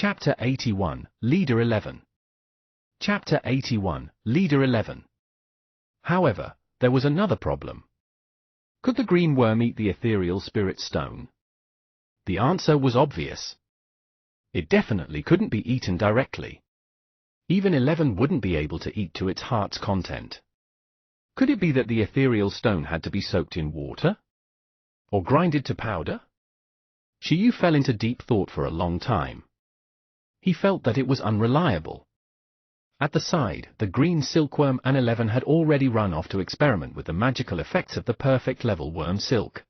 Chapter 81, Leader 11. Chapter 81, Leader 11. However, there was another problem. Could the green worm eat the ethereal spirit stone? The answer was obvious. It definitely couldn't be eaten directly. Even 11 wouldn't be able to eat to its heart's content. Could it be that the ethereal stone had to be soaked in water? Or grinded to powder? Shiyu fell into deep thought for a long time. He felt that it was unreliable. At the side, the green silkworm and 11 had already run off to experiment with the magical effects of the perfect level worm silk.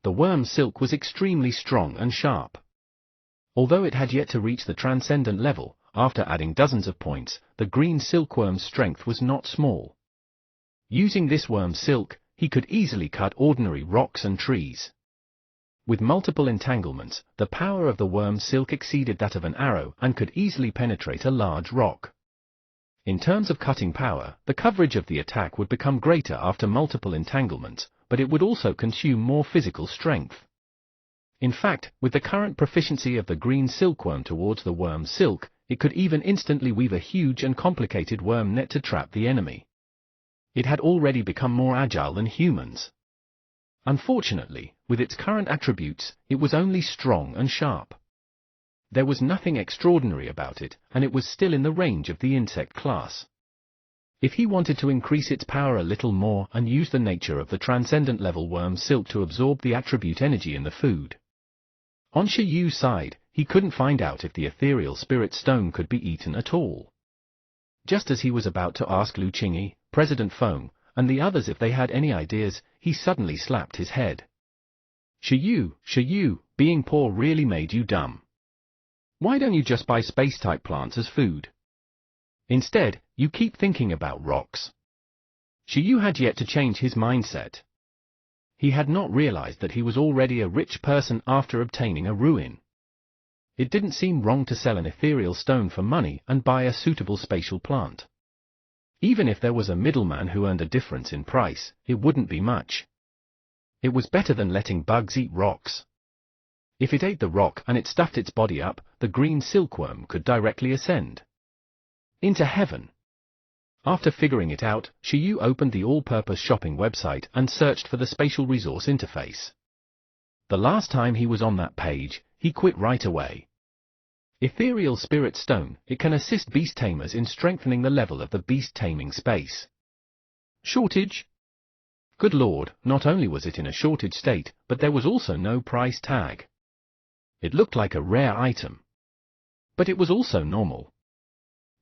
The worm silk was extremely strong and sharp. Although it had yet to reach the transcendent level, after adding dozens of points, the green silkworm's strength was not small. Using this worm silk, he could easily cut ordinary rocks and trees. With multiple entanglements, the power of the worm silk exceeded that of an arrow and could easily penetrate a large rock. In terms of cutting power, the coverage of the attack would become greater after multiple entanglements, but it would also consume more physical strength. In fact, with the current proficiency of the green silkworm towards the worm silk, it could even instantly weave a huge and complicated worm net to trap the enemy. It had already become more agile than humans. Unfortunately, with its current attributes, it was only strong and sharp. There was nothing extraordinary about it, and it was still in the range of the insect class. If he wanted to increase its power a little more and use the nature of the transcendent level worm silk to absorb the attribute energy in the food. On Shiyu's side, he couldn't find out if the ethereal spirit stone could be eaten at all. Just as he was about to ask Lu Qingyi, President Feng, and the others if they had any ideas, he suddenly slapped his head. Shiyu, being poor really made you dumb. Why don't you just buy space-type plants as food? Instead, you keep thinking about rocks. Shiyu had yet to change his mindset. He had not realized that he was already a rich person after obtaining a ruin. It didn't seem wrong to sell an ethereal stone for money and buy a suitable spatial plant. Even if there was a middleman who earned a difference in price, it wouldn't be much. It was better than letting bugs eat rocks. If it ate the rock and it stuffed its body up, the green silkworm could directly ascend into heaven. After figuring it out, Shiyu opened the all-purpose shopping website and searched for the spatial resource interface. The last time he was on that page, he quit right away. Ethereal Spirit Stone, it can assist beast tamers in strengthening the level of the beast taming space. Shortage? Good lord, not only was it in a shortage state, but there was also no price tag. It looked like a rare item. But it was also normal.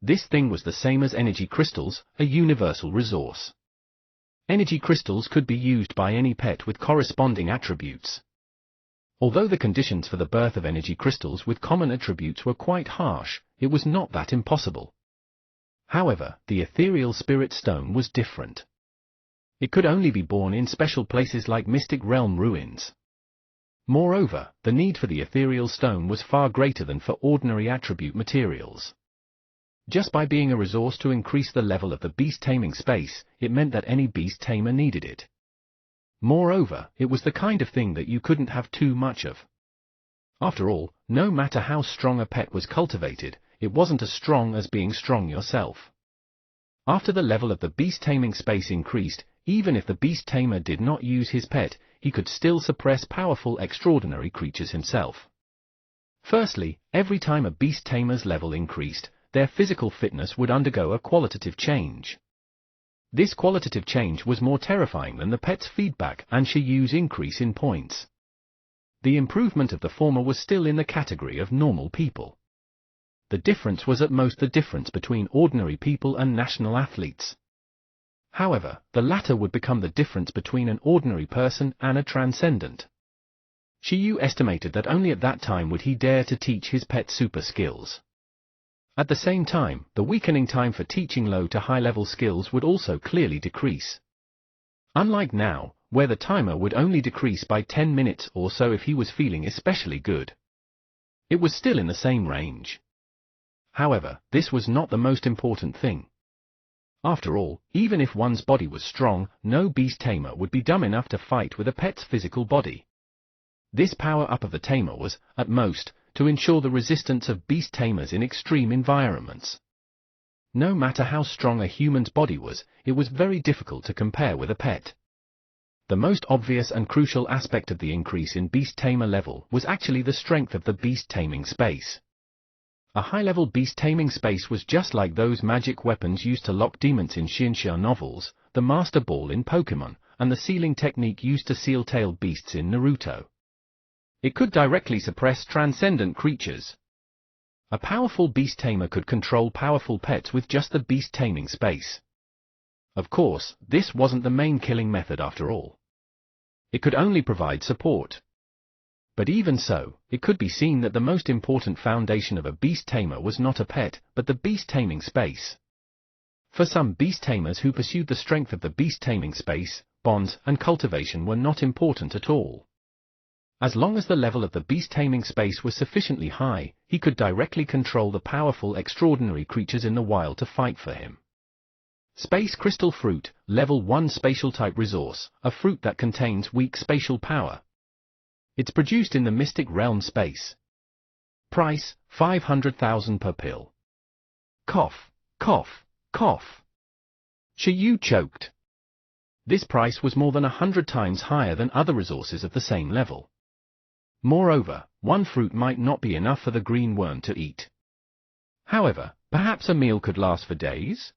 This thing was the same as energy crystals, a universal resource. Energy crystals could be used by any pet with corresponding attributes. Although the conditions for the birth of energy crystals with common attributes were quite harsh, it was not that impossible. However, the ethereal spirit stone was different. It could only be born in special places like Mystic Realm ruins. Moreover, the need for the ethereal stone was far greater than for ordinary attribute materials. Just by being a resource to increase the level of the beast taming space, it meant that any beast tamer needed it. Moreover, it was the kind of thing that you couldn't have too much of. After all, no matter how strong a pet was cultivated, it wasn't as strong as being strong yourself. After the level of the beast taming space increased, even if the beast tamer did not use his pet, he could still suppress powerful extraordinary creatures himself. Firstly, every time a beast tamer's level increased, their physical fitness would undergo a qualitative change. This qualitative change was more terrifying than the pet's feedback and Shiyu's increase in points. The improvement of the former was still in the category of normal people. The difference was at most the difference between ordinary people and national athletes. However, the latter would become the difference between an ordinary person and a transcendent. Shiyu estimated that only at that time would he dare to teach his pet super skills. At the same time, the weakening time for teaching low to high-level skills would also clearly decrease. Unlike now, where the timer would only decrease by 10 minutes or so if he was feeling especially good. It was still in the same range. However, this was not the most important thing. After all, even if one's body was strong, no beast tamer would be dumb enough to fight with a pet's physical body. This power-up of the tamer was, at most, to ensure the resistance of beast tamers in extreme environments. No matter how strong a human's body was, it was very difficult to compare with a pet. The most obvious and crucial aspect of the increase in beast tamer level was actually the strength of the beast taming space. A high-level beast taming space was just like those magic weapons used to lock demons in Shinsha novels, the Master Ball in Pokemon, and the sealing technique used to seal tailed beasts in Naruto. It could directly suppress transcendent creatures. A powerful beast tamer could control powerful pets with just the beast taming space. Of course, this wasn't the main killing method after all. It could only provide support. But even so, it could be seen that the most important foundation of a beast tamer was not a pet, but the beast taming space. For some beast tamers who pursued the strength of the beast taming space, bonds and cultivation were not important at all. As long as the level of the beast taming space was sufficiently high, he could directly control the powerful extraordinary creatures in the wild to fight for him. Space Crystal Fruit, Level 1 Spatial Type Resource, a fruit that contains weak spatial power. It's produced in the Mystic Realm space. Price, 500,000 per pill. Cough, cough, cough. Shiyu choked. This price was more than 100 times higher than other resources of the same level. Moreover, one fruit might not be enough for the green worm to eat. However, perhaps a meal could last for days?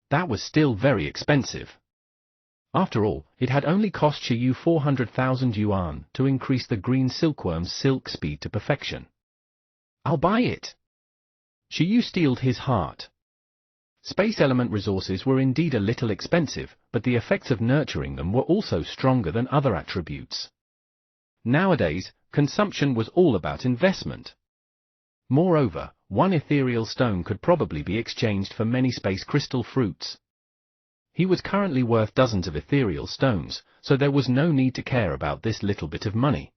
That was still very expensive. After all, it had only cost Shiyu 400,000 yuan to increase the green silkworm's silk speed to perfection. I'll buy it. Shiyu steeled his heart. Space element resources were indeed a little expensive, but the effects of nurturing them were also stronger than other attributes. Nowadays, consumption was all about investment. Moreover, one ethereal stone could probably be exchanged for many space crystal fruits. He was currently worth dozens of ethereal stones, so there was no need to care about this little bit of money.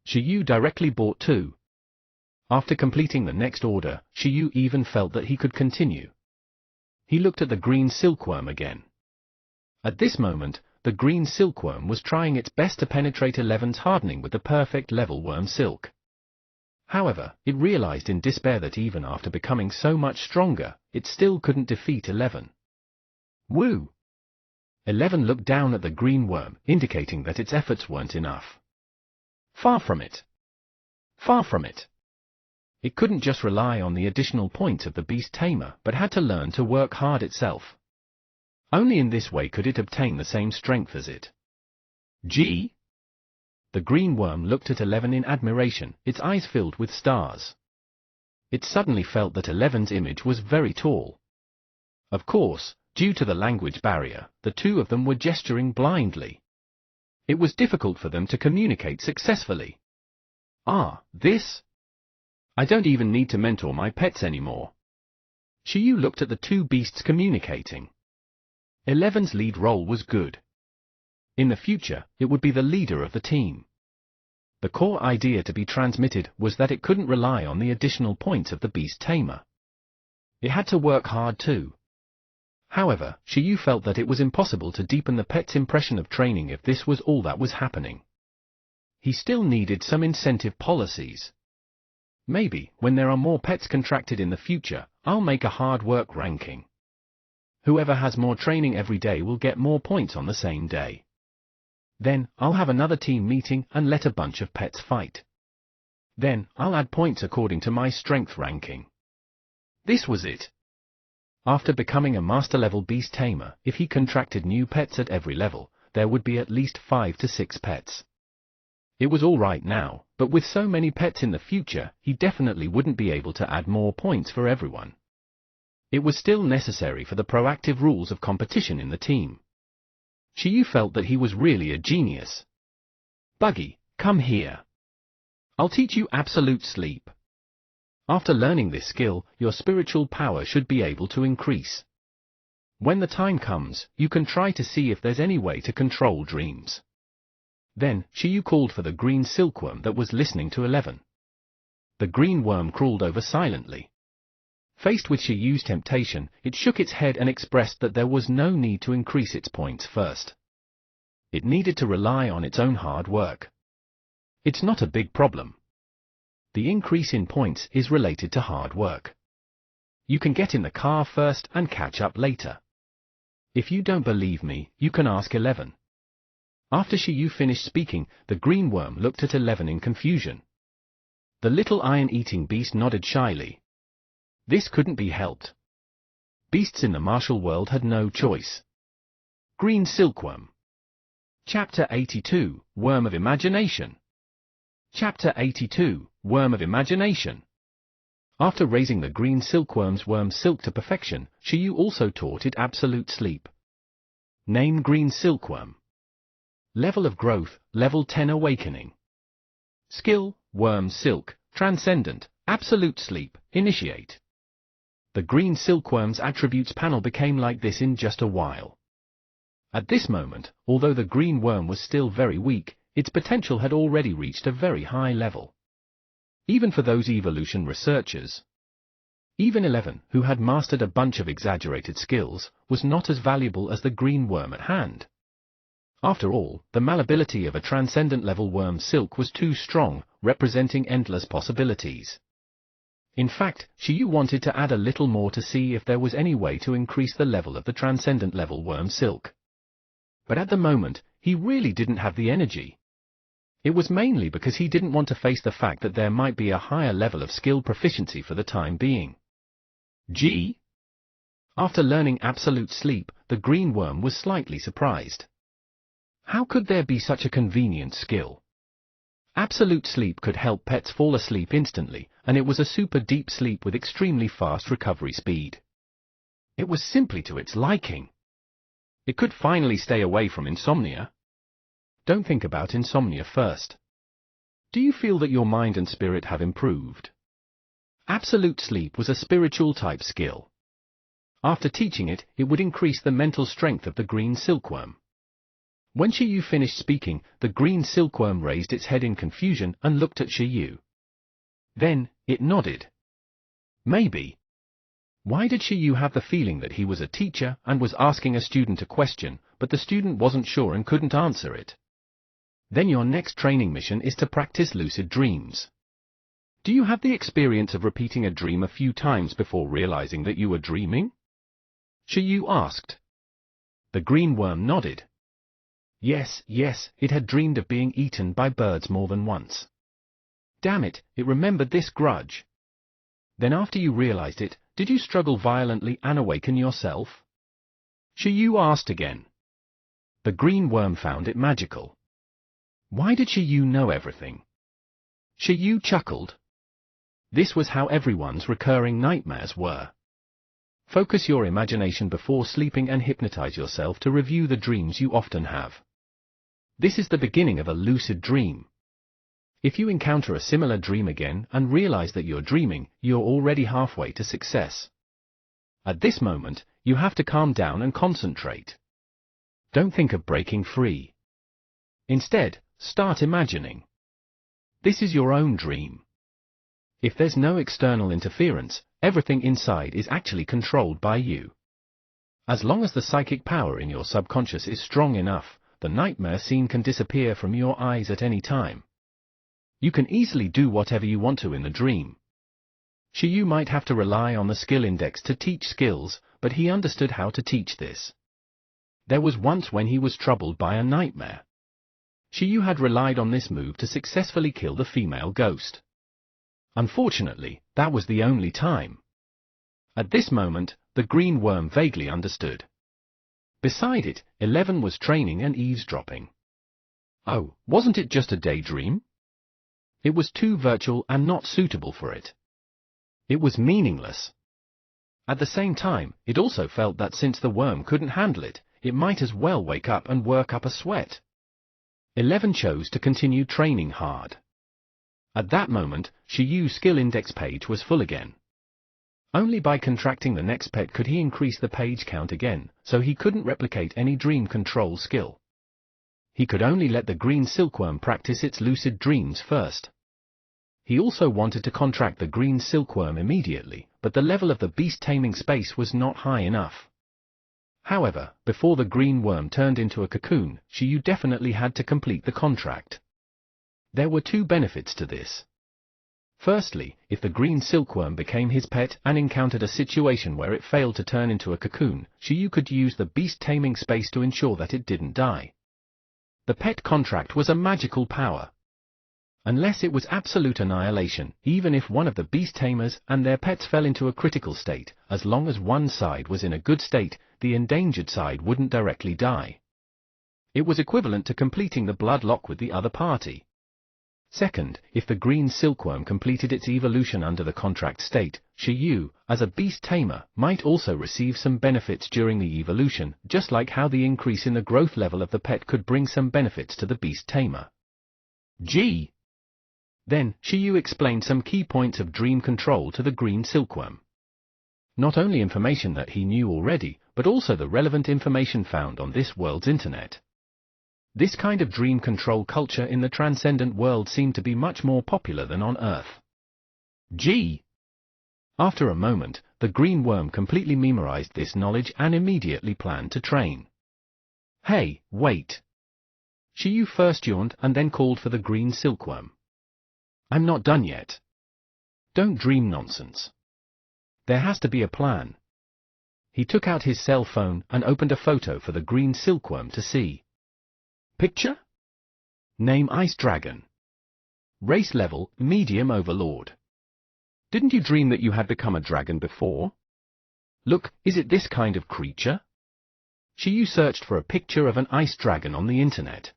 Shiyu directly bought 2. After completing the next order, Shiyu even felt that he could continue. He looked at the green silkworm again. At this moment, the green silkworm was trying its best to penetrate 11's hardening with the perfect level worm silk. However, it realized in despair that even after becoming so much stronger, it still couldn't defeat 11. Woo! 11 looked down at the green worm, indicating that its efforts weren't enough. Far from it. Far from it. It couldn't just rely on the additional points of the beast tamer, but had to learn to work hard itself. Only in this way could it obtain the same strength as it. Gee! The green worm looked at 11 in admiration, its eyes filled with stars. It suddenly felt that 11's image was very tall. Of course, due to the language barrier, the two of them were gesturing blindly. It was difficult for them to communicate successfully. Ah, this? I don't even need to mentor my pets anymore. Shiyu looked at the two beasts communicating. 11's lead role was good. In the future, it would be the leader of the team. The core idea to be transmitted was that it couldn't rely on the additional points of the beast tamer. It had to work hard too. However, Shiyu felt that it was impossible to deepen the pet's impression of training if this was all that was happening. He still needed some incentive policies. Maybe, when there are more pets contracted in the future, I'll make a hard work ranking. Whoever has more training every day will get more points on the same day. Then, I'll have another team meeting and let a bunch of pets fight. Then, I'll add points according to my strength ranking. This was it. After becoming a master-level beast tamer, if he contracted new pets at every level, there would be at least 5 to 6 pets. It was all right now, but with so many pets in the future, he definitely wouldn't be able to add more points for everyone. It was still necessary for the proactive rules of competition in the team. Shiyu felt that he was really a genius. Buggy, come here. I'll teach you absolute sleep. After learning this skill, your spiritual power should be able to increase. When the time comes, you can try to see if there's any way to control dreams. Then, Shiyu called for the green silkworm that was listening to 11. The green worm crawled over silently. Faced with Shiyu's temptation, it shook its head and expressed that there was no need to increase its points first. It needed to rely on its own hard work. It's not a big problem. The increase in points is related to hard work. You can get in the car first and catch up later. If you don't believe me, you can ask 11. After Shiyu finished speaking, the green worm looked at 11 in confusion. The little iron-eating beast nodded shyly. This couldn't be helped. Beasts in the martial world had no choice. Green Silkworm. Chapter 82, Worm of Imagination. Chapter 82, Worm of Imagination. After raising the green silkworm's worm silk to perfection, Shiyu also taught it absolute sleep. Name: Green Silkworm. Level of growth: Level 10 Awakening. Skill: Worm Silk, Transcendent, Absolute Sleep, Initiate. The green silkworm's attributes panel became like this in just a while. At this moment, although the green worm was still very weak, its potential had already reached a very high level. Even for those evolution researchers. Even 11, who had mastered a bunch of exaggerated skills, was not as valuable as the green worm at hand. After all, the malleability of a transcendent level worm silk was too strong, representing endless possibilities. In fact, Shiyu wanted to add a little more to see if there was any way to increase the level of the transcendent level worm silk. But at the moment, he really didn't have the energy. It was mainly because he didn't want to face the fact that there might be a higher level of skill proficiency for the time being. After learning absolute sleep, the green worm was slightly surprised. How could there be such a convenient skill? Absolute sleep could help pets fall asleep instantly, and it was a super deep sleep with extremely fast recovery speed. It was simply to its liking. It could finally stay away from insomnia. Don't think about insomnia first. Do you feel that your mind and spirit have improved? Absolute sleep was a spiritual type skill. After teaching it, it would increase the mental strength of the green silkworm. When Shiyu finished speaking, the green silkworm raised its head in confusion and looked at Shiyu. Then, it nodded. Maybe. Why did Shiyu have the feeling that he was a teacher and was asking a student a question, but the student wasn't sure and couldn't answer it? Then your next training mission is to practice lucid dreams. Do you have the experience of repeating a dream a few times before realizing that you were dreaming? Shiyu asked. The green worm nodded. Yes, it had dreamed of being eaten by birds more than once. Damn it, it remembered this grudge. Then after you realized it, did you struggle violently and awaken yourself? Shiyu asked again. The green worm found it magical. Why did Shiyu know everything? Shiyu chuckled. This was how everyone's recurring nightmares were. Focus your imagination before sleeping and hypnotize yourself to review the dreams you often have. This is the beginning of a lucid dream. If you encounter a similar dream again and realize that you're dreaming, you're already halfway to success. At this moment, you have to calm down and concentrate. Don't think of breaking free. Instead, start imagining. This is your own dream. If there's no external interference, everything inside is actually controlled by you. As long as the psychic power in your subconscious is strong enough, the nightmare scene can disappear from your eyes at any time. You can easily do whatever you want to in the dream. Shiyu might have to rely on the skill index to teach skills, but he understood how to teach this. There was once when he was troubled by a nightmare. Shiyu had relied on this move to successfully kill the female ghost. Unfortunately, that was the only time. At this moment, the green worm vaguely understood. Beside it, 11 was training and eavesdropping. Oh, wasn't it just a daydream? It was too virtual and not suitable for it. It was meaningless. At the same time, it also felt that since the worm couldn't handle it, it might as well wake up and work up a sweat. 11 chose to continue training hard. At that moment, Shiyu's skill index page was full again. Only by contracting the next pet could he increase the page count again, so he couldn't replicate any dream control skill. He could only let the green silkworm practice its lucid dreams first. He also wanted to contract the green silkworm immediately, but the level of the beast taming space was not high enough. However, before the green worm turned into a cocoon, Shiyu definitely had to complete the contract. There were two benefits to this. Firstly, if the green silkworm became his pet and encountered a situation where it failed to turn into a cocoon, Shiyu could use the beast taming space to ensure that it didn't die. The pet contract was a magical power. Unless it was absolute annihilation, even if one of the beast tamers and their pets fell into a critical state, as long as one side was in a good state, the endangered side wouldn't directly die. It was equivalent to completing the blood lock with the other party. Second, if the green silkworm completed its evolution under the contract state, Shiyu, as a beast tamer, might also receive some benefits during the evolution, just like how the increase in the growth level of the pet could bring some benefits to the beast tamer. Then, Shiyu explained some key points of dream control to the green silkworm. Not only information that he knew already, but also the relevant information found on this world's internet. This kind of dream control culture in the transcendent world seemed to be much more popular than on Earth. After a moment, the green worm completely memorized this knowledge and immediately planned to train. Hey, wait! Shiyu first yawned and then called for the green silkworm. I'm not done yet. Don't dream nonsense. There has to be a plan. He took out his cell phone and opened a photo for the green silkworm to see. Picture? Name Ice Dragon. Race level, medium overlord. Didn't you dream that you had become a dragon before? Look, is it this kind of creature? Shiyu searched for a picture of an ice dragon on the internet.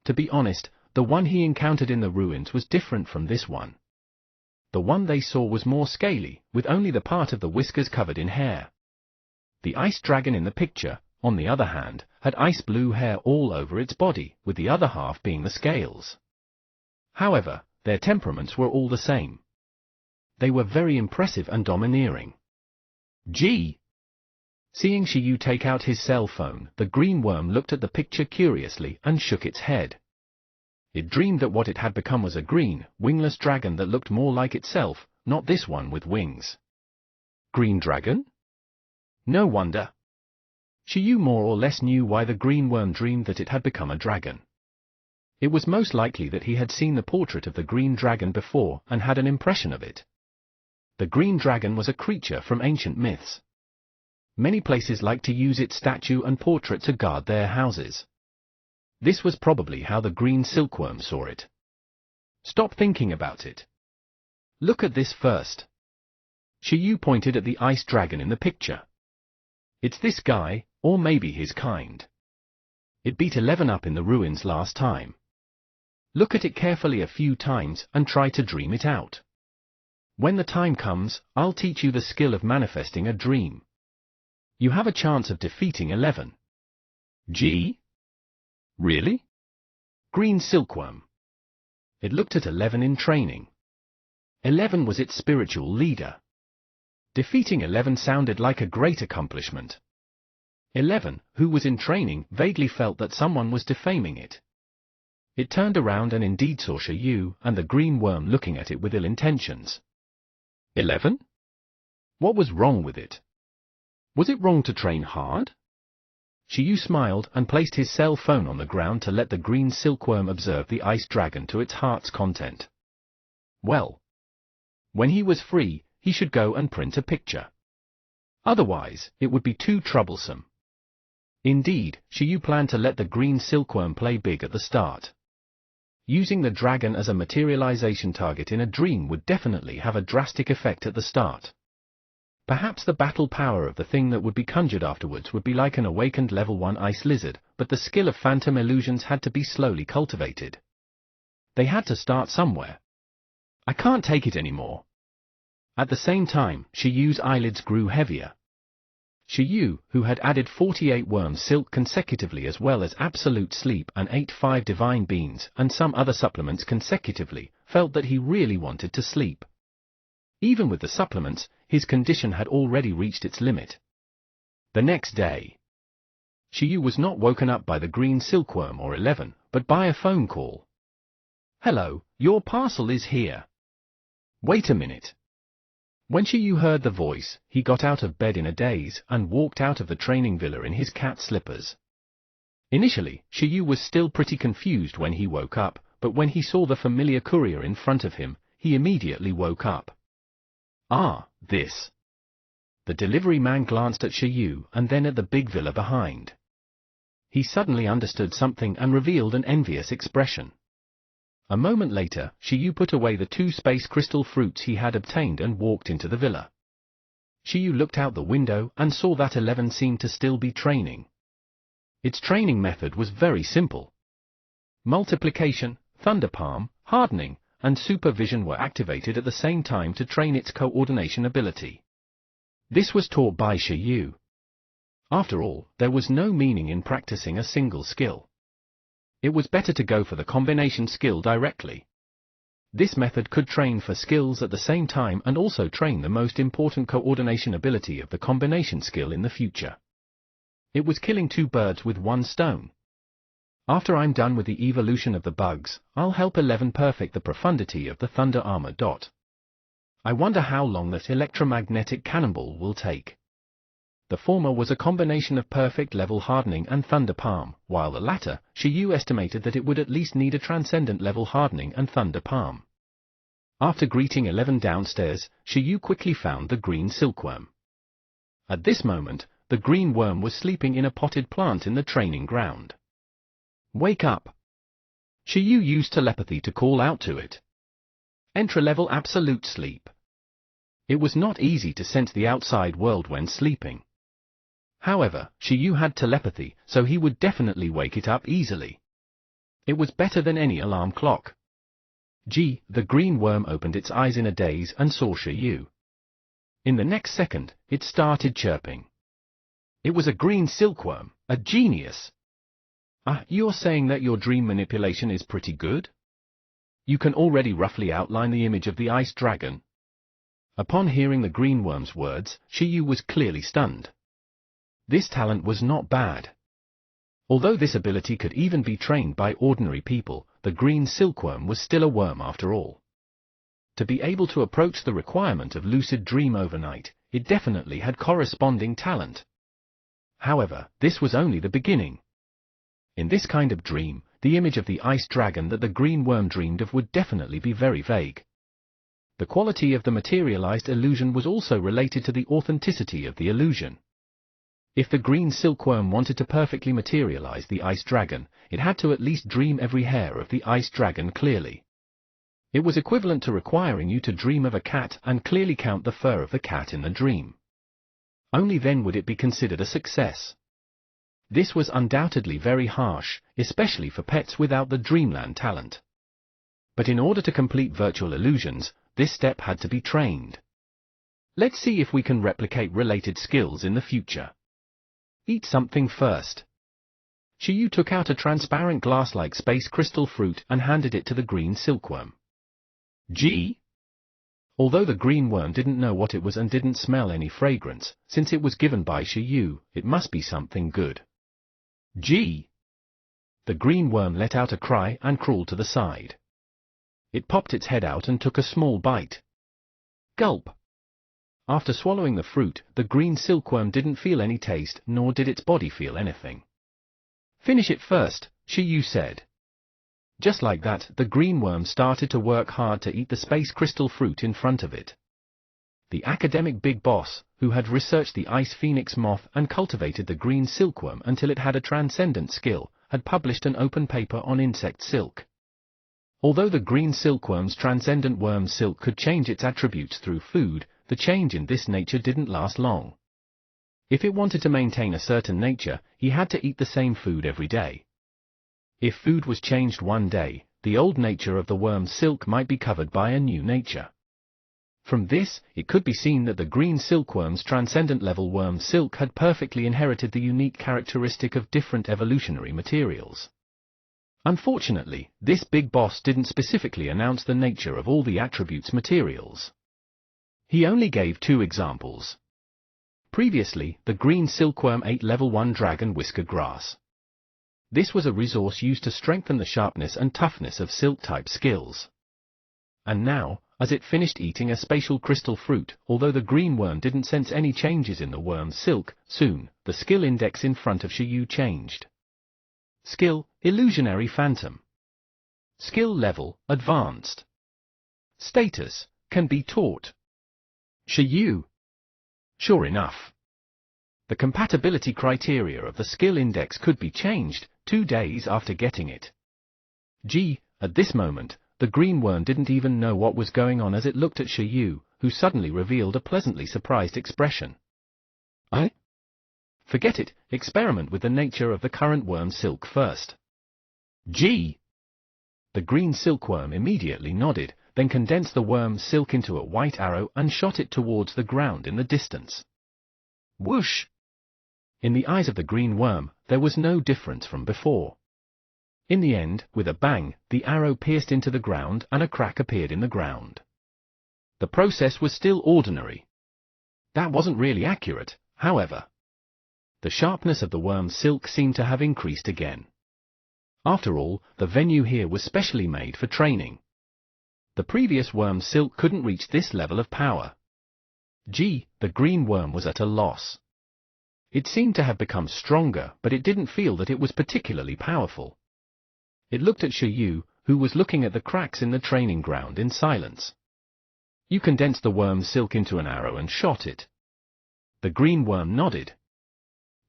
To be honest, the one he encountered in the ruins was different from this one. The one they saw was more scaly, with only the part of the whiskers covered in hair. The ice dragon in the picture, on the other hand, had ice blue hair all over its body, with the other half being the scales. However, their temperaments were all the same. They were very impressive and domineering. Seeing Shiyu take out his cell phone, the green worm looked at the picture curiously and shook its head. It dreamed that what it had become was a green, wingless dragon that looked more like itself, not this one with wings. Green dragon? No wonder. Shiyu more or less knew why the green worm dreamed that it had become a dragon. It was most likely that he had seen the portrait of the green dragon before and had an impression of it. The green dragon was a creature from ancient myths. Many places like to use its statue and portrait to guard their houses. This was probably how the green silkworm saw it. Stop thinking about it. Look at this first. Shiyu pointed at the ice dragon in the picture. It's this guy, or maybe his kind. It beat 11 up in the ruins last time. Look at it carefully a few times and try to dream it out. When the time comes, I'll teach you the skill of manifesting a dream. You have a chance of defeating 11. Really? Green silkworm. It looked at 11 in training. 11 was its spiritual leader. Defeating 11 sounded like a great accomplishment. 11, who was in training, vaguely felt that someone was defaming it. It turned around and indeed saw Shiyu and the green worm looking at it with ill intentions. 11? What was wrong with it? Was it wrong to train hard? Shiyu smiled and placed his cell phone on the ground to let the green silkworm observe the ice dragon to its heart's content. Well, when he was free, he should go and print a picture. Otherwise, it would be too troublesome. Indeed, Shiyu planned to let the green silkworm play big at the start. Using the dragon as a materialization target in a dream would definitely have a drastic effect at the start. Perhaps the battle power of the thing that would be conjured afterwards would be like an awakened level 1 ice lizard, but the skill of phantom illusions had to be slowly cultivated. They had to start somewhere. I can't take it anymore. At the same time, Shiyu's eyelids grew heavier. Shiyu, who had added 48 worm silk consecutively as well as absolute sleep and ate 5 divine beans and some other supplements consecutively, felt that he really wanted to sleep. Even with the supplements, his condition had already reached its limit. The next day, Shiyu was not woken up by the green silkworm or 11, but by a phone call. Hello, your parcel is here. Wait a minute. When Shiyu heard the voice, he got out of bed in a daze and walked out of the training villa in his cat slippers. Initially, Shiyu was still pretty confused when he woke up, but when he saw the familiar courier in front of him, he immediately woke up. Ah, this. The delivery man glanced at Shiyu and then at the big villa behind. He suddenly understood something and revealed an envious expression. A moment later, Shiyu put away the 2 space crystal fruits he had obtained and walked into the villa. Shiyu looked out the window and saw that 11 seemed to still be training. Its training method was very simple. Multiplication, Thunder Palm, Hardening, and Supervision were activated at the same time to train its coordination ability. This was taught by Shiyu. After all, there was no meaning in practicing a single skill. It was better to go for the combination skill directly. This method could train for skills at the same time and also train the most important coordination ability of the combination skill in the future. It was killing 2 birds with 1 stone. After I'm done with the evolution of the bugs, I'll help 11 perfect the profundity of the thunder armor. I wonder how long that electromagnetic cannonball will take. The former was a combination of perfect level hardening and thunder palm, while the latter, Shiyu estimated that it would at least need a transcendent level hardening and thunder palm. After greeting 11 downstairs, Shiyu quickly found the green silkworm. At this moment, the green worm was sleeping in a potted plant in the training ground. Wake up! Shiyu used telepathy to call out to it. Entry-level absolute sleep. It was not easy to sense the outside world when sleeping. However, Shiyu had telepathy, so he would definitely wake it up easily. It was better than any alarm clock. The green worm opened its eyes in a daze and saw Shiyu. In the next second, it started chirping. It was a green silkworm, a genius. You're saying that your dream manipulation is pretty good? You can already roughly outline the image of the ice dragon. Upon hearing the green worm's words, Shiyu was clearly stunned. This talent was not bad. Although this ability could even be trained by ordinary people, the green silkworm was still a worm after all. To be able to approach the requirement of lucid dream overnight, it definitely had corresponding talent. However, this was only the beginning. In this kind of dream, the image of the ice dragon that the green worm dreamed of would definitely be very vague. The quality of the materialized illusion was also related to the authenticity of the illusion. If the green silkworm wanted to perfectly materialize the ice dragon, it had to at least dream every hair of the ice dragon clearly. It was equivalent to requiring you to dream of a cat and clearly count the fur of the cat in the dream. Only then would it be considered a success. This was undoubtedly very harsh, especially for pets without the Dreamland talent. But in order to complete virtual illusions, this step had to be trained. Let's see if we can replicate related skills in the future. Eat something first. Shiyu took out a transparent glass-like space crystal fruit and handed it to the green silkworm. Although the green worm didn't know what it was and didn't smell any fragrance, since it was given by Shiyu, it must be something good. The green worm let out a cry and crawled to the side. It popped its head out and took a small bite. Gulp! After swallowing the fruit, the green silkworm didn't feel any taste, nor did its body feel anything. Finish it first, Shiyu said. Just like that, the green worm started to work hard to eat the space crystal fruit in front of it. The academic big boss, who had researched the ice phoenix moth and cultivated the green silkworm until it had a transcendent skill, had published an open paper on insect silk. Although the green silkworm's transcendent worm silk could change its attributes through food, the change in this nature didn't last long. If it wanted to maintain a certain nature, he had to eat the same food every day. If food was changed one day, the old nature of the worm's silk might be covered by a new nature. From this, it could be seen that the green silkworm's transcendent level worm silk had perfectly inherited the unique characteristic of different evolutionary materials. Unfortunately, this big boss didn't specifically announce the nature of all the attributes materials. He only gave 2 examples. Previously, the green silkworm ate level 1 dragon whisker grass. This was a resource used to strengthen the sharpness and toughness of silk-type skills. And now, as it finished eating a spatial crystal fruit, although the green worm didn't sense any changes in the worm's silk, soon, the skill index in front of Shiyu changed. Skill, Illusionary Phantom. Skill level, Advanced. Status can be taught. Shiyu. Sure enough. The compatibility criteria of the skill index could be changed 2 days after getting it. At this moment, the green worm didn't even know what was going on as it looked at Shiyu, who suddenly revealed a pleasantly surprised expression. Forget it, experiment with the nature of the current worm silk first. The green silkworm immediately nodded, then condensed the worm silk into a white arrow and shot it towards the ground in the distance. Whoosh! In the eyes of the green worm, there was no difference from before. In the end, with a bang, the arrow pierced into the ground and a crack appeared in the ground. The process was still ordinary. That wasn't really accurate, however. The sharpness of the worm's silk seemed to have increased again. After all, the venue here was specially made for training. The previous worm's silk couldn't reach this level of power. The green worm was at a loss. It seemed to have become stronger, but it didn't feel that it was particularly powerful. It looked at Shiyu, who was looking at the cracks in the training ground in silence. You condensed the worm's silk into an arrow and shot it. The green worm nodded.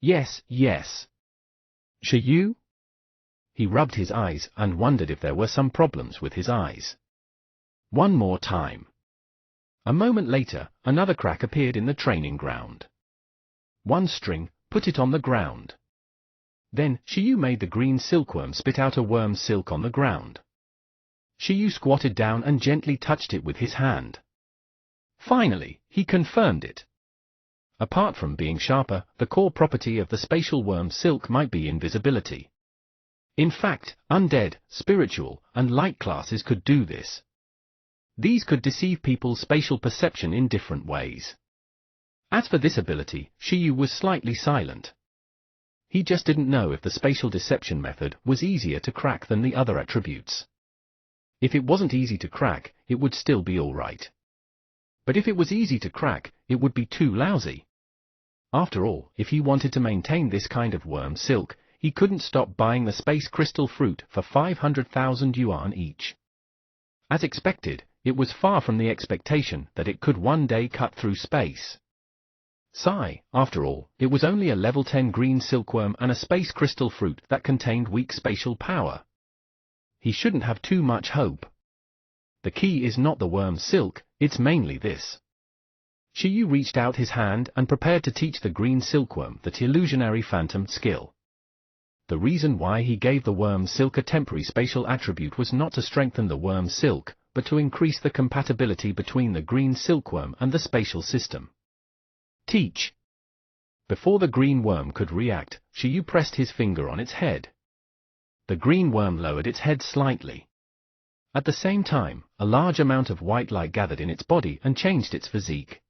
Yes. Shiyu? He rubbed his eyes and wondered if there were some problems with his eyes. One more time. A moment later, another crack appeared in the training ground. One string, put it on the ground. Then, Shiyu made the green silkworm spit out a worm's silk on the ground. Shiyu squatted down and gently touched it with his hand. Finally, he confirmed it. Apart from being sharper, the core property of the spatial worm silk might be invisibility. In fact, undead, spiritual, and light classes could do this. These could deceive people's spatial perception in different ways. As for this ability, Shiyu was slightly silent. He just didn't know if the spatial deception method was easier to crack than the other attributes. If it wasn't easy to crack, it would still be alright. But if it was easy to crack, it would be too lousy. After all, if he wanted to maintain this kind of worm silk, he couldn't stop buying the space crystal fruit for 500,000 yuan each. As expected, it was far from the expectation that it could one day cut through space. After all, it was only a level 10 green silkworm and a space crystal fruit that contained weak spatial power. He shouldn't have too much hope. The key is not the worm's silk, it's mainly this. Shiyu reached out his hand and prepared to teach the green silkworm the illusionary phantom skill. The reason why he gave the worm's silk a temporary spatial attribute was not to strengthen the worm's silk, but to increase the compatibility between the green silkworm and the spatial system. Teach. Before the green worm could react, Shiyu pressed his finger on its head. The green worm lowered its head slightly. At the same time, a large amount of white light gathered in its body and changed its physique.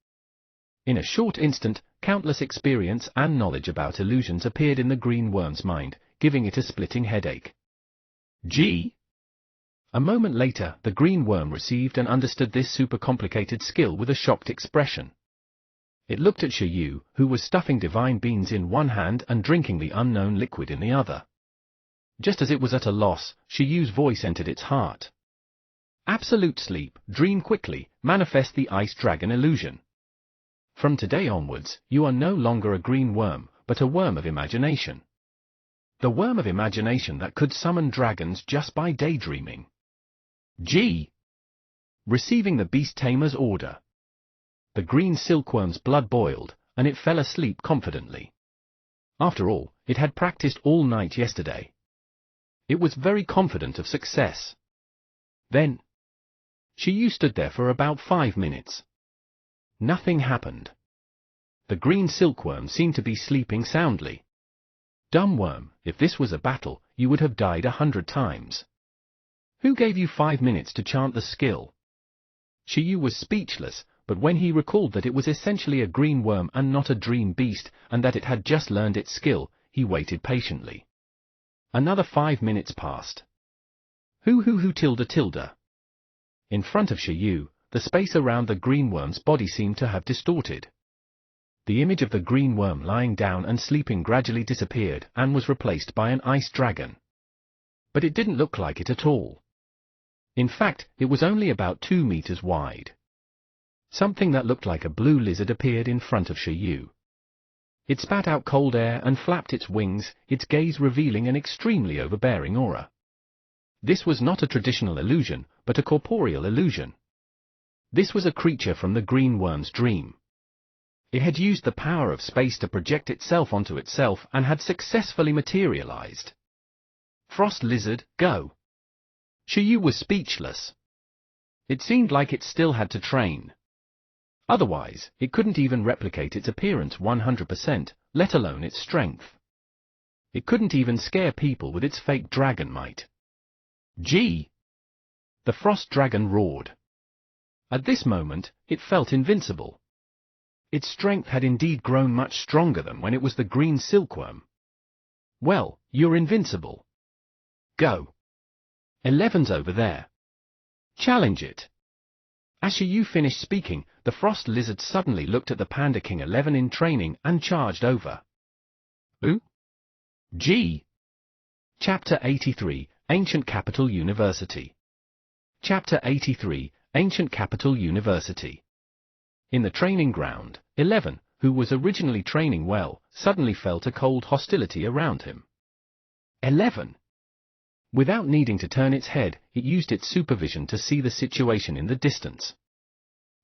In a short instant, countless experience and knowledge about illusions appeared in the green worm's mind, giving it a splitting headache. A moment later, the green worm received and understood this super complicated skill with a shocked expression. It looked at Shiyu, who was stuffing divine beans in one hand and drinking the unknown liquid in the other. Just as it was at a loss, Shiyu's voice entered its heart. Absolute sleep, dream quickly, manifest the ice dragon illusion. From today onwards, you are no longer a green worm, but a worm of imagination. The worm of imagination that could summon dragons just by daydreaming. Receiving the beast tamer's order. The green silkworm's blood boiled, and it fell asleep confidently. After all, it had practiced all night yesterday. It was very confident of success. Then, Shiyu stood there for about 5 minutes. Nothing happened. The green silkworm seemed to be sleeping soundly. Dumb worm, if this was a battle, you would have died 100 times. Who gave you 5 minutes to chant the skill? Shiyu was speechless, but when he recalled that it was essentially a green worm and not a dream beast, and that it had just learned its skill, he waited patiently. Another 5 minutes passed. Tilda. In front of Shiyu, the space around the green worm's body seemed to have distorted. The image of the green worm lying down and sleeping gradually disappeared and was replaced by an ice dragon. But it didn't look like it at all. In fact, it was only about 2 meters wide. Something that looked like a blue lizard appeared in front of Shiyu. It spat out cold air and flapped its wings, its gaze revealing an extremely overbearing aura. This was not a traditional illusion, but a corporeal illusion. This was a creature from the green worm's dream. It had used the power of space to project itself onto itself and had successfully materialized. Frost lizard, go! Shiyu was speechless. It seemed like it still had to train. Otherwise, it couldn't even replicate its appearance 100%, let alone its strength. It couldn't even scare people with its fake dragon might. Gee! The frost dragon roared. At this moment, it felt invincible. Its strength had indeed grown much stronger than when it was the green silkworm. Well, you're invincible. Go. 11's over there. Challenge it. As Shiyu finished speaking, the frost lizard suddenly looked at the Panda King 11 in training and charged over. Ooh? Gee! Chapter 83, Ancient Capital University. Chapter 83, Ancient Capital University. In the training ground, 11, who was originally training well, suddenly felt a cold hostility around him. 11. Without needing to turn its head, it used its supervision to see the situation in the distance.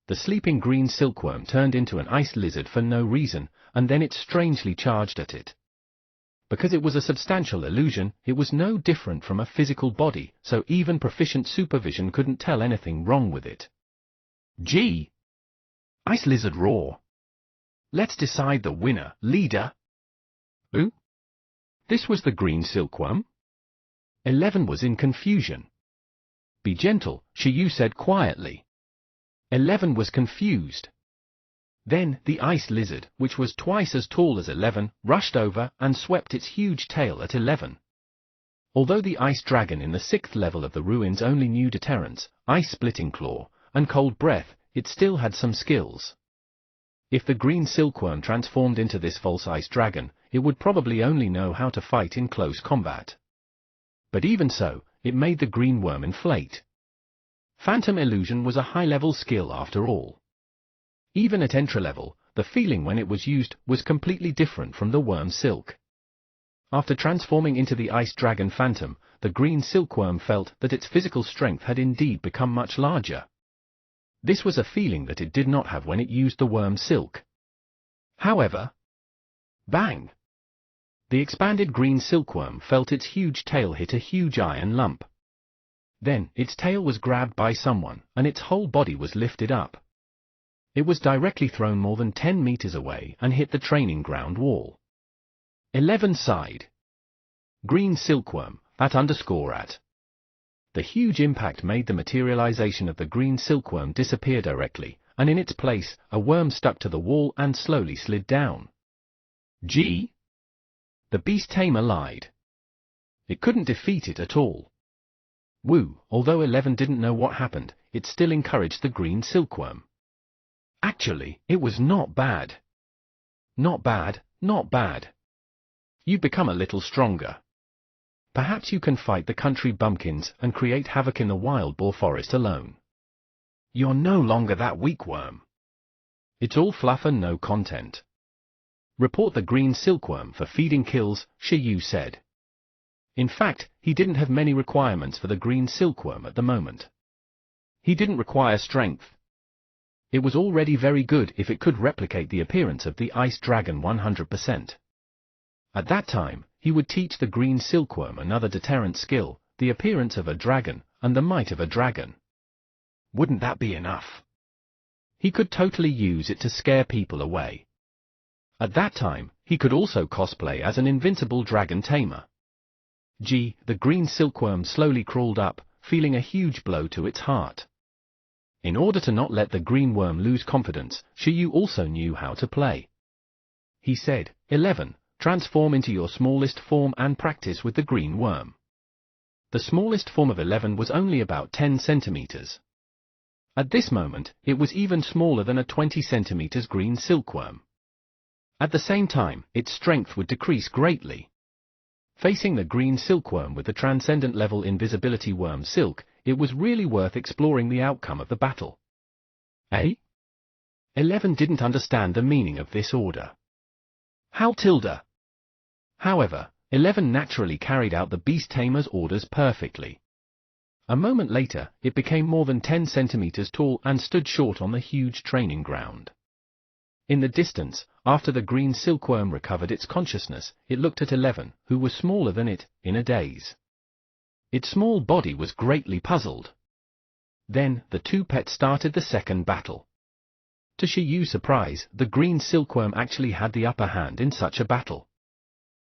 The sleeping green silkworm turned into an ice lizard for no reason, and then it strangely charged at it. Because it was a substantial illusion, it was no different from a physical body, so even proficient supervision couldn't tell anything wrong with it. Gee! Ice lizard roar. Let's decide the winner, leader. Who? This was the green silkworm? 11 was in confusion. Be gentle, Shiyu said quietly. 11 was confused. Then, the ice lizard, which was twice as tall as 11, rushed over and swept its huge tail at 11. Although the ice dragon in the 6th level of the ruins only knew deterrence, ice-splitting claw, and cold breath, it still had some skills. If the green silkworm transformed into this false ice dragon, it would probably only know how to fight in close combat. But even so, it made the green worm inflate. Phantom illusion was a high-level skill after all. Even at entry-level, the feeling when it was used was completely different from the worm silk. After transforming into the ice dragon phantom, the green silkworm felt that its physical strength had indeed become much larger. This was a feeling that it did not have when it used the worm silk. However, bang! The expanded green silkworm felt its huge tail hit a huge iron lump. Then, its tail was grabbed by someone, and its whole body was lifted up. It was directly thrown more than 10 meters away and hit the training ground wall. 11 sighed. Green silkworm, @_at. The huge impact made the materialization of the green silkworm disappear directly, and in its place, a worm stuck to the wall and slowly slid down. Gee! The beast tamer lied. It couldn't defeat it at all. Woo, although 11 didn't know what happened, it still encouraged the green silkworm. Actually, it was not bad. Not bad, not bad. You've become a little stronger. Perhaps you can fight the country bumpkins and create havoc in the wild boar forest alone. You're no longer that weak worm. It's all fluff and no content. Report the green silkworm for feeding kills, Shiyu said. In fact, he didn't have many requirements for the green silkworm at the moment. He didn't require strength. It was already very good if it could replicate the appearance of the ice dragon 100%. At that time, he would teach the green silkworm another deterrent skill, the appearance of a dragon, and the might of a dragon. Wouldn't that be enough? He could totally use it to scare people away. At that time, he could also cosplay as an invincible dragon tamer. Gee, the green silkworm slowly crawled up, feeling a huge blow to its heart. In order to not let the green worm lose confidence, Shiyu also knew how to play. He said, 11, transform into your smallest form and practice with the green worm. The smallest form of 11 was only about 10 centimeters. At this moment, it was even smaller than a 20 centimeters green silkworm. At the same time, its strength would decrease greatly. Facing the green silkworm with the transcendent level invisibility worm silk, it was really worth exploring the outcome of the battle. Eh? 11 didn't understand the meaning of this order. How tilde? However, 11 naturally carried out the beast tamer's orders perfectly. A moment later, it became more than 10 centimeters tall and stood short on the huge training ground. In the distance, after the green silkworm recovered its consciousness, it looked at 11, who was smaller than it, in a daze. Its small body was greatly puzzled. Then, the two pets started the second battle. To Shiyu's surprise, the green silkworm actually had the upper hand in such a battle.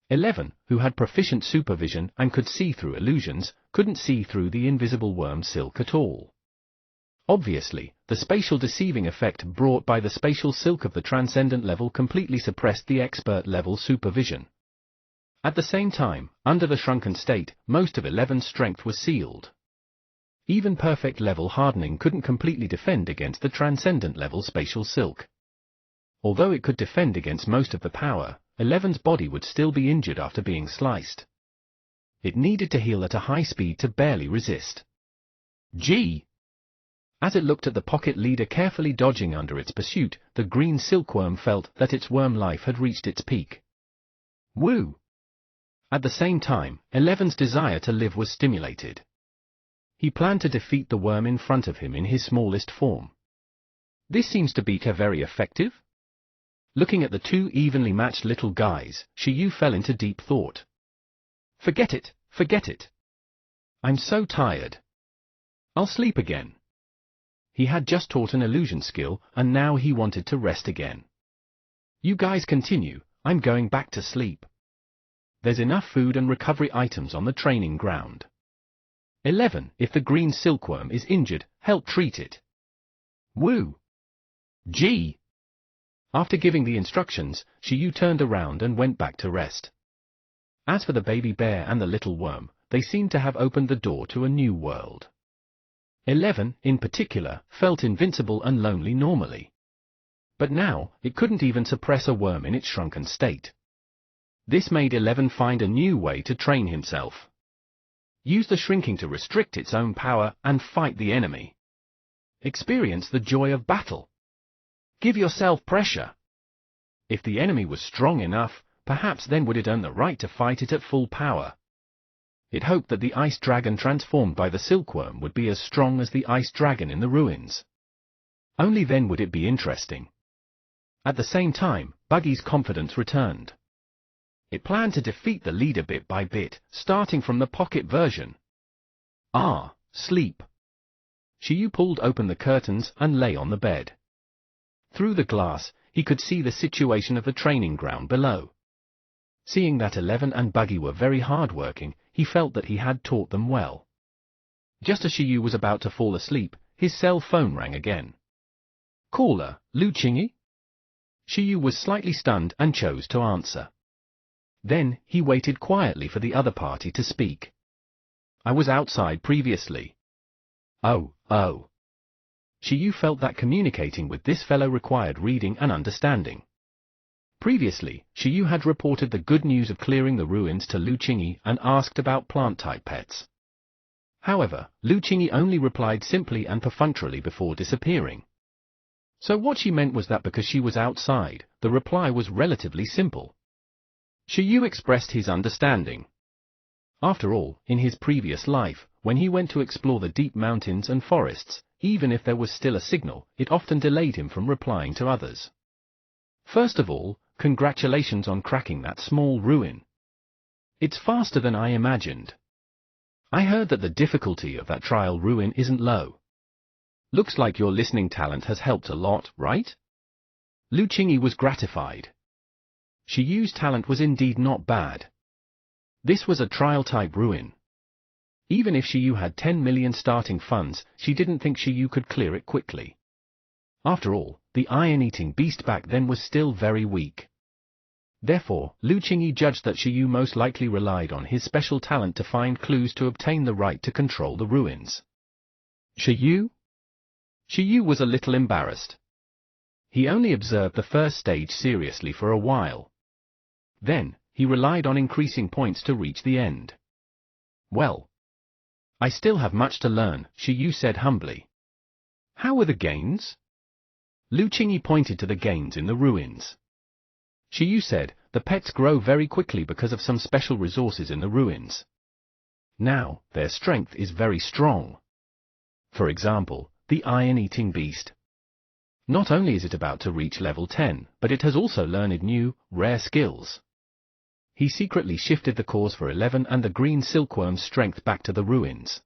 11, who had proficient supervision and could see through illusions, couldn't see through the invisible worm silk at all. Obviously, the spatial deceiving effect brought by the spatial silk of the transcendent level completely suppressed the expert level supervision. At the same time, under the shrunken state, most of 11's strength was sealed. Even perfect level hardening couldn't completely defend against the transcendent level spatial silk. Although it could defend against most of the power, 11's body would still be injured after being sliced. It needed to heal at a high speed to barely resist. Gee! As it looked at the pocket leader carefully dodging under its pursuit, the green silkworm felt that its worm life had reached its peak. Woo! At the same time, 11's desire to live was stimulated. He planned to defeat the worm in front of him in his smallest form. This seems to be very effective. Looking at the two evenly matched little guys, Shiyu fell into deep thought. Forget it, forget it. I'm so tired. I'll sleep again. He had just taught an illusion skill, and now he wanted to rest again. You guys continue, I'm going back to sleep. There's enough food and recovery items on the training ground. 11. If the green silkworm is injured, help treat it. Woo! Gee! After giving the instructions, Shiyu turned around and went back to rest. As for the baby bear and the little worm, they seemed to have opened the door to a new world. 11, in particular, felt invincible and lonely normally. But now, it couldn't even suppress a worm in its shrunken state. This made 11 find a new way to train himself. Use the shrinking to restrict its own power and fight the enemy. Experience the joy of battle. Give yourself pressure. If the enemy was strong enough, perhaps then would it earn the right to fight it at full power. It hoped that the ice dragon transformed by the silkworm would be as strong as the ice dragon in the ruins. Only then would it be interesting. At the same time, Buggy's confidence returned. It planned to defeat the leader bit by bit, starting from the pocket version. Sleep. Shiyu pulled open the curtains and lay on the bed. Through the glass, he could see the situation of the training ground below. Seeing that 11 and Buggy were very hard-working, he felt that he had taught them well. Just as Shiyu was about to fall asleep, his cell phone rang again. Caller, Lu Qingyi? Shiyu was slightly stunned and chose to answer. Then, he waited quietly for the other party to speak. I was outside previously. Oh. Shiyu felt that communicating with this fellow required reading and understanding. Previously, Shiyu had reported the good news of clearing the ruins to Lu Qingyi and asked about plant-type pets. However, Lu Qingyi only replied simply and perfunctorily before disappearing. So what she meant was that because she was outside, the reply was relatively simple. Shiyu expressed his understanding. After all, in his previous life, when he went to explore the deep mountains and forests, even if there was still a signal, it often delayed him from replying to others. First of all, congratulations on cracking that small ruin. It's faster than I imagined. I heard that the difficulty of that trial ruin isn't low. Looks like your listening talent has helped a lot, right? Lu Qingyi was gratified. Shiyu's talent was indeed not bad. This was a trial-type ruin. Even if Shiyu had 10 million starting funds, she didn't think Shiyu could clear it quickly. After all, the iron-eating beast back then was still very weak. Therefore, Lu Qingyi judged that Shiyu most likely relied on his special talent to find clues to obtain the right to control the ruins. Shiyu? Shiyu was a little embarrassed. He only observed the first stage seriously for a while. Then, he relied on increasing points to reach the end. Well, I still have much to learn, Shiyu said humbly. How were the gains? Lu Qingyi pointed to the gains in the ruins. Shiyu said, the pets grow very quickly because of some special resources in the ruins. Now, their strength is very strong. For example, the iron-eating beast. Not only is it about to reach level 10, but it has also learned new, rare skills. He secretly shifted the cause for 11 and the green silkworm's strength back to the ruins.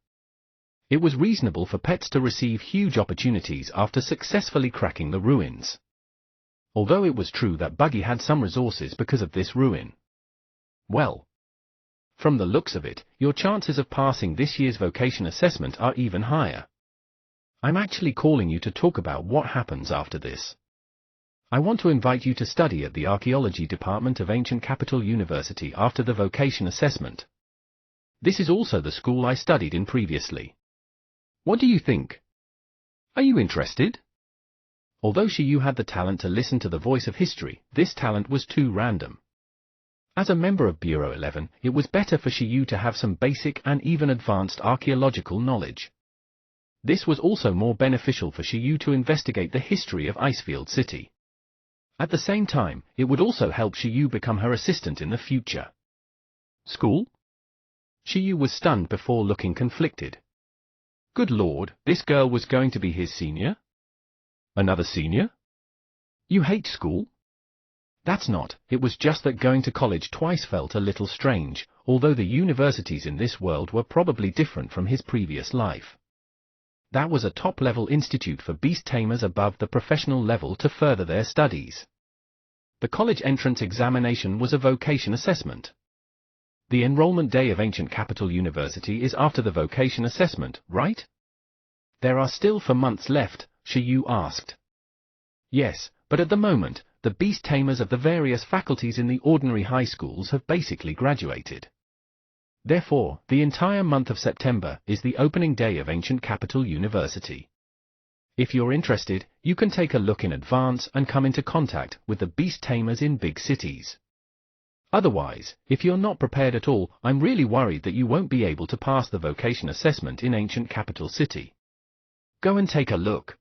It was reasonable for pets to receive huge opportunities after successfully cracking the ruins. Although it was true that Buggy had some resources because of this ruin. Well, from the looks of it, your chances of passing this year's vocation assessment are even higher. I'm actually calling you to talk about what happens after this. I want to invite you to study at the Archaeology Department of Ancient Capital University after the vocation assessment. This is also the school I studied in previously. What do you think? Are you interested? Although Shiyu had the talent to listen to the voice of history, this talent was too random. As a member of Bureau 11, it was better for Shiyu to have some basic and even advanced archaeological knowledge. This was also more beneficial for Shiyu to investigate the history of Icefield City. At the same time, it would also help Shiyu become her assistant in the future. School? Shiyu was stunned before looking conflicted. Good lord, this girl was going to be his senior? Another senior? You hate school? That's not, it was just that going to college twice felt a little strange, although the universities in this world were probably different from his previous life. That was a top-level institute for beast tamers above the professional level to further their studies. The college entrance examination was a vocation assessment. The enrollment day of Ancient Capital University is after the vocation assessment, right? There are still 4 months left, Shiyu asked. Yes, but at the moment, the beast tamers of the various faculties in the ordinary high schools have basically graduated. Therefore, the entire month of September is the opening day of Ancient Capital University. If you're interested, you can take a look in advance and come into contact with the beast tamers in big cities. Otherwise, if you're not prepared at all, I'm really worried that you won't be able to pass the vocation assessment in Ancient Capital City. Go and take a look.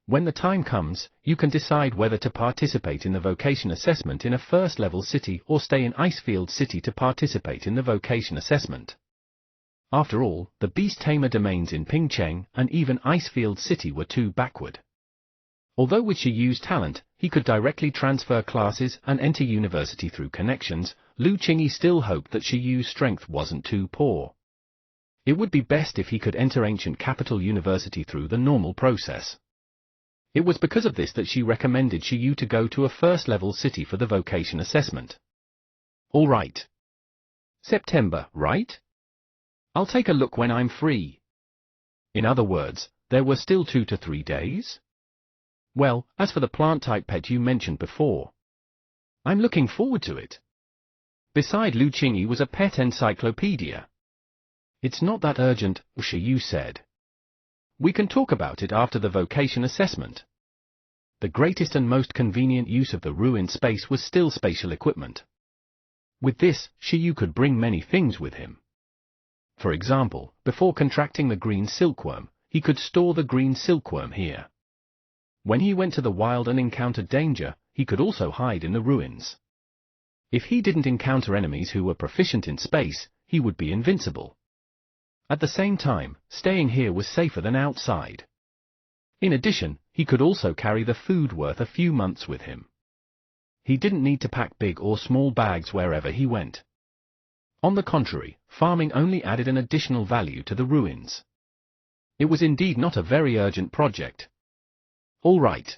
When the time comes, you can decide whether to participate in the vocation assessment in a first-level city or stay in Icefield City to participate in the vocation assessment. After all, the beast tamer domains in Pingcheng and even Icefield City were too backward. Although with Shiyu's talent, he could directly transfer classes and enter university through connections, Lu Qingyi still hoped that Shiyu's strength wasn't too poor. It would be best if he could enter Ancient Capital University through the normal process. It was because of this that she recommended Shiyu to go to a first-level city for the vocation assessment. All right. September, right? I'll take a look when I'm free. In other words, there were still 2 to 3 days? Well, as for the plant-type pet you mentioned before, I'm looking forward to it. Beside Lu Qingyi was a pet encyclopedia. It's not that urgent, Shiyu said. We can talk about it after the vocation assessment. The greatest and most convenient use of the ruined space was still spatial equipment. With this, Shiyu could bring many things with him. For example, before contracting the green silkworm, he could store the green silkworm here. When he went to the wild and encountered danger, he could also hide in the ruins. If he didn't encounter enemies who were proficient in space, he would be invincible. At the same time, staying here was safer than outside. In addition, he could also carry the food worth a few months with him. He didn't need to pack big or small bags wherever he went. On the contrary, farming only added an additional value to the ruins. It was indeed not a very urgent project. All right.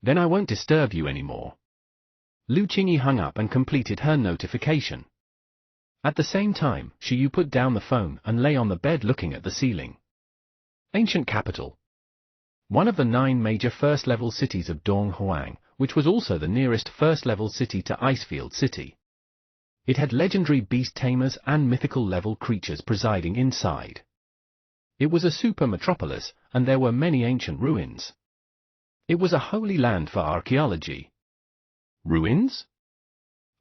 Then I won't disturb you anymore. Lu Qingyi hung up and completed her notification. At the same time, Shiyu put down the phone and lay on the bed looking at the ceiling. Ancient Capital. One of the 9 major first-level cities of Donghuang, which was also the nearest first-level city to Icefield City. It had legendary beast tamers and mythical-level creatures presiding inside. It was a super metropolis, and there were many ancient ruins. It was a holy land for archaeology. Ruins?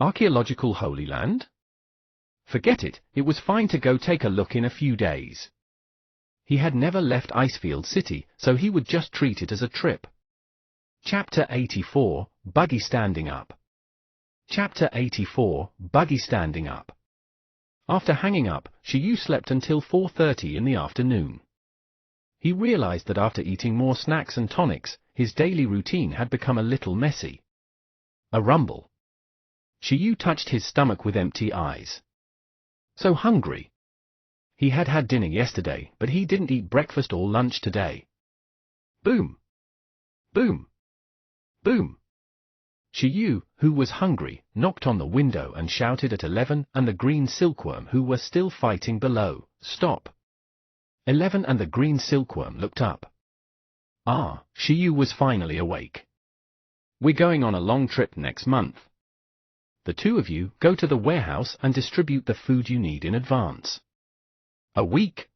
Archaeological holy land? Forget it, it was fine to go take a look in a few days. He had never left Icefield City, so he would just treat it as a trip. Chapter 84, Buggy Standing Up. Chapter 84, Buggy Standing Up. After hanging up, Shiyu slept until 4:30 in the afternoon. He realized that after eating more snacks and tonics, his daily routine had become a little messy. A rumble. Shiyu touched his stomach with empty eyes. So hungry. He had had dinner yesterday, but he didn't eat breakfast or lunch today. Boom! Boom! Boom! Shiyu, who was hungry, knocked on the window and shouted at 11 and the green silkworm, who were still fighting below, "Stop!" 11 and the green silkworm looked up. Ah, Shiyu was finally awake. "We're going on a long trip next month. The two of you go to the warehouse and distribute the food you need in advance." "A week?"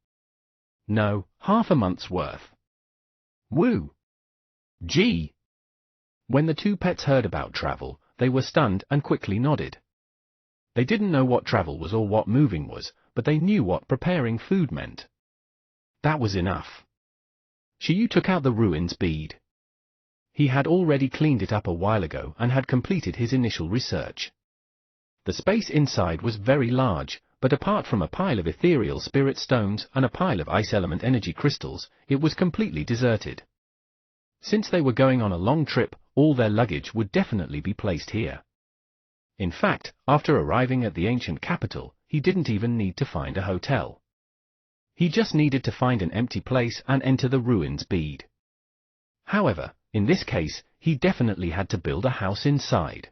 "No, half a month's worth." "Woo! Gee!" When the two pets heard about travel, they were stunned and quickly nodded. They didn't know what travel was or what moving was, but they knew what preparing food meant. That was enough. Shiyu took out the ruins bead. He had already cleaned it up a while ago and had completed his initial research. The space inside was very large, but apart from a pile of ethereal spirit stones and a pile of ice element energy crystals, it was completely deserted. Since they were going on a long trip, all their luggage would definitely be placed here. In fact, after arriving at the ancient capital, he didn't even need to find a hotel. He just needed to find an empty place and enter the ruins bead. However, in this case, he definitely had to build a house inside.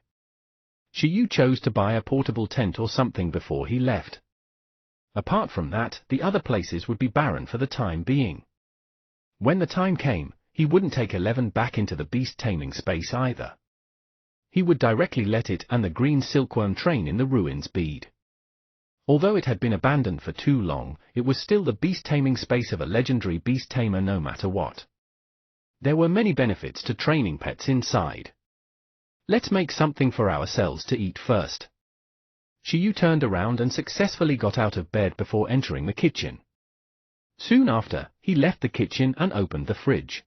Shiyu chose to buy a portable tent or something before he left. Apart from that, the other places would be barren for the time being. When the time came, he wouldn't take 11 back into the beast-taming space either. He would directly let it and the green silkworm train in the ruins bead. Although it had been abandoned for too long, it was still the beast-taming space of a legendary beast-tamer no matter what. There were many benefits to training pets inside. "Let's make something for ourselves to eat first." Shiyu turned around and successfully got out of bed before entering the kitchen. Soon after, he left the kitchen and opened the fridge.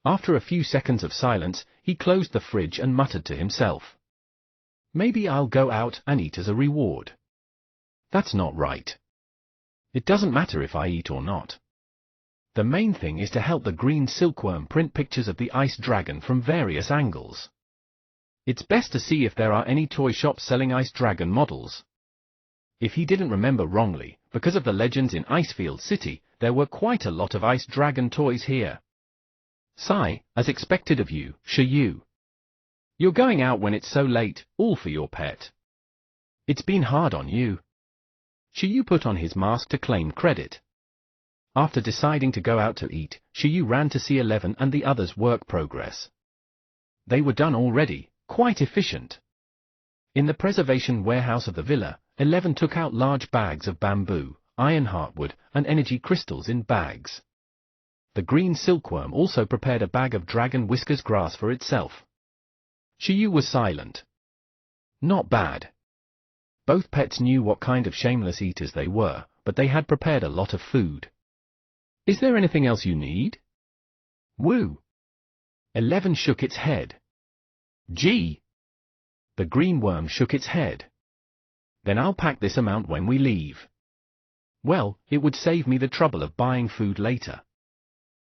After a few seconds of silence, he closed the fridge and muttered to himself. "Maybe I'll go out and eat as a reward. That's not right. It doesn't matter if I eat or not. The main thing is to help the green silkworm print pictures of the ice dragon from various angles. It's best to see if there are any toy shops selling ice dragon models." If he didn't remember wrongly, because of the legends in Icefield City, there were quite a lot of ice dragon toys here. "Sigh, as expected of you, Shiyu. You're going out when it's so late, all for your pet. It's been hard on you." Shiyu put on his mask to claim credit. After deciding to go out to eat, Shiyu ran to see 11 and the others' work progress. They were done already, quite efficient. In the preservation warehouse of the villa, 11 took out large bags of bamboo, iron heartwood, and energy crystals in bags. The green silkworm also prepared a bag of dragon whiskers grass for itself. Shiyu was silent. Not bad. Both pets knew what kind of shameless eaters they were, but they had prepared a lot of food. "Is there anything else you need?" "Woo!" 11 shook its head. "Gee!" The green worm shook its head. "Then I'll pack this amount when we leave." "Well, it would save me the trouble of buying food later."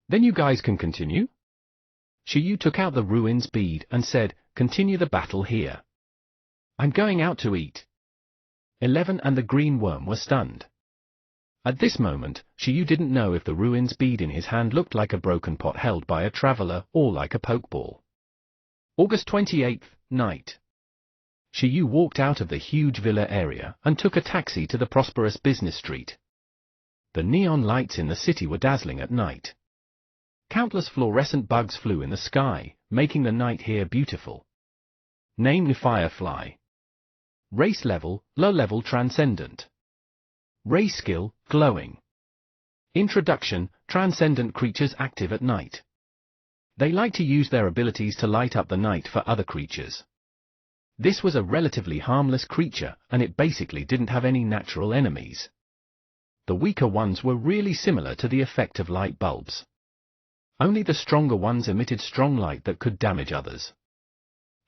"Then you guys can continue?" Shiyu took out the ruins bead and said, "Continue the battle here. I'm going out to eat." 11 and the green worm were stunned. At this moment, Shiyu didn't know if the ruins bead in his hand looked like a broken pot held by a traveler or like a pokeball. August 28th, night. Shiyu walked out of the huge villa area and took a taxi to the prosperous business street. The neon lights in the city were dazzling at night. Countless fluorescent bugs flew in the sky, making the night here beautiful. Name: Firefly. Race level: low level transcendent. Race skill: glowing. Introduction: transcendent creatures active at night. They like to use their abilities to light up the night for other creatures. This was a relatively harmless creature, and it basically didn't have any natural enemies. The weaker ones were really similar to the effect of light bulbs. Only the stronger ones emitted strong light that could damage others.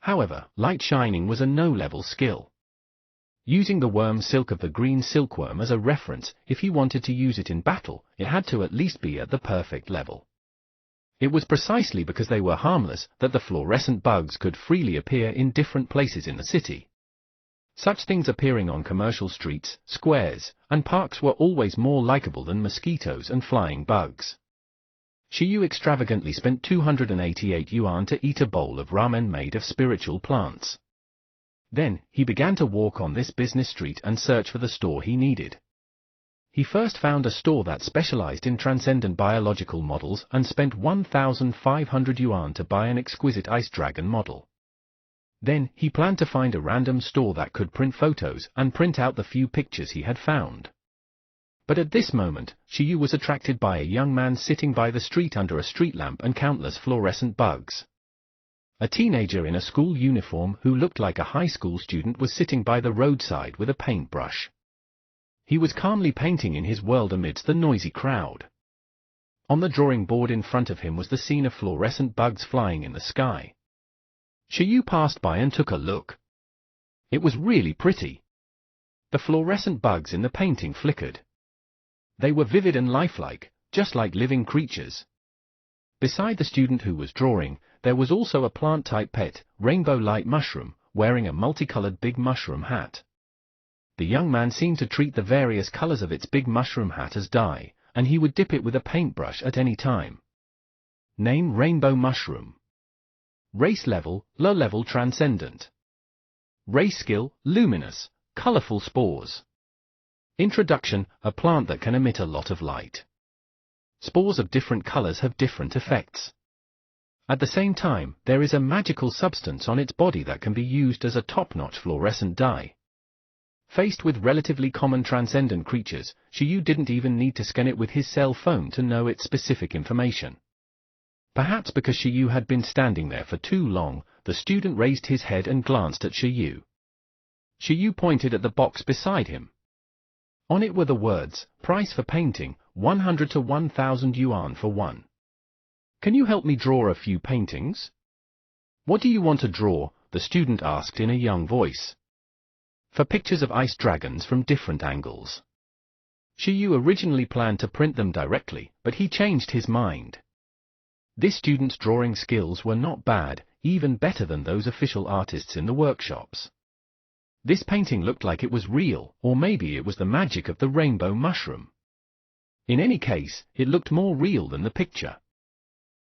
However, light shining was a no-level skill. Using the worm silk of the green silkworm as a reference, if he wanted to use it in battle, it had to at least be at the perfect level. It was precisely because they were harmless that the fluorescent bugs could freely appear in different places in the city. Such things appearing on commercial streets, squares, and parks were always more likable than mosquitoes and flying bugs. Shiyu extravagantly spent 288 yuan to eat a bowl of ramen made of spiritual plants. Then, he began to walk on this business street and search for the store he needed. He first found a store that specialized in transcendent biological models and spent 1,500 yuan to buy an exquisite ice dragon model. Then, he planned to find a random store that could print photos and print out the few pictures he had found. But at this moment, Shiyu was attracted by a young man sitting by the street under a street lamp and countless fluorescent bugs. A teenager in a school uniform who looked like a high school student was sitting by the roadside with a paintbrush. He was calmly painting in his world amidst the noisy crowd. On the drawing board in front of him was the scene of fluorescent bugs flying in the sky. Shiyu passed by and took a look. It was really pretty. The fluorescent bugs in the painting flickered. They were vivid and lifelike, just like living creatures. Beside the student who was drawing, there was also a plant-type pet, Rainbow Light Mushroom, wearing a multicolored big mushroom hat. The young man seemed to treat the various colors of its big mushroom hat as dye, and he would dip it with a paintbrush at any time. Name: Rainbow Mushroom. Race level: low level transcendent. Race skill: luminous, colorful spores. Introduction: a plant that can emit a lot of light. Spores of different colors have different effects. At the same time, there is a magical substance on its body that can be used as a top-notch fluorescent dye. Faced with relatively common transcendent creatures, Shiyu didn't even need to scan it with his cell phone to know its specific information. Perhaps because Shiyu had been standing there for too long, the student raised his head and glanced at Shiyu. Shiyu pointed at the box beside him. On it were the words, "Price for painting, 100 to 1,000 yuan for one. Can you help me draw a few paintings?" "What do you want to draw?" the student asked in a young voice. "For pictures of ice dragons from different angles." Shiyu originally planned to print them directly, but he changed his mind. This student's drawing skills were not bad, even better than those official artists in the workshops. This painting looked like it was real, or maybe it was the magic of the rainbow mushroom. In any case, it looked more real than the picture.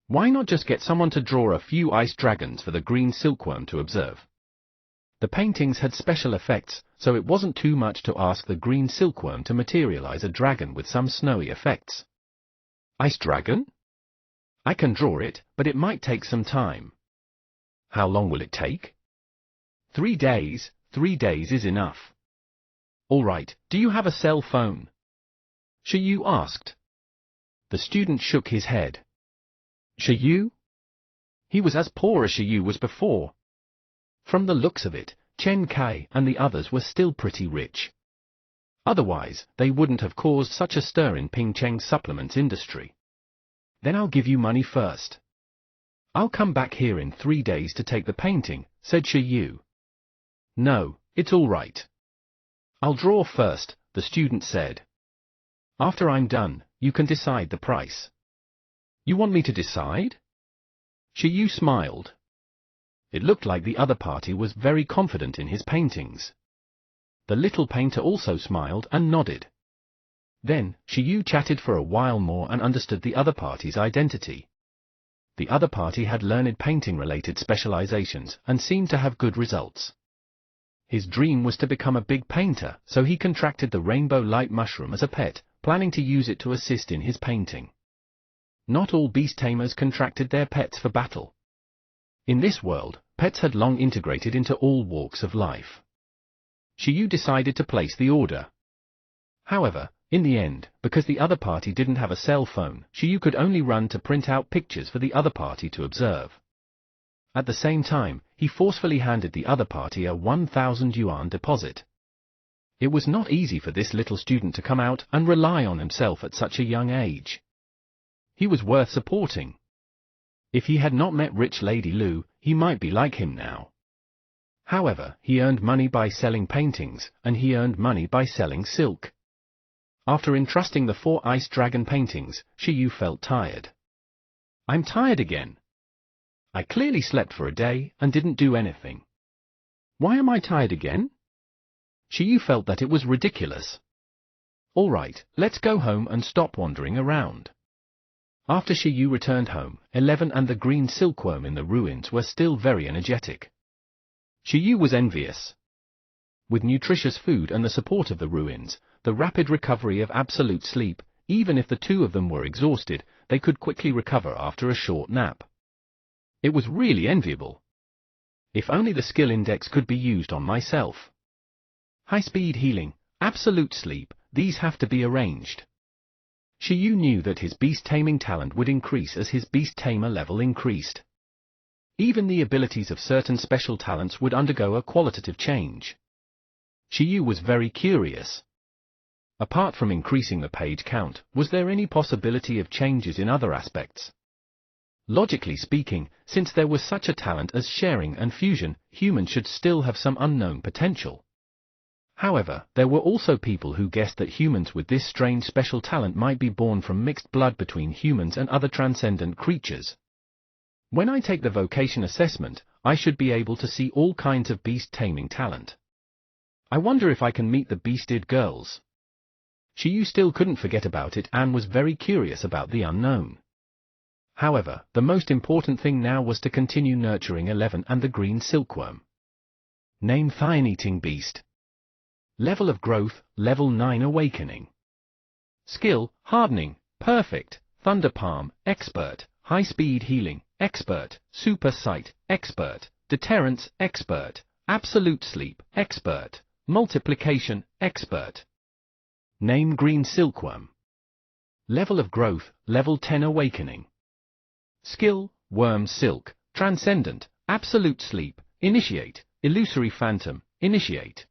Why not just get someone to draw a few ice dragons for the green silkworm to observe? The paintings had special effects, so it wasn't too much to ask the green silkworm to materialize a dragon with some snowy effects. "Ice dragon? I can draw it, but it might take some time." "How long will it take?" 3 days. 3 days is enough." "All right, do you have a cell phone?" Shiyu asked. The student shook his head. Shiyu? He was as poor as Shiyu was before. From the looks of it, Chen Kai and the others were still pretty rich. Otherwise, they wouldn't have caused such a stir in Pingcheng's supplements industry. "Then I'll give you money first. I'll come back here in 3 days to take the painting," said Shiyu. "No, it's all right. I'll draw first," the student said. "After I'm done, you can decide the price." "You want me to decide?" Shiyu smiled. It looked like the other party was very confident in his paintings. The little painter also smiled and nodded. Then, Shiyu chatted for a while more and understood the other party's identity. The other party had learned painting-related specializations and seemed to have good results. His dream was to become a big painter, so he contracted the rainbow light mushroom as a pet, planning to use it to assist in his painting. Not all beast tamers contracted their pets for battle. In this world, pets had long integrated into all walks of life. Shiyu decided to place the order. However, in the end, because the other party didn't have a cell phone, Shiyu could only run to print out pictures for the other party to observe. At the same time, he forcefully handed the other party a 1,000 yuan deposit. It was not easy for this little student to come out and rely on himself at such a young age. He was worth supporting. If he had not met rich Lady Lu, he might be like him now. However, he earned money by selling paintings, and he earned money by selling silk. After entrusting the 4 ice dragon paintings, Shi Yu felt tired. I'm tired again. I clearly slept for a day and didn't do anything. Why am I tired again? Shi Yu felt that it was ridiculous. All right, let's go home and stop wandering around. After Shi Yu returned home, 11 and the green silkworm in the ruins were still very energetic. Shi Yu was envious. With nutritious food and the support of the ruins, the rapid recovery of absolute sleep, even if the 2 of them were exhausted, they could quickly recover after a short nap. It was really enviable. If only the skill index could be used on myself. High-speed healing, absolute sleep, these have to be arranged. Shi Yu knew that his beast-taming talent would increase as his beast-tamer level increased. Even the abilities of certain special talents would undergo a qualitative change. Shi Yu was very curious. Apart from increasing the page count, was there any possibility of changes in other aspects? Logically speaking, since there was such a talent as sharing and fusion, humans should still have some unknown potential. However, there were also people who guessed that humans with this strange special talent might be born from mixed blood between humans and other transcendent creatures. When I take the vocation assessment, I should be able to see all kinds of beast-taming talent. I wonder if I can meet the beasted girls. Shi Yu still couldn't forget about it and was very curious about the unknown. However, the most important thing now was to continue nurturing 11 and the green silkworm. Name: Thine-eating beast. Level of growth, level 9 awakening. Skill: hardening, perfect, thunder palm, expert, high-speed healing, expert, super sight, expert, deterrence, expert, absolute sleep, expert, multiplication, expert. Name: green silkworm. Level of growth, level 10 awakening. Skill: worm silk, transcendent, absolute sleep, initiate, illusory phantom, initiate.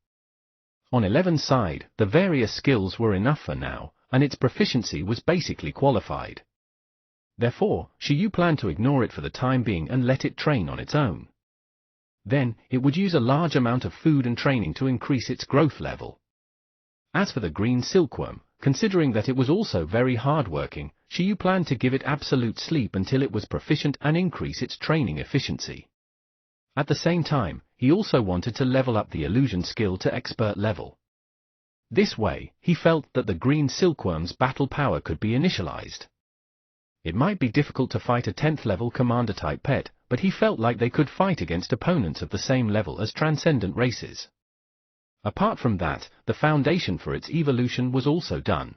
On 11's side, the various skills were enough for now, and its proficiency was basically qualified. Therefore, Shi Yu planned to ignore it for the time being and let it train on its own. Then, it would use a large amount of food and training to increase its growth level. As for the green silkworm, considering that it was also very hard-working, Shi Yu planned to give it absolute sleep until it was proficient and increase its training efficiency. At the same time, he also wanted to level up the illusion skill to expert level. This way, he felt that the green silkworm's battle power could be initialized. It might be difficult to fight a 10th level commander-type pet, but he felt like they could fight against opponents of the same level as transcendent races. Apart from that, the foundation for its evolution was also done.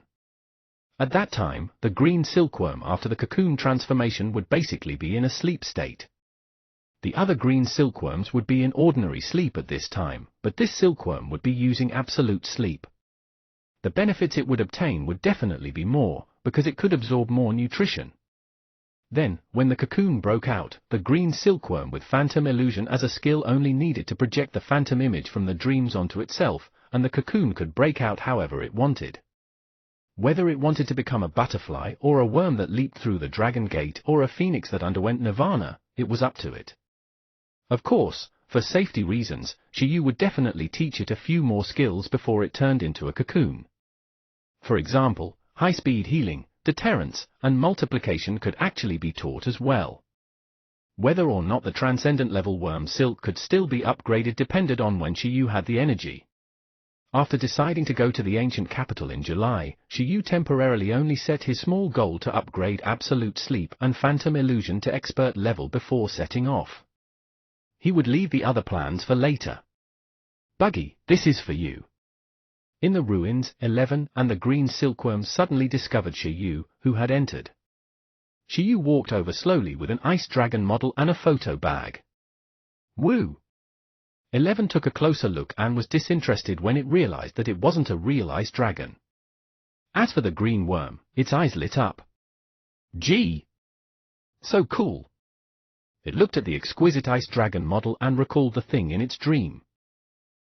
At that time, the green silkworm after the cocoon transformation would basically be in a sleep state. The other green silkworms would be in ordinary sleep at this time, but this silkworm would be using absolute sleep. The benefits it would obtain would definitely be more, because it could absorb more nutrition. Then, when the cocoon broke out, the green silkworm with phantom illusion as a skill only needed to project the phantom image from the dreams onto itself, and the cocoon could break out however it wanted. Whether it wanted to become a butterfly or a worm that leaped through the dragon gate or a phoenix that underwent nirvana, it was up to it. Of course, for safety reasons, Shi Yu would definitely teach it a few more skills before it turned into a cocoon. For example, high-speed healing, deterrence, and multiplication could actually be taught as well. Whether or not the transcendent level worm silk could still be upgraded depended on when Shi Yu had the energy. After deciding to go to the ancient capital in July, Shi Yu temporarily only set his small goal to upgrade absolute sleep and phantom illusion to expert level before setting off. He would leave the other plans for later. Buggy, this is for you. In the ruins, 11 and the green silkworm suddenly discovered Shi Yu, who had entered. Shi Yu walked over slowly with an ice dragon model and a photo bag. Woo! 11 took a closer look and was disinterested when it realized that it wasn't a real ice dragon. As for the green worm, its eyes lit up. Gee! So cool! It looked at the exquisite ice dragon model and recalled the thing in its dream.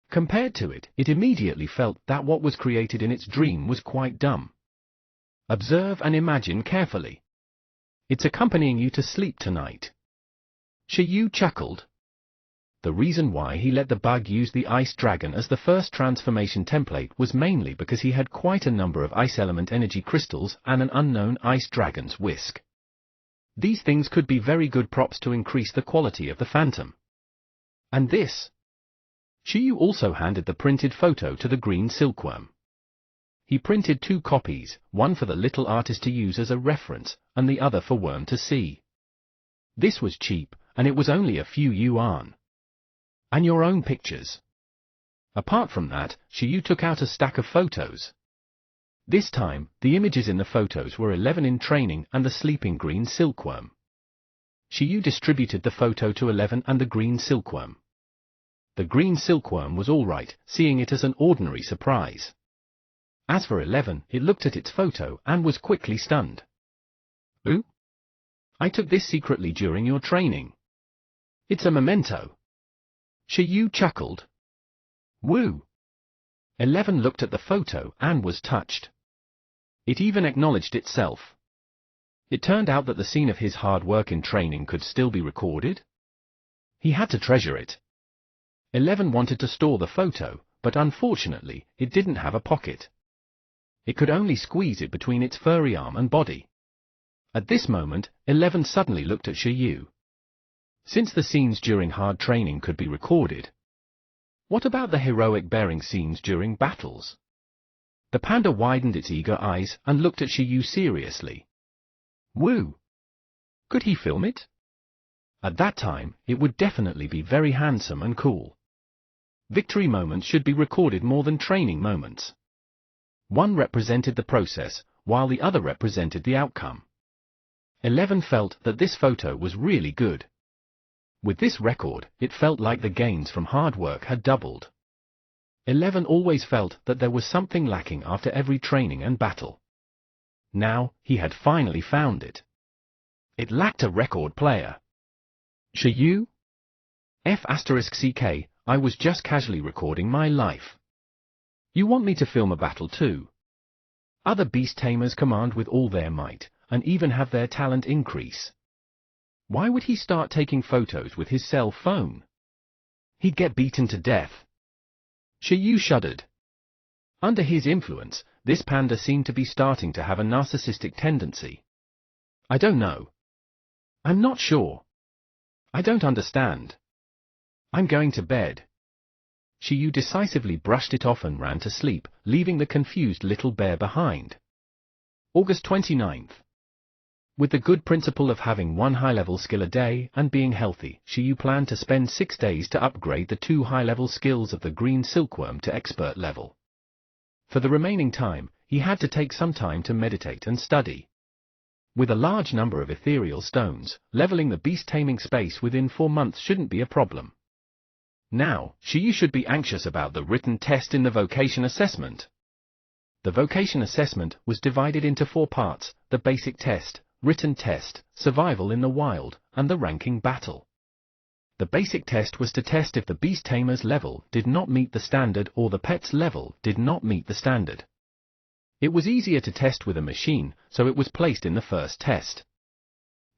Compared to it, it immediately felt that what was created in its dream was quite dumb. Observe and imagine carefully. It's accompanying you to sleep tonight. Shiyu chuckled. The reason why he let the bug use the ice dragon as the first transformation template was mainly because he had quite a number of ice element energy crystals and an unknown ice dragon's whisk. These things could be very good props to increase the quality of the Phantom. And this? Shiyu also handed the printed photo to the green silkworm. He printed 2 copies, one for the little artist to use as a reference, and the other for Worm to see. This was cheap, and it was only a few yuan. And your own pictures. Apart from that, Shiyu took out a stack of photos. This time, the images in the photos were 11 in training and the sleeping green silkworm. Shiyu distributed the photo to 11 and the green silkworm. The green silkworm was alright, seeing it as an ordinary surprise. As for 11, it looked at its photo and was quickly stunned. Ooh? I took this secretly during your training. It's a memento. Shiyu chuckled. Woo! 11 looked at the photo and was touched. It even acknowledged itself. It turned out that the scene of his hard work in training could still be recorded. He had to treasure it. 11 wanted to store the photo, but unfortunately, it didn't have a pocket. It could only squeeze it between its furry arm and body. At this moment, 11 suddenly looked at Shiyu. Since the scenes during hard training could be recorded, what about the heroic bearing scenes during battles? The panda widened its eager eyes and looked at Shiyu seriously. Woo! Could he film it? At that time, it would definitely be very handsome and cool. Victory moments should be recorded more than training moments. One represented the process, while the other represented the outcome. 11 felt that this photo was really good. With this record, it felt like the gains from hard work had doubled. 11 always felt that there was something lacking after every training and battle. Now, he had finally found it. It lacked a record player. Shiyu? F*CK, I was just casually recording my life. You want me to film a battle too? Other beast tamers command with all their might, and even have their talent increase. Why would he start taking photos with his cell phone? He'd get beaten to death. Shiyu shuddered. Under his influence, this panda seemed to be starting to have a narcissistic tendency. I don't know. I'm not sure. I don't understand. I'm going to bed. Shiyu decisively brushed it off and ran to sleep, leaving the confused little bear behind. August 29th. With the good principle of having 1 high-level skill a day and being healthy, Shiyu planned to spend 6 days to upgrade the 2 high-level skills of the green silkworm to expert level. For the remaining time, he had to take some time to meditate and study. With a large number of ethereal stones, leveling the beast-taming space within 4 months shouldn't be a problem. Now, Shiyu should be anxious about the written test in the vocation assessment. The vocation assessment was divided into 4 parts: the basic test, written test, survival in the wild, and the ranking battle. The basic test was to test if the beast tamer's level did not meet the standard or the pet's level did not meet the standard. It was easier to test with a machine, so it was placed in the first test.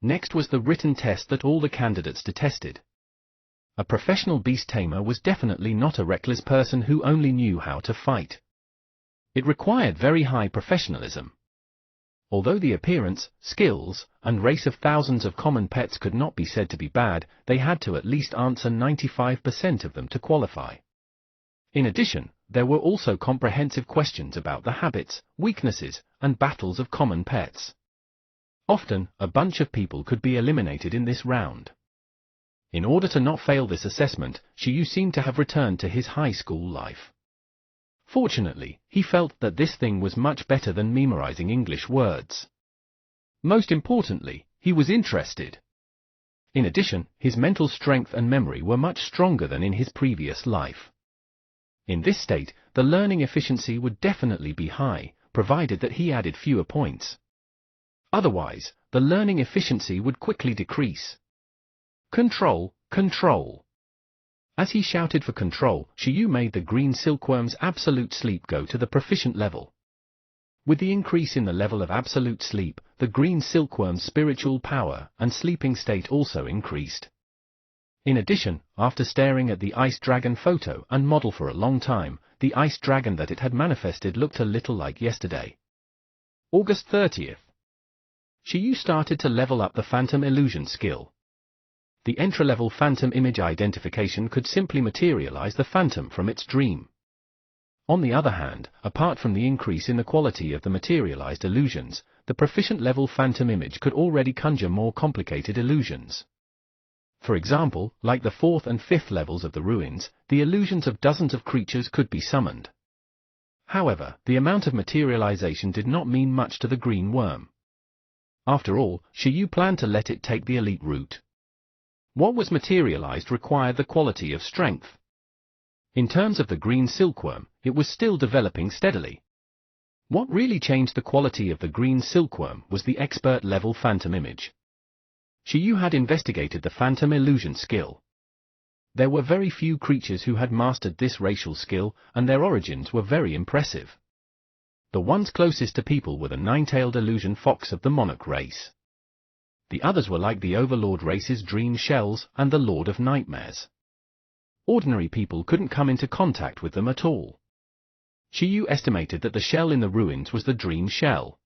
Next was the written test that all the candidates detested. A professional beast tamer was definitely not a reckless person who only knew how to fight. It required very high professionalism. Although the appearance, skills, and race of thousands of common pets could not be said to be bad, they had to at least answer 95% of them to qualify. In addition, there were also comprehensive questions about the habits, weaknesses, and battles of common pets. Often, a bunch of people could be eliminated in this round. In order to not fail this assessment, Shiyu seemed to have returned to his high school life. Fortunately, he felt that this thing was much better than memorizing English words. Most importantly, he was interested. In addition, his mental strength and memory were much stronger than in his previous life. In this state, the learning efficiency would definitely be high, provided that he added fewer points. Otherwise, the learning efficiency would quickly decrease. Control, control. As he shouted for control, Shiyu made the green silkworm's absolute sleep go to the proficient level. With the increase in the level of absolute sleep, the green silkworm's spiritual power and sleeping state also increased. In addition, after staring at the ice dragon photo and model for a long time, the ice dragon that it had manifested looked a little like yesterday. August 30th. Shiyu started to level up the phantom illusion skill. The entry-level phantom image identification could simply materialize the phantom from its dream. On the other hand, apart from the increase in the quality of the materialized illusions, the proficient level phantom image could already conjure more complicated illusions. For example, like the 4th and 5th levels of the ruins, the illusions of dozens of creatures could be summoned. However, the amount of materialization did not mean much to the green worm. After all, Shiyu planned to let it take the elite route. What was materialized required the quality of strength. In terms of the green silkworm, it was still developing steadily. What really changed the quality of the green silkworm was the expert-level phantom image. Shiyu had investigated the phantom illusion skill. There were very few creatures who had mastered this racial skill, and their origins were very impressive. The ones closest to people were the nine-tailed illusion fox of the monarch race. The others were like the overlord race's dream shells and the lord of nightmares. Ordinary people couldn't come into contact with them at all. Shiyu estimated that the shell in the ruins was the dream shell.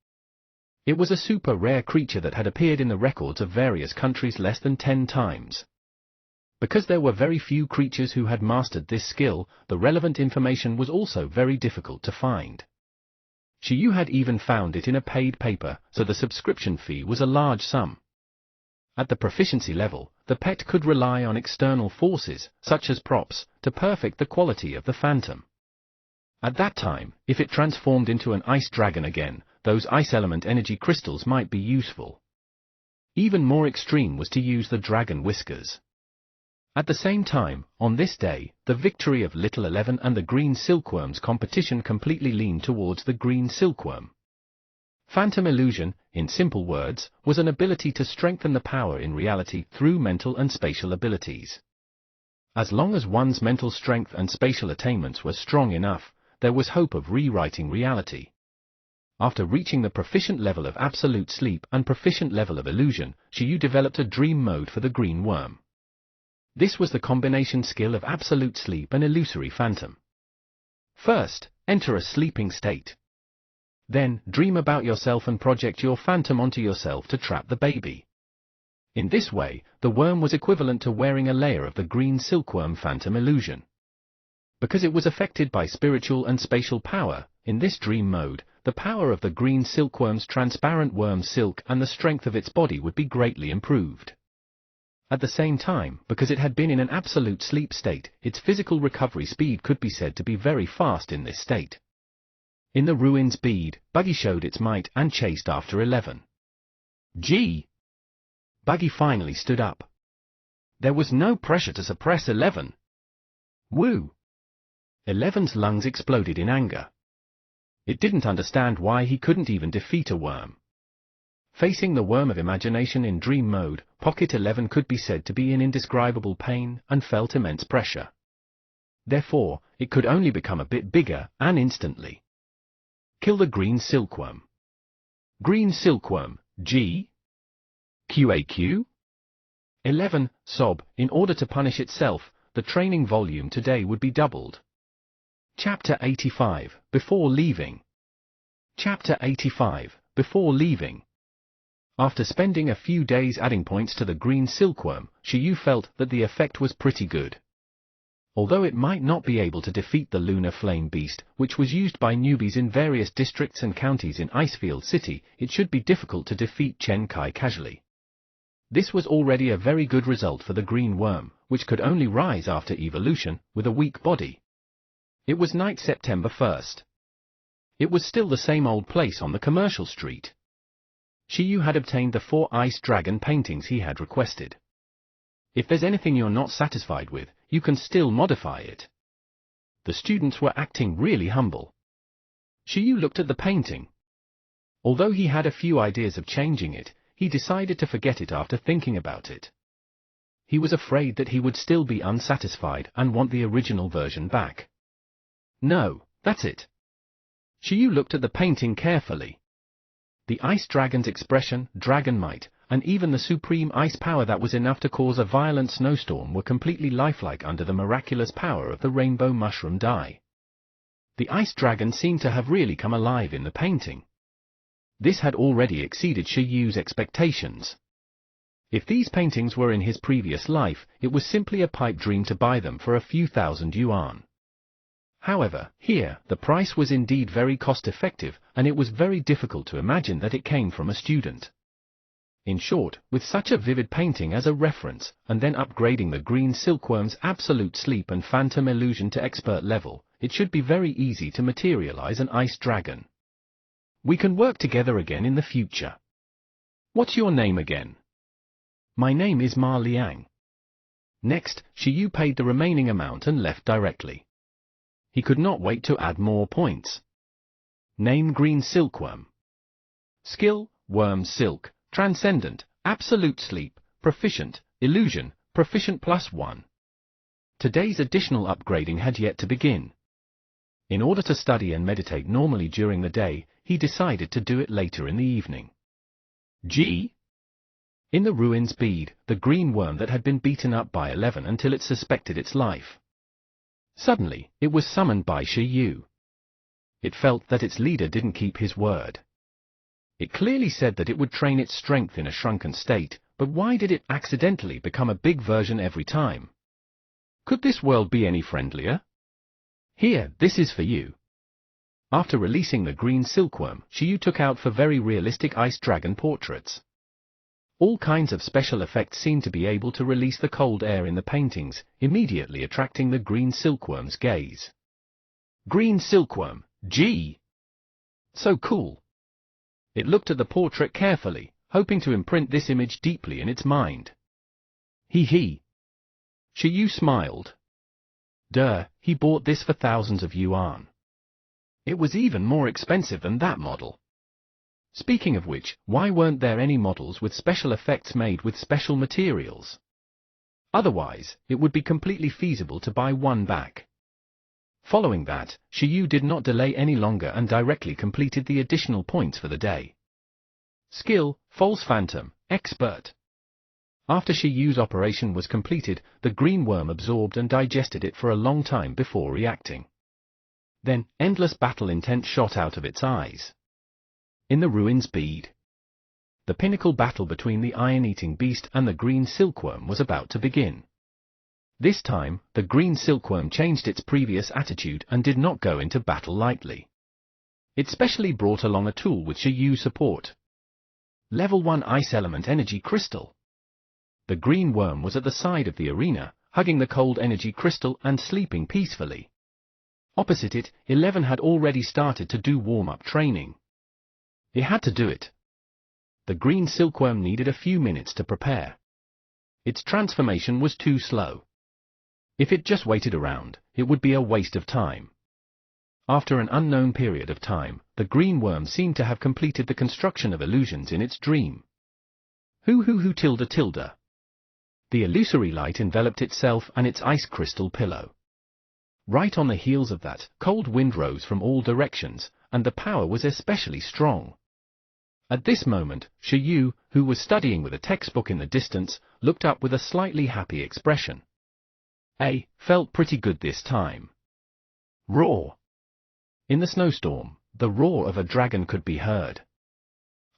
It was a super rare creature that had appeared in the records of various countries less than 10 times. Because there were very few creatures who had mastered this skill, the relevant information was also very difficult to find. Shiyu had even found it in a paid paper, so the subscription fee was a large sum. At the proficiency level, the pet could rely on external forces, such as props, to perfect the quality of the phantom. At that time, if it transformed into an ice dragon again, those ice element energy crystals might be useful. Even more extreme was to use the dragon whiskers. At the same time, on this day, the victory of Little 11 and the Green Silkworm's competition completely leaned towards the Green Silkworm. Phantom illusion, in simple words, was an ability to strengthen the power in reality through mental and spatial abilities. As long as one's mental strength and spatial attainments were strong enough, there was hope of rewriting reality. After reaching the proficient level of absolute sleep and proficient level of illusion, Shiyu developed a dream mode for the green worm. This was the combination skill of absolute sleep and illusory phantom. First, enter a sleeping state. Then, dream about yourself and project your phantom onto yourself to trap the baby. In this way, the worm was equivalent to wearing a layer of the green silkworm phantom illusion. Because it was affected by spiritual and spatial power, in this dream mode, the power of the green silkworm's transparent worm silk and the strength of its body would be greatly improved. At the same time, because it had been in an absolute sleep state, its physical recovery speed could be said to be very fast in this state. In the ruins bead, Buggy showed its might and chased after 11. Gee! Buggy finally stood up. There was no pressure to suppress 11. Woo! 11's lungs exploded in anger. It didn't understand why he couldn't even defeat a worm. Facing the worm of imagination in dream mode, Pocket 11 could be said to be in indescribable pain and felt immense pressure. Therefore, it could only become a bit bigger, and instantly. Kill the green silkworm. Green silkworm, G? QAQ? 11, sob, in order to punish itself, the training volume today would be doubled. Chapter 85, Before Leaving. Chapter 85, Before Leaving. After spending a few days adding points to the green silkworm, Shiyu felt that the effect was pretty good. Although it might not be able to defeat the lunar flame beast, which was used by newbies in various districts and counties in Icefield City, it should be difficult to defeat Chen Kai casually. This was already a very good result for the green worm, which could only rise after evolution, with a weak body. It was night September 1st. It was still the same old place on the commercial street. Shiyu had obtained the 4 ice dragon paintings he had requested. If there's anything you're not satisfied with, you can still modify it. The students were acting really humble. Shiyu looked at the painting. Although he had a few ideas of changing it, he decided to forget it after thinking about it. he was afraid that he would still be unsatisfied and want the original version back. No, that's it. Shiyu looked at the painting carefully. The ice dragon's expression, dragon might, and even the supreme ice power that was enough to cause a violent snowstorm were completely lifelike under the miraculous power of the rainbow mushroom dye. The ice dragon seemed to have really come alive in the painting. This had already exceeded Shiyu's expectations. If these paintings were in his previous life, it was simply a pipe dream to buy them for a few thousand yuan. However, here, the price was indeed very cost-effective, and it was very difficult to imagine that it came from a student. In short, with such a vivid painting as a reference, and then upgrading the green silkworm's absolute sleep and phantom illusion to expert level, it should be very easy to materialize an ice dragon. We can work together again in the future. What's your name again? My name is Ma Liang. Next, Shiyu paid the remaining amount and left directly. He could not wait to add more points. Name Green Silkworm. Skill, Worm Silk, Transcendent, Absolute Sleep, Proficient, Illusion, Proficient +1. Today's additional upgrading had yet to begin. In order to study and meditate normally during the day, he decided to do it later in the evening. G. In the ruins bead, the green worm that had been beaten up by 11 until it suspected its life. Suddenly, it was summoned by Shiyu. It felt that its leader didn't keep his word. It clearly said that it would train its strength in a shrunken state, but why did it accidentally become a big version every time? Could this world be any friendlier? Here, this is for you. After releasing the green silkworm, Shiyu took out for very realistic ice dragon portraits. All kinds of special effects seemed to be able to release the cold air in the paintings, immediately attracting the green silkworm's gaze. Green silkworm, G! So cool! It looked at the portrait carefully, hoping to imprint this image deeply in its mind. He. Shiyu smiled. He bought this for thousands of yuan. It was even more expensive than that model. Speaking of which, why weren't there any models with special effects made with special materials? Otherwise, it would be completely feasible to buy one back. Following that, Shiyu did not delay any longer and directly completed the additional points for the day. Skill, False Phantom, Expert. After Shiyu's operation was completed, the green worm absorbed and digested it for a long time before reacting. Then, endless battle intent shot out of its eyes. In the ruins bead. The pinnacle battle between the iron-eating beast and the green silkworm was about to begin. This time, the green silkworm changed its previous attitude and did not go into battle lightly. It specially brought along a tool with Shiyu support. Level 1 Ice Element Energy Crystal. The green worm was at the side of the arena, hugging the cold energy crystal and sleeping peacefully. Opposite it, 11 had already started to do warm-up training. It had to do it. The green silkworm needed a few minutes to prepare. Its transformation was too slow. If it just waited around, it would be a waste of time. After an unknown period of time, the green worm seemed to have completed the construction of illusions in its dream. Tilde. The illusory light enveloped itself and its ice crystal pillow. Right on the heels of that, cold wind rose from all directions, and the power was especially strong. At this moment, Shiyu, who was studying with a textbook in the distance, looked up with a slightly happy expression. Felt pretty good this time. Roar! In the snowstorm, the roar of a dragon could be heard.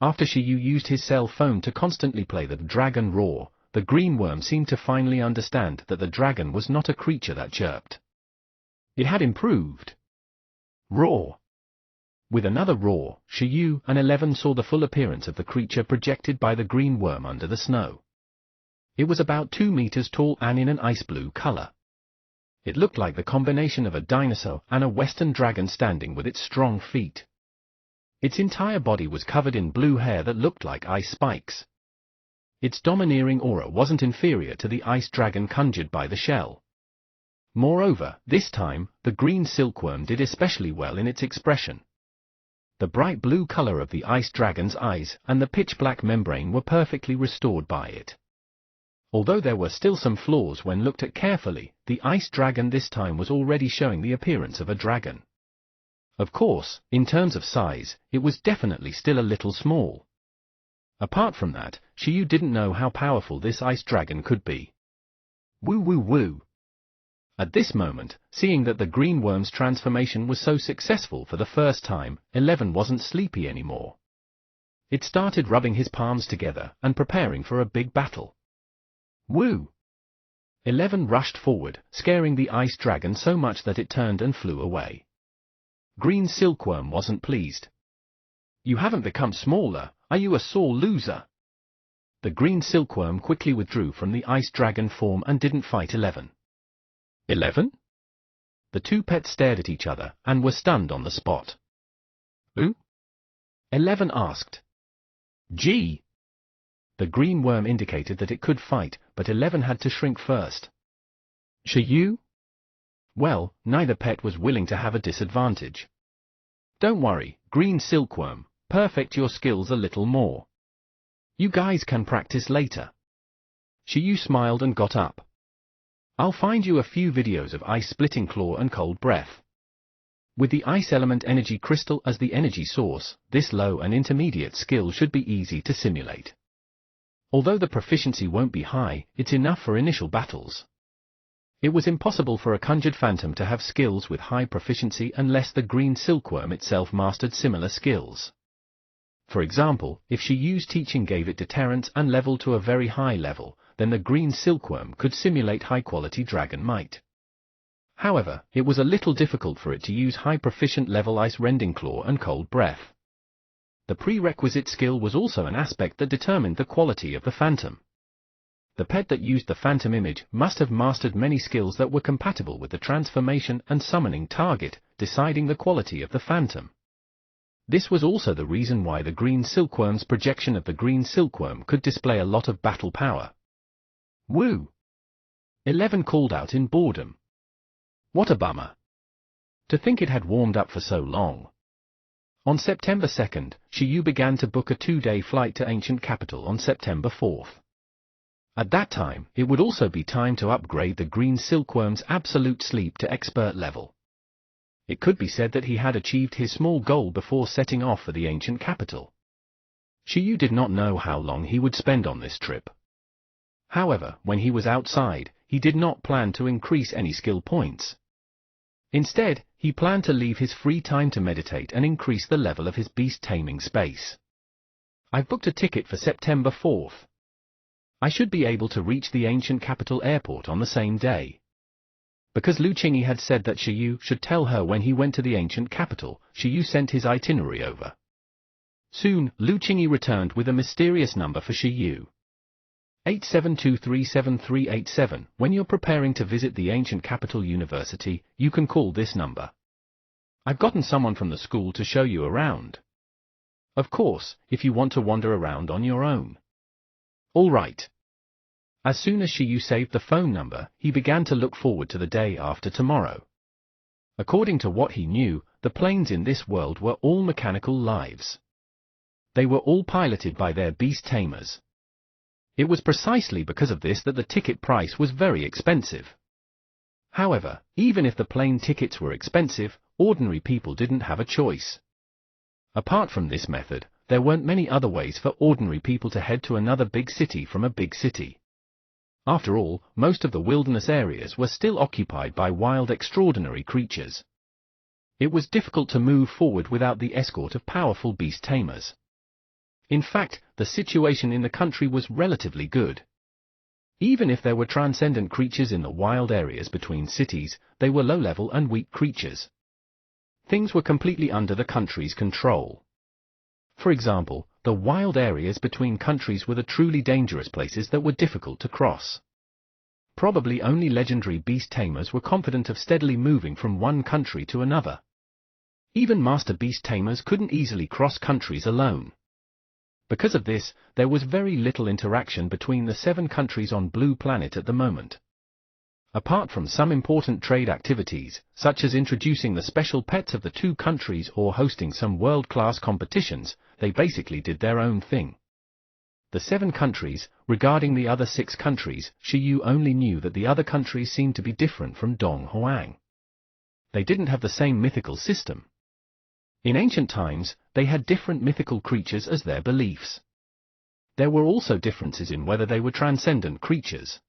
After Shiyu used his cell phone to constantly play the dragon roar, the green worm seemed to finally understand that the dragon was not a creature that chirped. It had improved. Roar! With another roar, Shiyu and 11 saw the full appearance of the creature projected by the green worm under the snow. It was about 2 meters tall and in an ice blue color. It looked like the combination of a dinosaur and a western dragon standing with its strong feet. Its entire body was covered in blue hair that looked like ice spikes. Its domineering aura wasn't inferior to the ice dragon conjured by the shell. Moreover, this time, the green silkworm did especially well in its expression. The bright blue color of the ice dragon's eyes and the pitch-black membrane were perfectly restored by it. Although there were still some flaws when looked at carefully, the ice dragon this time was already showing the appearance of a dragon. Of course, in terms of size, it was definitely still a little small. Apart from that, Shiyu didn't know how powerful this ice dragon could be. Woo woo woo! At this moment, seeing that the green worm's transformation was so successful for the first time, 11 wasn't sleepy anymore. It started rubbing his palms together and preparing for a big battle. Woo! 11 rushed forward, scaring the ice dragon so much that it turned and flew away. Green Silkworm wasn't pleased. You haven't become smaller, are you a sore loser? The green silkworm quickly withdrew from the ice dragon form and didn't fight 11. 11? The two pets stared at each other and were stunned on the spot. Who? 11 asked. Gee! The green worm indicated that it could fight, but 11 had to shrink first. Shiyu? Well, neither pet was willing to have a disadvantage. Don't worry, green silkworm, perfect your skills a little more. You guys can practice later. Shiyu smiled and got up. I'll find you a few videos of ice splitting claw and cold breath. With the ice element energy crystal as the energy source, this low and intermediate skill should be easy to simulate. Although the proficiency won't be high, it's enough for initial battles. It was impossible for a conjured phantom to have skills with high proficiency unless the green silkworm itself mastered similar skills. For example, if Shiyu's teaching gave it deterrence and level to a very high level, then the green silkworm could simulate high-quality dragon might. However, it was a little difficult for it to use high-proficient level ice rending claw and cold breath. The prerequisite skill was also an aspect that determined the quality of the phantom. The pet that used the phantom image must have mastered many skills that were compatible with the transformation and summoning target, deciding the quality of the phantom. This was also the reason why the green silkworm's projection of the green silkworm could display a lot of battle power. Woo! 11 called out in boredom. What a bummer. To think it had warmed up for so long. On September 2nd, Shiyu began to book a 2-day flight to ancient capital on September 4th. At that time, it would also be time to upgrade the green silkworm's absolute sleep to expert level. It could be said that he had achieved his small goal before setting off for the ancient capital. Shiyu did not know how long he would spend on this trip. However, when he was outside, he did not plan to increase any skill points. Instead, he planned to leave his free time to meditate and increase the level of his beast taming space. I've booked a ticket for September 4th. I should be able to reach the ancient capital airport on the same day. Because Lu Qingyi had said that Shiyu should tell her when he went to the ancient capital, Shiyu sent his itinerary over. Soon, Lu Qingyi returned with a mysterious number for Shiyu. 87237387. When you're preparing to visit the ancient capital university, you can call this number. I've gotten someone from the school to show you around. Of course, if you want to wander around on your own. All right. As soon as Shiyu saved the phone number, he began to look forward to the day after tomorrow. According to what he knew, the planes in this world were all mechanical lives. They were all piloted by their beast tamers. It was precisely because of this that the ticket price was very expensive. However, even if the plane tickets were expensive, ordinary people didn't have a choice. Apart from this method, there weren't many other ways for ordinary people to head to another big city from a big city. After all, most of the wilderness areas were still occupied by wild extraordinary creatures. It was difficult to move forward without the escort of powerful beast tamers. In fact, the situation in the country was relatively good. Even if there were transcendent creatures in the wild areas between cities, they were low-level and weak creatures. Things were completely under the country's control. For example, the wild areas between countries were the truly dangerous places that were difficult to cross. Probably only legendary beast tamers were confident of steadily moving from one country to another. Even master beast tamers couldn't easily cross countries alone. Because of this, there was very little interaction between the 7 countries on Blue Planet at the moment. Apart from some important trade activities, such as introducing the special pets of the 2 countries or hosting some world-class competitions, they basically did their own thing. The 7 countries. Regarding the other 6 countries, Shi Yu only knew that the other countries seemed to be different from Dong Huang. They didn't have the same mythical system. In ancient times, they had different mythical creatures as their beliefs. There were also differences in whether they were transcendent creatures.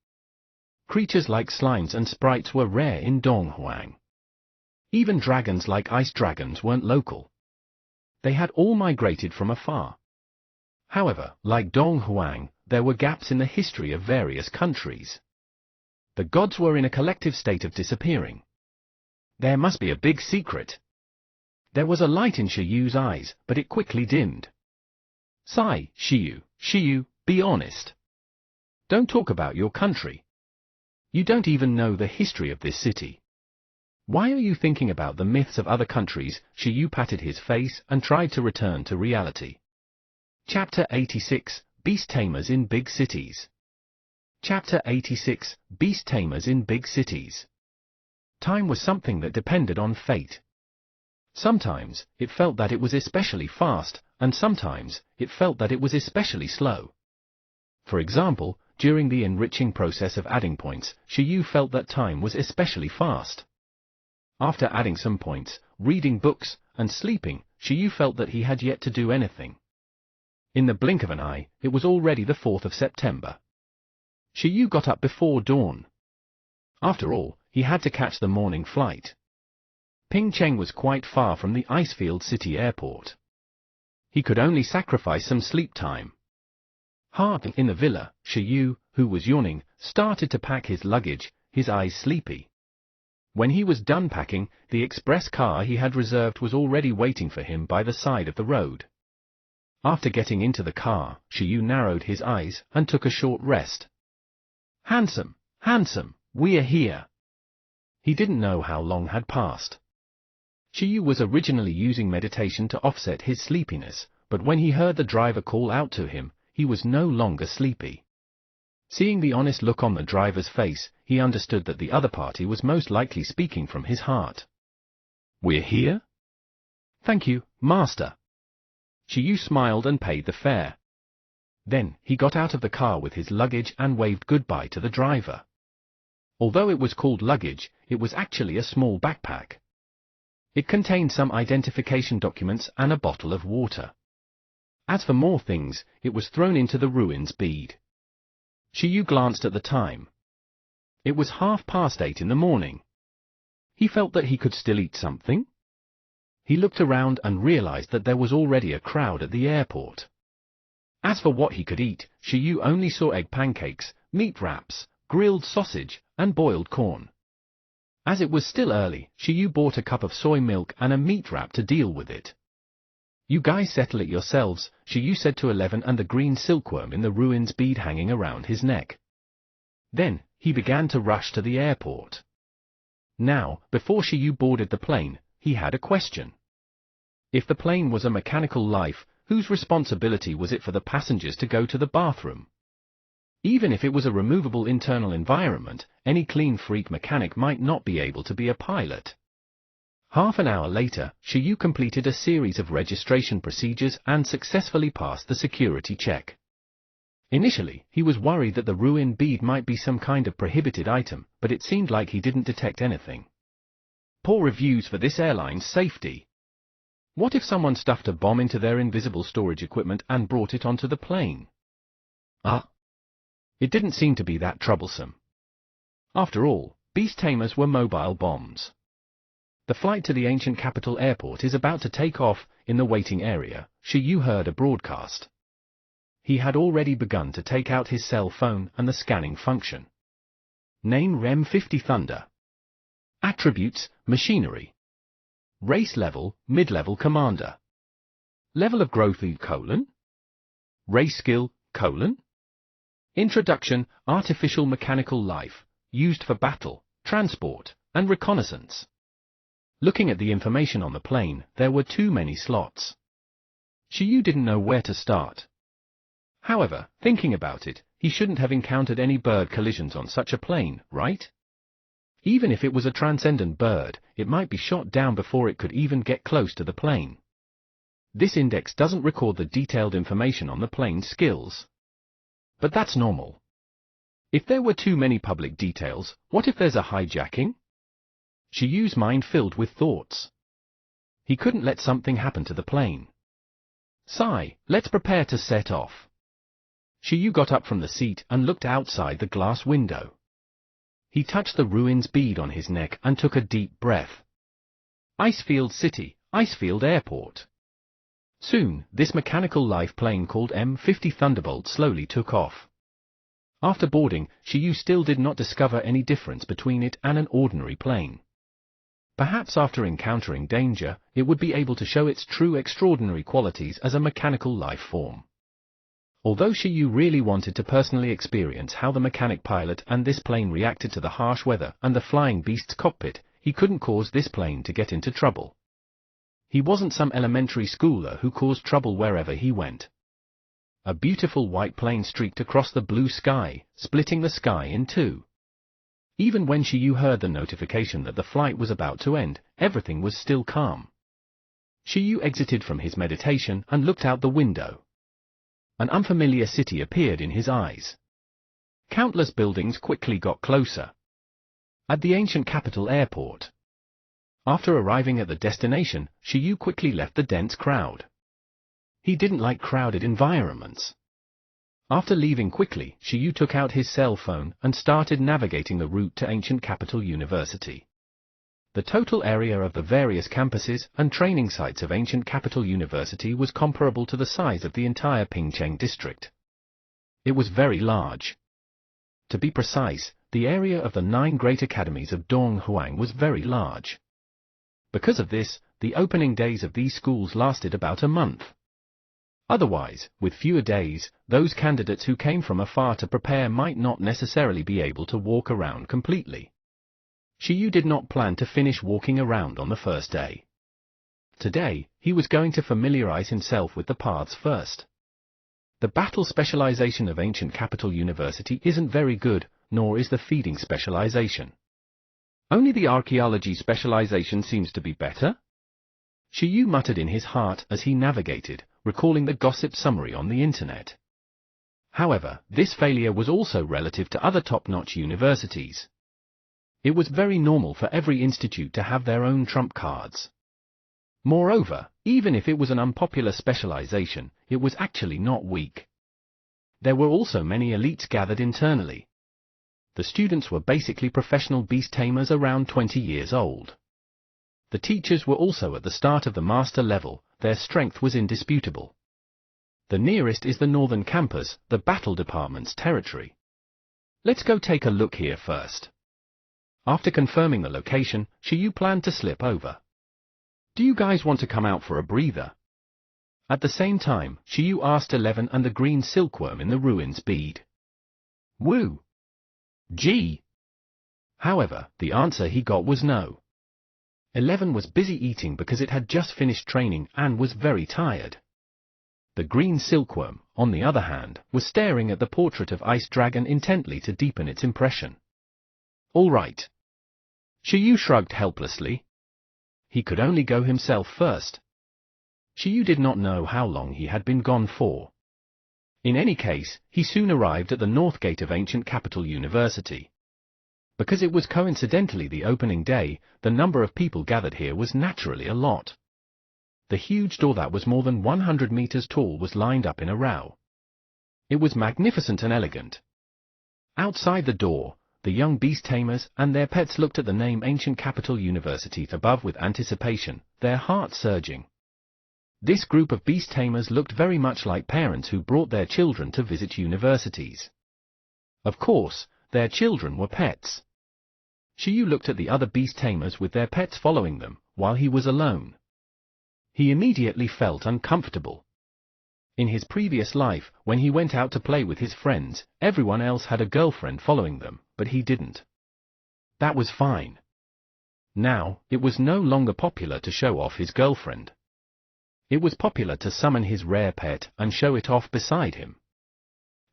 Creatures like slimes and sprites were rare in Dong Huang. Even dragons like ice dragons weren't local. They had all migrated from afar. However, like Dong Huang, there were gaps in the history of various countries. The gods were in a collective state of disappearing. There must be a big secret. There was a light in Shi Yu's eyes, but it quickly dimmed. Sigh, Shi Yu, be honest. Don't talk about your country. You don't even know the history of this city. Why are you thinking about the myths of other countries? Shi Yu patted his face and tried to return to reality. Chapter 86, Beast Tamers in Big Cities. Chapter 86, Beast Tamers in Big Cities. Time was something that depended on fate. Sometimes, it felt that it was especially fast, and sometimes, it felt that it was especially slow. For example, during the enriching process of adding points, Shi Yu felt that time was especially fast. After adding some points, reading books, and sleeping, Shi Yu felt that he had yet to do anything. In the blink of an eye, it was already the 4th of September. Shi Yu got up before dawn. After all, he had to catch the morning flight. Pingcheng was quite far from the Icefield City Airport. He could only sacrifice some sleep time. In the villa, Shi Yu, who was yawning, started to pack his luggage, his eyes sleepy. When he was done packing, the express car he had reserved was already waiting for him by the side of the road. After getting into the car, Shi Yu narrowed his eyes and took a short rest. Handsome, we're here. He didn't know how long had passed. Shi Yu was originally using meditation to offset his sleepiness, but when he heard the driver call out to him, he was no longer sleepy. Seeing the honest look on the driver's face, he understood that the other party was most likely speaking from his heart. We're here? Thank you, master. Shi Yu smiled and paid the fare. Then, he got out of the car with his luggage and waved goodbye to the driver. Although it was called luggage, it was actually a small backpack. It contained some identification documents and a bottle of water. As for more things, it was thrown into the ruins bead. Shi Yu glanced at the time. It was 8:30 in the morning. He felt that he could still eat something. He looked around and realized that there was already a crowd at the airport. As for what he could eat, Shi Yu only saw egg pancakes, meat wraps, grilled sausage, and boiled corn. As it was still early, Shi Yu bought a cup of soy milk and a meat wrap to deal with it. You guys settle it yourselves, Shi Yu said to Eleven and the green silkworm in the ruins bead hanging around his neck. Then, he began to rush to the airport. Now, before Shi Yu boarded the plane, he had a question. If the plane was a mechanical life, whose responsibility was it for the passengers to go to the bathroom? Even if it was a removable internal environment, any clean freak mechanic might not be able to be a pilot. Half an hour later, Shi Yu completed a series of registration procedures and successfully passed the security check. Initially, he was worried that the ruin bead might be some kind of prohibited item, but it seemed like he didn't detect anything. Poor reviews for this airline's safety. What if someone stuffed a bomb into their invisible storage equipment and brought it onto the plane? It didn't seem to be that troublesome. After all, beast tamers were mobile bombs. The flight to the ancient capital airport is about to take off. In the waiting area, Shi Yu heard a broadcast. He had already begun to take out his cell phone and the scanning function. Name REM-50 Thunder. Attributes, machinery. Race level, mid-level commander. Level of growth E:. Race skill, : Introduction, artificial mechanical life, used for battle, transport, and reconnaissance. Looking at the information on the plane, there were too many slots. Shi Yu didn't know where to start. However, thinking about it, he shouldn't have encountered any bird collisions on such a plane, right? Even if it was a transcendent bird, it might be shot down before it could even get close to the plane. This index doesn't record the detailed information on the plane's skills. but that's normal. If there were too many public details, what if there's a hijacking? Shiyu's mind filled with thoughts. He couldn't let something happen to the plane. Sigh, let's prepare to set off. Shiyu got up from the seat and looked outside the glass window. He touched the ruins bead on his neck and took a deep breath. Icefield City, Icefield Airport. Soon, this mechanical life plane called M50 Thunderbolt slowly took off. After boarding, Shiyu still did not discover any difference between it and an ordinary plane. Perhaps after encountering danger, it would be able to show its true extraordinary qualities as a mechanical life form. Although Shiyu really wanted to personally experience how the mechanic pilot and this plane reacted to the harsh weather and the flying beast's cockpit, he couldn't cause this plane to get into trouble. He wasn't some elementary schooler who caused trouble wherever he went. A beautiful white plane streaked across the blue sky, splitting the sky in two. Even when Shiyu heard the notification that the flight was about to end, everything was still calm. Shiyu exited from his meditation and looked out the window. An unfamiliar city appeared in his eyes. Countless buildings quickly got closer. At the ancient capital airport. After arriving at the destination, Shiyu quickly left the dense crowd. He didn't like crowded environments. After leaving quickly, Shiyu took out his cell phone and started navigating the route to ancient capital university. The total area of the various campuses and training sites of ancient capital university was comparable to the size of the entire Pingcheng district. It was very large. To be precise, the area of the 9 great academies of Donghuang was very large. Because of this, the opening days of these schools lasted about a month. Otherwise, with fewer days, those candidates who came from afar to prepare might not necessarily be able to walk around completely. Shiyu did not plan to finish walking around on the first day. Today, he was going to familiarize himself with the paths first. The battle specialization of ancient capital university isn't very good, nor is the feeding specialization. Only the archaeology specialization seems to be better? Shiyu muttered in his heart as he navigated, recalling the gossip summary on the internet. However, this failure was also relative to other top-notch universities. It was very normal for every institute to have their own trump cards. Moreover, even if it was an unpopular specialization, it was actually not weak. There were also many elites gathered internally. The students were basically professional beast tamers around 20 years old. The teachers were also at the start of the master level, their strength was indisputable. The nearest is the northern campus, the battle department's territory. Let's go take a look here first. After confirming the location, Shiyu planned to slip over. Do you guys want to come out for a breather? At the same time, Shiyu asked 11 and the green silkworm in the ruins bead. Woo! Gee! However, the answer he got was no. 11 was busy eating because it had just finished training and was very tired. The green silkworm, on the other hand, was staring at the portrait of Ice Dragon intently to deepen its impression. All right. Shiyu shrugged helplessly. He could only go himself first. Shiyu did not know how long he had been gone for. In any case, he soon arrived at the north gate of ancient capital university. Because it was coincidentally the opening day, the number of people gathered here was naturally a lot. The huge door that was more than 100 meters tall was lined up in a row. It was magnificent and elegant. Outside the door, the young beast tamers and their pets looked at the name Ancient Capital University above with anticipation, their hearts surging. This group of beast tamers looked very much like parents who brought their children to visit universities. Of course, their children were pets. Shiyu looked at the other beast tamers with their pets following them, while he was alone. He immediately felt uncomfortable. In his previous life, when he went out to play with his friends, everyone else had a girlfriend following them, but he didn't. That was fine. Now, it was no longer popular to show off his girlfriend. It was popular to summon his rare pet and show it off beside him.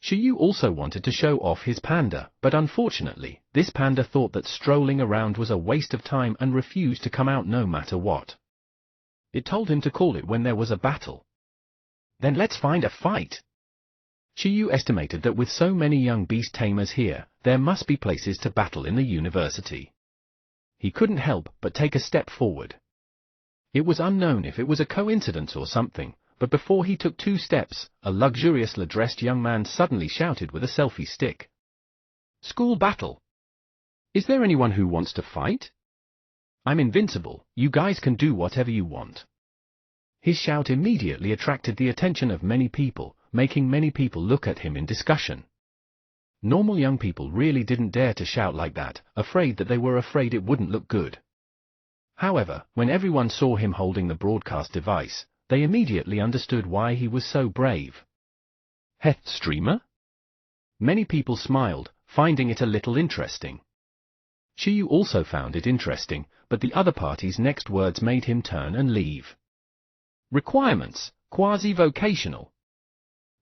Shiyu also wanted to show off his panda, but unfortunately, this panda thought that strolling around was a waste of time and refused to come out no matter what. It told him to call it when there was a battle. Then let's find a fight. Shiyu estimated that with so many young beast tamers here, there must be places to battle in the university. He couldn't help but take a step forward. It was unknown if it was a coincidence or something, but before he took 2 steps, a luxuriously dressed young man suddenly shouted with a selfie stick. "School battle! Is there anyone who wants to fight? I'm invincible, you guys can do whatever you want." His shout immediately attracted the attention of many people, making many people look at him in discussion. Normal young people really didn't dare to shout like that, afraid that they were afraid it wouldn't look good. However, when everyone saw him holding the broadcast device, they immediately understood why he was so brave. Heh, streamer? Many people smiled, finding it a little interesting. Shiyu also found it interesting, but the other party's next words made him turn and leave. Requirements: quasi-vocational.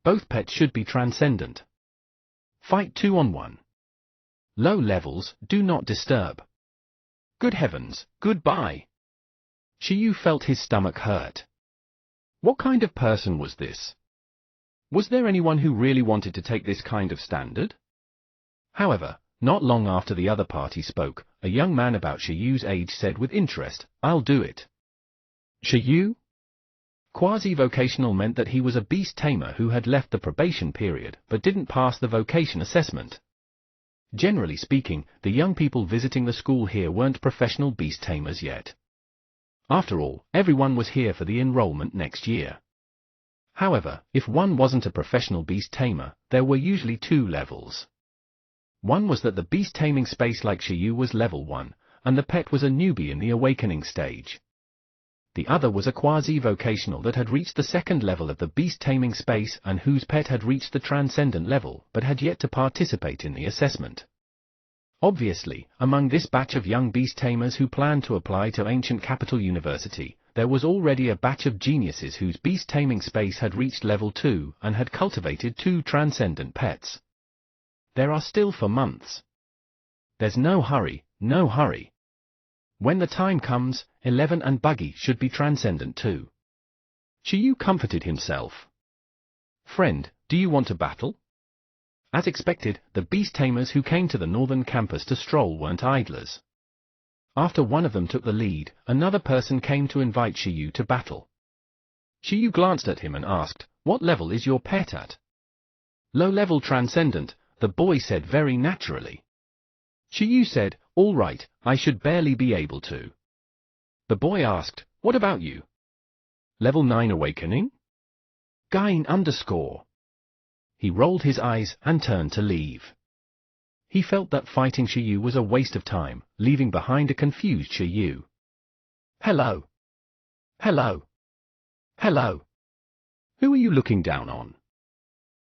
Both pets should be transcendent. Fight 2-on-1. Low levels, do not disturb. Good heavens, goodbye. Shiyu felt his stomach hurt. What kind of person was this? Was there anyone who really wanted to take this kind of standard? However, not long after the other party spoke, a young man about Shiyu's age said with interest, "I'll do it." Shiyu? Quasi-vocational meant that he was a beast tamer who had left the probation period but didn't pass the vocation assessment. Generally speaking, the young people visiting the school here weren't professional beast tamers yet. After all, everyone was here for the enrollment next year. However, if one wasn't a professional beast tamer, there were usually 2 levels. One was that the beast taming space like Shiyu was level 1, and the pet was a newbie in the awakening stage. The other was a quasi-vocational that had reached the 2nd level of the beast taming space and whose pet had reached the transcendent level but had yet to participate in the assessment. Obviously, among this batch of young beast tamers who planned to apply to Ancient Capital University, there was already a batch of geniuses whose beast taming space had reached level 2 and had cultivated 2 transcendent pets. There are still 4 months. There's no hurry, no hurry. When the time comes, 11 and Buggy should be transcendent too. Shiyu comforted himself. Friend, do you want to battle? As expected, the beast tamers who came to the northern campus to stroll weren't idlers. After one of them took the lead, another person came to invite Shiyu to battle. Shiyu glanced at him and asked, "What level is your pet at?" "Low-level transcendent," the boy said very naturally. Shiyu said, "All right, I should barely be able to." The boy asked, "What about you?" "Level 9 awakening?" Gain _. He rolled his eyes and turned to leave. He felt that fighting Shiyu was a waste of time, leaving behind a confused Shiyu. "Hello. Hello. Hello. Who are you looking down on?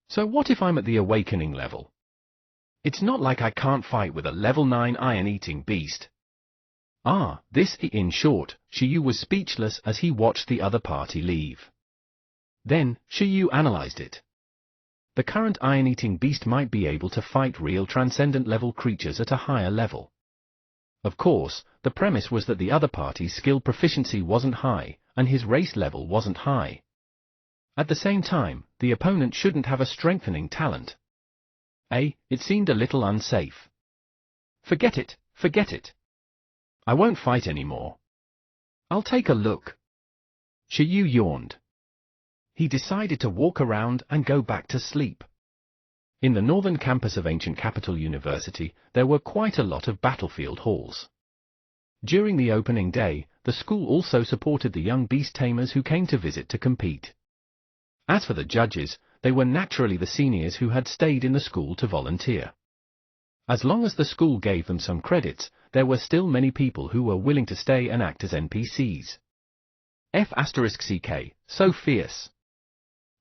So what if I'm at the awakening level? It's not like I can't fight with a level 9 iron-eating beast." In short, Shiyu was speechless as he watched the other party leave. Then, Shiyu analyzed it. The current iron-eating beast might be able to fight real transcendent-level creatures at a higher level. Of course, the premise was that the other party's skill proficiency wasn't high, and his race level wasn't high. At the same time, the opponent shouldn't have a strengthening talent. It seemed a little unsafe. Forget it, forget it. I won't fight anymore. I'll take a look. Shiyu yawned. He decided to walk around and go back to sleep. In the northern campus of Ancient Capital University, there were quite a lot of battlefield halls. During the opening day, the school also supported the young beast tamers who came to visit to compete. As for the judges, they were naturally the seniors who had stayed in the school to volunteer. As long as the school gave them some credits, there were still many people who were willing to stay and act as NPCs. F***CK, so fierce.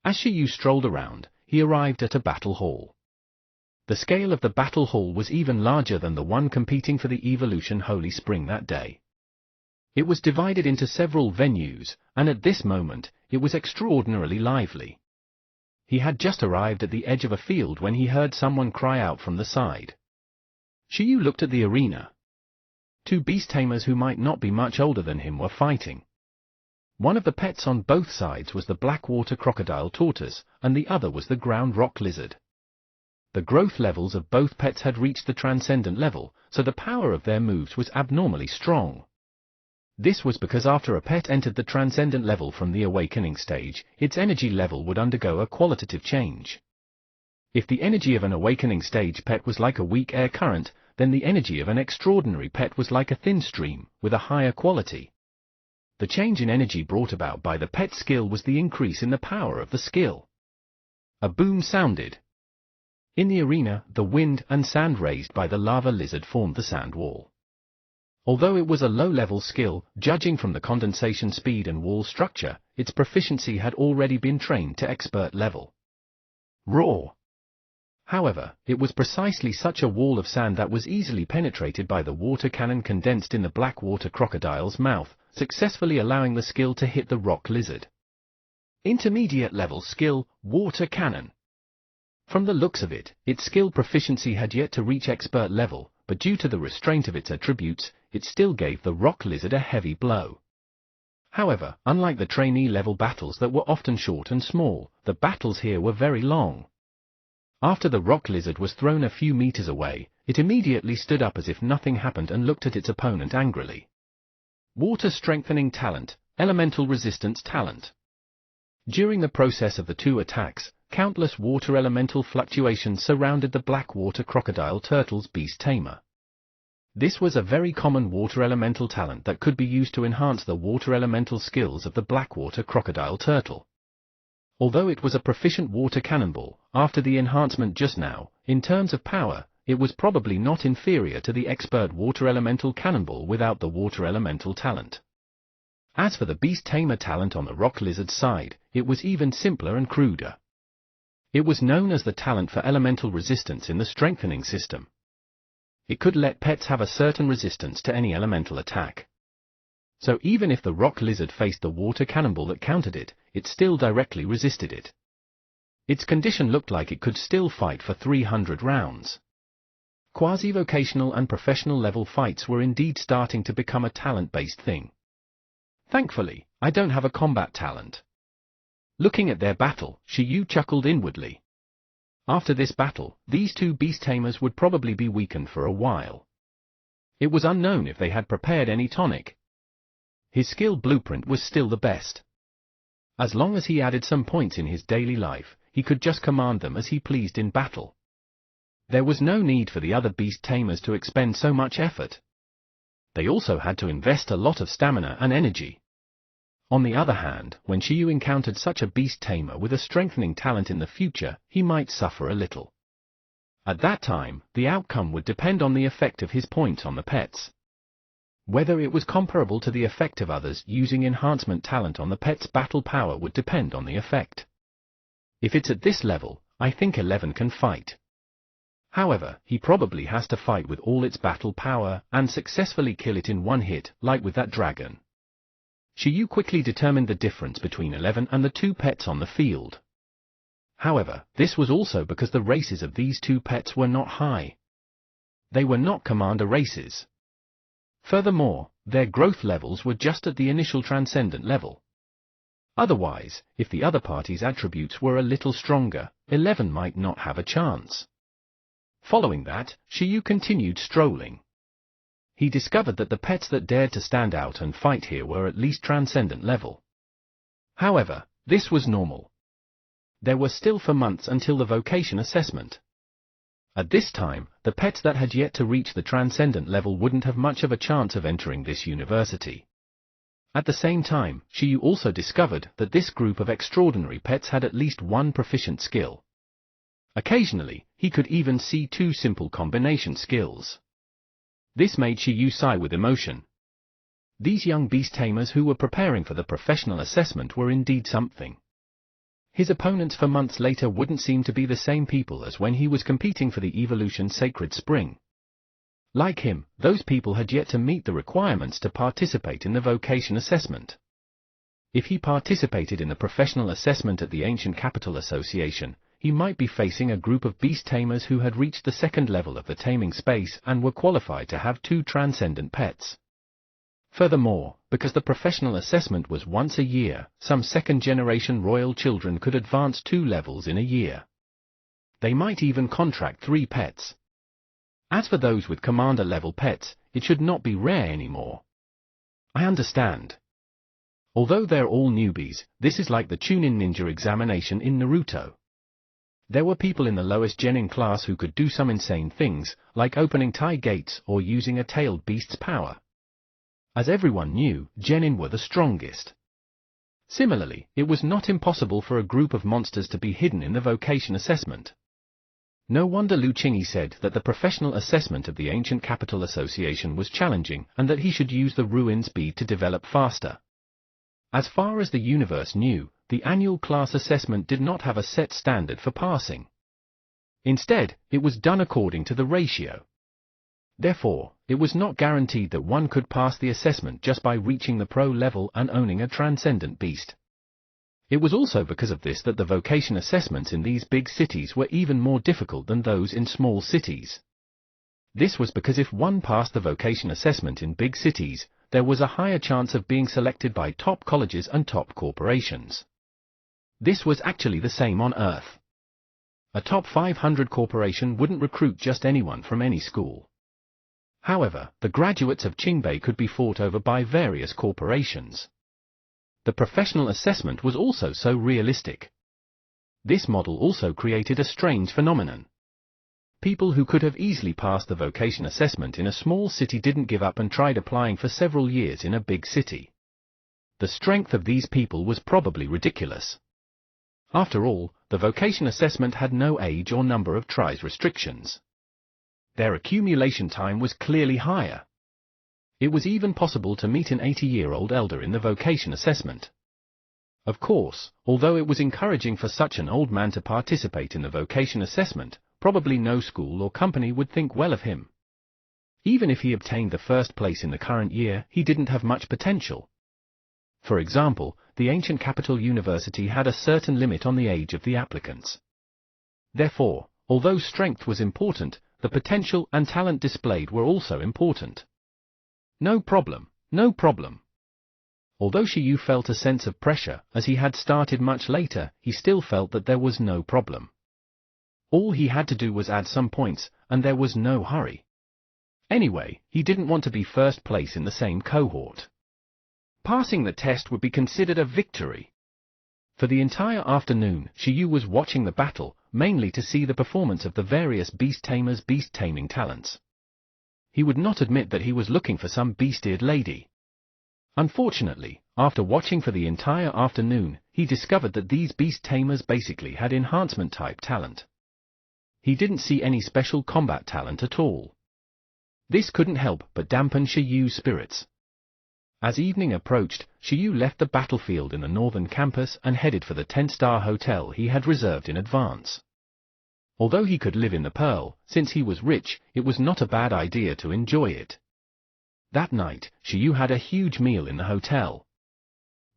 As Shiyu strolled around, he arrived at a battle hall. The scale of the battle hall was even larger than the one competing for the Evolution Holy Spring that day. It was divided into several venues, and at this moment, it was extraordinarily lively. He had just arrived at the edge of a field when he heard someone cry out from the side. Shiyu looked at the arena. 2 beast tamers who might not be much older than him were fighting. One of the pets on both sides was the blackwater crocodile tortoise, and the other was the ground rock lizard. The growth levels of both pets had reached the transcendent level, so the power of their moves was abnormally strong. This was because after a pet entered the transcendent level from the awakening stage, its energy level would undergo a qualitative change. If the energy of an awakening stage pet was like a weak air current, then the energy of an extraordinary pet was like a thin stream, with a higher quality. The change in energy brought about by the pet's skill was the increase in the power of the skill. A boom sounded. In the arena, the wind and sand raised by the lava lizard formed the sand wall. Although it was a low-level skill, judging from the condensation speed and wall structure, its proficiency had already been trained to expert level. Roar! However, it was precisely such a wall of sand that was easily penetrated by the water cannon condensed in the blackwater crocodile's mouth, successfully allowing the skill to hit the rock lizard. Intermediate level skill, water cannon. From the looks of it, its skill proficiency had yet to reach expert level, but due to the restraint of its attributes, it still gave the rock lizard a heavy blow. However, unlike the trainee-level battles that were often short and small, the battles here were very long. After the rock lizard was thrown a few meters away, it immediately stood up as if nothing happened and looked at its opponent angrily. Water Strengthening Talent, Elemental Resistance Talent. During the process of the two attacks, countless water elemental fluctuations surrounded the blackwater crocodile turtle's beast tamer. This was a very common water elemental talent that could be used to enhance the water elemental skills of the blackwater crocodile turtle. Although it was a proficient water cannonball, after the enhancement just now, in terms of power, it was probably not inferior to the expert water elemental cannonball without the water elemental talent. As for the beast tamer talent on the rock lizard's side, it was even simpler and cruder. It was known as the talent for elemental resistance in the strengthening system. It could let pets have a certain resistance to any elemental attack. So even if the rock lizard faced the water cannonball that countered it, it still directly resisted it. Its condition looked like it could still fight for 300 rounds. Quasi-vocational and professional level fights were indeed starting to become a talent-based thing. Thankfully, I don't have a combat talent. Looking at their battle, Shiyu chuckled inwardly. After this battle, these two beast tamers would probably be weakened for a while. It was unknown if they had prepared any tonic. His skill blueprint was still the best. As long as he added some points in his daily life, he could just command them as he pleased in battle. There was no need for the other beast tamers to expend so much effort. They also had to invest a lot of stamina and energy. On the other hand, when Shiyu encountered such a beast tamer with a strengthening talent in the future, he might suffer a little. At that time, the outcome would depend on the effect of his points on the pets. Whether it was comparable to the effect of others using enhancement talent on the pet's battle power would depend on the effect. If it's at this level, I think 11 can fight. However, he probably has to fight with all its battle power and successfully kill it in one hit, like with that dragon. Shiyu quickly determined the difference between 11 and the two pets on the field. However, this was also because the races of these two pets were not high. They were not commander races. Furthermore, their growth levels were just at the initial transcendent level. Otherwise, if the other party's attributes were a little stronger, 11 might not have a chance. Following that, Shiyu continued strolling. He discovered that the pets that dared to stand out and fight here were at least transcendent level. However, this was normal. There were still 4 months until the vocation assessment. At this time, the pets that had yet to reach the transcendent level wouldn't have much of a chance of entering this university. At the same time, Shiyu also discovered that this group of extraordinary pets had at least one proficient skill. Occasionally, he could even see 2 simple combination skills. This made Shiyu sigh with emotion. These young beast tamers who were preparing for the professional assessment were indeed something. His opponents for months later wouldn't seem to be the same people as when he was competing for the Evolution Sacred Spring. Like him, those people had yet to meet the requirements to participate in the vocation assessment. If he participated in the professional assessment at the Ancient Capital Association, he might be facing a group of beast tamers who had reached the 2nd level of the taming space and were qualified to have 2 transcendent pets. Furthermore, because the professional assessment was once a year, some second-generation royal children could advance 2 levels in a year. They might even contract 3 pets. As for those with commander-level pets, it should not be rare anymore. I understand. Although they're all newbies, this is like the Chunin Ninja examination in Naruto. There were people in the lowest genin class who could do some insane things, like opening tie gates or using a tailed beast's power. As everyone knew, genin were the strongest. Similarly, it was not impossible for a group of monsters to be hidden in the vocation assessment. No wonder Lu Qingyi said that the professional assessment of the Ancient Capital Association was challenging and that he should use the ruins bead to develop faster. As far as the universe knew, the annual class assessment did not have a set standard for passing. Instead, it was done according to the ratio. Therefore, it was not guaranteed that one could pass the assessment just by reaching the pro level and owning a transcendent beast. It was also because of this that the vocation assessments in these big cities were even more difficult than those in small cities. This was because if one passed the vocation assessment in big cities, there was a higher chance of being selected by top colleges and top corporations. This was actually the same on Earth. A top 500 corporation wouldn't recruit just anyone from any school. However, the graduates of Qingbei could be fought over by various corporations. The professional assessment was also so realistic. This model also created a strange phenomenon. People who could have easily passed the vocation assessment in a small city didn't give up and tried applying for several years in a big city. The strength of these people was probably ridiculous. After all, the vocation assessment had no age or number of tries restrictions. Their accumulation time was clearly higher. It was even possible to meet an 80-year-old elder in the vocation assessment. Of course, although it was encouraging for such an old man to participate in the vocation assessment, probably no school or company would think well of him. Even if he obtained the first place in the current year, he didn't have much potential. For example, the Ancient Capital University had a certain limit on the age of the applicants. Therefore, although strength was important, the potential and talent displayed were also important. No problem, no problem. Although Shiyu felt a sense of pressure, as he had started much later, he still felt that there was no problem. All he had to do was add some points, and there was no hurry. Anyway, he didn't want to be first place in the same cohort. Passing the test would be considered a victory. For the entire afternoon, Shiyu was watching the battle, mainly to see the performance of the various beast tamers' beast-taming talents. He would not admit that he was looking for some beast-eared lady. Unfortunately, after watching for the entire afternoon, he discovered that these beast tamers basically had enhancement-type talent. He didn't see any special combat talent at all. This couldn't help but dampen Shiyu's spirits. As evening approached, Shiyu left the battlefield in the northern campus and headed for the 10-star hotel he had reserved in advance. Although he could live in the Pearl, since he was rich, it was not a bad idea to enjoy it. That night, Shiyu had a huge meal in the hotel.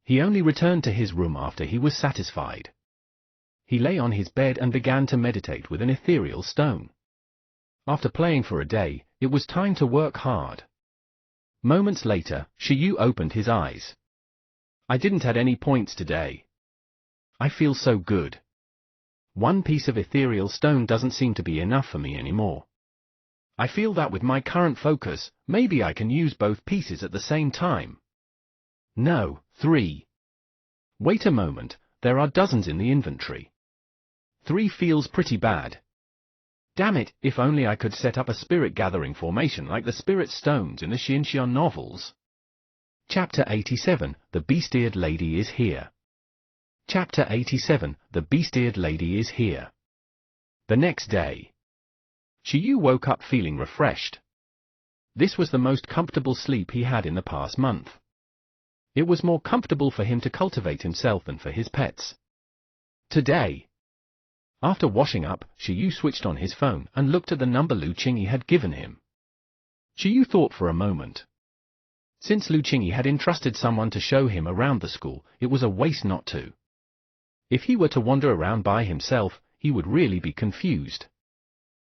He only returned to his room after he was satisfied. He lay on his bed and began to meditate with an ethereal stone. After playing for a day, it was time to work hard. Moments later, Shiyu opened his eyes. I didn't add any points today. I feel so good. One piece of ethereal stone doesn't seem to be enough for me anymore. I feel that with my current focus, maybe I can use both pieces at the same time. No, 3. Wait a moment, there are dozens in the inventory. 3 feels pretty bad. Damn it, if only I could set up a spirit gathering formation like the spirit stones in the Xinxian novels. Chapter 87, The Beast-Eared Lady is Here. Chapter 87, The Beast-Eared Lady is Here. The next day. Shiyu woke up feeling refreshed. This was the most comfortable sleep he had in the past month. It was more comfortable for him to cultivate himself than for his pets. Today. After washing up, Shiyu switched on his phone and looked at the number Lu Qingyi had given him. Shiyu thought for a moment. Since Lu Qingyi had entrusted someone to show him around the school, it was a waste not to. If he were to wander around by himself, he would really be confused.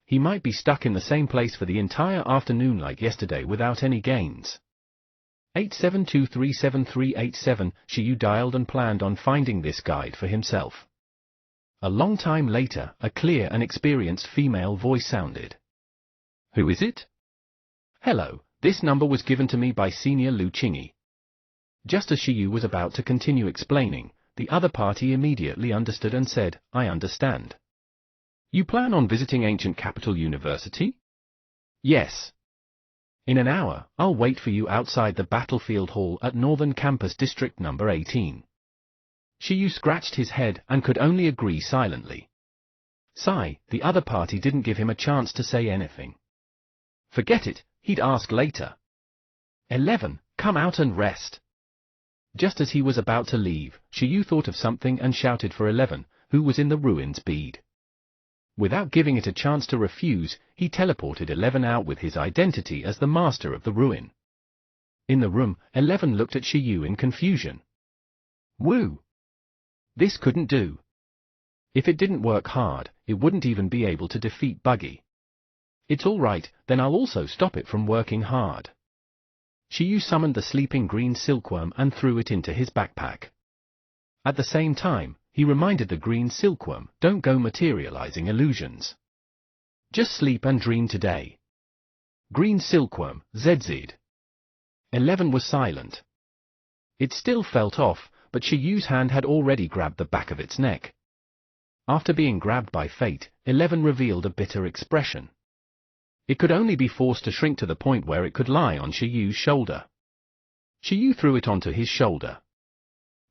He might be stuck in the same place for the entire afternoon like yesterday without any gains. 87237387. Shiyu dialed and planned on finding this guide for himself. A long time later, a clear and experienced female voice sounded. Who is it? Hello, this number was given to me by Senior Lu Qingyi. Just as Shiyu was about to continue explaining, the other party immediately understood and said, I understand. You plan on visiting Ancient Capital University? Yes. In an hour, I'll wait for you outside the Battlefield Hall at Northern Campus District number 18. Shiyu scratched his head and could only agree silently. Sigh, the other party didn't give him a chance to say anything. Forget it, he'd ask later. 11, come out and rest. Just as he was about to leave, Shiyu thought of something and shouted for 11, who was in the ruins bead. Without giving it a chance to refuse, he teleported 11 out with his identity as the master of the ruin. In the room, 11 looked at Shiyu in confusion. Woo! This couldn't do. If it didn't work hard, it wouldn't even be able to defeat Buggy. It's all right, then I'll also stop it from working hard. Shiyu summoned the sleeping green silkworm and threw it into his backpack. At the same time, he reminded the green silkworm, don't go materializing illusions. Just sleep and dream today. Green silkworm, ZZ. 11 was silent. It still felt off, but Shiyu's hand had already grabbed the back of its neck. After being grabbed by fate, 11 revealed a bitter expression. It could only be forced to shrink to the point where it could lie on Shiyu's shoulder. Shiyu threw it onto his shoulder.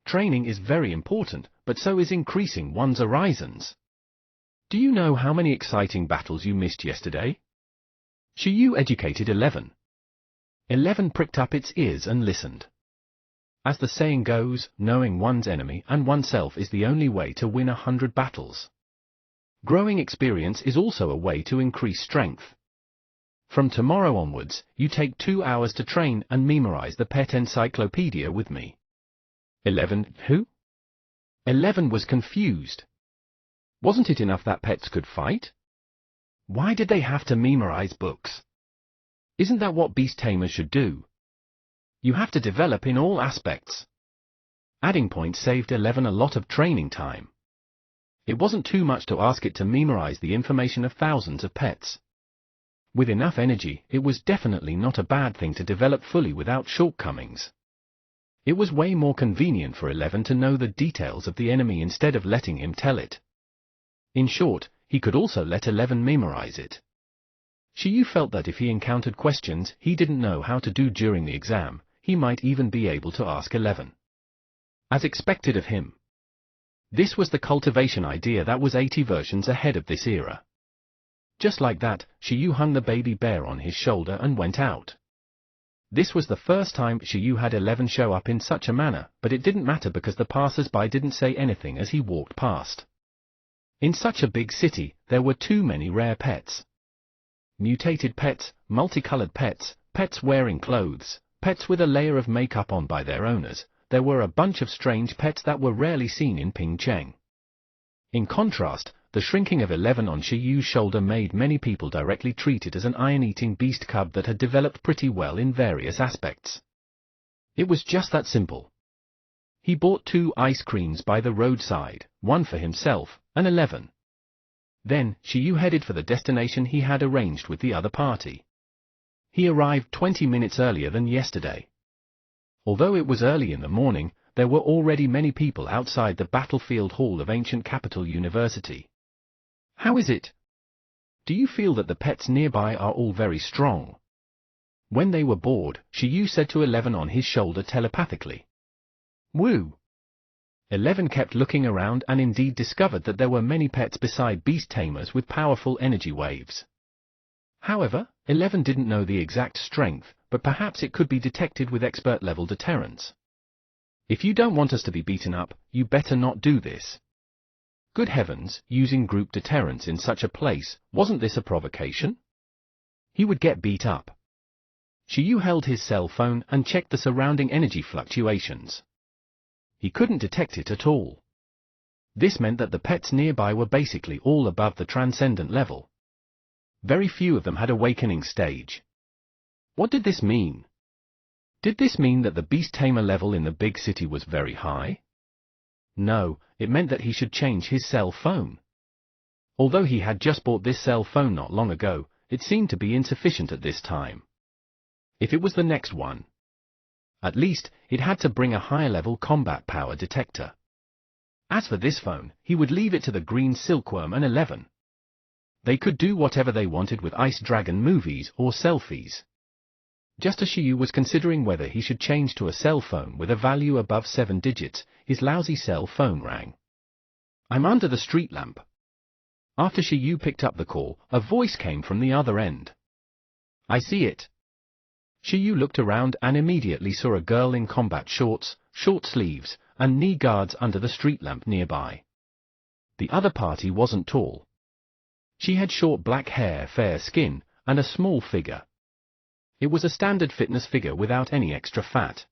Training is very important, but so is increasing one's horizons. Do you know how many exciting battles you missed yesterday? Shiyu educated 11. 11 pricked up its ears and listened. As the saying goes, knowing one's enemy and oneself is the only way to win 100 battles. Growing experience is also a way to increase strength. From tomorrow onwards, you take 2 hours to train and memorize the pet encyclopedia with me. 11, who? 11 was confused. Wasn't it enough that pets could fight? Why did they have to memorize books? Isn't that what beast tamers should do? You have to develop in all aspects. Adding points saved 11 a lot of training time. It wasn't too much to ask it to memorize the information of thousands of pets. With enough energy, it was definitely not a bad thing to develop fully without shortcomings. It was way more convenient for 11 to know the details of the enemy instead of letting him tell it. In short, he could also let 11 memorize it. Shiyu felt that if he encountered questions he didn't know how to do during the exam, he might even be able to ask 11. As expected of him. This was the cultivation idea that was 80 versions ahead of this era. Just like that, Shiyu hung the baby bear on his shoulder and went out. This was the first time Shiyu had 11 show up in such a manner, but it didn't matter because the passers-by didn't say anything as he walked past. In such a big city, there were too many rare pets. Mutated pets, multicolored pets, pets wearing clothes, pets with a layer of makeup on by their owners. There were a bunch of strange pets that were rarely seen in Pingcheng. In contrast, the shrinking of 11 on Shiyu's shoulder made many people directly treat it as an iron-eating beast cub that had developed pretty well in various aspects. It was just that simple. He bought 2 ice creams by the roadside, one for himself, and 11. Then, Shiyu headed for the destination he had arranged with the other party. He arrived 20 minutes earlier than yesterday. Although it was early in the morning, there were already many people outside the Battlefield Hall of Ancient Capital University. How is it? Do you feel that the pets nearby are all very strong? When they were bored, Shiyu said to 11 on his shoulder telepathically. Woo! 11 kept looking around and indeed discovered that there were many pets beside beast tamers with powerful energy waves. However, 11 didn't know the exact strength, but perhaps it could be detected with expert-level deterrence. If you don't want us to be beaten up, you better not do this. Good heavens, using group deterrence in such a place, wasn't this a provocation? He would get beat up. Shiyu held his cell phone and checked the surrounding energy fluctuations. He couldn't detect it at all. This meant that the pets nearby were basically all above the transcendent level. Very few of them had awakening stage. What did this mean? Did this mean that the beast tamer level in the big city was very high? No, it meant that he should change his cell phone. Although he had just bought this cell phone not long ago, it seemed to be insufficient at this time. If it was the next one, at least, it had to bring a higher-level combat power detector. As for this phone, he would leave it to the Green Silkworm and 11. They could do whatever they wanted with Ice Dragon movies or selfies. Just as Shiyu was considering whether he should change to a cell phone with a value above 7 digits, his lousy cell phone rang. "I'm under the street lamp." After Shiyu picked up the call, a voice came from the other end. "I see it." Shiyu looked around and immediately saw a girl in combat shorts, short sleeves, and knee guards under the street lamp nearby. The other party wasn't tall. She had short black hair, fair skin, and a small figure. It was a standard fitness figure without any extra fat.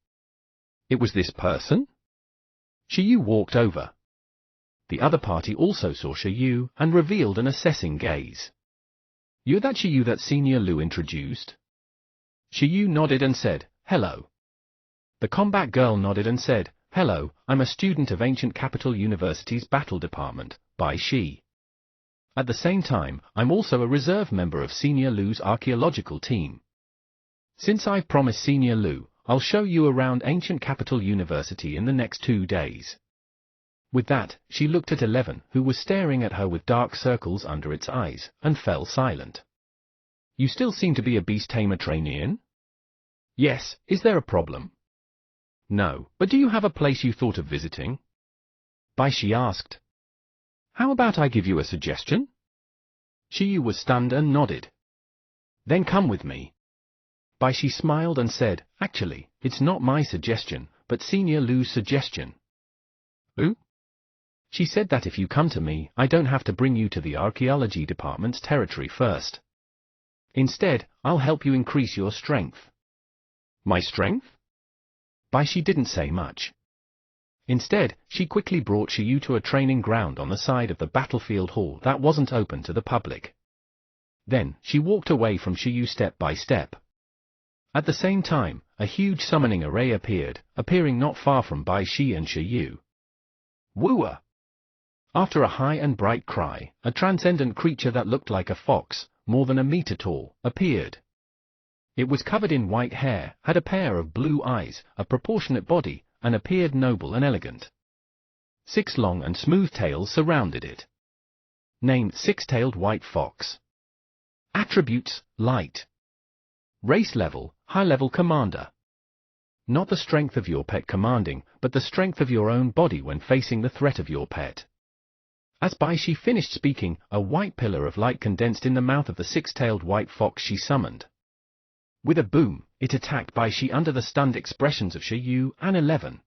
It was this person? Shiyu walked over. The other party also saw Shiyu and revealed an assessing gaze. "You're that Shiyu that Senior Lu introduced?" Shiyu nodded and said, "Hello." The combat girl nodded and said, "Hello, I'm a student of Ancient Capital University's Battle Department, Bai Shi. At the same time, I'm also a reserve member of Senior Lu's archaeological team. Since I've promised Senior Lu, I'll show you around Ancient Capital University in the next 2 days." With that, she looked at 11, who was staring at her with dark circles under its eyes, and fell silent. "You still seem to be a beast tamer trainee? Yes, is there a problem?" "No, but do you have a place you thought of visiting?" Bai Shi asked. "How about I give you a suggestion?" Shiyu was stunned and nodded. "Then come with me." Bai Shi smiled and said, "Actually, it's not my suggestion, but Senior Lu's suggestion." "Who?" "She said that if you come to me, I don't have to bring you to the archaeology department's territory first. Instead, I'll help you increase your strength." "My strength?" Bai Shi didn't say much. Instead, she quickly brought Shiyu to a training ground on the side of the battlefield hall that wasn't open to the public. Then, she walked away from Shiyu step by step. At the same time, a huge summoning array appeared, appearing not far from Bai Shi and Shiyu. "Wooer!" After a high and bright cry, a transcendent creature that looked like a fox, more than a meter tall, appeared. It was covered in white hair, had a pair of blue eyes, a proportionate body, and appeared noble and elegant. 6 long and smooth tails surrounded it. Name: Six-tailed white fox. Attributes: light. Race level: high-level commander. Not the strength of your pet commanding, but the strength of your own body when facing the threat of your pet. As Bai Shi finished speaking, a white pillar of light condensed in the mouth of the six-tailed white fox she summoned. With a boom, it attacked Bai Shi under the stunned expressions of Shiyu and 11.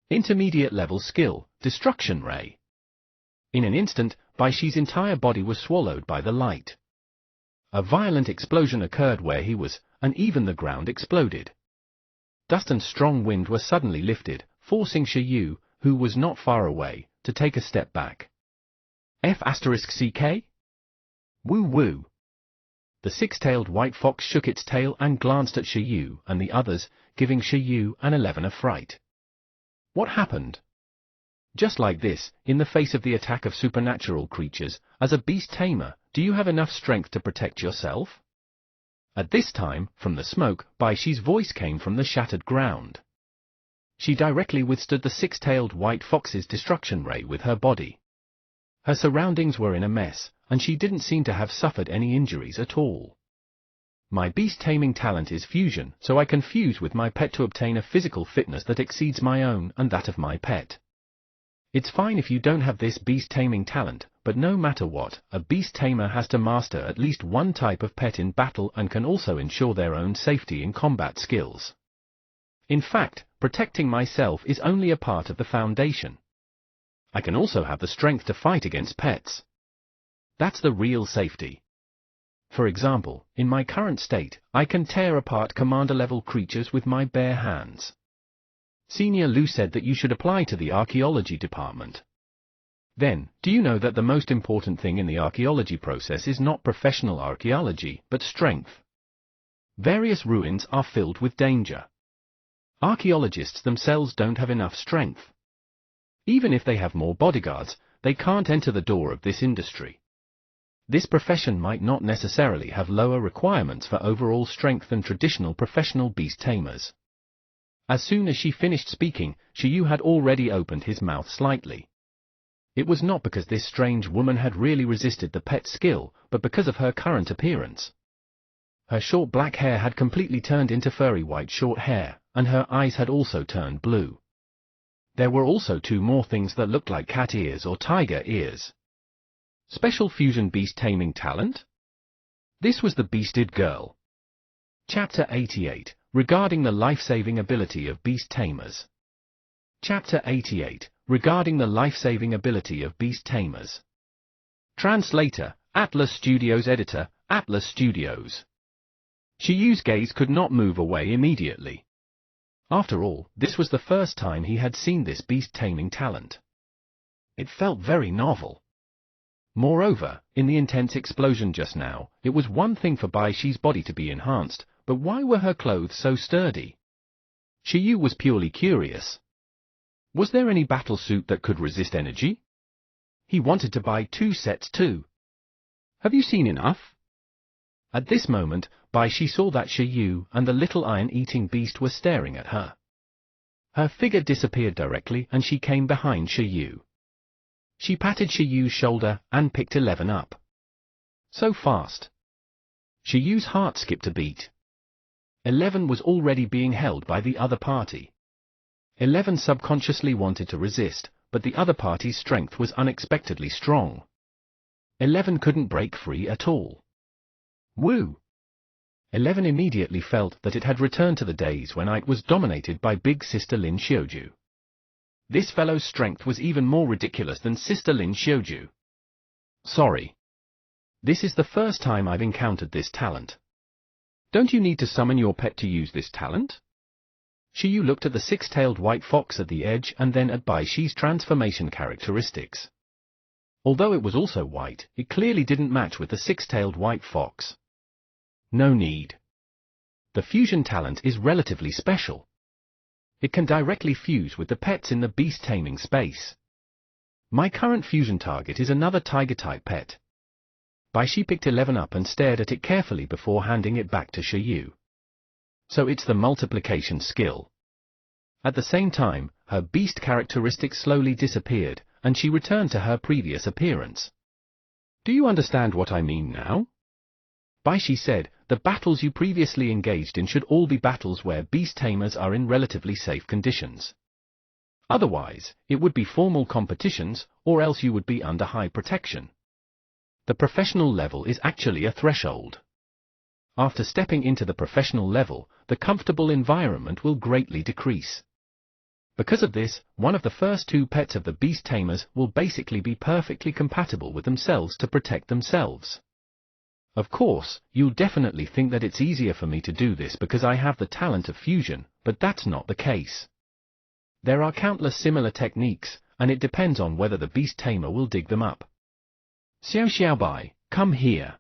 Intermediate level skill, Destruction Ray. In an instant, Bai Shi's entire body was swallowed by the light. A violent explosion occurred where he was, and even the ground exploded. Dust and strong wind were suddenly lifted, forcing Shiyu, who was not far away, to take a step back. F*CK? Woo woo. The six-tailed white fox shook its tail and glanced at Shiyu and the others, giving Shiyu and 11 a fright. What happened? Just like this, in the face of the attack of supernatural creatures, as a beast tamer, do you have enough strength to protect yourself? At this time, from the smoke, Bai Shi's voice came from the shattered ground. She directly withstood the six-tailed white fox's destruction ray with her body. Her surroundings were in a mess, and she didn't seem to have suffered any injuries at all. My beast-taming talent is fusion, so I can fuse with my pet to obtain a physical fitness that exceeds my own and that of my pet. It's fine if you don't have this beast-taming talent, but no matter what, a beast-tamer has to master at least one type of pet in battle and can also ensure their own safety in combat skills. In fact, protecting myself is only a part of the foundation. I can also have the strength to fight against pets. That's the real safety. For example, in my current state, I can tear apart commander-level creatures with my bare hands. Senior Lu said that you should apply to the archaeology department. Then, do you know that the most important thing in the archaeology process is not professional archaeology, but strength? Various ruins are filled with danger. Archaeologists themselves don't have enough strength. Even if they have more bodyguards, they can't enter the door of this industry. This profession might not necessarily have lower requirements for overall strength than traditional professional beast tamers. As soon as she finished speaking, Shiyu had already opened his mouth slightly. It was not because this strange woman had really resisted the pet skill, but because of her current appearance. Her short black hair had completely turned into furry white short hair, and her eyes had also turned blue. There were also two more things that looked like cat ears or tiger ears. Special fusion beast taming talent? This was the Beasted Girl. Chapter 88, regarding the life-saving ability of beast tamers. Chapter 88, regarding the life-saving ability of beast tamers. Translator, Atlas Studios. Editor, Atlas Studios. Shiyu's gaze could not move away immediately. After all, this was the first time he had seen this beast taming talent. It felt very novel. Moreover, in the intense explosion just now, it was one thing for Bai Shi's body to be enhanced, but why were her clothes so sturdy? Shiyu was purely curious. Was there any battle suit that could resist energy? He wanted to buy 2 sets too. Have you seen enough? At this moment, Bai Shi saw that Shiyu and the little iron-eating beast were staring at her. Her figure disappeared directly and she came behind Shiyu. She patted Shiyu's shoulder and picked 11 up. So fast. Shiyu's heart skipped a beat. 11 was already being held by the other party. 11 subconsciously wanted to resist, but the other party's strength was unexpectedly strong. 11 couldn't break free at all. Woo! 11 immediately felt that it had returned to the days when it was dominated by big sister Lin Xiuju. This fellow's strength was even more ridiculous than sister Lin Xiuju. Sorry. This is the first time I've encountered this talent. Don't you need to summon your pet to use this talent? Shiyu looked at the 6-tailed white fox at the edge and then at Bai Shi's transformation characteristics. Although it was also white, it clearly didn't match with the 6-tailed white fox. No need. The fusion talent is relatively special. It can directly fuse with the pets in the beast taming space. My current fusion target is another tiger-type pet. Bai Shi picked 11 up and stared at it carefully before handing it back to Shiyu. So it's the multiplication skill. At the same time, her beast characteristics slowly disappeared, and she returned to her previous appearance. Do you understand what I mean now? Bai Shi said, the battles you previously engaged in should all be battles where beast tamers are in relatively safe conditions. Otherwise, it would be formal competitions, or else you would be under high protection. The professional level is actually a threshold. After stepping into the professional level, the comfortable environment will greatly decrease. Because of this, one of the first 2 pets of the beast tamers will basically be perfectly compatible with themselves to protect themselves. Of course, you'll definitely think that it's easier for me to do this because I have the talent of fusion, but that's not the case. There are countless similar techniques, and it depends on whether the beast tamer will dig them up. Xiao Xiaobai, come here.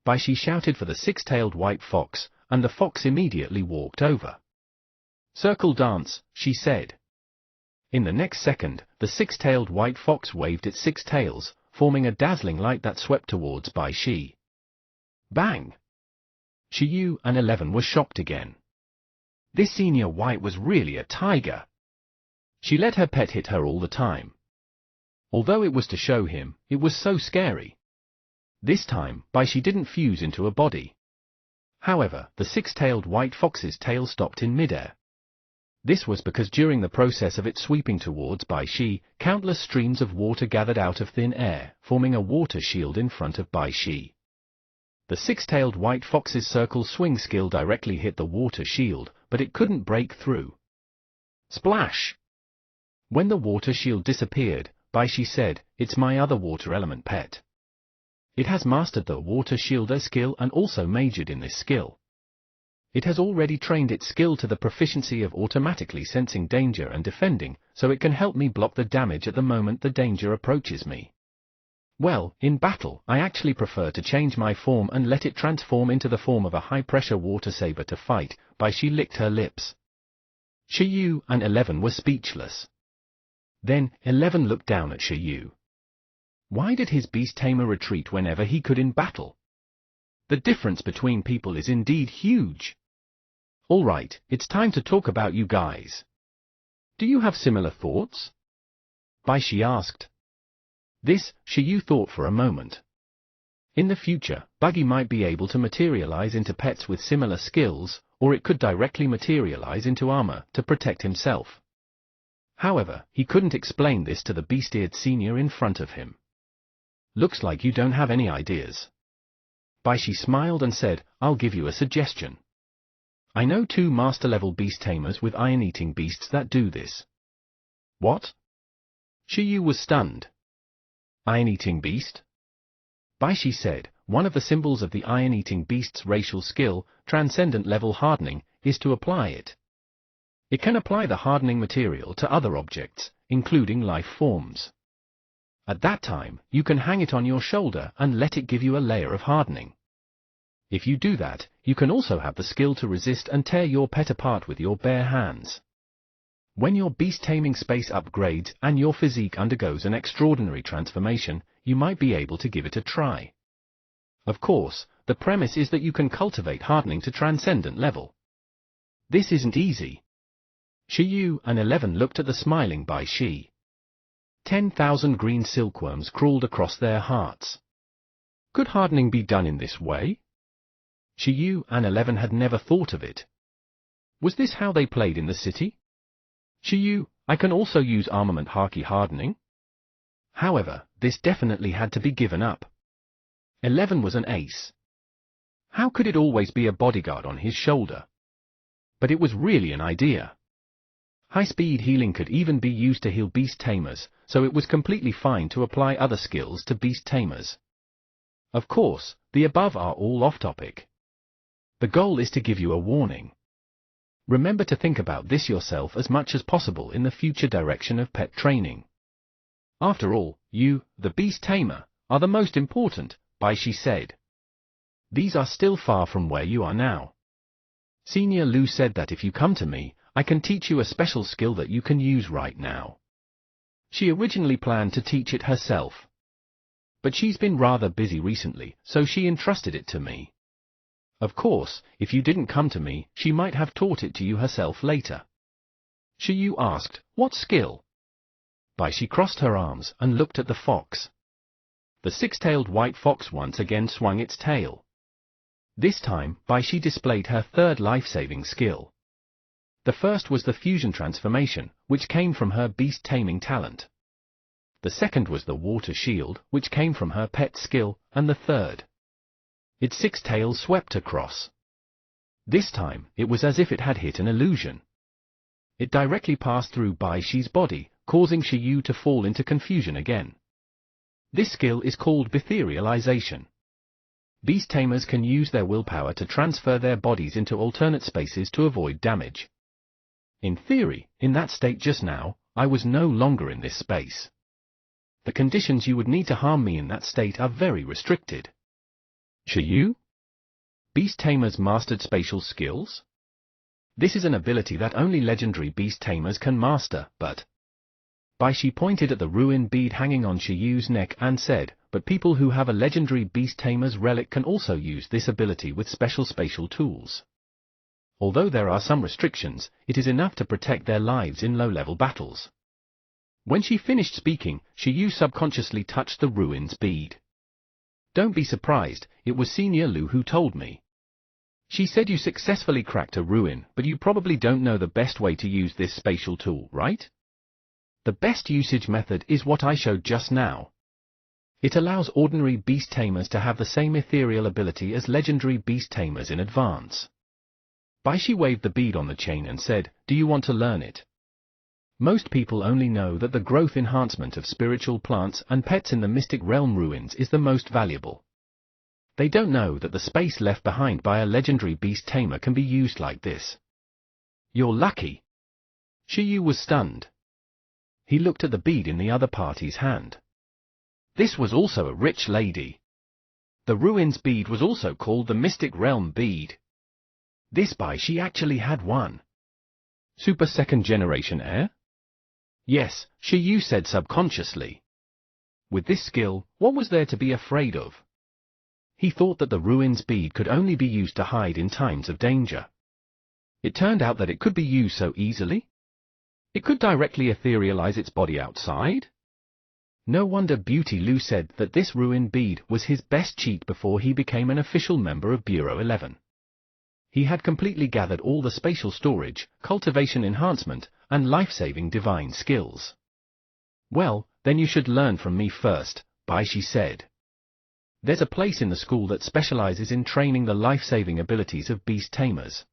Bai Shi shouted for the 6-tailed white fox, and the fox immediately walked over. Circle dance, she said. In the next second, the 6-tailed white fox waved its 6 tails, forming a dazzling light that swept towards Bai Shi. Bang! Shiyu and 11 were shocked again. This senior white was really a tiger. She let her pet hit her all the time. Although it was to show him, it was so scary. This time, Bai Shi didn't fuse into a body. However, the 6-tailed white fox's tail stopped in midair. This was because during the process of it sweeping towards Bai Shi, countless streams of water gathered out of thin air, forming a water shield in front of Bai Shi. The 6-tailed white fox's circle swing skill directly hit the water shield, but it couldn't break through. Splash! When the water shield disappeared, Bai Shi said, "It's my other water element pet. It has mastered the water shielder skill and also majored in this skill. It has already trained its skill to the proficiency of automatically sensing danger and defending, so it can help me block the damage at the moment the danger approaches me. Well, in battle, I actually prefer to change my form and let it transform into the form of a high-pressure water saber to fight." Bai Shi licked her lips. Shiyu and 11 were speechless. Then, 11 looked down at Shiyu. Why did his beast tamer retreat whenever he could in battle? The difference between people is indeed huge. Alright, it's time to talk about you guys. Do you have similar thoughts? Baishi asked. This, Shiyu thought for a moment. In the future, Buggy might be able to materialize into pets with similar skills, or it could directly materialize into armor to protect himself. However, he couldn't explain this to the beast-eared senior in front of him. Looks like you don't have any ideas. Baishi smiled and said, I'll give you a suggestion. I know 2 master-level beast tamers with iron-eating beasts that do this. What? Shiyu was stunned. Iron-eating beast? Baishi said, one of the symbols of the iron-eating beast's racial skill, transcendent level hardening, is to apply it. It can apply the hardening material to other objects, including life forms. At that time, you can hang it on your shoulder and let it give you a layer of hardening. If you do that, you can also have the skill to resist and tear your pet apart with your bare hands. When your beast taming space upgrades and your physique undergoes an extraordinary transformation, you might be able to give it a try. Of course, the premise is that you can cultivate hardening to transcendent level. This isn't easy. Shiyu and 11 looked at the smiling Baishi. 10,000 green silkworms crawled across their hearts. Could hardening be done in this way? Shiyu and 11 had never thought of it. Was this how they played in the city? Shiyu, I can also use armament haki hardening. However, this definitely had to be given up. 11 was an ace. How could it always be a bodyguard on his shoulder? But it was really an idea. High-speed healing could even be used to heal beast tamers, so it was completely fine to apply other skills to beast tamers. Of course, the above are all off-topic. The goal is to give you a warning. Remember to think about this yourself as much as possible in the future direction of pet training. After all, you, the beast tamer, are the most important, Baishi said. These are still far from where you are now. Senior Lu said that if you come to me, I can teach you a special skill that you can use right now. She originally planned to teach it herself. But she's been rather busy recently, so she entrusted it to me. Of course, if you didn't come to me, she might have taught it to you herself later. Shiyu asked, what skill? Baishi crossed her arms and looked at the fox. The 6-tailed white fox once again swung its tail. This time, Baishi displayed her third life-saving skill. The first was the fusion transformation, which came from her beast-taming talent. The second was the water shield, which came from her pet skill, and the third. Its 6 tails swept across. This time, it was as if it had hit an illusion. It directly passed through Baishi's body, causing Shiyu to fall into confusion again. This skill is called etherealization. Beast tamers can use their willpower to transfer their bodies into alternate spaces to avoid damage. In theory, in that state just now, I was no longer in this space. The conditions you would need to harm me in that state are very restricted. Shiyu? Beast tamers mastered spatial skills? This is an ability that only legendary beast tamers can master, but... Baishi pointed at the ruin bead hanging on Shiyu's neck and said, but people who have a legendary beast tamer's relic can also use this ability with special spatial tools. Although there are some restrictions, it is enough to protect their lives in low-level battles. When she finished speaking, Shiyu subconsciously touched the ruin's bead. Don't be surprised, it was Senior Lu who told me. She said you successfully cracked a ruin, but you probably don't know the best way to use this spatial tool, right? The best usage method is what I showed just now. It allows ordinary beast tamers to have the same ethereal ability as legendary beast tamers in advance. Baishi waved the bead on the chain and said, do you want to learn it? Most people only know that the growth enhancement of spiritual plants and pets in the Mystic Realm ruins is the most valuable. They don't know that the space left behind by a legendary beast tamer can be used like this. You're lucky. Shiyu was stunned. He looked at the bead in the other party's hand. This was also a rich lady. The ruins bead was also called the Mystic Realm bead. This Baishi actually had one. Super second generation heir? Yes, Shiyu said subconsciously. With this skill, what was there to be afraid of? He thought that the ruins bead could only be used to hide in times of danger. It turned out that it could be used so easily. It could directly etherealize its body outside. No wonder Beauty Lu said that this ruin bead was his best cheat before he became an official member of Bureau 11. He had completely gathered all the spatial storage, cultivation enhancement, and life-saving divine skills. Well, then you should learn from me first, Baishi said. There's a place in the school that specializes in training the life-saving abilities of beast tamers.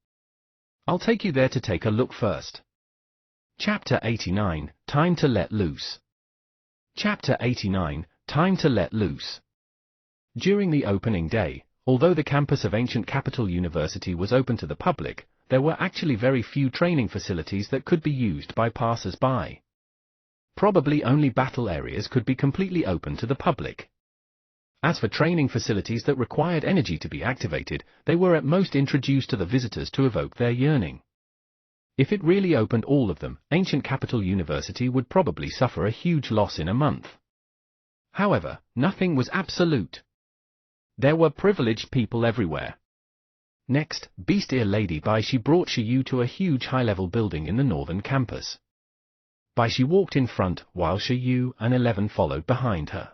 I'll take you there to take a look first. Chapter 89, Time to Let Loose. Chapter 89, Time to Let Loose. During the opening day, although the campus of Ancient Capital University was open to the public, there were actually very few training facilities that could be used by passers-by. Probably only battle areas could be completely open to the public. As for training facilities that required energy to be activated, they were at most introduced to the visitors to evoke their yearning. If it really opened all of them, Ancient Capital University would probably suffer a huge loss in a month. However, nothing was absolute. There were privileged people everywhere. Next, Beast Ear Lady Baishi brought Shiyu to a huge high-level building in the northern campus. Baishi walked in front, while Shiyu and 11 followed behind her.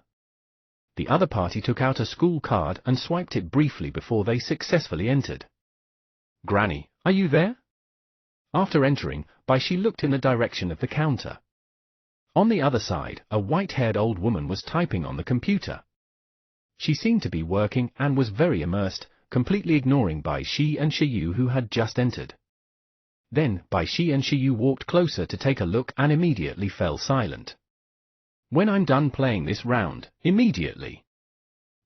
The other party took out a school card and swiped it briefly before they successfully entered. Granny, are you there? After entering, Baishi looked in the direction of the counter. On the other side, a white-haired old woman was typing on the computer. She seemed to be working and was very immersed, completely ignoring Baishi and Shiyu who had just entered. Then, Baishi and Shiyu walked closer to take a look and immediately fell silent. When I'm done playing this round, immediately.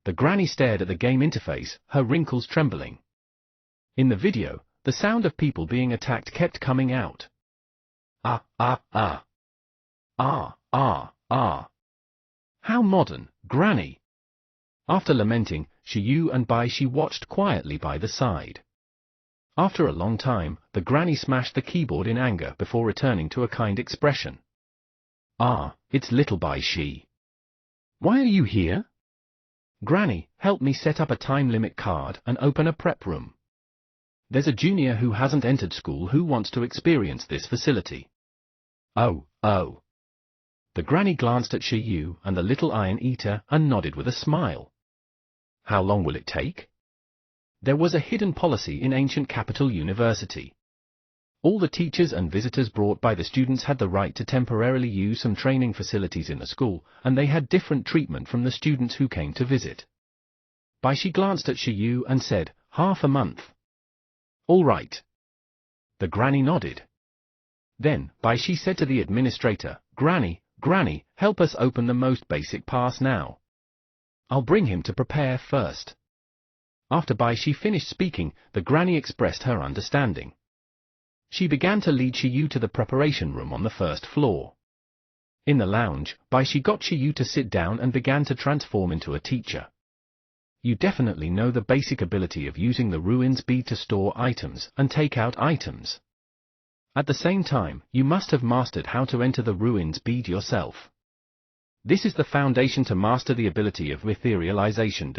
The granny stared at the game interface, her wrinkles trembling. In the video, the sound of people being attacked kept coming out. Ah, ah, ah. Ah, ah, ah. How modern, Granny! After lamenting, Shiyu and Baishi watched quietly by the side. After a long time, the granny smashed the keyboard in anger before returning to a kind expression. Ah, it's little Baishi. Why are you here? Granny, help me set up a time limit card and open a prep room. There's a junior who hasn't entered school who wants to experience this facility. Oh. The granny glanced at Shiyu and the little Iron Eater and nodded with a smile. How long will it take? There was a hidden policy in Ancient Capital University. All the teachers and visitors brought by the students had the right to temporarily use some training facilities in the school, and they had different treatment from the students who came to visit. Baishi glanced at Shiyu and said, half a month. All right. The granny nodded. Then, Baishi said to the administrator, Granny, help us open the most basic pass now. I'll bring him to prepare first. After Baishi finished speaking, the granny expressed her understanding. She began to lead Shiyu to the preparation room on the first floor. In the lounge, Baishi got Shiyu to sit down and began to transform into a teacher. You definitely know the basic ability of using the ruins bead to store items and take out items. At the same time, you must have mastered how to enter the ruins bead yourself. This is the foundation to master the ability of etherealization.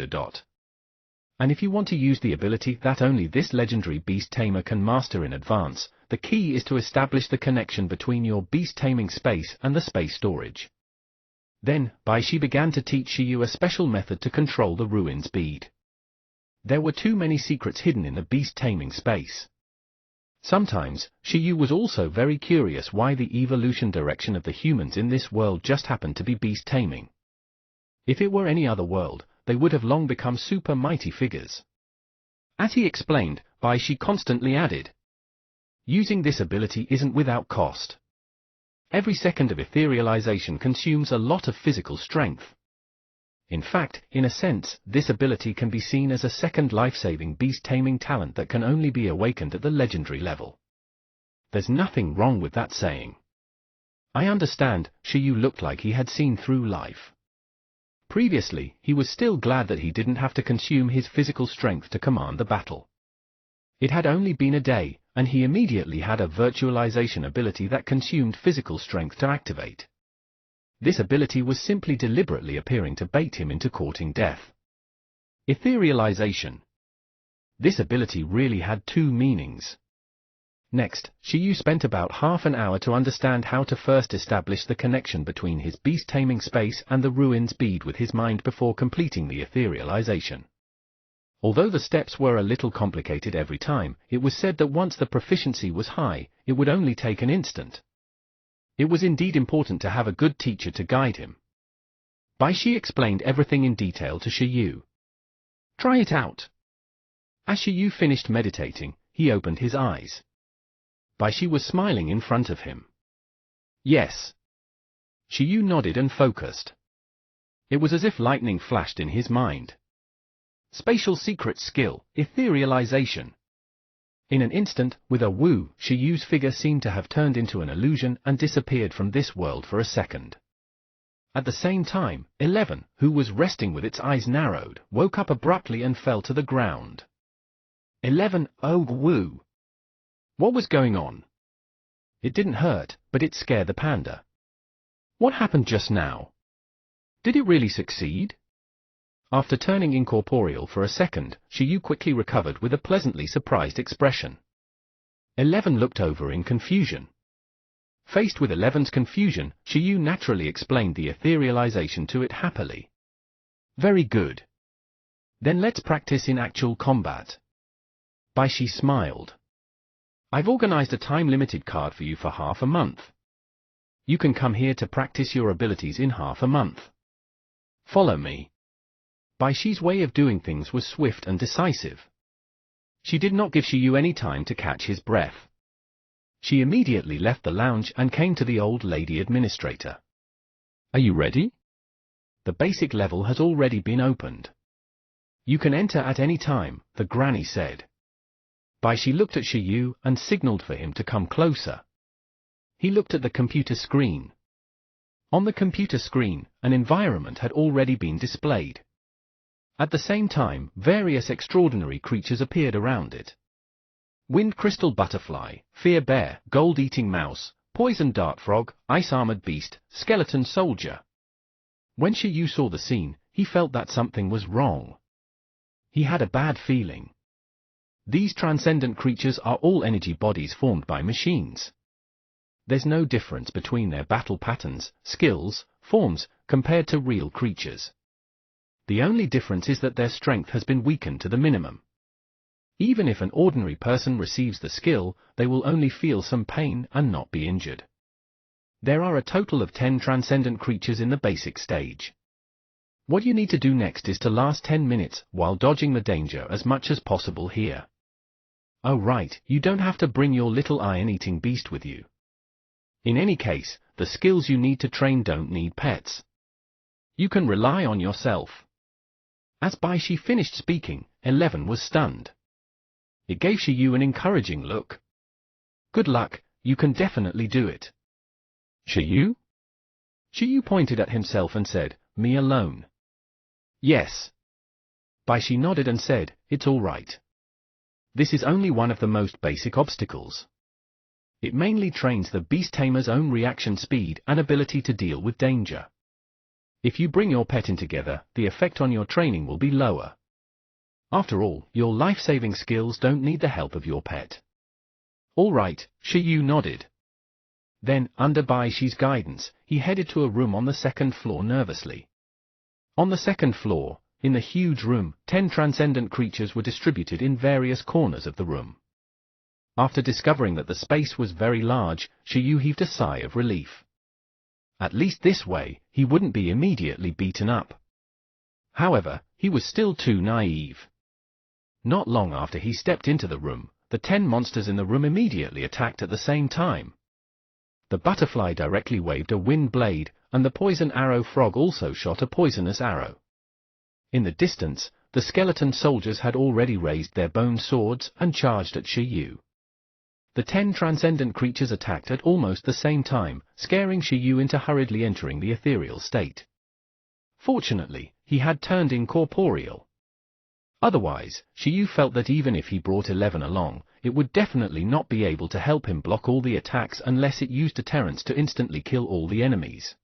And if you want to use the ability that only this legendary beast tamer can master in advance, the key is to establish the connection between your beast taming space and the space storage. Then, Baishi began to teach Shiyu a special method to control the ruins bead. There were too many secrets hidden in the beast taming space. Sometimes, Shiyu was also very curious why the evolution direction of the humans in this world just happened to be beast taming. If it were any other world, they would have long become super mighty figures. As he explained, Baishi constantly added, using this ability isn't without cost. Every second of etherealization consumes a lot of physical strength. In fact, in a sense, this ability can be seen as a second life-saving beast-taming talent that can only be awakened at the legendary level. There's nothing wrong with that saying. I understand, Shiyu looked like he had seen through life. Previously, he was still glad that he didn't have to consume his physical strength to command the battle. It had only been a day, and he immediately had a virtualization ability that consumed physical strength to activate. This ability was simply deliberately appearing to bait him into courting death. Etherealization. This ability really had two meanings. Next, Shiyu spent about half an hour to understand how to first establish the connection between his beast-taming space and the ruins bead with his mind before completing the etherealization. Although the steps were a little complicated every time, it was said that once the proficiency was high, it would only take an instant. It was indeed important to have a good teacher to guide him. Baishi explained everything in detail to Shiyu. Try it out. As Shiyu finished meditating, he opened his eyes. Baishi was smiling in front of him. Yes. Shiyu nodded and focused. It was as if lightning flashed in his mind. Spatial secret skill, etherealization. In an instant, with a woo, Shiyu's figure seemed to have turned into an illusion and disappeared from this world for a second. At the same time, 11, who was resting with its eyes narrowed, woke up abruptly and fell to the ground. 11, oh woo! What was going on? It didn't hurt, but it scared the panda. What happened just now? Did it really succeed? After turning incorporeal for a second, Shiyu quickly recovered with a pleasantly surprised expression. 11 looked over in confusion. Faced with 11's confusion, Shiyu naturally explained the etherealization to it happily. Very good. Then let's practice in actual combat. Baishi smiled. I've organized a time-limited card for you for half a month. You can come here to practice your abilities in half a month. Follow me. Baishi's way of doing things was swift and decisive. She did not give Shiyu any time to catch his breath. She immediately left the lounge and came to the old lady administrator. Are you ready? The basic level has already been opened. You can enter at any time, the granny said. Baishi looked at Shiyu and signaled for him to come closer. He looked at the computer screen. On the computer screen, an environment had already been displayed. At the same time, various extraordinary creatures appeared around it. Wind crystal butterfly, fear bear, gold-eating mouse, poison dart frog, ice-armored beast, skeleton soldier. When Shiyu saw the scene, he felt that something was wrong. He had a bad feeling. These transcendent creatures are all energy bodies formed by machines. There's no difference between their battle patterns, skills, forms, compared to real creatures. The only difference is that their strength has been weakened to the minimum. Even if an ordinary person receives the skill, they will only feel some pain and not be injured. There are a total of 10 transcendent creatures in the basic stage. What you need to do next is to last 10 minutes while dodging the danger as much as possible here. Oh right, you don't have to bring your little iron-eating beast with you. In any case, the skills you need to train don't need pets. You can rely on yourself. As Baishi finished speaking, 11 was stunned. It gave Shiyu an encouraging look. Good luck, you can definitely do it. Shiyu? Shiyu pointed at himself and said, me alone. Yes. Baishi nodded and said, it's all right. This is only one of the most basic obstacles. It mainly trains the beast tamer's own reaction speed and ability to deal with danger. If you bring your pet in together, the effect on your training will be lower. After all, your life-saving skills don't need the help of your pet. All right, Shiyu nodded. Then, under Baishi's guidance, he headed to a room on the second floor nervously. On the second floor, in the huge room, 10 transcendent creatures were distributed in various corners of the room. After discovering that the space was very large, Shiyu heaved a sigh of relief. At least this way, he wouldn't be immediately beaten up. However, he was still too naive. Not long after he stepped into the room, the 10 monsters in the room immediately attacked at the same time. The butterfly directly waved a wind blade, and the poison arrow frog also shot a poisonous arrow. In the distance, the skeleton soldiers had already raised their bone swords and charged at Shiyu. The 10 transcendent creatures attacked at almost the same time, scaring Shiyu into hurriedly entering the ethereal state. Fortunately, he had turned incorporeal. Otherwise, Shiyu felt that even if he brought 11 along, it would definitely not be able to help him block all the attacks unless it used deterrence to instantly kill all the enemies.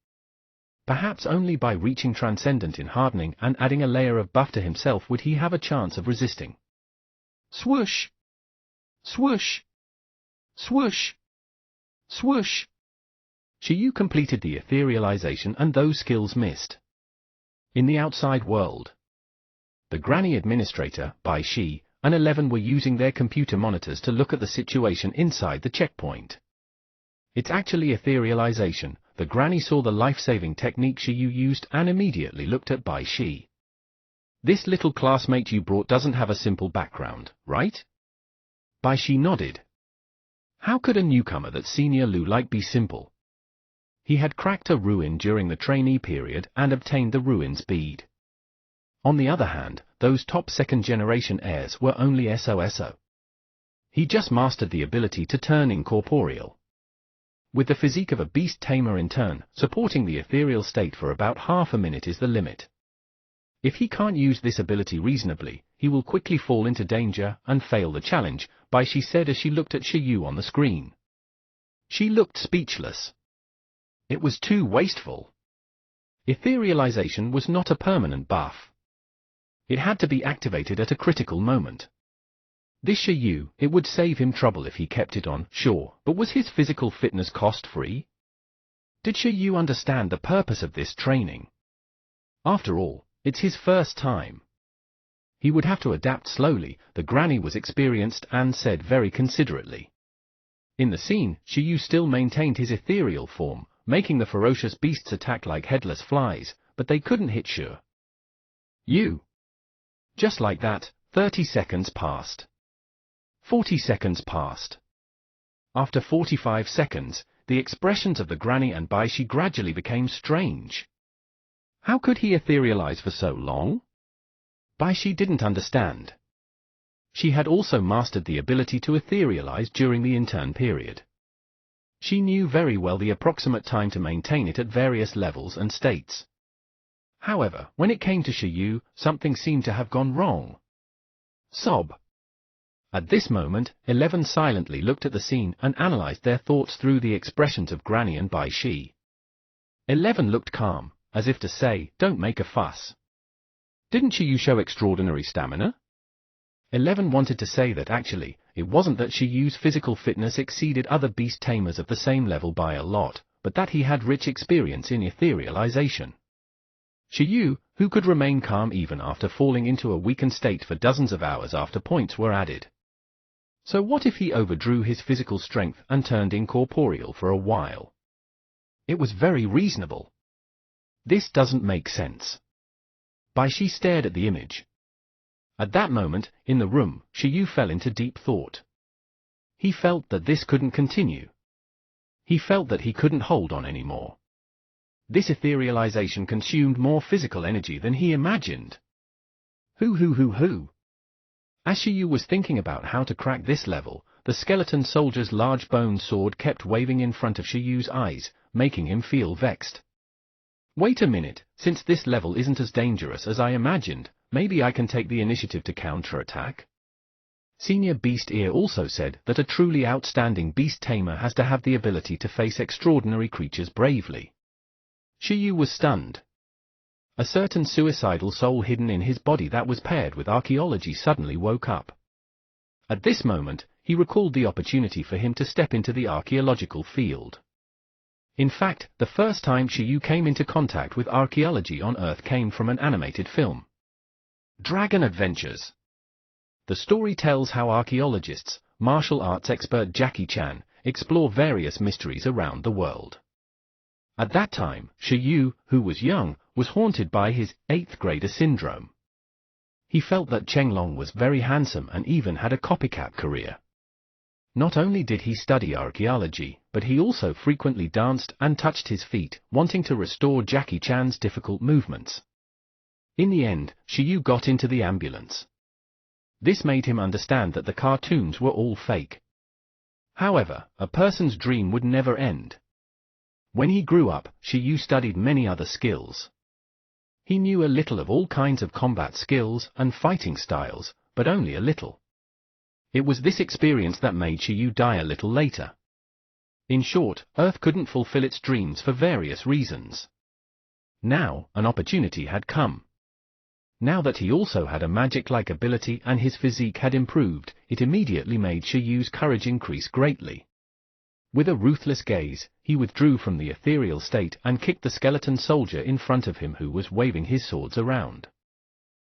Perhaps only by reaching Transcendent in hardening and adding a layer of buff to himself would he have a chance of resisting. Swoosh! Swoosh! Swoosh! Swoosh! Shiyu completed the etherealization and those skills missed. In the outside world, the Granny Administrator, Bai Shi, and 11 were using their computer monitors to look at the situation inside the checkpoint. It's actually etherealization. The Granny saw the life-saving technique Shiyu used and immediately looked at Bai Shi. This little classmate you brought doesn't have a simple background, right? Bai Shi nodded. How could a newcomer that Senior Lu-like be simple? He had cracked a ruin during the trainee period and obtained the ruin's bead. On the other hand, those top second-generation heirs were only SOSO. He just mastered the ability to turn incorporeal. With the physique of a beast tamer in turn, supporting the ethereal state for about half a minute is the limit. If he can't use this ability reasonably, he will quickly fall into danger and fail the challenge, Bai Shi said as she looked at Shiyu on the screen. She looked speechless. It was too wasteful. Etherealization was not a permanent buff. It had to be activated at a critical moment. This Shiyu, it would save him trouble if he kept it on, sure, but was his physical fitness cost-free? Did Shiyu understand the purpose of this training? After all, it's his first time. He would have to adapt slowly. The Granny was experienced and said very considerately. In the scene, Shiyu still maintained his ethereal form, making the ferocious beasts attack like headless flies, but they couldn't hit Sure. You. Just like that, 30 seconds passed. 40 seconds passed. After 45 seconds, the expressions of the Granny and Bai Shi gradually became strange. How could he etherealize for so long? Bai Shi didn't understand. She had also mastered the ability to etherealize during the intern period. She knew very well the approximate time to maintain it at various levels and states. However, when it came to Shiyu, something seemed to have gone wrong. Sob. At this moment, 11 silently looked at the scene and analyzed their thoughts through the expressions of Granny and Bai Shi. 11 looked calm, as if to say, don't make a fuss. Didn't Shiyu show extraordinary stamina? 11 wanted to say that actually, it wasn't that Shiyu's physical fitness exceeded other beast tamers of the same level by a lot, but that he had rich experience in etherealization. Shiyu, who could remain calm even after falling into a weakened state for dozens of hours after points were added. So what if he overdrew his physical strength and turned incorporeal for a while? It was very reasonable. This doesn't make sense. Bai Shi stared at the image. At that moment, in the room, Shiyu fell into deep thought. He felt that this couldn't continue. He felt that he couldn't hold on anymore. This etherealization consumed more physical energy than he imagined. Hoo. As Shiyu was thinking about how to crack this level, the skeleton soldier's large bone sword kept waving in front of Shiyu's eyes, making him feel vexed. Wait a minute, since this level isn't as dangerous as I imagined, maybe I can take the initiative to counterattack? Senior Beast Ear also said that a truly outstanding beast tamer has to have the ability to face extraordinary creatures bravely. Shiyu was stunned. A certain suicidal soul hidden in his body that was paired with archaeology suddenly woke up. At this moment, he recalled the opportunity for him to step into the archaeological field. In fact, the first time Shiyu came into contact with archaeology on Earth came from an animated film. Dragon Adventures. The story tells how archaeologists, martial arts expert Jackie Chan, explore various mysteries around the world. At that time, Shiyu, who was young, was haunted by his 8th grader syndrome. He felt that Chenglong was very handsome and even had a copycat career. Not only did he study archaeology, but he also frequently danced and touched his feet, wanting to restore Jackie Chan's difficult movements. In the end, Shiyu got into the ambulance. This made him understand that the cartoons were all fake. However, a person's dream would never end. When he grew up, Shiyu studied many other skills. He knew a little of all kinds of combat skills and fighting styles, but only a little. It was this experience that made Shiyu die a little later. In short, Earth couldn't fulfill its dreams for various reasons. Now, an opportunity had come. Now that he also had a magic-like ability and his physique had improved, it immediately made Shiyu's courage increase greatly. With a ruthless gaze, he withdrew from the ethereal state and kicked the skeleton soldier in front of him who was waving his swords around.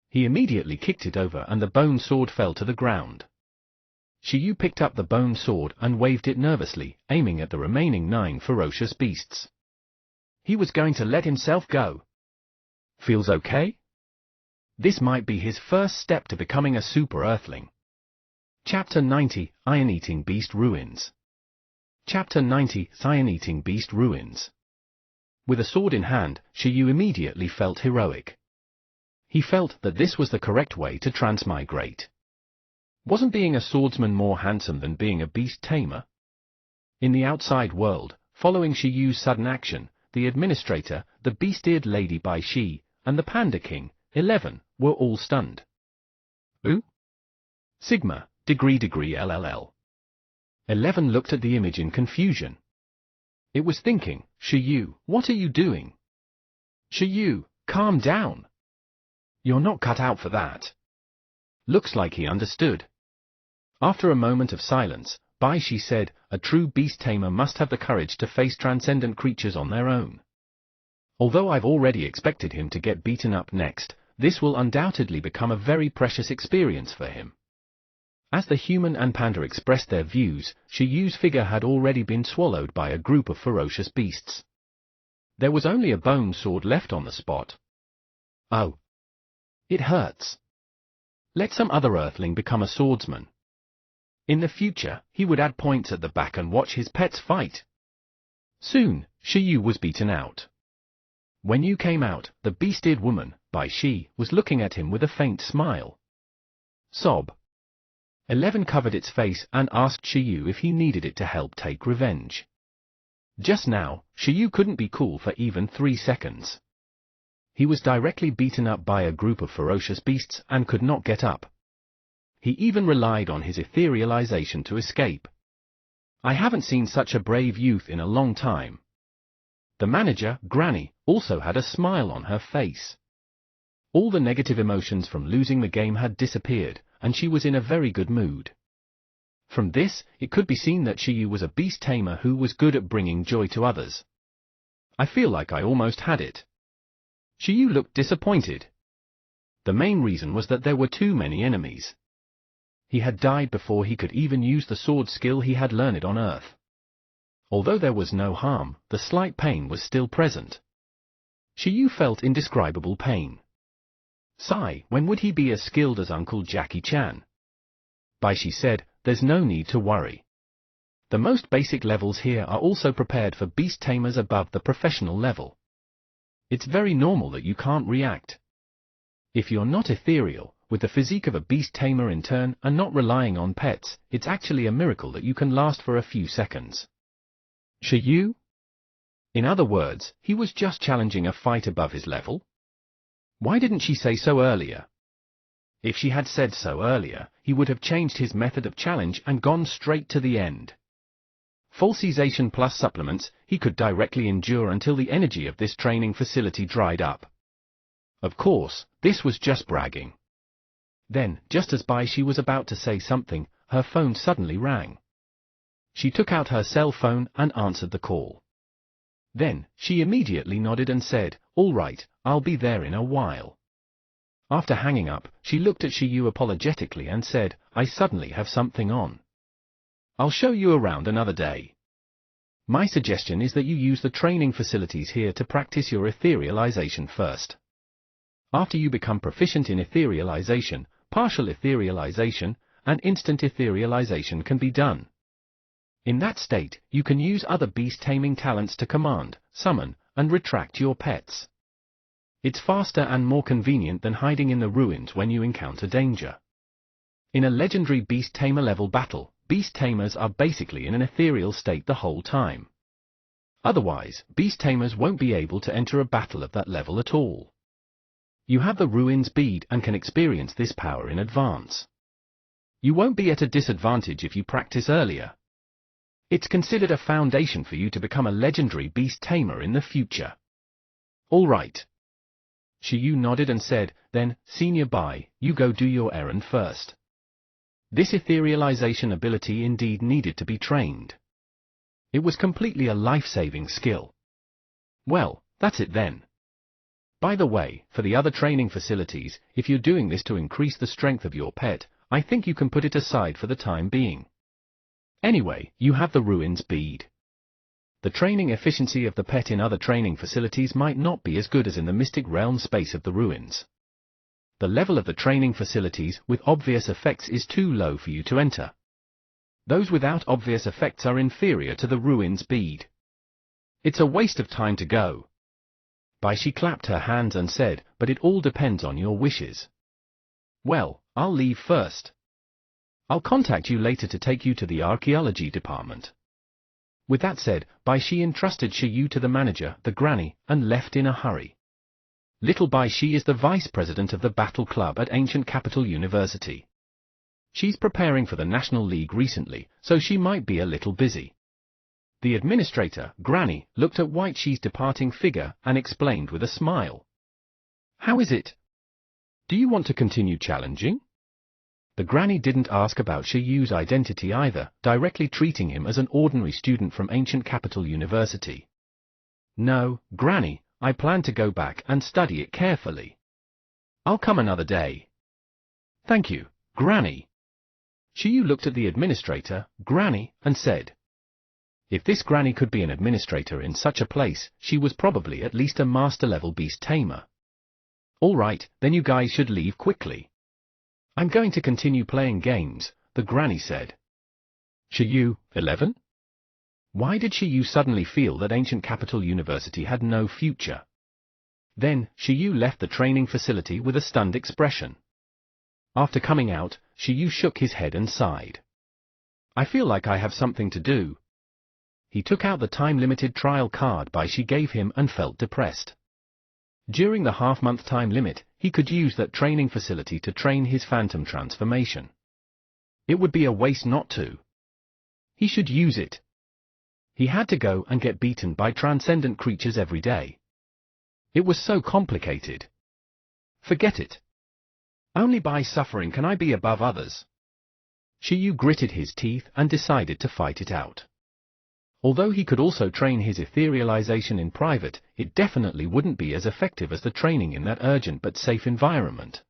He immediately kicked it over and the bone sword fell to the ground. Shiyu picked up the bone sword and waved it nervously, aiming at the remaining 9 ferocious beasts. He was going to let himself go. Feels okay? This might be his first step to becoming a super Earthling. Chapter 90, Iron-Eating Beast Ruins. Chapter 90, Iron-Eating Beast Ruins. With a sword in hand, Shiyu immediately felt heroic. He felt that this was the correct way to transmigrate. Wasn't being a swordsman more handsome than being a beast tamer? In the outside world, following Shiyu's sudden action, the administrator, the beast-eared lady Bai Shi, and the Panda King, 11, were all stunned. Ooh? Sigma, degree LLL. 11 looked at the image in confusion. It was thinking, Shiyu, what are you doing? Shiyu, calm down. You're not cut out for that. Looks like he understood. After a moment of silence, Bai Shi said, a true beast tamer must have the courage to face transcendent creatures on their own. Although I've already expected him to get beaten up next, this will undoubtedly become a very precious experience for him. As the human and panda expressed their views, Shiyu's figure had already been swallowed by a group of ferocious beasts. There was only a bone sword left on the spot. Oh. It hurts. Let some other Earthling become a swordsman. In the future, he would add points at the back and watch his pets fight. Soon, Shiyu was beaten out. When you came out, the beast-eared woman, Bai Shi, was looking at him with a faint smile. Sob. 11 covered its face and asked Shiyu if he needed it to help take revenge. Just now, Shiyu couldn't be cool for even 3 seconds. He was directly beaten up by a group of ferocious beasts and could not get up. He even relied on his etherealization to escape. I haven't seen such a brave youth in a long time. The manager, Granny, also had a smile on her face. All the negative emotions from losing the game had disappeared, and she was in a very good mood. From this, it could be seen that Shiyu was a beast tamer who was good at bringing joy to others. I feel like I almost had it. Shiyu looked disappointed. The main reason was that there were too many enemies. He had died before he could even use the sword skill he had learned on Earth. Although there was no harm, the slight pain was still present. Shiyu felt indescribable pain. Sigh, when would he be as skilled as Uncle Jackie Chan? Bai Shi said, there's no need to worry. The most basic levels here are also prepared for beast tamers above the professional level. It's very normal that you can't react. If you're not ethereal, with the physique of a beast tamer in turn and not relying on pets, it's actually a miracle that you can last for a few seconds. Shiyu? In other words, he was just challenging a fight above his level? Why didn't she say so earlier? If she had said so earlier, he would have changed his method of challenge and gone straight to the end. Falsization plus supplements, he could directly endure until the energy of this training facility dried up. Of course, this was just bragging. Then, just as Bai Shi was about to say something, her phone suddenly rang. She took out her cell phone and answered the call. Then, she immediately nodded and said, all right, I'll be there in a while. After hanging up, she looked at Shiyu apologetically and said, I suddenly have something on. I'll show you around another day. My suggestion is that you use the training facilities here to practice your etherealization first. After you become proficient in etherealization, partial etherealization, and instant etherealization can be done. In that state, you can use other beast-taming talents to command, summon, and retract your pets. It's faster and more convenient than hiding in the ruins when you encounter danger. In a legendary beast-tamer level battle, beast-tamers are basically in an ethereal state the whole time. Otherwise, beast-tamers won't be able to enter a battle of that level at all. You have the Ruins bead and can experience this power in advance. You won't be at a disadvantage if you practice earlier. It's considered a foundation for you to become a legendary beast tamer in the future. All right. Shiyu nodded and said, then, Senior Bai, you go do your errand first. This etherealization ability indeed needed to be trained. It was completely a life-saving skill. Well, that's it then. By the way, for the other training facilities, if you're doing this to increase the strength of your pet, I think you can put it aside for the time being. Anyway, you have the Ruins bead. The training efficiency of the pet in other training facilities might not be as good as in the Mystic Realm space of the Ruins. The level of the training facilities with obvious effects is too low for you to enter. Those without obvious effects are inferior to the Ruins bead. It's a waste of time to go. She clapped her hands and said, but it all depends on your wishes. Well, I'll leave first. I'll contact you later to take you to the archaeology department. With that said, Baishi entrusted Shiyu to the manager, the granny, and left in a hurry. Little Baishi is the vice president of the Battle Club at Ancient Capital University. She's preparing for the National League recently, so she might be a little busy. The administrator, Granny, looked at White Shi's departing figure and explained with a smile. How is it? Do you want to continue challenging? The Granny didn't ask about Shiyu's identity either, directly treating him as an ordinary student from Ancient Capital University. No, Granny, I plan to go back and study it carefully. I'll come another day. Thank you, Granny. Shiyu looked at the administrator, Granny, and said, if this Granny could be an administrator in such a place, she was probably at least a master-level beast tamer. All right, then you guys should leave quickly. I'm going to continue playing games, the Granny said. Shiyu, 11? Why did Shiyu suddenly feel that Ancient Capital University had no future? Then, Shiyu left the training facility with a stunned expression. After coming out, Shiyu shook his head and sighed. I feel like I have something to do. He took out the time-limited trial card Baishi gave him and felt depressed. During the half-month time limit, he could use that training facility to train his phantom transformation. It would be a waste not to. He should use it. He had to go and get beaten by transcendent creatures every day. It was so complicated. Forget it. Only by suffering can I be above others. Shiyu gritted his teeth and decided to fight it out. Although he could also train his etherealization in private, it definitely wouldn't be as effective as the training in that urgent but safe environment.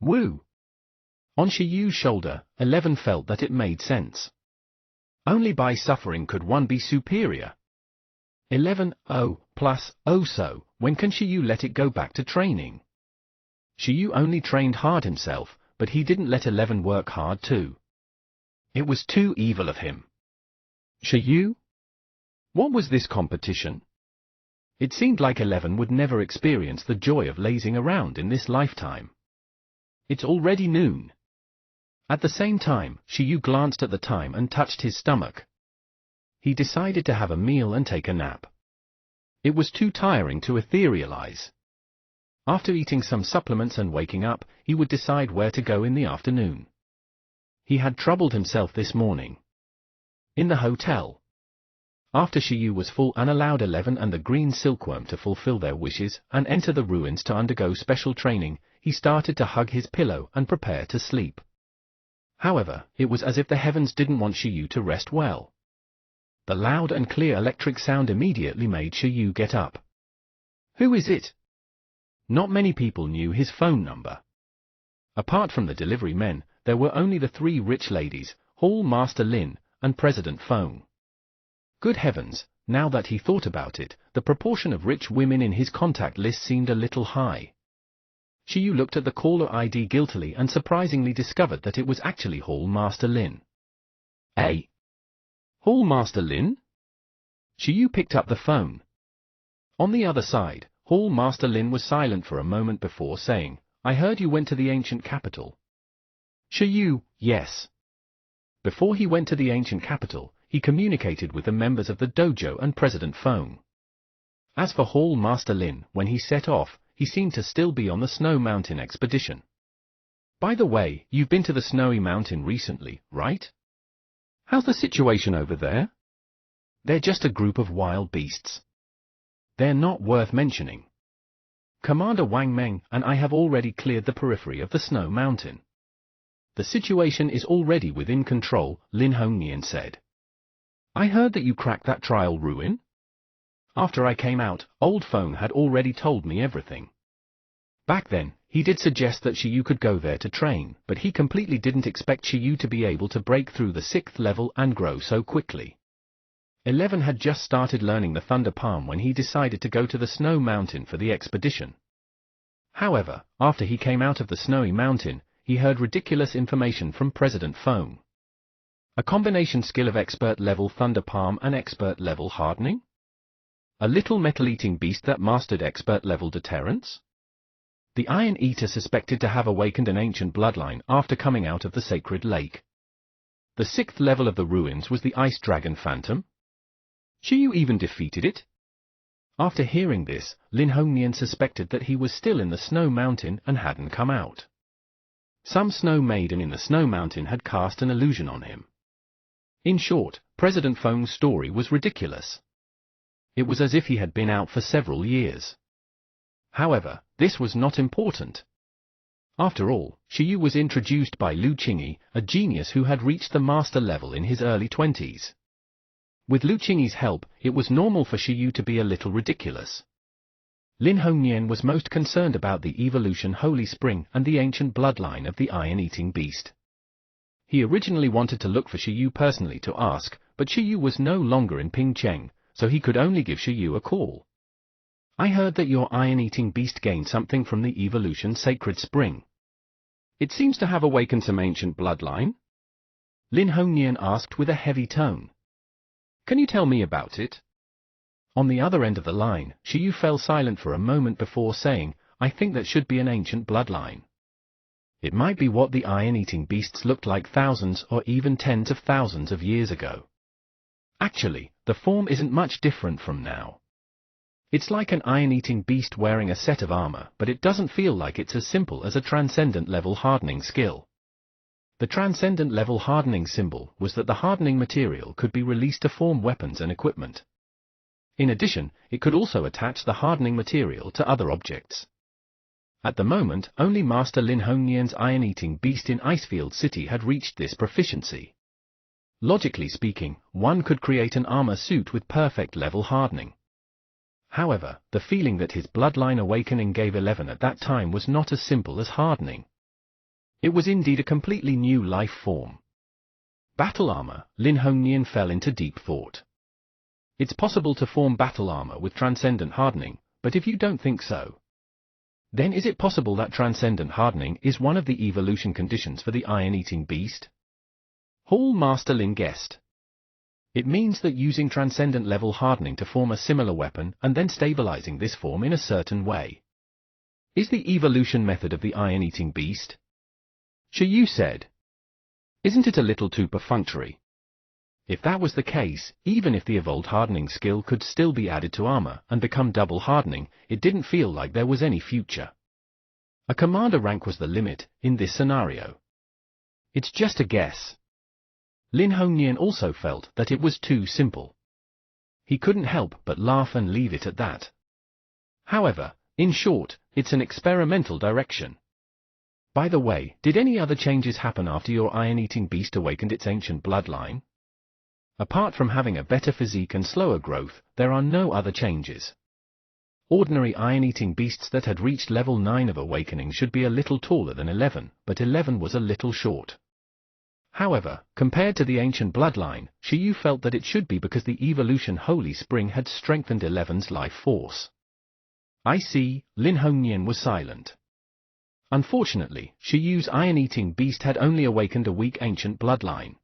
Woo! On Shiyu's shoulder, 11 felt that it made sense. Only by suffering could one be superior. 11, oh, plus, oh so, when can Shiyu let it go back to training? Shiyu only trained hard himself, but he didn't let 11 work hard too. It was too evil of him. Shiyu? What was this competition? It seemed like 11 would never experience the joy of lazing around in this lifetime. It's already noon. At the same time, Shiyu glanced at the time and touched his stomach. He decided to have a meal and take a nap. It was too tiring to etherealize. After eating some supplements and waking up, he would decide where to go in the afternoon. He had troubled himself this morning. In the hotel. After Shiyu was full and allowed 11 and the green silkworm to fulfill their wishes and enter the ruins to undergo special training, he started to hug his pillow and prepare to sleep. However, it was as if the heavens didn't want Shiyu to rest well. The loud and clear electric sound immediately made Shiyu get up. Who is it? Not many people knew his phone number. Apart from the delivery men, there were only the 3 rich ladies, Hall Master Lin, and President Feng. Good heavens, now that he thought about it, the proportion of rich women in his contact list seemed a little high. Shiyu looked at the caller ID guiltily and surprisingly discovered that it was actually Hall Master Lin. Hey! Hall Master Lin? Shiyu picked up the phone. On the other side, Hall Master Lin was silent for a moment before saying, I heard you went to the ancient capital. Shiyu, yes. Before he went to the ancient capital, he communicated with the members of the dojo and President Feng. As for Hall Master Lin, when he set off, he seemed to still be on the Snow Mountain expedition. By the way, you've been to the Snowy Mountain recently, right? How's the situation over there? They're just a group of wild beasts. They're not worth mentioning. Commander Wang Meng and I have already cleared the periphery of the Snow Mountain. The situation is already within control, Lin Hongnian said. I heard that you cracked that trial ruin? After I came out, Old Feng had already told me everything. Back then, he did suggest that Shiyu could go there to train, but he completely didn't expect Shiyu to be able to break through the 6th level and grow so quickly. 11 had just started learning the Thunder Palm when he decided to go to the Snow Mountain for the expedition. However, after he came out of the Snowy Mountain, he heard ridiculous information from President Feng. A combination skill of expert level Thunder Palm and expert level hardening? A little metal-eating beast that mastered expert level deterrence? The Iron Eater suspected to have awakened an ancient bloodline after coming out of the sacred lake. The 6th level of the ruins was the Ice Dragon Phantom? Shiyu even defeated it? After hearing this, Lin Hongnian suspected that he was still in the Snow Mountain and hadn't come out. Some snow maiden in the Snow Mountain had cast an illusion on him. In short, President Feng's story was ridiculous. It was as if he had been out for several years. However, this was not important. After all, Shiyu was introduced by Lu Qingyi, a genius who had reached the master level in his early 20s. With Lu Qingyi's help, it was normal for Shiyu to be a little ridiculous. Lin Hongnian was most concerned about the evolution Holy Spring and the ancient bloodline of the iron-eating beast. He originally wanted to look for Shiyu personally to ask, but Shiyu was no longer in Pingcheng, so he could only give Shiyu a call. I heard that your iron-eating beast gained something from the evolution Sacred Spring. It seems to have awakened some ancient bloodline? Lin Hongnian asked with a heavy tone. Can you tell me about it? On the other end of the line, Shiyu fell silent for a moment before saying, I think that should be an ancient bloodline. It might be what the iron-eating beasts looked like thousands or even tens of thousands of years ago. Actually, the form isn't much different from now. It's like an iron-eating beast wearing a set of armor, but it doesn't feel like it's as simple as a transcendent level hardening skill. The transcendent level hardening symbol was that the hardening material could be released to form weapons and equipment. In addition, it could also attach the hardening material to other objects. At the moment, only Master Lin Hongnian's iron-eating beast in Icefield City had reached this proficiency. Logically speaking, one could create an armor suit with perfect level hardening. However, the feeling that his bloodline awakening gave 11 at that time was not as simple as hardening. It was indeed a completely new life form. Battle armor, Lin Hongnian fell into deep thought. It's possible to form battle armor with transcendent hardening, but if you don't think so, then is it possible that transcendent hardening is one of the evolution conditions for the iron-eating beast? Hall Master Lin guessed. It means that using transcendent level hardening to form a similar weapon and then stabilizing this form in a certain way is the evolution method of the iron-eating beast. Shiyu said. Isn't it a little too perfunctory? If that was the case, even if the evolved hardening skill could still be added to armor and become double hardening, it didn't feel like there was any future. A commander rank was the limit in this scenario. It's just a guess. Lin Hongnian also felt that it was too simple. He couldn't help but laugh and leave it at that. However, in short, it's an experimental direction. By the way, did any other changes happen after your iron-eating beast awakened its ancient bloodline? Apart from having a better physique and slower growth, there are no other changes. Ordinary iron-eating beasts that had reached level 9 of awakening should be a little taller than 11, but 11 was a little short. However, compared to the ancient bloodline, Shiyu felt that it should be because the evolution Holy Spring had strengthened 11's life force. I see, Lin Hongnian was silent. Unfortunately, Shiyu's iron-eating beast had only awakened a weak ancient bloodline.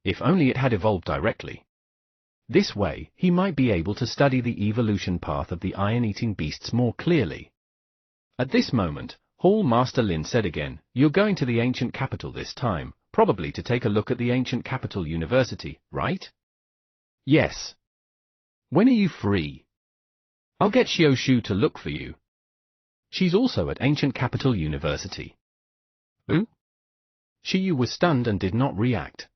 If only it had evolved directly. This way, he might be able to study the evolution path of the iron-eating beasts more clearly. At this moment, Hall Master Lin said again, You're going to the ancient capital this time, probably to take a look at the ancient capital university, right? Yes. When are you free? I'll get Xiao Shu to look for you. She's also at Ancient Capital University. Who? Shiyu was stunned and did not react.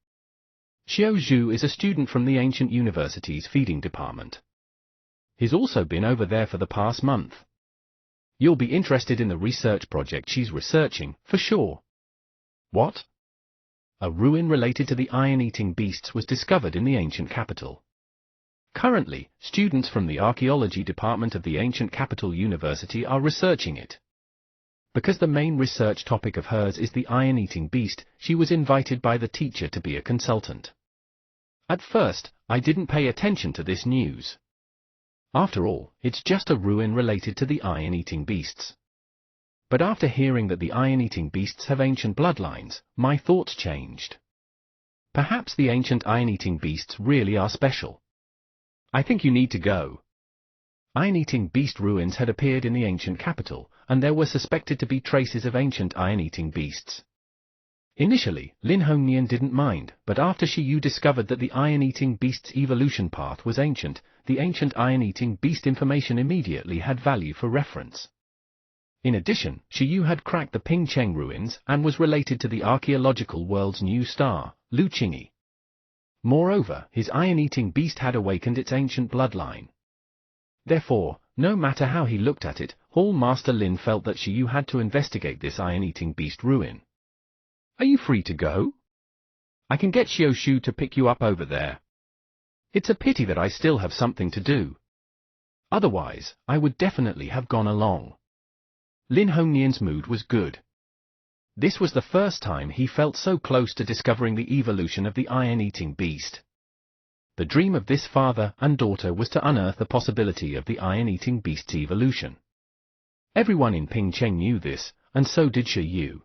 Xiao Zhu is a student from the Ancient University's feeding department. He's also been over there for the past month. You'll be interested in the research project she's researching, for sure. What? A ruin related to the iron-eating beasts was discovered in the ancient capital. Currently, students from the archaeology department of the Ancient Capital University are researching it. Because the main research topic of hers is the iron-eating beast, she was invited by the teacher to be a consultant. At first, I didn't pay attention to this news. After all, it's just a ruin related to the iron-eating beasts. But after hearing that the iron-eating beasts have ancient bloodlines, my thoughts changed. Perhaps the ancient iron-eating beasts really are special. I think you need to go. Iron-eating beast ruins had appeared in the ancient capital, and there were suspected to be traces of ancient iron-eating beasts. Initially, Lin Hongnian didn't mind, but after Shiyu discovered that the iron-eating beast's evolution path was ancient, the ancient iron-eating beast information immediately had value for reference. In addition, Shiyu had cracked the Pingcheng ruins and was related to the archaeological world's new star, Lu Qingyi. Moreover, his iron-eating beast had awakened its ancient bloodline. Therefore, no matter how he looked at it, Hall Master Lin felt that Shiyu had to investigate this iron-eating beast ruin. Are you free to go? I can get Xiao Shu to pick you up over there. It's a pity that I still have something to do. Otherwise, I would definitely have gone along. Lin Hongnian's mood was good. This was the first time he felt so close to discovering the evolution of the iron-eating beast. The dream of this father and daughter was to unearth the possibility of the iron-eating beast's evolution. Everyone in Pingcheng knew this, and so did Shiyu.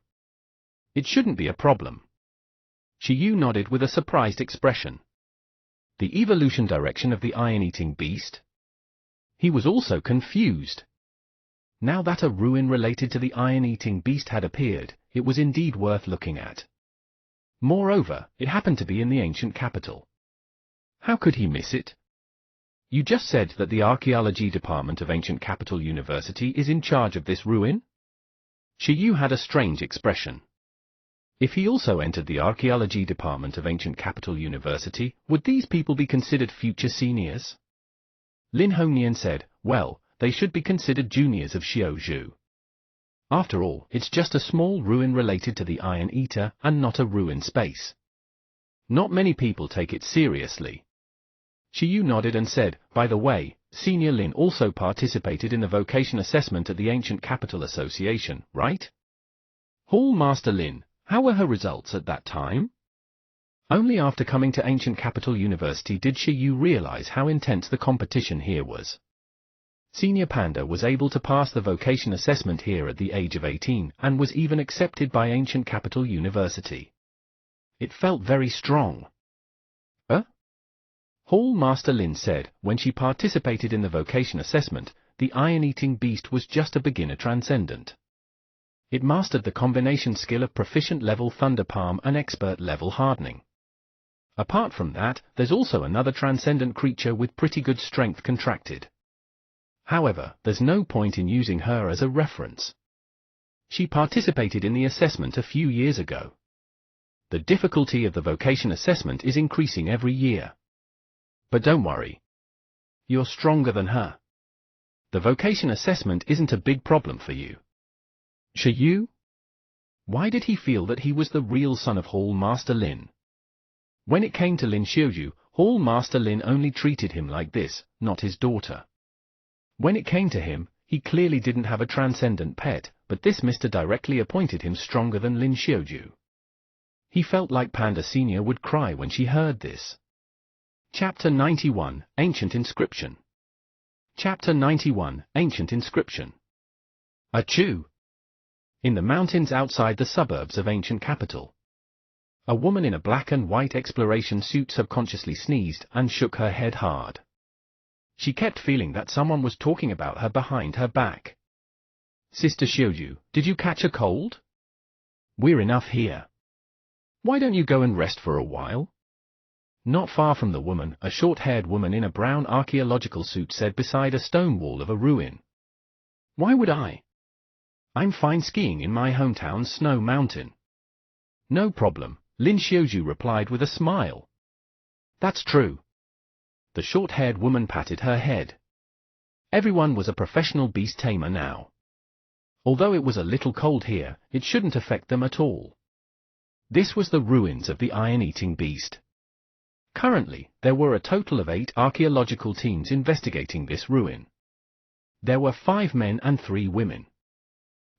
It shouldn't be a problem. Shiyu nodded with a surprised expression. The evolution direction of the iron-eating beast? He was also confused. Now that a ruin related to the iron-eating beast had appeared, it was indeed worth looking at. Moreover, it happened to be in the ancient capital. How could he miss it? You just said that the archaeology department of Ancient Capital University is in charge of this ruin? Shiyu had a strange expression. If he also entered the archaeology department of Ancient Capital University, would these people be considered future seniors? Lin Hongnian said, well, they should be considered juniors of Xiao Zhu. After all, it's just a small ruin related to the Iron Eater and not a ruin space. Not many people take it seriously. Shiyu nodded and said, by the way, Senior Lin also participated in the vocation assessment at the Ancient Capital Association, right? Hall Master Lin, how were her results at that time? Only after coming to Ancient Capital University did Shiyu realize how intense the competition here was. Senior Panda was able to pass the vocation assessment here at the age of 18 and was even accepted by Ancient Capital University. It felt very strong. Hall Master Lin said, when she participated in the vocation assessment, the iron-eating beast was just a beginner transcendent. It mastered the combination skill of proficient level Thunder Palm and expert level hardening. Apart from that, there's also another transcendent creature with pretty good strength contracted. However, there's no point in using her as a reference. She participated in the assessment a few years ago. The difficulty of the vocation assessment is increasing every year. But don't worry. You're stronger than her. The vocation assessment isn't a big problem for you. Shiyu? Why did he feel that he was the real son of Hall Master Lin? When it came to Lin Xiaoyu, Hall Master Lin only treated him like this, not his daughter. When it came to him, he clearly didn't have a transcendent pet, but this Mr. directly appointed him stronger than Lin Xiaoyu. He felt like Panda Senior would cry when she heard this. Chapter 91, Ancient Inscription. Chapter 91, Ancient Inscription. Achoo! In the mountains outside the suburbs of Ancient Capital. A woman in a black and white exploration suit subconsciously sneezed and shook her head hard. She kept feeling that someone was talking about her behind her back. Sister Xiaoyu, did you catch a cold? We're enough here. Why don't you go and rest for a while? Not far from the woman, a short-haired woman in a brown archaeological suit said beside a stone wall of a ruin. Why would I? I'm fine skiing in my hometown Snow Mountain. No problem, Lin Xiaozhu replied with a smile. That's true. The short-haired woman patted her head. Everyone was a professional beast tamer now. Although it was a little cold here, it shouldn't affect them at all. This was the ruins of the iron-eating beast. Currently, there were a total of 8 archaeological teams investigating this ruin. There were 5 men and 3 women.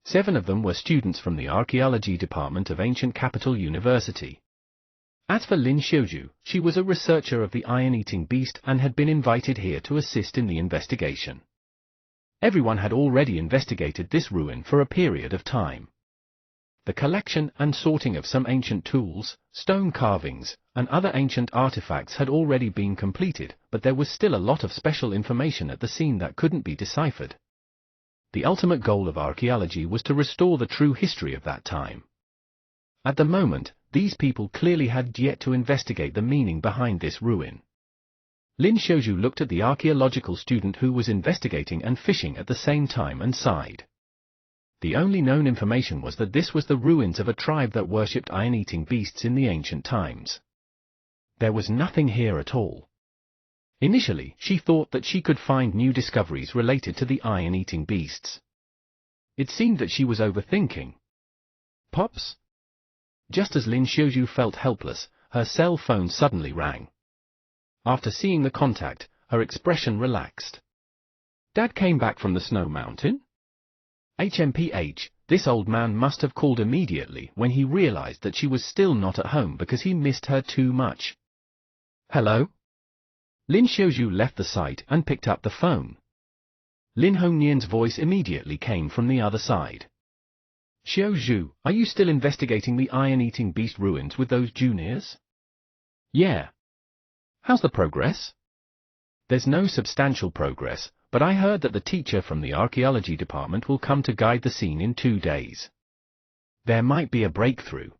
7 of them were students from the archaeology department of Ancient Capital University. As for Lin Xiaozhu, she was a researcher of the iron-eating beast and had been invited here to assist in the investigation. Everyone had already investigated this ruin for a period of time. The collection and sorting of some ancient tools, stone carvings, and other ancient artifacts had already been completed, but there was still a lot of special information at the scene that couldn't be deciphered. The ultimate goal of archaeology was to restore the true history of that time. At the moment, these people clearly had yet to investigate the meaning behind this ruin. Lin Xiaozhu looked at the archaeological student who was investigating and fishing at the same time and sighed. The only known information was that this was the ruins of a tribe that worshipped iron-eating beasts in the ancient times. There was nothing here at all. Initially, she thought that she could find new discoveries related to the iron-eating beasts. It seemed that she was overthinking. Pops? Just as Lin Xiaozhu felt helpless, her cell phone suddenly rang. After seeing the contact, her expression relaxed. Dad came back from the Snow Mountain? HMPH, this old man must have called immediately when he realized that she was still not at home because he missed her too much. Hello? Lin Xiaozhu left the site and picked up the phone. Lin Hongnian's voice immediately came from the other side. Xiaozhu, are you still investigating the iron-eating beast ruins with those juniors? Yeah. How's the progress? There's no substantial progress, but I heard that the teacher from the archaeology department will come to guide the scene in 2 days. There might be a breakthrough.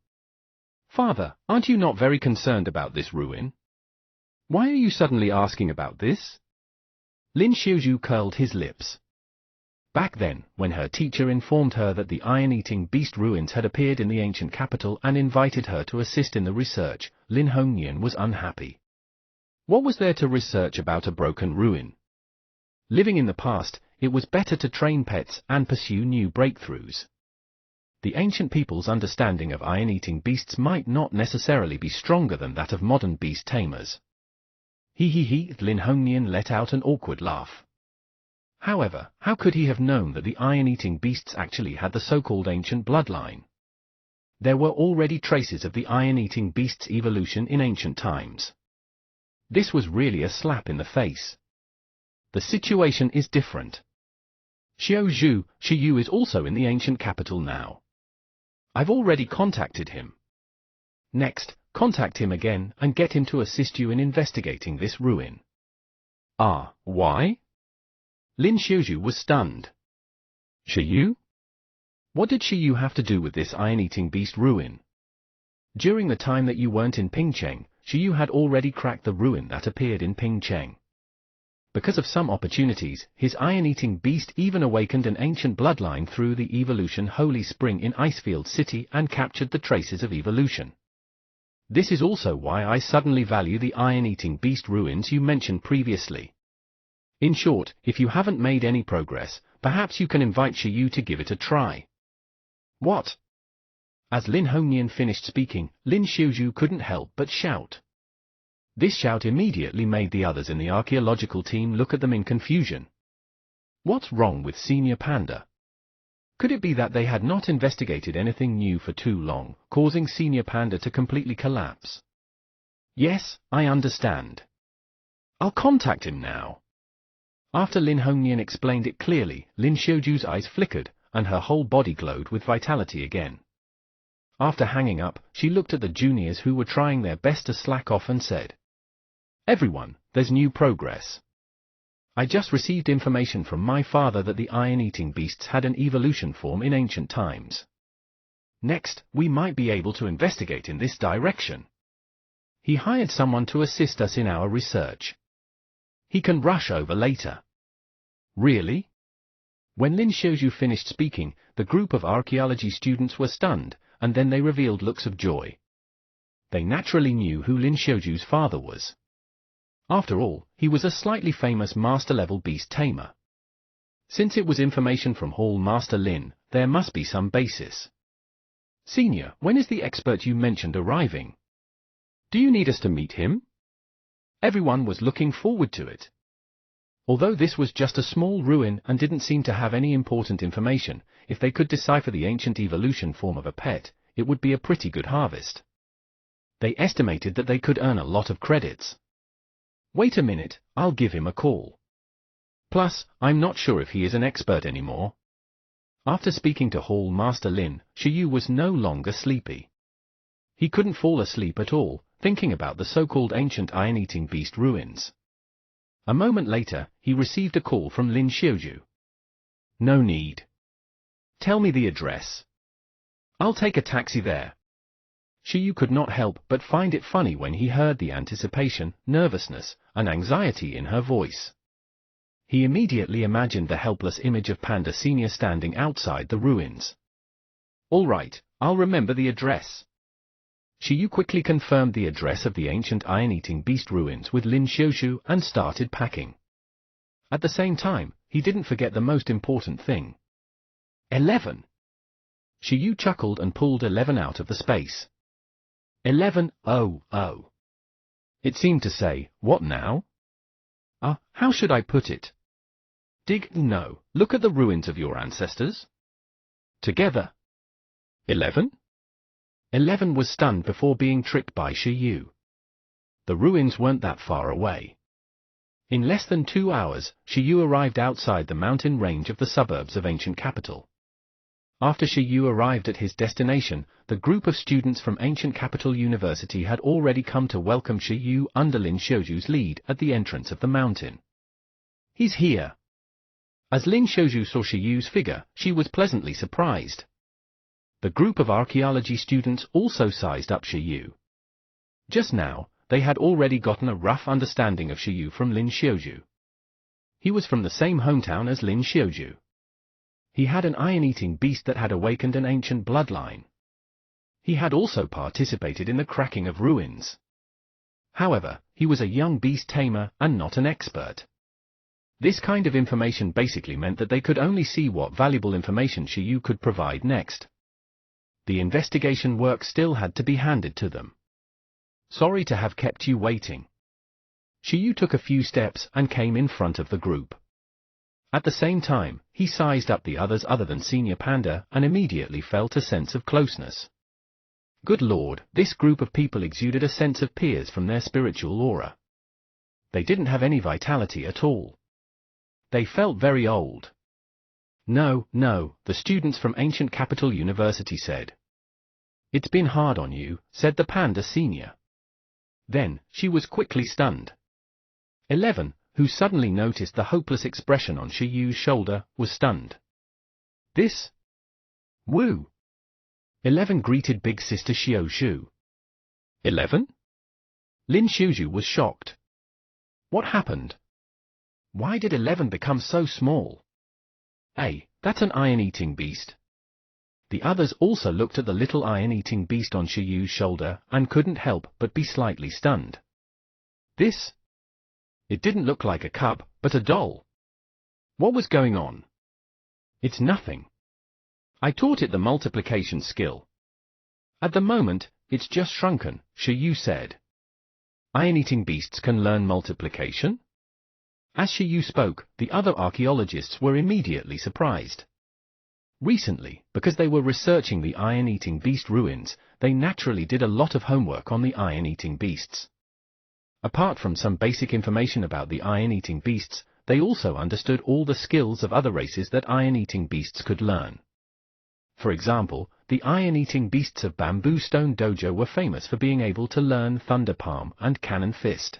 Father, aren't you not very concerned about this ruin? Why are you suddenly asking about this? Lin Xiaozhu curled his lips. Back then, when her teacher informed her that the iron-eating beast ruins had appeared in the ancient capital and invited her to assist in the research, Lin Hongnian was unhappy. What was there to research about a broken ruin? Living in the past, it was better to train pets and pursue new breakthroughs. The ancient people's understanding of iron-eating beasts might not necessarily be stronger than that of modern beast tamers. Lin Hongnian let out an awkward laugh. However, how could he have known that the iron-eating beasts actually had the so-called ancient bloodline? There were already traces of the iron-eating beast's evolution in ancient times. This was really a slap in the face. The situation is different. Xiaozhu is also in the ancient capital now. I've already contacted him. Next, contact him again and get him to assist you in investigating this ruin. Ah, why? Lin Xiaozhu was stunned. Xiaoyu? What did Xiaoyu have to do with this iron-eating beast ruin? During the time that you weren't in Pingcheng, Xiaoyu had already cracked the ruin that appeared in Pingcheng. Because of some opportunities, his iron-eating beast even awakened an ancient bloodline through the evolution Holy Spring in Icefield City and captured the traces of evolution. This is also why I suddenly value the iron-eating beast ruins you mentioned previously. In short, if you haven't made any progress, perhaps you can invite Xiaoyu to give it a try. What? As Lin Hongnian finished speaking, Lin Xiaozhu couldn't help but shout. This shout immediately made the others in the archaeological team look at them in confusion. What's wrong with Senior Panda? Could it be that they had not investigated anything new for too long, causing Senior Panda to completely collapse? Yes, I understand. I'll contact him now. After Lin Hongnian explained it clearly, Lin Xiaozhu's eyes flickered, and her whole body glowed with vitality again. After hanging up, she looked at the juniors who were trying their best to slack off and said, Everyone, there's new progress. I just received information from my father that the iron-eating beasts had an evolution form in ancient times. Next, we might be able to investigate in this direction. He hired someone to assist us in our research. He can rush over later. Really? When Lin Xiaozhu finished speaking, the group of archaeology students were stunned, and then they revealed looks of joy. They naturally knew who Lin Xiaozhu's father was. After all, he was a slightly famous master-level beast tamer. Since it was information from Hall Master Lin, there must be some basis. Senior, when is the expert you mentioned arriving? Do you need us to meet him? Everyone was looking forward to it. Although this was just a small ruin and didn't seem to have any important information, if they could decipher the ancient evolution form of a pet, it would be a pretty good harvest. They estimated that they could earn a lot of credits. Wait a minute, I'll give him a call. Plus, I'm not sure if he is an expert anymore. After speaking to Hall Master Lin, Shiyu was no longer sleepy. He couldn't fall asleep at all, thinking about the so-called ancient iron-eating beast ruins. A moment later, he received a call from Lin Xiaozhu. No need. Tell me the address. I'll take a taxi there. Shiyu could not help but find it funny when he heard the anticipation, nervousness, and anxiety in her voice. He immediately imagined the helpless image of Panda Senior standing outside the ruins. All right, I'll remember the address. Shiyu quickly confirmed the address of the ancient iron-eating beast ruins with Lin Xiaozhu and started packing. At the same time, he didn't forget the most important thing. 11. Shiyu chuckled and pulled 11 out of the space. 11, oh. It seemed to say, what now? How should I put it? No, look at the ruins of your ancestors. Together. 11? 11 was stunned before being tricked by Shiyu. The ruins weren't that far away. In less than 2 hours, Shiyu arrived outside the mountain range of the suburbs of ancient capital. After Shiyu arrived at his destination, the group of students from Ancient Capital University had already come to welcome Shiyu under Lin Xiaozhu's lead at the entrance of the mountain. He's here. As Lin Xiaozhu saw Shiyu's figure, she was pleasantly surprised. The group of archaeology students also sized up Shiyu. Just now, they had already gotten a rough understanding of Shiyu from Lin Xiaozhu. He was from the same hometown as Lin Xiaozhu. He had an iron-eating beast that had awakened an ancient bloodline. He had also participated in the cracking of ruins. However, he was a young beast tamer and not an expert. This kind of information basically meant that they could only see what valuable information Shiyu could provide next. The investigation work still had to be handed to them. Sorry to have kept you waiting. Shiyu took a few steps and came in front of the group. At the same time, he sized up the others other than Senior Panda and immediately felt a sense of closeness. Good Lord, this group of people exuded a sense of peers from their spiritual aura. They didn't have any vitality at all. They felt very old. No, the students from Ancient Capital University said. It's been hard on you, said the Panda Senior. Then, she was quickly stunned. 11, who suddenly noticed the hopeless expression on Shiyu's shoulder, was stunned. This? Wu! 11 greeted Big Sister Xiaozhu. 11? Lin Xiaozhu was shocked. What happened? Why did 11 become so small? That's an iron-eating beast. The others also looked at the little iron-eating beast on Shiyu's shoulder and couldn't help but be slightly stunned. This? It didn't look like a cup, but a doll. What was going on? It's nothing. I taught it the multiplication skill. At the moment, it's just shrunken, Shiyu said. Iron-eating beasts can learn multiplication? As Shiyu spoke, the other archaeologists were immediately surprised. Recently, because they were researching the iron-eating beast ruins, they naturally did a lot of homework on the iron-eating beasts. Apart from some basic information about the iron-eating beasts, they also understood all the skills of other races that iron-eating beasts could learn. For example, the iron-eating beasts of Bamboo Stone Dojo were famous for being able to learn Thunder Palm and Cannon Fist.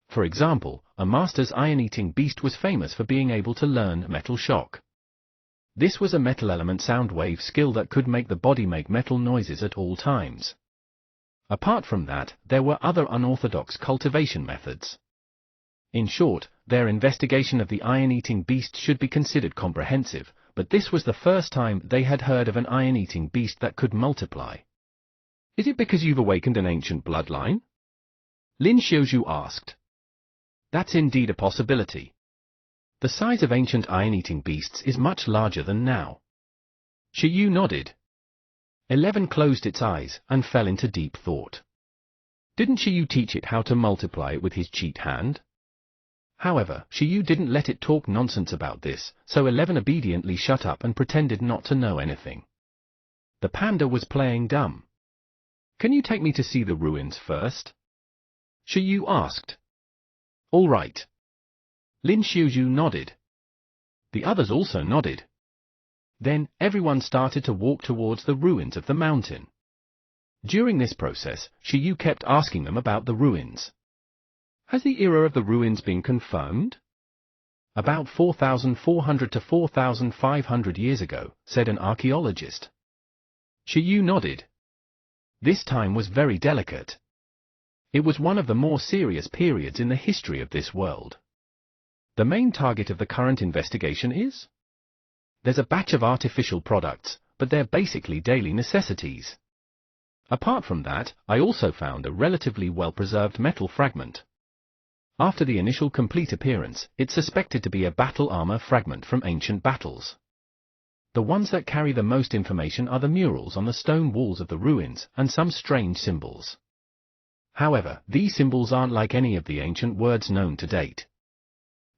For example, a master's iron-eating beast was famous for being able to learn Metal Shock. This was a metal element sound wave skill that could make the body make metal noises at all times. Apart from that, there were other unorthodox cultivation methods. In short, their investigation of the iron-eating beast should be considered comprehensive, but this was the first time they had heard of an iron-eating beast that could multiply. Is it because you've awakened an ancient bloodline? Lin Xiaozhu asked. That's indeed a possibility. The size of ancient iron-eating beasts is much larger than now. Shi Yu nodded. 11 closed its eyes and fell into deep thought. Didn't Shi Yu teach it how to multiply with his cheat hand? However, Shi Yu didn't let it talk nonsense about this, so 11 obediently shut up and pretended not to know anything. The panda was playing dumb. Can you take me to see the ruins first? Shi Yu asked. All right. Lin Xiaozhu nodded. The others also nodded. Then, everyone started to walk towards the ruins of the mountain. During this process, Shi Yu kept asking them about the ruins. Has the era of the ruins been confirmed? About 4,400 to 4,500 years ago, said an archaeologist. Shi Yu nodded. This time was very delicate. It was one of the more serious periods in the history of this world. The main target of the current investigation is? There's a batch of artificial products, but they're basically daily necessities. Apart from that, I also found a relatively well-preserved metal fragment. After the initial complete appearance, it's suspected to be a battle armor fragment from ancient battles. The ones that carry the most information are the murals on the stone walls of the ruins and some strange symbols. However, these symbols aren't like any of the ancient words known to date.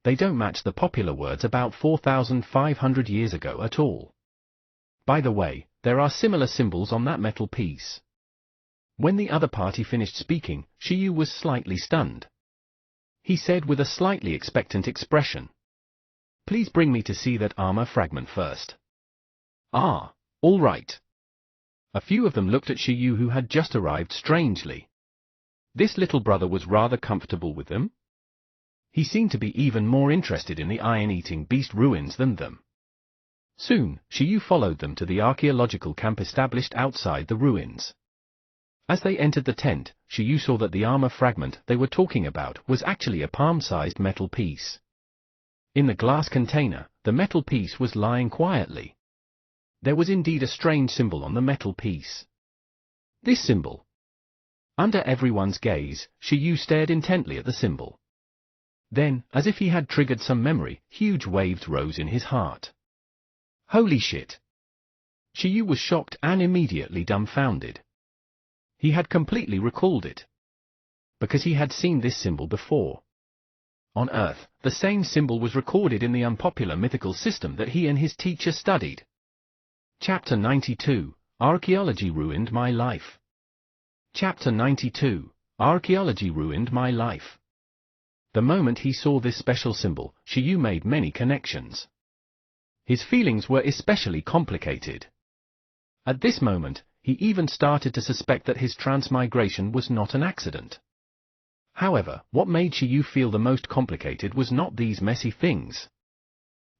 They don't match the popular words about 4,500 years ago at all. By the way, there are similar symbols on that metal piece. When the other party finished speaking, Shi Yu was slightly stunned. He said with a slightly expectant expression, "Please bring me to see that armor fragment first." Ah, all right. A few of them looked at Shi Yu, who had just arrived strangely. This little brother was rather comfortable with them. He seemed to be even more interested in the iron-eating beast ruins than them. Soon, Shi Yu followed them to the archaeological camp established outside the ruins. As they entered the tent, Shi Yu saw that the armor fragment they were talking about was actually a palm-sized metal piece. In the glass container, the metal piece was lying quietly. There was indeed a strange symbol on the metal piece. This symbol. Under everyone's gaze, Shi Yu stared intently at the symbol. Then, as if he had triggered some memory, huge waves rose in his heart. Holy shit! Shi Yu was shocked and immediately dumbfounded. He had completely recalled it. Because he had seen this symbol before. On Earth, the same symbol was recorded in the unpopular mythical system that he and his teacher studied. Chapter 92, Archaeology Ruined My Life. Chapter 92, Archaeology Ruined My Life. The moment he saw this special symbol, Shi Yu made many connections. His feelings were especially complicated. At this moment, he even started to suspect that his transmigration was not an accident. However, what made Shi Yu feel the most complicated was not these messy things.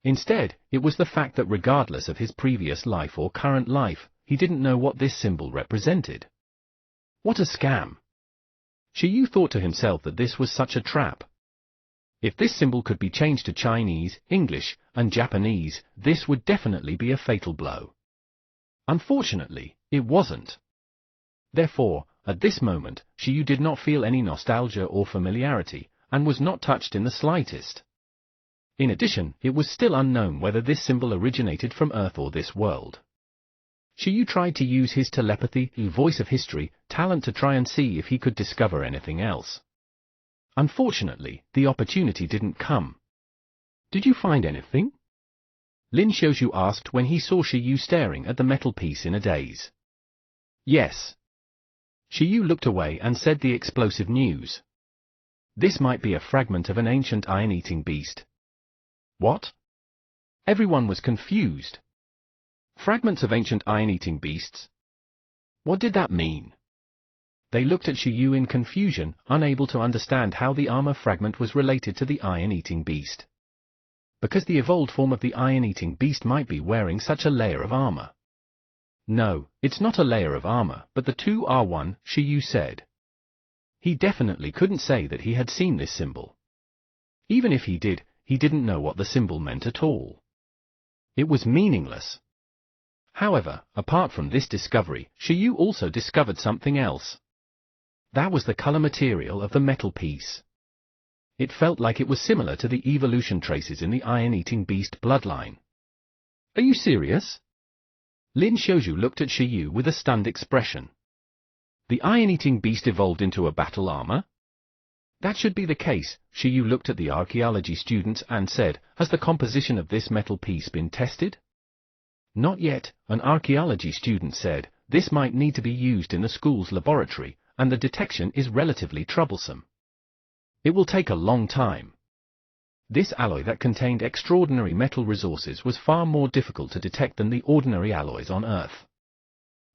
Instead, it was the fact that regardless of his previous life or current life, he didn't know what this symbol represented. What a scam! Shi Yu thought to himself that this was such a trap. If this symbol could be changed to Chinese, English, and Japanese, this would definitely be a fatal blow. Unfortunately, it wasn't. Therefore, at this moment, Shi Yu did not feel any nostalgia or familiarity, and was not touched in the slightest. In addition, it was still unknown whether this symbol originated from Earth or this world. Shi Yu tried to use his telepathy, voice of history, talent to try and see if he could discover anything else. Unfortunately, the opportunity didn't come. Did you find anything? Lin Xiaozhu asked when he saw Shi Yu staring at the metal piece in a daze. Yes. Shi Yu looked away and said the explosive news. This might be a fragment of an ancient iron-eating beast. What? Everyone was confused. Fragments of ancient iron-eating beasts? What did that mean? They looked at Shi Yu in confusion, unable to understand how the armor fragment was related to the iron-eating beast. Because the evolved form of the iron-eating beast might be wearing such a layer of armor. No, it's not a layer of armor, but the two are one, Shi Yu said. He definitely couldn't say that he had seen this symbol. Even if he did, he didn't know what the symbol meant at all. It was meaningless. However, apart from this discovery, Shiyu also discovered something else. That was the color material of the metal piece. It felt like it was similar to the evolution traces in the iron-eating beast bloodline. Are you serious? Lin Xiaozhu looked at Shiyu with a stunned expression. The iron-eating beast evolved into a battle armor? That should be the case. Shiyu looked at the archaeology students and said, has the composition of this metal piece been tested? Not yet, an archaeology student said. This might need to be used in the school's laboratory, and the detection is relatively troublesome. It will take a long time. This alloy that contained extraordinary metal resources was far more difficult to detect than the ordinary alloys on Earth.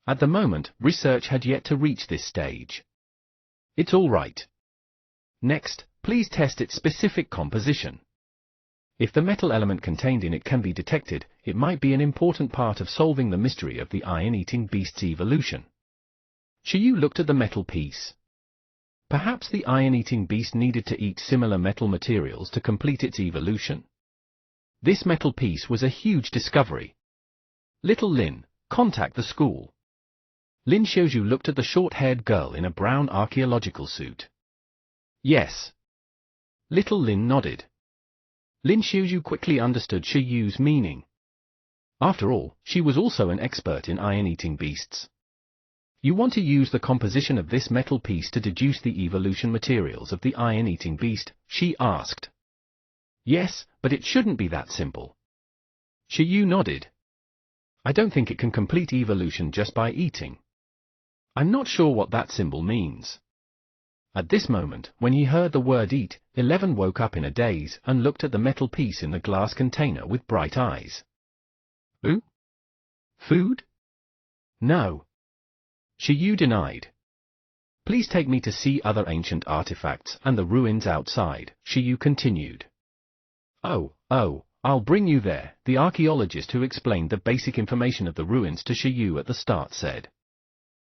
At the moment, research had yet to reach this stage. It's all right. Next, please test its specific composition. If the metal element contained in it can be detected, it might be an important part of solving the mystery of the iron-eating beast's evolution. Shiyu looked at the metal piece. Perhaps the iron-eating beast needed to eat similar metal materials to complete its evolution. This metal piece was a huge discovery. Little Lin, contact the school. Lin Xiaozhu looked at the short-haired girl in a brown archaeological suit. Yes. Little Lin nodded. Lin Xiaozhu quickly understood Shiyu's meaning. After all, she was also an expert in iron-eating beasts. You want to use the composition of this metal piece to deduce the evolution materials of the iron-eating beast, she asked. Yes, but it shouldn't be that simple. Shiyu nodded. I don't think it can complete evolution just by eating. I'm not sure what that symbol means. At this moment, when he heard the word eat, 11 woke up in a daze and looked at the metal piece in the glass container with bright eyes. Ooh? Food? No. Shiyu denied. Please take me to see other ancient artifacts and the ruins outside, Shiyu continued. Oh, I'll bring you there, the archaeologist who explained the basic information of the ruins to Shiyu at the start said.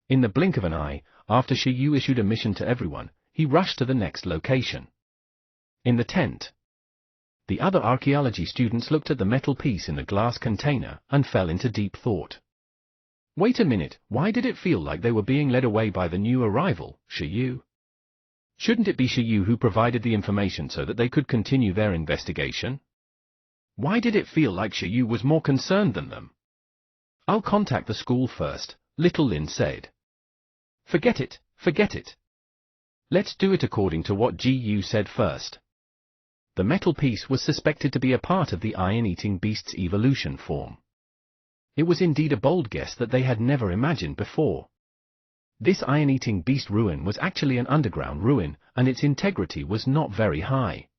In the blink of an eye, after Shiyu issued a mission to everyone, he rushed to the next location. In the tent. The other archaeology students looked at the metal piece in the glass container and fell into deep thought. Wait a minute, why did it feel like they were being led away by the new arrival, Shiyu? Shouldn't it be Shiyu who provided the information so that they could continue their investigation? Why did it feel like Shiyu was more concerned than them? I'll contact the school first, Little Lin said. Forget it, forget it. Let's do it according to what Ji said first. The metal piece was suspected to be a part of the iron-eating beast's evolution form. It was indeed a bold guess that they had never imagined before. This iron-eating beast ruin was actually an underground ruin, and its integrity was not very high.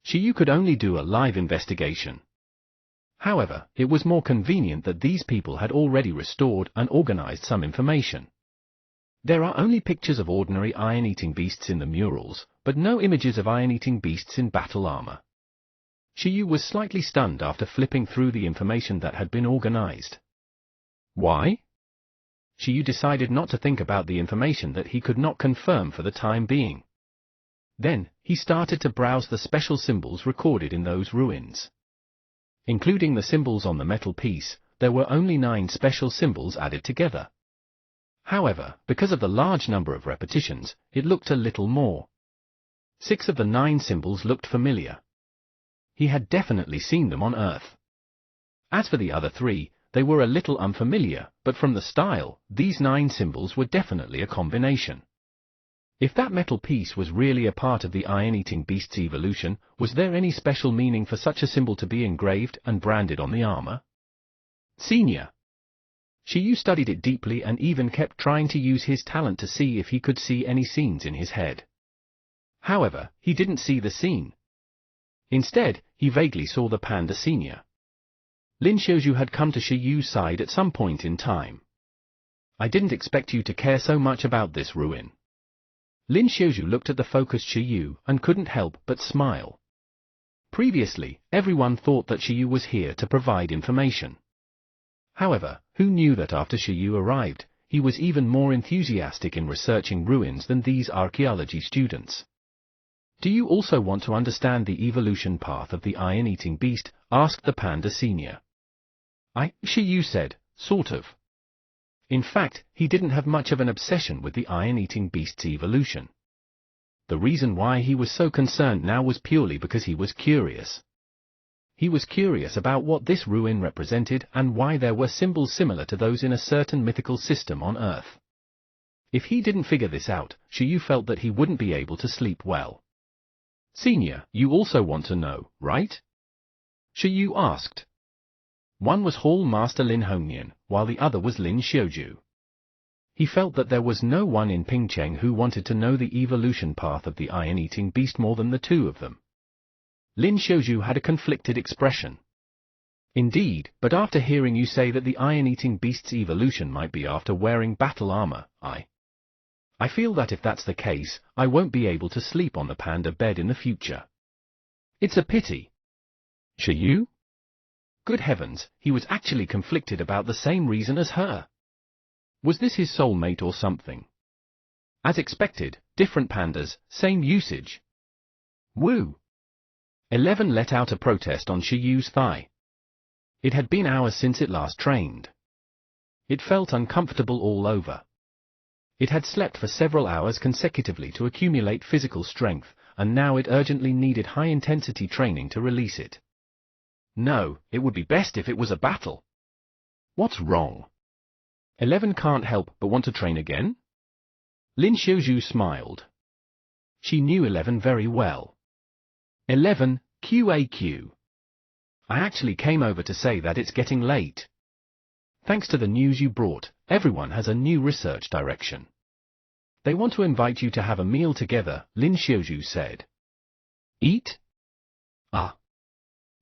Shiyu could only do a live investigation. However, it was more convenient that these people had already restored and organized some information. There are only pictures of ordinary iron-eating beasts in the murals, but no images of iron-eating beasts in battle armor. Shiyu was slightly stunned after flipping through the information that had been organized. Why? Shiyu decided not to think about the information that he could not confirm for the time being. Then, he started to browse the special symbols recorded in those ruins. Including the symbols on the metal piece, there were only 9 special symbols added together. However, because of the large number of repetitions, it looked a little more. 6 of the 9 symbols looked familiar. He had definitely seen them on Earth. As for the other 3, they were a little unfamiliar, but from the style, these 9 symbols were definitely a combination. If that metal piece was really a part of the iron-eating beast's evolution, was there any special meaning for such a symbol to be engraved and branded on the armor? Senior. Shiyu studied it deeply and even kept trying to use his talent to see if he could see any scenes in his head. However, he didn't see the scene. Instead, he vaguely saw the panda senior. Lin Xiaozhu had come to Shiyu's side at some point in time. I didn't expect you to care so much about this ruin. Lin Xiaozhu looked at the focused Shiyu and couldn't help but smile. Previously, everyone thought that Shiyu was here to provide information. However, who knew that after Shiyu arrived, he was even more enthusiastic in researching ruins than these archaeology students? Do you also want to understand the evolution path of the iron-eating beast? Asked the panda senior. Shiyu said, sort of. In fact, he didn't have much of an obsession with the iron-eating beast's evolution. The reason why he was so concerned now was purely because he was curious. He was curious about what this ruin represented and why there were symbols similar to those in a certain mythical system on Earth. If he didn't figure this out, Shiyu felt that he wouldn't be able to sleep well. Senior, you also want to know, right? Shiyu asked. One was Hall Master Lin Hongnian, while the other was Lin Xiaoju. He felt that there was no one in Pingcheng who wanted to know the evolution path of the iron-eating beast more than the two of them. Lin Xiaoju had a conflicted expression. Indeed, but after hearing you say that the iron-eating beast's evolution might be after wearing battle armor, I feel that if that's the case, I won't be able to sleep on the panda bed in the future. It's a pity. Shiyu? Good heavens, he was actually conflicted about the same reason as her. Was this his soulmate or something? As expected, different pandas, same usage. Woo! 11 let out a protest on Shiyu's thigh. It had been hours since it last trained. It felt uncomfortable all over. It had slept for several hours consecutively to accumulate physical strength, and now it urgently needed high-intensity training to release it. No, it would be best if it was a battle. What's wrong? 11 can't help but want to train again? Lin Xiaoju smiled. She knew 11 very well. 11, QAQ. I actually came over to say that it's getting late. Thanks to the news you brought, everyone has a new research direction. They want to invite you to have a meal together, Lin Xiaoju said. Eat?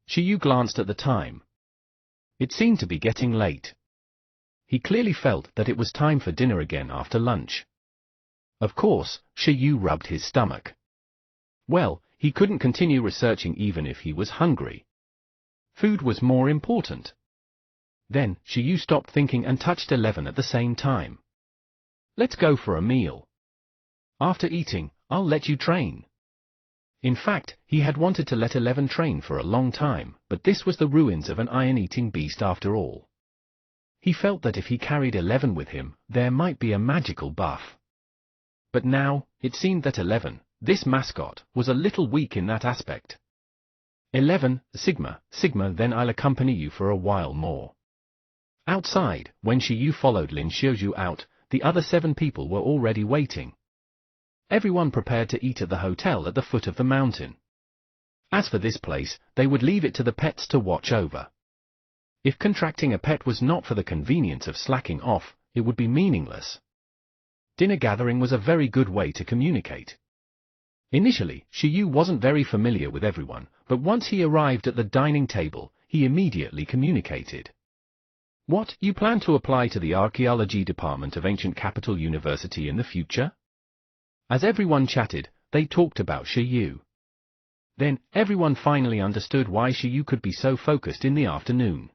Shiyu glanced at the time. It seemed to be getting late. He clearly felt that it was time for dinner again after lunch. Of course, Shiyu rubbed his stomach. Well, he couldn't continue researching even if he was hungry. Food was more important. Then, Shiyu stopped thinking and touched 11 at the same time. Let's go for a meal. After eating, I'll let you train. In fact, he had wanted to let 11 train for a long time, but this was the ruins of an iron-eating beast after all. He felt that if he carried 11 with him, there might be a magical buff. But now, it seemed that 11, this mascot, was a little weak in that aspect. 11, Sigma, then I'll accompany you for a while more. Outside, when Shiyu followed Lin Xiaoju out, the other 7 people were already waiting. Everyone prepared to eat at the hotel at the foot of the mountain. As for this place, they would leave it to the pets to watch over. If contracting a pet was not for the convenience of slacking off, it would be meaningless. Dinner gathering was a very good way to communicate. Initially, Shiyu wasn't very familiar with everyone, but once he arrived at the dining table, he immediately communicated. What, you plan to apply to the Archaeology Department of Ancient Capital University in the future? As everyone chatted, they talked about Shiyu. Then, everyone finally understood why Shiyu could be so focused in the afternoon.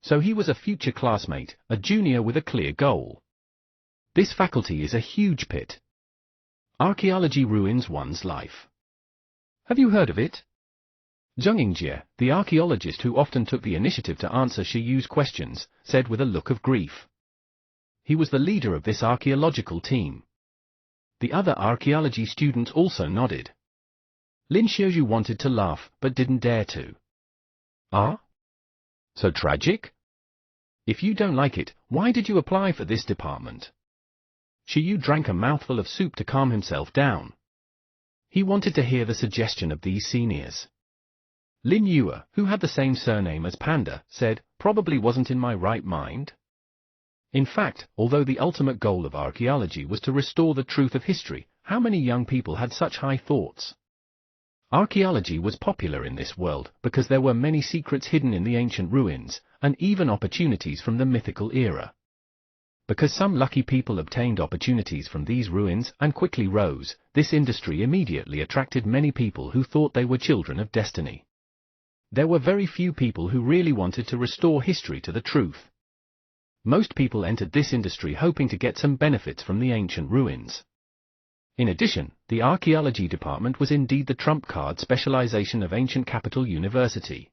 So he was a future classmate, a junior with a clear goal. This faculty is a huge pit. Archaeology ruins one's life. Have you heard of it? Zheng Yingjie, the archaeologist who often took the initiative to answer Shiyu's questions, said with a look of grief. He was the leader of this archaeological team. The other archaeology students also nodded. Lin Xiaoju wanted to laugh, but didn't dare to. So tragic? If you don't like it, why did you apply for this department? Shiyu drank a mouthful of soup to calm himself down. He wanted to hear the suggestion of these seniors. Lin Yue, who had the same surname as Panda, said, probably wasn't in my right mind. In fact, although the ultimate goal of archaeology was to restore the truth of history, how many young people had such high thoughts? Archaeology was popular in this world because there were many secrets hidden in the ancient ruins, and even opportunities from the mythical era. Because some lucky people obtained opportunities from these ruins and quickly rose, this industry immediately attracted many people who thought they were children of destiny. There were very few people who really wanted to restore history to the truth. Most people entered this industry hoping to get some benefits from the ancient ruins. In addition, the archaeology department was indeed the trump card specialization of Ancient Capital University.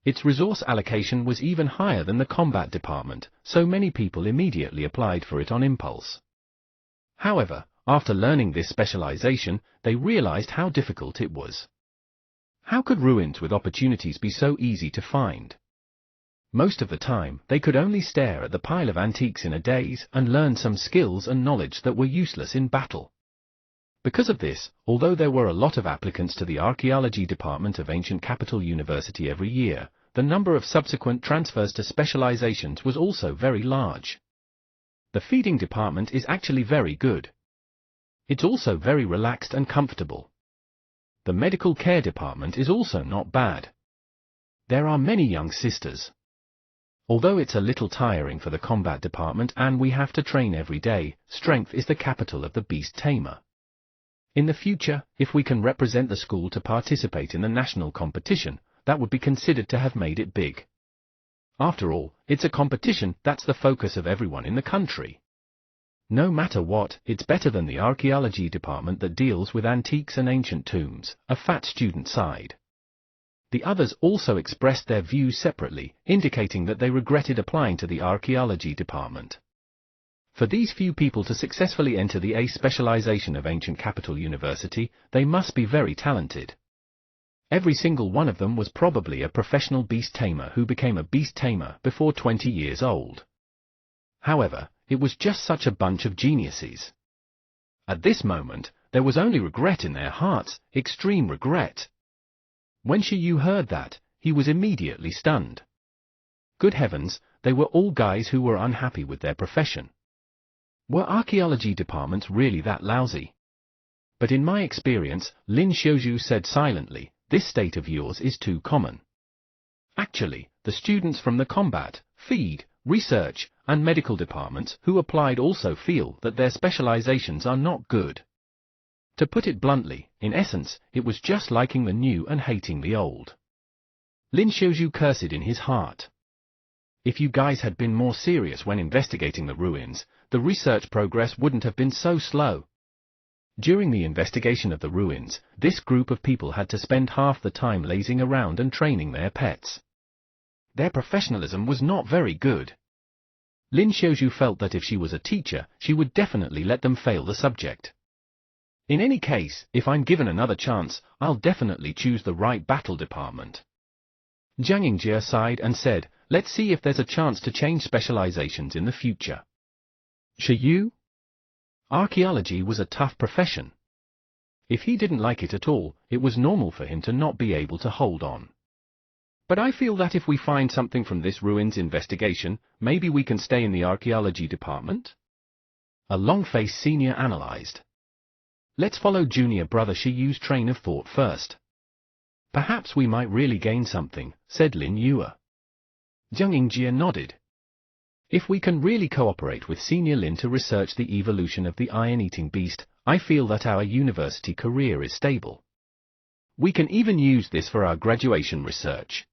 Its resource allocation was even higher than the combat department, so many people immediately applied for it on impulse. However, after learning this specialization, they realized how difficult it was. How could ruins with opportunities be so easy to find? Most of the time, they could only stare at the pile of antiques in a daze and learn some skills and knowledge that were useless in battle. Because of this, although there were a lot of applicants to the archaeology department of Ancient Capital University every year, the number of subsequent transfers to specializations was also very large. The feeding department is actually very good. It's also very relaxed and comfortable. The medical care department is also not bad. There are many young sisters. Although it's a little tiring for the combat department and we have to train every day, strength is the capital of the beast tamer. In the future, if we can represent the school to participate in the national competition, that would be considered to have made it big. After all, it's a competition that's the focus of everyone in the country. No matter what, it's better than the archaeology department that deals with antiques and ancient tombs, a fat student sighed. The others also expressed their views separately, indicating that they regretted applying to the archaeology department. For these few people to successfully enter the A specialization of Ancient Capital University, they must be very talented. Every single one of them was probably a professional beast tamer who became a beast tamer before 20 years old. However, it was just such a bunch of geniuses. At this moment, there was only regret in their hearts, extreme regret. When Shiyu heard that, he was immediately stunned. Good heavens, they were all guys who were unhappy with their profession. Were archaeology departments really that lousy? But in my experience, Lin Xiaozhu said silently, this state of yours is too common. Actually, the students from the combat, feed, research, and medical departments who applied also feel that their specializations are not good. To put it bluntly, in essence, it was just liking the new and hating the old. Lin Xiaozhu cursed in his heart. If you guys had been more serious when investigating the ruins, the research progress wouldn't have been so slow. During the investigation of the ruins, this group of people had to spend half the time lazing around and training their pets. Their professionalism was not very good. Lin Xiaozhu felt that if she was a teacher, she would definitely let them fail the subject. In any case, if I'm given another chance, I'll definitely choose the right battle department. Jiang Yingjie sighed and said, let's see if there's a chance to change specializations in the future. Shiyu? Archaeology was a tough profession. If he didn't like it at all, it was normal for him to not be able to hold on. But I feel that if we find something from this ruins investigation, maybe we can stay in the archaeology department? A long-faced senior analyzed. Let's follow junior brother Shiyu's train of thought first. Perhaps we might really gain something, said Lin Yue. Jiang Yingjie nodded. If we can really cooperate with Senior Lin to research the evolution of the iron-eating beast, I feel that our university career is stable. We can even use this for our graduation research.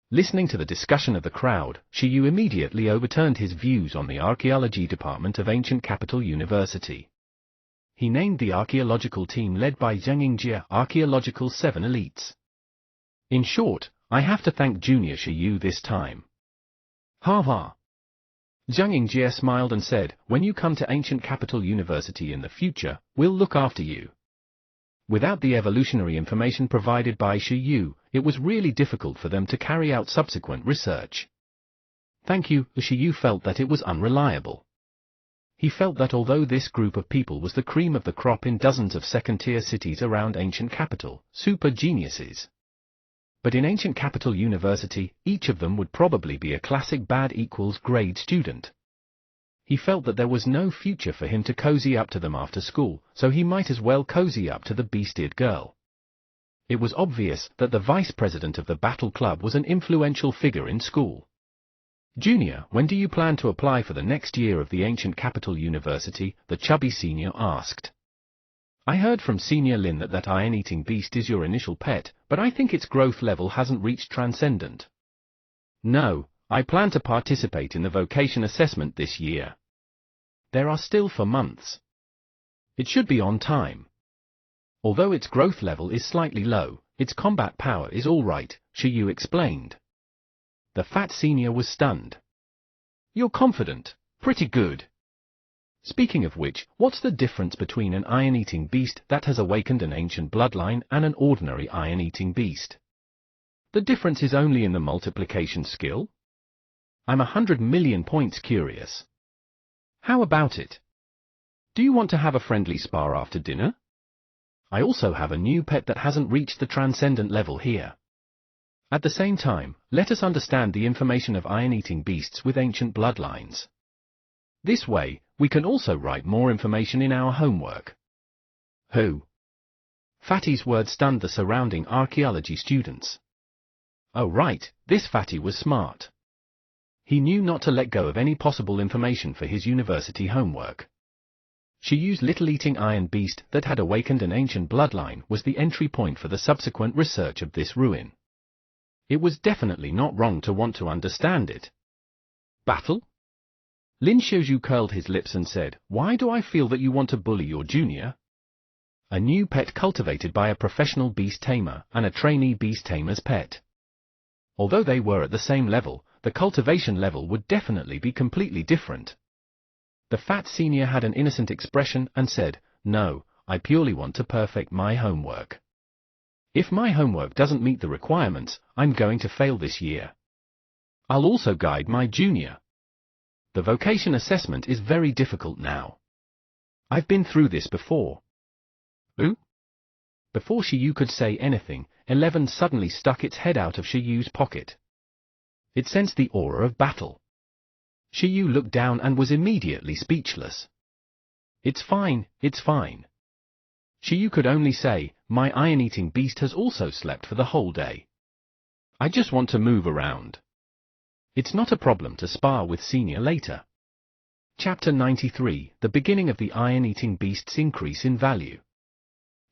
Listening to the discussion of the crowd, Shiyu immediately overturned his views on the archaeology department of Ancient Capital University. He named the archaeological team led by Jiang Yingjie Archaeological 7 Elites. In short, I have to thank Junior Shiyu this time. Ha ha. Jiang Yingjie smiled and said, when you come to Ancient Capital University in the future, we'll look after you. Without the evolutionary information provided by Shiyu, it was really difficult for them to carry out subsequent research. Thank you, Shiyu felt that it was unreliable. He felt that although this group of people was the cream of the crop in dozens of second-tier cities around Ancient Capital, super geniuses. But in Ancient Capital University, each of them would probably be a classic bad equals grade student. He felt that there was no future for him to cozy up to them after school, so he might as well cozy up to the beast-eared girl. It was obvious that the vice president of the battle club was an influential figure in school. Junior, when do you plan to apply for the next year of the Ancient Capital University? The chubby senior asked. I heard from Senior Lin that iron-eating beast is your initial pet, but I think its growth level hasn't reached transcendent. No, I plan to participate in the vocation assessment this year. There are still 4 months. It should be on time. Although its growth level is slightly low, its combat power is all right, Shiyu explained. The fat senior was stunned. You're confident. Pretty good. Speaking of which, what's the difference between an iron-eating beast that has awakened an ancient bloodline and an ordinary iron-eating beast? The difference is only in the multiplication skill? I'm 100 million points curious. How about it? Do you want to have a friendly spar after dinner? I also have a new pet that hasn't reached the transcendent level here. At the same time, let us understand the information of iron-eating beasts with ancient bloodlines. This way, we can also write more information in our homework. Who? Fatty's word stunned the surrounding archaeology students. Oh right, this Fatty was smart. He knew not to let go of any possible information for his university homework. Shiyu's little eating iron beast that had awakened an ancient bloodline was the entry point for the subsequent research of this ruin. It was definitely not wrong to want to understand it. Battle? Lin Xiaozhu curled his lips and said, why do I feel that you want to bully your junior? A new pet cultivated by a professional beast tamer and a trainee beast tamer's pet. Although they were at the same level, the cultivation level would definitely be completely different. The fat senior had an innocent expression and said, no, I purely want to perfect my homework. If my homework doesn't meet the requirements, I'm going to fail this year. I'll also guide my junior. The vocation assessment is very difficult now. I've been through this before. Ooh? Before Shiyu could say anything, 11 suddenly stuck its head out of Shiyu's pocket. It sensed the aura of battle. Shiyu looked down and was immediately speechless. It's fine, it's fine. Shiyu could only say, my iron-eating beast has also slept for the whole day. I just want to move around. It's not a problem to spar with senior later. Chapter 93, The Beginning of the Iron-Eating Beast's Increase in Value.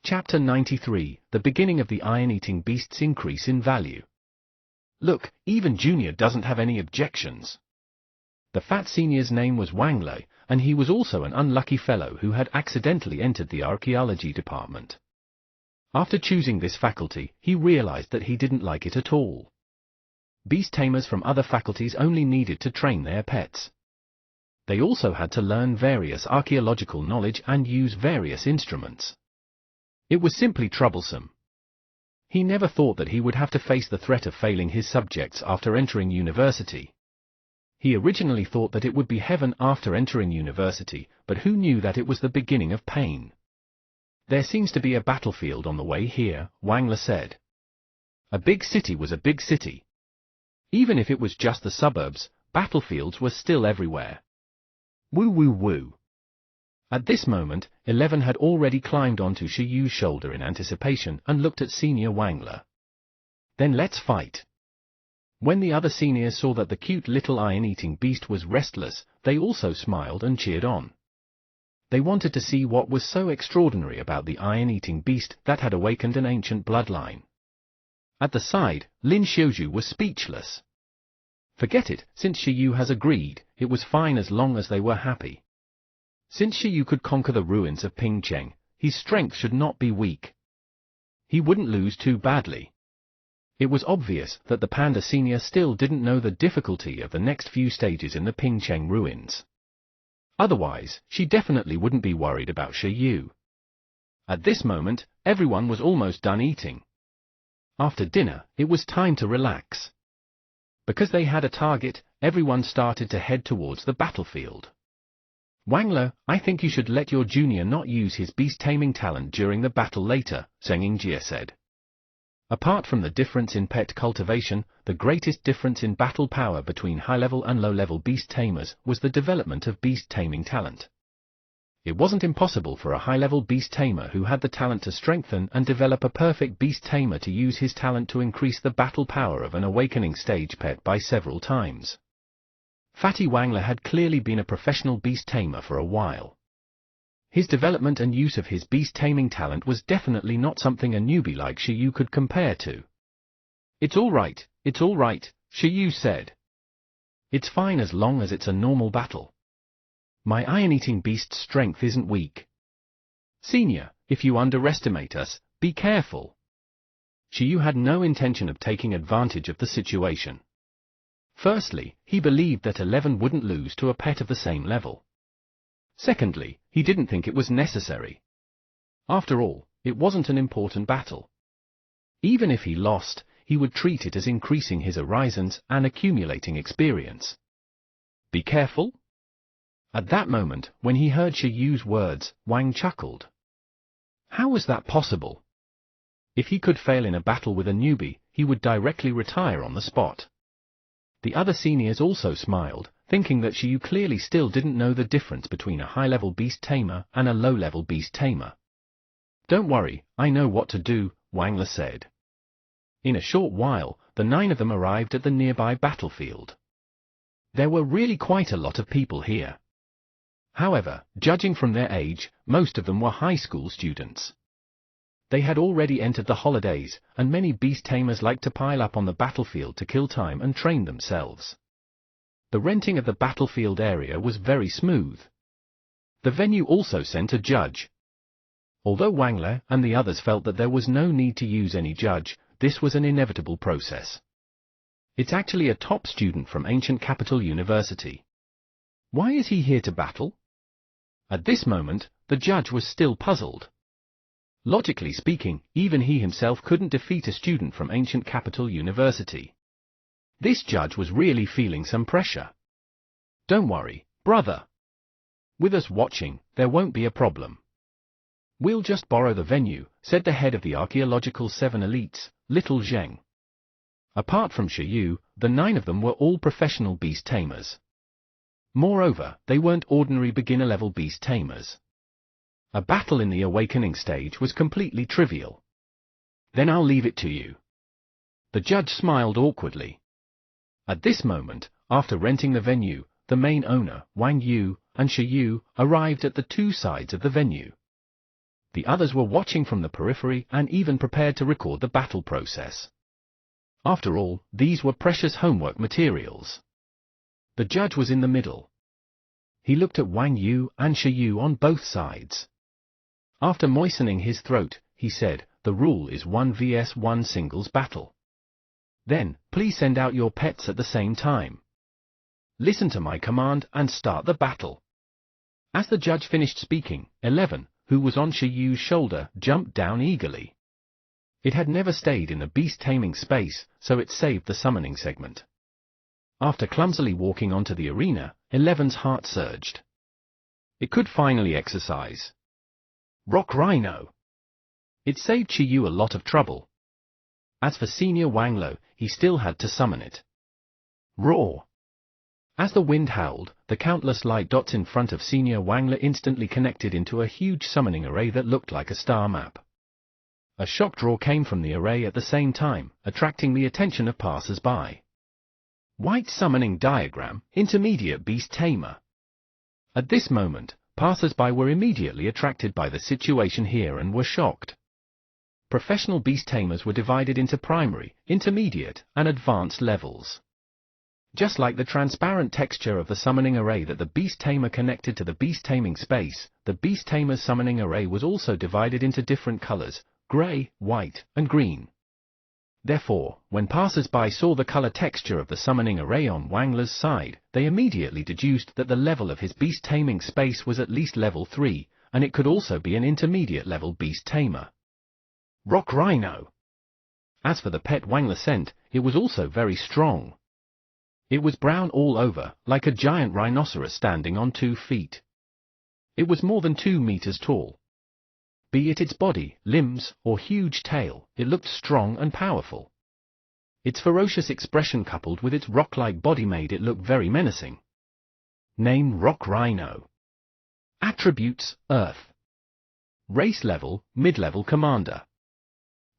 Chapter 93, The Beginning of the Iron-Eating Beast's Increase in Value. Look, even Junior doesn't have any objections. The fat senior's name was Wang Lei, and he was also an unlucky fellow who had accidentally entered the archaeology department. After choosing this faculty, he realized that he didn't like it at all. Beast tamers from other faculties only needed to train their pets. They also had to learn various archaeological knowledge and use various instruments. It was simply troublesome. He never thought that he would have to face the threat of failing his subjects after entering university. He originally thought that it would be heaven after entering university, but who knew that it was the beginning of pain? There seems to be a battlefield on the way here, Wang Le said. A big city was a big city. Even if it was just the suburbs, battlefields were still everywhere. Woo woo woo. At this moment, 11 had already climbed onto Shiyu's shoulder in anticipation and looked at senior Wang Le. Then let's fight. When the other seniors saw that the cute little iron-eating beast was restless, they also smiled and cheered on. They wanted to see what was so extraordinary about the iron-eating beast that had awakened an ancient bloodline. At the side, Lin Xiaozhu was speechless. Forget it, since Shiyu has agreed, it was fine as long as they were happy. Since Shiyu could conquer the ruins of Pingcheng, his strength should not be weak. He wouldn't lose too badly. It was obvious that the Panda Senior still didn't know the difficulty of the next few stages in the Pingcheng ruins. Otherwise, she definitely wouldn't be worried about Shiyu. At this moment, everyone was almost done eating. After dinner, it was time to relax. Because they had a target, everyone started to head towards the battlefield. Wang Le, I think you should let your junior not use his beast-taming talent during the battle later, Zheng Yingjie said. Apart from the difference in pet cultivation, the greatest difference in battle power between high-level and low-level beast tamers was the development of beast-taming talent. It wasn't impossible for a high-level beast tamer who had the talent to strengthen and develop a perfect beast tamer to use his talent to increase the battle power of an awakening stage pet by several times. Fatty Wang Le had clearly been a professional beast tamer for a while. His development and use of his beast-taming talent was definitely not something a newbie like Shiyu could compare to. It's all right, Shiyu said. It's fine as long as it's a normal battle. My iron-eating beast's strength isn't weak. Senior, if you underestimate us, be careful. Shiyu had no intention of taking advantage of the situation. Firstly, he believed that 11 wouldn't lose to a pet of the same level. Secondly, he didn't think it was necessary. After all, it wasn't an important battle. Even if he lost, he would treat it as increasing his horizons and accumulating experience. Be careful? At that moment, when he heard Shiyu's words, Wang chuckled. How was that possible? If he could fail in a battle with a newbie, he would directly retire on the spot. The other seniors also smiled, thinking that Shiyu clearly still didn't know the difference between a high-level beast tamer and a low-level beast tamer. Don't worry, I know what to do, Wang Le said. In a short while, the 9 of them arrived at the nearby battlefield. There were really quite a lot of people here. However, judging from their age, most of them were high school students. They had already entered the holidays, and many beast tamers liked to pile up on the battlefield to kill time and train themselves. The renting of the battlefield area was very smooth. The venue also sent a judge. Although Wang Le and the others felt that there was no need to use any judge, this was an inevitable process. It's actually a top student from Ancient Capital University. Why is he here to battle? At this moment, the judge was still puzzled. Logically speaking, even he himself couldn't defeat a student from Ancient Capital University. This judge was really feeling some pressure. Don't worry, brother. With us watching, there won't be a problem. We'll just borrow the venue, said the head of the Archaeological 7 Elites, Little Zheng. Apart from Shiyu, the 9 of them were all professional beast tamers. Moreover, they weren't ordinary beginner-level beast tamers. A battle in the awakening stage was completely trivial. Then I'll leave it to you. The judge smiled awkwardly. At this moment, after renting the venue, the main owner, Wang Yu, and Shiyu, arrived at the 2 sides of the venue. The others were watching from the periphery and even prepared to record the battle process. After all, these were precious homework materials. The judge was in the middle. He looked at Wang Yu and Shiyu on both sides. After moistening his throat, he said, the rule is 1 vs 1 singles battle. Then, please send out your pets at the same time. Listen to my command and start the battle. As the judge finished speaking, 11, who was on Shiyu's shoulder, jumped down eagerly. It had never stayed in the beast-taming space, so it saved the summoning segment. After clumsily walking onto the arena, 11's heart surged. It could finally exercise. Rock Rhino! It saved Shiyu a lot of trouble. As for Senior Wang Le, he still had to summon it. Roar! As the wind howled, the countless light dots in front of Senior Wang Le instantly connected into a huge summoning array that looked like a star map. A shock draw came from the array at the same time, attracting the attention of passers-by. White summoning diagram, intermediate beast tamer. At this moment, passers-by were immediately attracted by the situation here and were shocked. Professional beast tamers were divided into primary, intermediate, and advanced levels. Just like the transparent texture of the summoning array that the beast tamer connected to the beast taming space, the beast tamer's summoning array was also divided into different colors, gray, white, and green. Therefore, when passers-by saw the color texture of the summoning array on Wang Le's side, they immediately deduced that the level of his beast taming space was at least level 3, and it could also be an intermediate level beast tamer. Rock Rhino! As for the pet Wang Le sent, it was also very strong. It was brown all over, like a giant rhinoceros standing on 2 feet. It was more than 2 meters tall. Be it its body, limbs, or huge tail, it looked strong and powerful. Its ferocious expression coupled with its rock-like body made it look very menacing. Name Rock Rhino. Attributes, Earth. Race level, mid-level commander.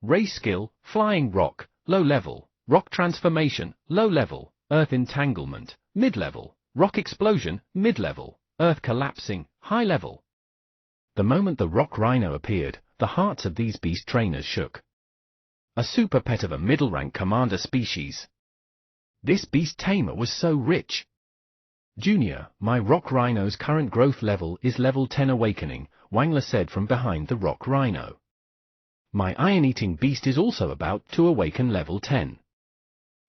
Race skill, flying rock, low level, rock transformation, low level, earth entanglement, mid-level, rock explosion, mid-level, earth collapsing, high level. The moment the Rock Rhino appeared, the hearts of these beast trainers shook. A super pet of a middle-rank commander species. This beast tamer was so rich. Junior, my Rock Rhino's current growth level is level 10 awakening, Wangler said from behind the rock rhino. My iron-eating beast is also about to awaken level 10.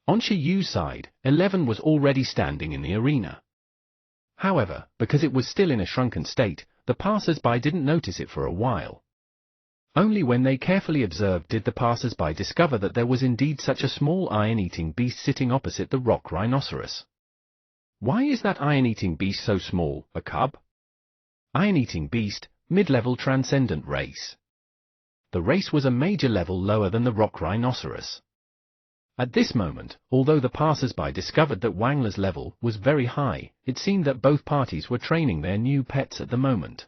On Shiyu's side, 11 was already standing in the arena. However, because it was still in a shrunken state, the passers-by didn't notice it for a while. Only when they carefully observed did the passers-by discover that there was indeed such a small iron-eating beast sitting opposite the rock rhinoceros. Why is that iron-eating beast so small, a cub? Iron-eating beast, mid-level transcendent race. The race was a major level lower than the rock rhinoceros. At this moment, although the passers-by discovered that Wangler's level was very high, it seemed that both parties were training their new pets at the moment.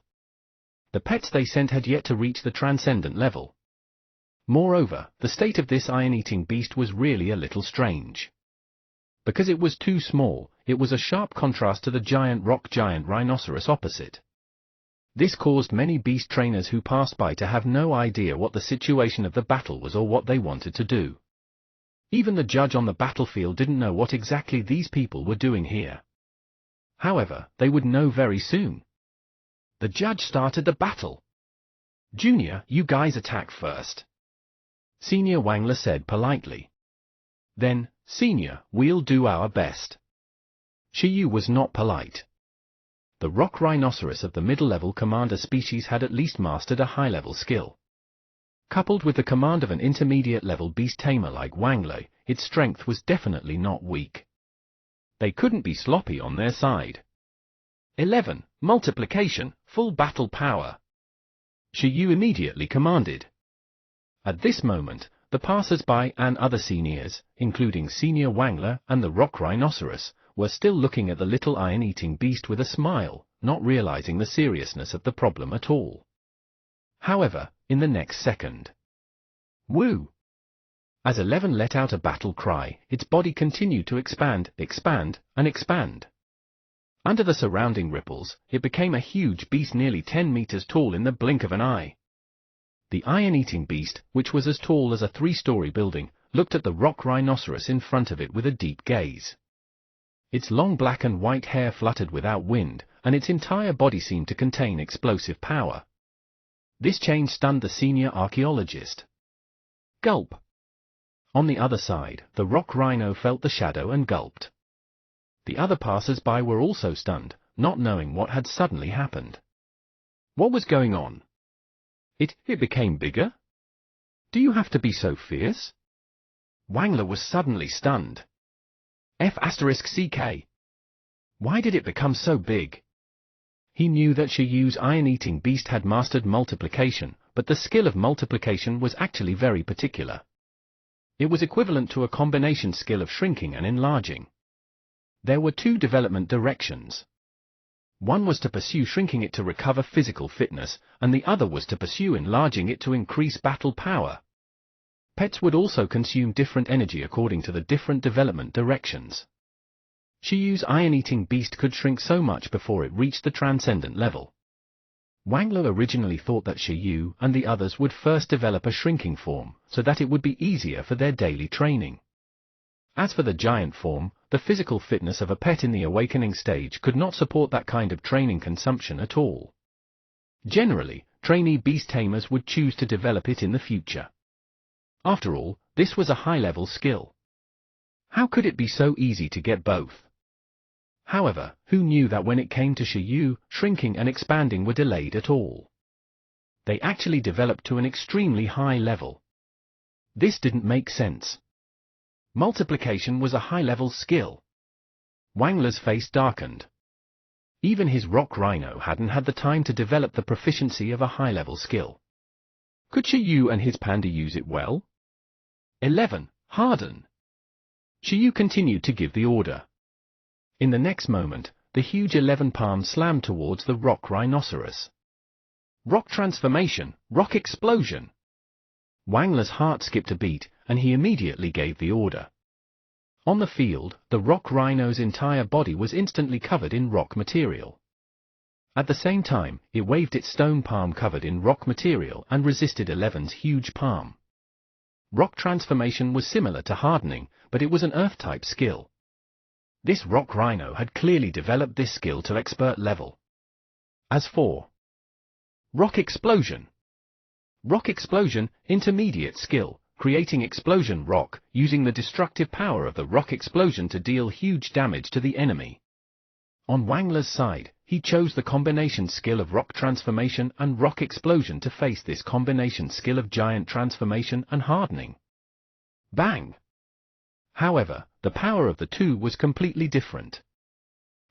The pets they sent had yet to reach the transcendent level. Moreover, the state of this iron-eating beast was really a little strange. Because it was too small, it was a sharp contrast to the giant rhinoceros opposite. This caused many beast trainers who passed by to have no idea what the situation of the battle was or what they wanted to do. Even the judge on the battlefield didn't know what exactly these people were doing here. However, they would know very soon. The judge started the battle. Junior, you guys attack first. Senior Wangler said politely. Then, Senior, we'll do our best. Shiyu was not polite. The rock rhinoceros of the middle-level commander species had at least mastered a high-level skill. Coupled with the command of an intermediate-level beast tamer like Wangler, its strength was definitely not weak. They couldn't be sloppy on their side. 11. Multiplication, full battle power. Shiyu immediately commanded. At this moment, the passers-by and other seniors, including Senior Wangler and the rock rhinoceros, were still looking at the little iron-eating beast with a smile, not realizing the seriousness of the problem at all. However, in the next second, woo! As 11 let out a battle cry, its body continued to expand, and expand. Under the surrounding ripples, it became a huge beast nearly 10 meters tall in the blink of an eye. The iron-eating beast, which was as tall as a 3-story building, looked at the rock rhinoceros in front of it with a deep gaze. Its long black and white hair fluttered without wind, and its entire body seemed to contain explosive power. This change stunned the senior archaeologist. Gulp! On the other side, the rock rhino felt the shadow and gulped. The other passers-by were also stunned, not knowing what had suddenly happened. What was going on? It became bigger? Do you have to be so fierce? Wangler was suddenly stunned. F*CK. Why did it become so big? He knew that Shiyu's iron-eating beast had mastered multiplication, but the skill of multiplication was actually very particular. It was equivalent to a combination skill of shrinking and enlarging. There were 2 development directions. One was to pursue shrinking it to recover physical fitness, and the other was to pursue enlarging it to increase battle power. Pets would also consume different energy according to the different development directions. Shiyu's iron-eating beast could shrink so much before it reached the transcendent level. Wangler originally thought that Shiyu and the others would first develop a shrinking form, so that it would be easier for their daily training. As for the giant form, the physical fitness of a pet in the awakening stage could not support that kind of training consumption at all. Generally, trainee beast tamers would choose to develop it in the future. After all, this was a high-level skill. How could it be so easy to get both? However, who knew that when it came to Shiyu, shrinking and expanding were delayed at all? They actually developed to an extremely high level. This didn't make sense. Multiplication was a high-level skill. Wangler's face darkened. Even his rock rhino hadn't had the time to develop the proficiency of a high-level skill. Could Shiyu and his panda use it well? 11. Harden. Shiyu continued to give the order. In the next moment, the huge 11 palm slammed towards the rock rhinoceros. Rock transformation, rock explosion! Wangler's heart skipped a beat, and he immediately gave the order. On the field, the rock rhino's entire body was instantly covered in rock material. At the same time, it waved its stone palm covered in rock material and resisted 11's huge palm. Rock transformation was similar to hardening, but it was an earth-type skill. This rock rhino had clearly developed this skill to expert level. As for Rock Explosion. Rock Explosion, intermediate skill, creating explosion rock, using the destructive power of the rock explosion to deal huge damage to the enemy. On Wangler's side, he chose the combination skill of rock transformation and rock explosion to face this combination skill of giant transformation and hardening. Bang! However, the power of the two was completely different.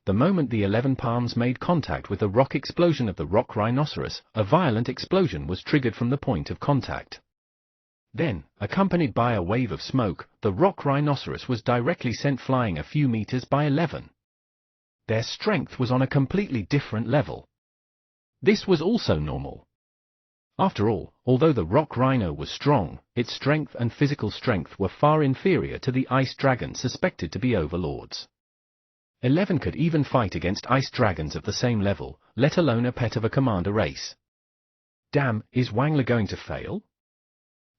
The moment the 11 palms made contact with the rock explosion of the rock rhinoceros, a violent explosion was triggered from the point of contact. Then, accompanied by a wave of smoke, the rock rhinoceros was directly sent flying a few meters by 11. Their strength was on a completely different level. This was also normal. After all, although the rock rhino was strong, its strength and physical strength were far inferior to the ice dragons suspected to be overlords. 11 could even fight against ice dragons of the same level, let alone a pet of a commander race. Damn, is Wangler going to fail?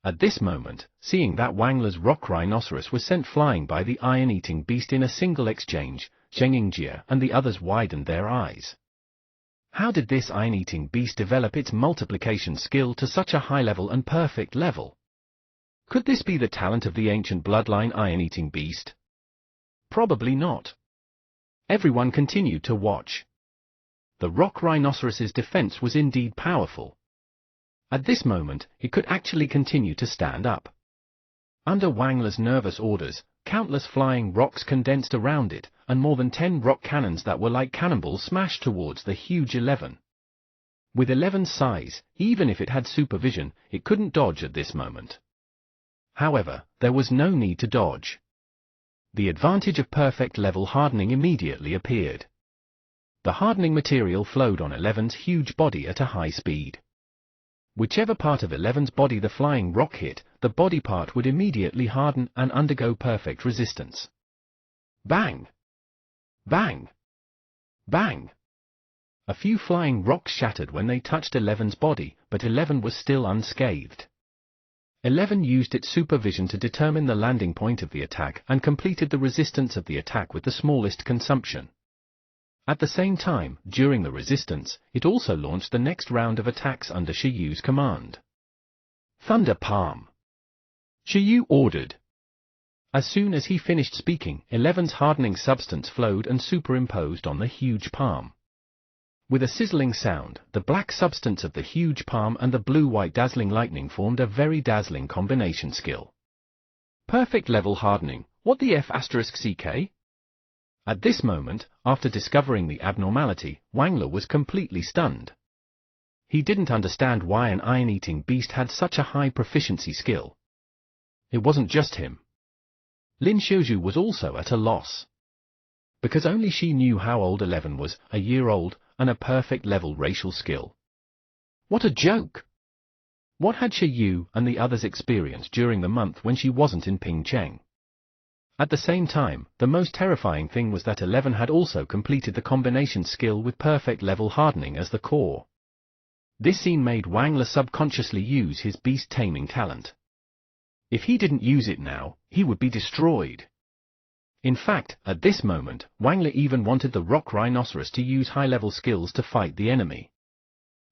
At this moment, seeing that Wangler's rock rhinoceros was sent flying by the iron-eating beast in a single exchange, Zheng Yingjie and the others widened their eyes. How did this iron-eating beast develop its multiplication skill to such a high level and perfect level? Could this be the talent of the ancient bloodline iron-eating beast? Probably not. Everyone continued to watch. The rock rhinoceros's defense was indeed powerful. At this moment, it could actually continue to stand up. Under Wangler's nervous orders, countless flying rocks condensed around it, and more than 10 rock cannons that were like cannonballs smashed towards the huge 11. With 11's size, even if it had supervision, it couldn't dodge at this moment. However, there was no need to dodge. The advantage of perfect level hardening immediately appeared. The hardening material flowed on 11's huge body at a high speed. Whichever part of 11's body the flying rock hit, the body part would immediately harden and undergo perfect resistance. Bang! Bang! Bang! A few flying rocks shattered when they touched 11's body, but 11 was still unscathed. 11 used its supervision to determine the landing point of the attack and completed the resistance of the attack with the smallest consumption. At the same time, during the resistance, it also launched the next round of attacks under Shiyu's command. Thunder Palm! Shiyu ordered. As soon as he finished speaking, 11's hardening substance flowed and superimposed on the huge palm. With a sizzling sound, the black substance of the huge palm and the blue-white dazzling lightning formed a very dazzling combination skill. Perfect level hardening, what the F***ck? At this moment, after discovering the abnormality, Wangler was completely stunned. He didn't understand why an iron-eating beast had such a high proficiency skill. It wasn't just him. Lin Xiaozhu was also at a loss. Because only she knew how old 11 was, a year old, and a perfect level racial skill. What a joke! What had Shiyu and the others experienced during the month when she wasn't in Pingcheng? At the same time, the most terrifying thing was that 11 had also completed the combination skill with perfect level hardening as the core. This scene made Wangler subconsciously use his beast taming talent. If he didn't use it now, he would be destroyed. In fact, at this moment, Wangler even wanted the rock rhinoceros to use high-level skills to fight the enemy.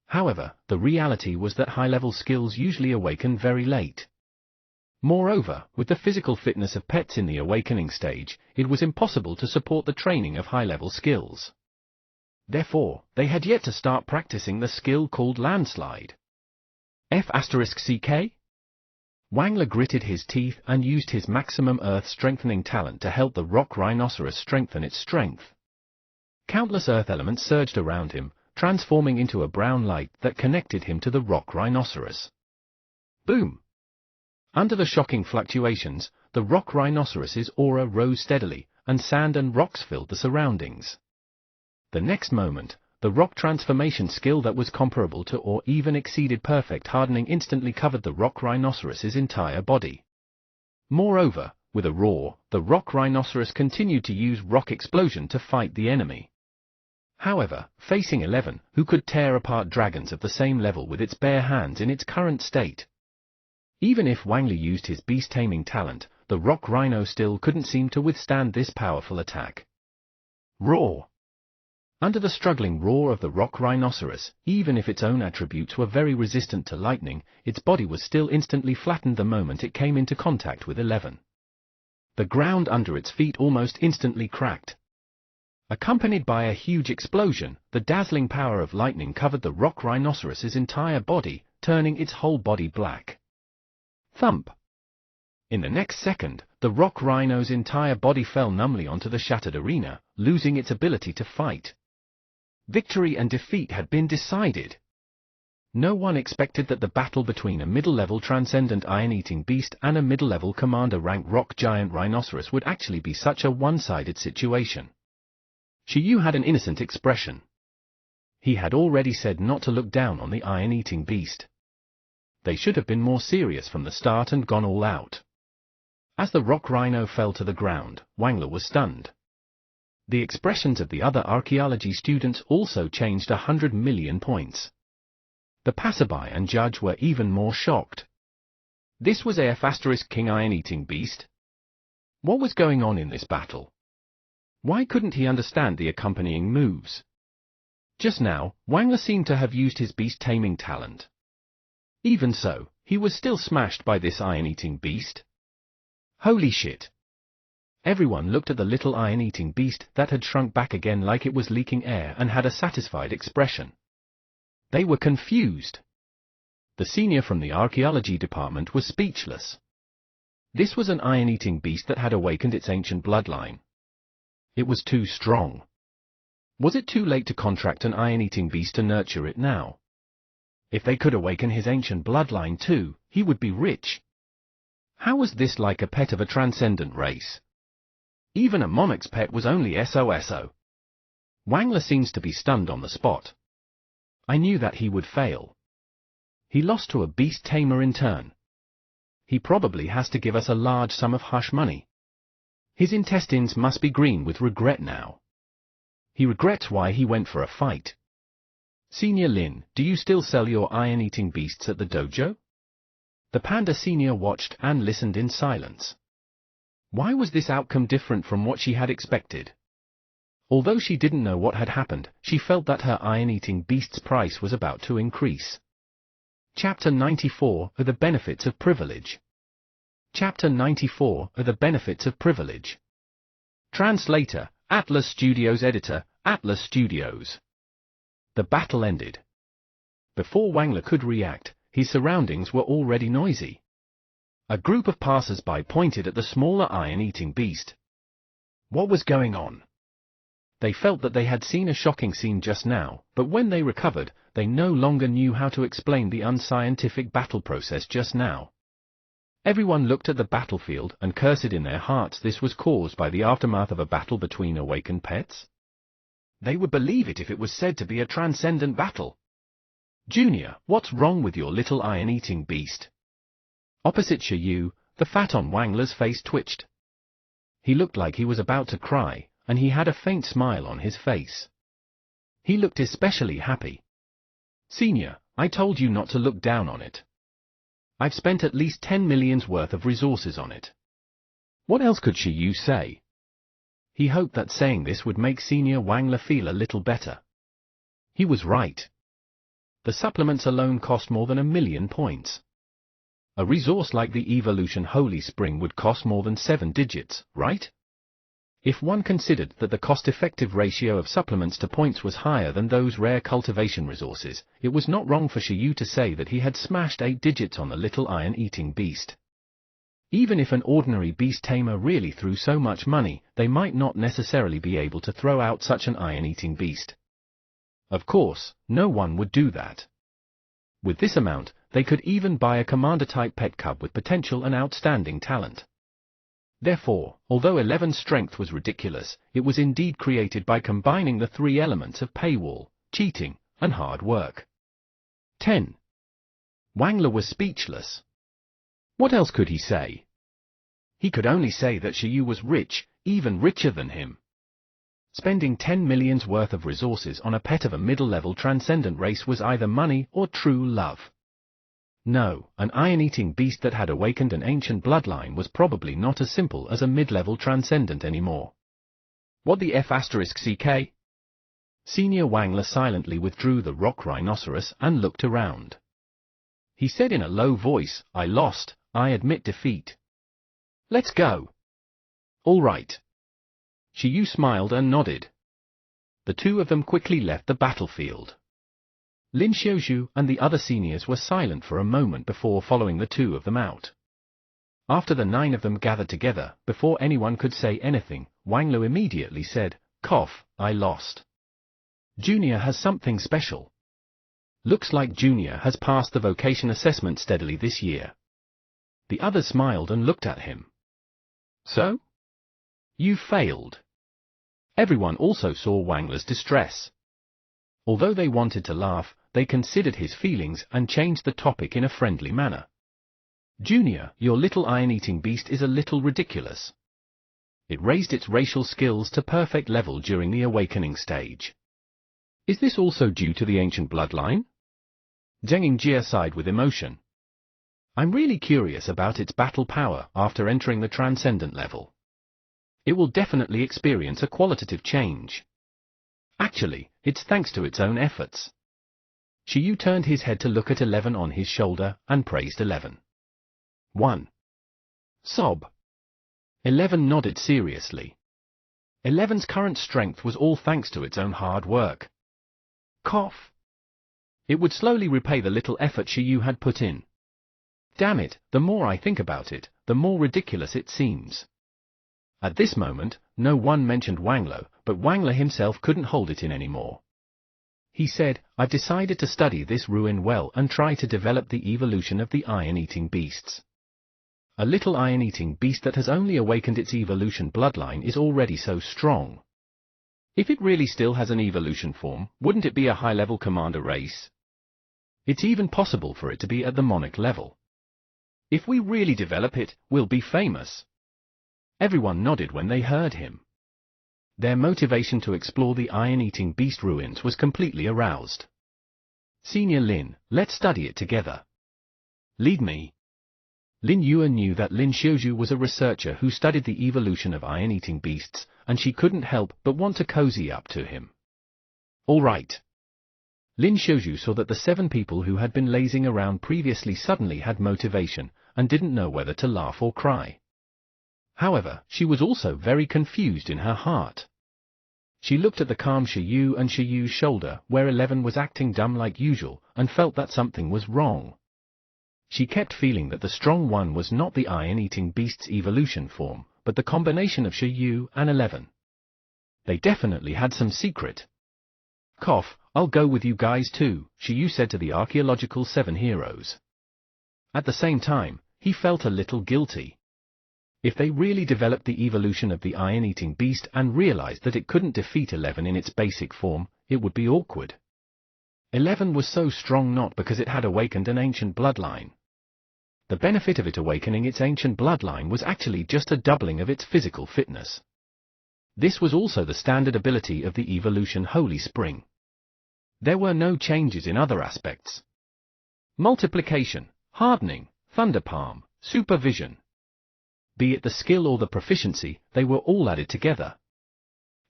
However, the reality was that high-level skills usually awaken very late. Moreover, with the physical fitness of pets in the awakening stage, it was impossible to support the training of high-level skills. Therefore, they had yet to start practicing the skill called landslide. F***ck? Wangler gritted his teeth and used his maximum earth-strengthening talent to help the rock rhinoceros strengthen its strength. Countless earth elements surged around him, transforming into a brown light that connected him to the rock rhinoceros. Boom! Under the shocking fluctuations, the rock rhinoceros's aura rose steadily, and sand and rocks filled the surroundings. The next moment, the rock transformation skill that was comparable to or even exceeded perfect hardening instantly covered the rock rhinoceros's entire body. Moreover, with a roar, the rock rhinoceros continued to use rock explosion to fight the enemy. However, facing 11, who could tear apart dragons of the same level with its bare hands in its current state. Even if Wangler used his beast-taming talent, the rock rhino still couldn't seem to withstand this powerful attack. Roar! Under the struggling roar of the rock rhinoceros, even if its own attributes were very resistant to lightning, its body was still instantly flattened the moment it came into contact with 11. The ground under its feet almost instantly cracked. Accompanied by a huge explosion, the dazzling power of lightning covered the rock rhinoceros's entire body, turning its whole body black. Thump! In the next second, the rock rhino's entire body fell numbly onto the shattered arena, losing its ability to fight. Victory and defeat had been decided. No one expected that the battle between a middle-level transcendent iron-eating beast and a middle-level commander-rank rock giant rhinoceros would actually be such a one-sided situation. Shiyu had an innocent expression. He had already said not to look down on the iron-eating beast. They should have been more serious from the start and gone all out. As the rock rhino fell to the ground, Wangler was stunned. The expressions of the other archaeology students also changed 100 million points. The passerby and judge were even more shocked. This was F** King Iron-Eating Beast? What was going on in this battle? Why couldn't he understand the accompanying moves? Just now, Wangler seemed to have used his beast-taming talent. Even so, he was still smashed by this iron-eating beast. Holy shit! Everyone looked at the little iron-eating beast that had shrunk back again like it was leaking air and had a satisfied expression. They were confused. The senior from the archaeology department was speechless. This was an iron-eating beast that had awakened its ancient bloodline. It was too strong. Was it too late to contract an iron-eating beast to nurture it now? If they could awaken his ancient bloodline too, he would be rich. How was this like a pet of a transcendent race? Even a monarch's pet was only SOSO. Wangler seems to be stunned on the spot. I knew that he would fail. He lost to a beast tamer in turn. He probably has to give us a large sum of hush money. His intestines must be green with regret now. He regrets why he went for a fight. Senior Lin, do you still sell your iron-eating beasts at the dojo? The panda senior watched and listened in silence. Why was this outcome different from what she had expected? Although she didn't know what had happened, she felt that her iron-eating beast's price was about to increase. Chapter 94 are the benefits of privilege. Chapter 94 are the benefits of privilege. Translator, Atlas Studios. Editor, Atlas Studios. The battle ended. Before Wangler could react, his surroundings were already noisy. A group of passers-by pointed at the smaller iron-eating beast. What was going on? They felt that they had seen a shocking scene just now, but when they recovered, they no longer knew how to explain the unscientific battle process just now. Everyone looked at the battlefield and cursed in their hearts this was caused by the aftermath of a battle between awakened pets. They would believe it if it was said to be a transcendent battle. Junior, what's wrong with your little iron-eating beast? Opposite Shiyu, the fat on Wangler's face twitched. He looked like he was about to cry, and he had a faint smile on his face. He looked especially happy. Senior, I told you not to look down on it. I've spent at least 10 million's worth of resources on it. What else could Shiyu say? He hoped that saying this would make Senior Wangler feel a little better. He was right. The supplements alone cost more than 1 million points. A resource like the Evolution Holy Spring would cost more than 7 digits, right? If one considered that the cost-effective ratio of supplements to points was higher than those rare cultivation resources, it was not wrong for Shiyu to say that he had smashed 8 digits on the little iron-eating beast. Even if an ordinary beast tamer really threw so much money, they might not necessarily be able to throw out such an iron-eating beast. Of course, no one would do that. With this amount, they could even buy a commander-type pet cub with potential and outstanding talent. Therefore, although 11's strength was ridiculous, it was indeed created by combining the 3 elements of paywall, cheating, and hard work. 10. Wangler was speechless. What else could he say? He could only say that Shiyu was rich, even richer than him. Spending 10 million's worth of resources on a pet of a middle-level transcendent race was either money or true love. No, an iron-eating beast that had awakened an ancient bloodline was probably not as simple as a mid-level transcendent anymore. What the F***ck? Senior Wangler silently withdrew the rock rhinoceros and looked around. He said in a low voice, "I lost, I admit defeat. Let's go." "All right." Shiyu smiled and nodded. The two of them quickly left the battlefield. Lin Xiaozhu and the other seniors were silent for a moment before following the two of them out. After the 9 of them gathered together, before anyone could say anything, Wanglu immediately said, "Cough, I lost. Junior has something special. Looks like Junior has passed the vocation assessment steadily this year." The others smiled and looked at him. "So? You failed." Everyone also saw Wangler's distress. Although they wanted to laugh, they considered his feelings and changed the topic in a friendly manner. "Junior, your little iron-eating beast is a little ridiculous. It raised its racial skills to perfect level during the awakening stage. Is this also due to the ancient bloodline?" Zheng Yingjie sighed with emotion. "I'm really curious about its battle power after entering the transcendent level. It will definitely experience a qualitative change. Actually, it's thanks to its own efforts." Shiyu turned his head to look at 11 on his shoulder and praised 11. 1. Sob. 11 nodded seriously. 11's current strength was all thanks to its own hard work. Cough. It would slowly repay the little effort Shiyu had put in. Damn it, the more I think about it, the more ridiculous it seems. At this moment, no one mentioned Wangler, but Wangler himself couldn't hold it in anymore. He said, "I've decided to study this ruin well and try to develop the evolution of the iron-eating beasts. A little iron-eating beast that has only awakened its evolution bloodline is already so strong. If it really still has an evolution form, wouldn't it be a high-level commander race? It's even possible for it to be at the monarch level. If we really develop it, we'll be famous." Everyone nodded when they heard him. Their motivation to explore the iron-eating beast ruins was completely aroused. "Senior Lin, let's study it together. Lead me." Lin Yue knew that Lin Xiaozhu was a researcher who studied the evolution of iron-eating beasts, and she couldn't help but want to cozy up to him. "All right." Lin Xiaozhu saw that the 7 people who had been lazing around previously suddenly had motivation, and didn't know whether to laugh or cry. However, she was also very confused in her heart. She looked at the calm Shiyu and Shiyu's shoulder, where 11 was acting dumb like usual, and felt that something was wrong. She kept feeling that the strong one was not the iron-eating beast's evolution form, but the combination of Shiyu and 11. They definitely had some secret. "Cough, I'll go with you guys too," Shiyu said to the archaeological 7 heroes. At the same time, he felt a little guilty. If they really developed the evolution of the iron-eating beast and realized that it couldn't defeat 11 in its basic form, it would be awkward. 11 was so strong not because it had awakened an ancient bloodline. The benefit of it awakening its ancient bloodline was actually just a doubling of its physical fitness. This was also the standard ability of the evolution Holy Spring. There were no changes in other aspects. Multiplication, hardening, thunder palm, supervision. Be it the skill or the proficiency, they were all added together.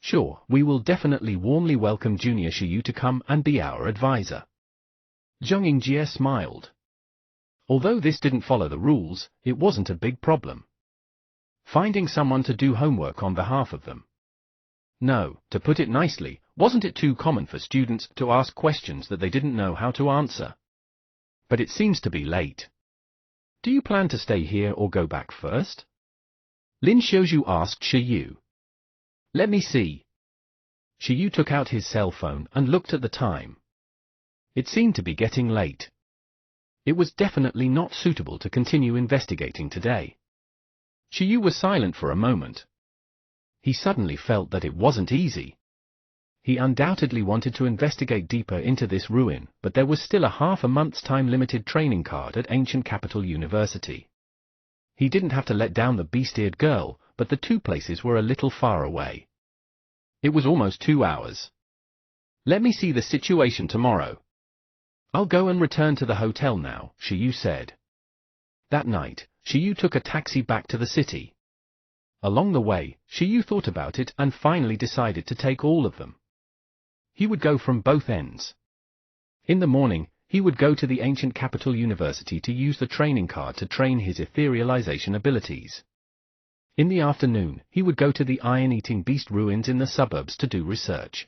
"Sure, we will definitely warmly welcome Junior Shiyu to come and be our advisor." Zheng Yingjie smiled. Although this didn't follow the rules, it wasn't a big problem. Finding someone to do homework on behalf of them. No, to put it nicely, wasn't it too common for students to ask questions that they didn't know how to answer? But it seems to be late. "Do you plan to stay here or go back first?" Lin Xiaozhu asked Shiyu. "Let me see." Shiyu took out his cell phone and looked at the time. It seemed to be getting late. It was definitely not suitable to continue investigating today. Shiyu was silent for a moment. He suddenly felt that it wasn't easy. He undoubtedly wanted to investigate deeper into this ruin, but there was still a half a month's time-limited training card at Ancient Capital University. He didn't have to let down the beast-eared girl, but the two places were a little far away. It was almost 2 hours. "Let me see the situation tomorrow. I'll go and return to the hotel now," Shiyu said. That night, Shiyu took a taxi back to the city. Along the way, Shiyu thought about it and finally decided to take all of them. he would go from both ends. In the morning, he would go to the ancient capital university to use the training card to train his etherealization abilities. In the afternoon, he would go to the iron-eating beast ruins in the suburbs to do research.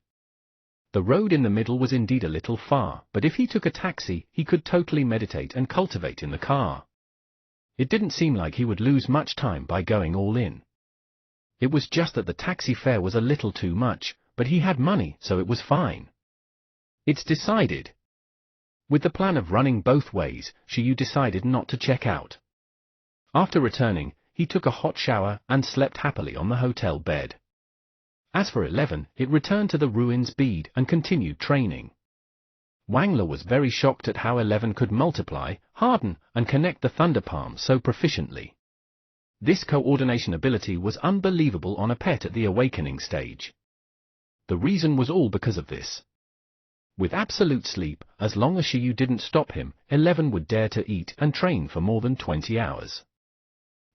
The road in the middle was indeed a little far, but if he took a taxi, he could totally meditate and cultivate in the car. It didn't seem like he would lose much time by going all in. It was just that the taxi fare was a little too much, but he had money, so it was fine. It's decided. With the plan of running both ways, Shiyu decided not to check out. After returning, he took a hot shower and slept happily on the hotel bed. As for 11, it returned to the ruins bead and continued training. Wangler was very shocked at how 11 could multiply, harden, and connect the Thunder Palm so proficiently. This coordination ability was unbelievable on a pet at the awakening stage. The reason was all because of this. With absolute sleep, as long as Shiyu didn't stop him, 11 would dare to eat and train for more than 20 hours.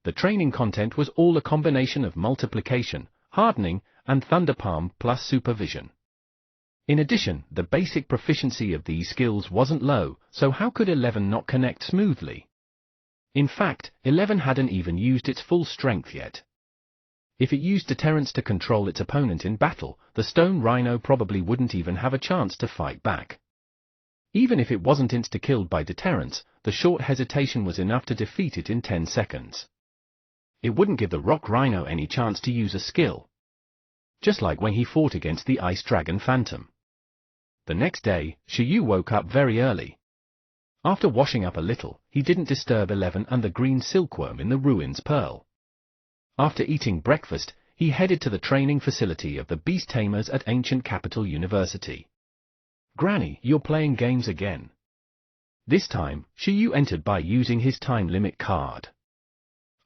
The training content was all a combination of multiplication, hardening, and Thunder Palm plus supervision. In addition, the basic proficiency of these skills wasn't low, so how could 11 not connect smoothly? In fact, 11 hadn't even used its full strength yet. If it used deterrence to control its opponent in battle, the stone rhino probably wouldn't even have a chance to fight back. Even if it wasn't insta-killed by deterrence, the short hesitation was enough to defeat it in 10 seconds. It wouldn't give the rock rhino any chance to use a skill. Just like when he fought against the ice dragon Phantom. The next day, Shiyu woke up very early. After washing up a little, he didn't disturb 11 and the green silkworm in the ruins Pearl. After eating breakfast, he headed to the training facility of the beast tamers at Ancient Capital University. Granny, you're playing games again. This time, Shiyu entered by using his time limit card.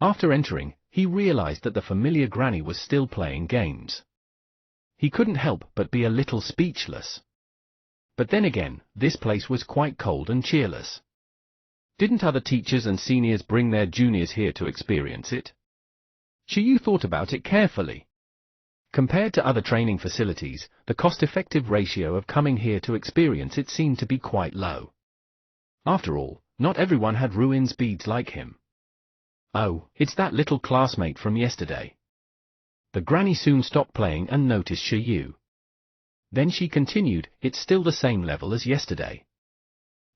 After entering, he realized that the familiar Granny was still playing games. He couldn't help but be a little speechless. But then again, this place was quite cold and cheerless. Didn't other teachers and seniors bring their juniors here to experience it? Shiyu thought about it carefully. Compared to other training facilities, the cost-effective ratio of coming here to experience it seemed to be quite low. After all, not everyone had ruins beads like him. Oh, it's that little classmate from yesterday. The Granny soon stopped playing and noticed Shiyu. Then she continued, it's still the same level as yesterday.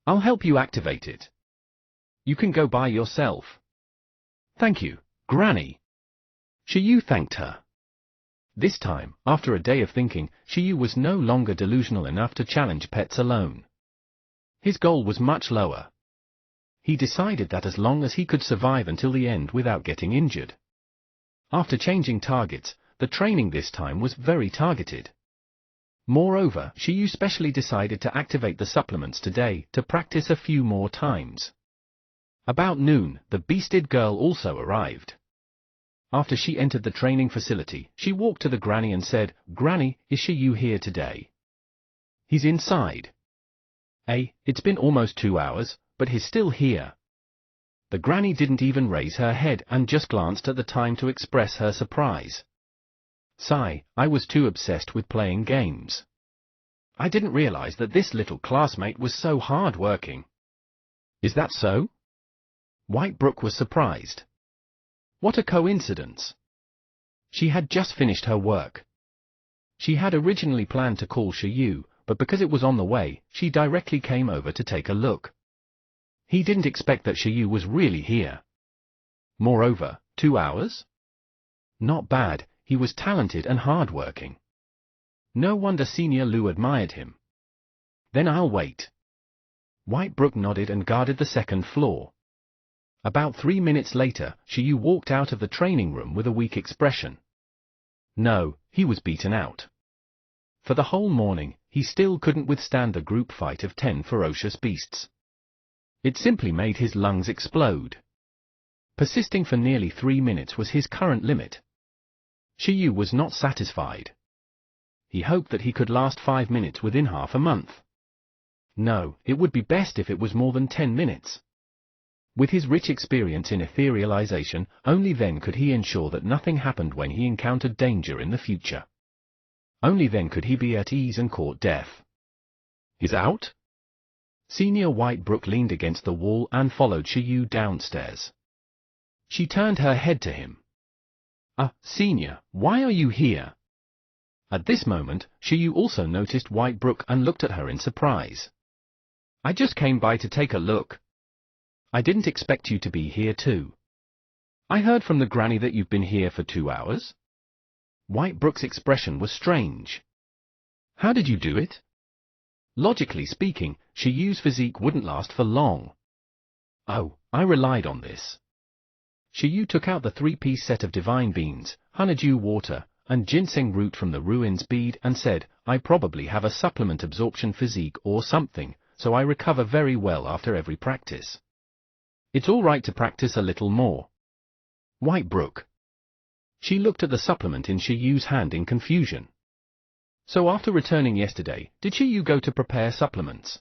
I'll help you activate it. You can go by yourself. Thank you, Granny. Shiyu thanked her. This time, after a day of thinking, Shiyu was no longer delusional enough to challenge pets alone. His goal was much lower. He decided that as long as he could survive until the end without getting injured. After changing targets, the training this time was very targeted. Moreover, Shiyu specially decided to activate the supplements today to practice a few more times. About noon, the beasted girl also arrived. After she entered the training facility, she walked to the Granny and said, Granny, is Shiyu here today? He's inside. It's been almost 2 hours, but he's still here. The Granny didn't even raise her head and just glanced at the time to express her surprise. Sigh, I was too obsessed with playing games. I didn't realize that this little classmate was so hard-working. Is that so? Whitebrook was surprised. What a coincidence. She had just finished her work. She had originally planned to call Shiyu, but because it was on the way, she directly came over to take a look. He didn't expect that Shiyu was really here. Moreover, 2 hours? Not bad, he was talented and hard-working. No wonder Senior Lu admired him. Then I'll wait. Whitebrook nodded and guarded the second floor. About 3 minutes later, Shiyu walked out of the training room with a weak expression. No, he was beaten out. For the whole morning, he still couldn't withstand the group fight of 10 ferocious beasts. It simply made his lungs explode. Persisting for nearly 3 minutes was his current limit. Shiyu was not satisfied. He hoped that he could last 5 minutes within half a month. No, it would be best if it was more than 10 minutes. With his rich experience in etherealization, only then could he ensure that nothing happened when he encountered danger in the future. Only then could he be at ease and court death. Is out? Senior Whitebrook leaned against the wall and followed Shiyu downstairs. She turned her head to him. Senior, why are you here? At this moment, Shiyu also noticed Whitebrook and looked at her in surprise. I just came by to take a look. I didn't expect you to be here too. I heard from the granny that you've been here for 2 hours. Whitebrook's expression was strange. How did you do it? Logically speaking, Shiyu's physique wouldn't last for long. Oh, I relied on this. Shiyu took out the 3-piece set of divine beans, honeydew water, and ginseng root from the ruins bead and said, I probably have a supplement absorption physique or something, so I recover very well after every practice. It's all right to practice a little more. Whitebrook. She looked at the supplement in Shiyu's hand in confusion. So after returning yesterday, did Shiyu go to prepare supplements?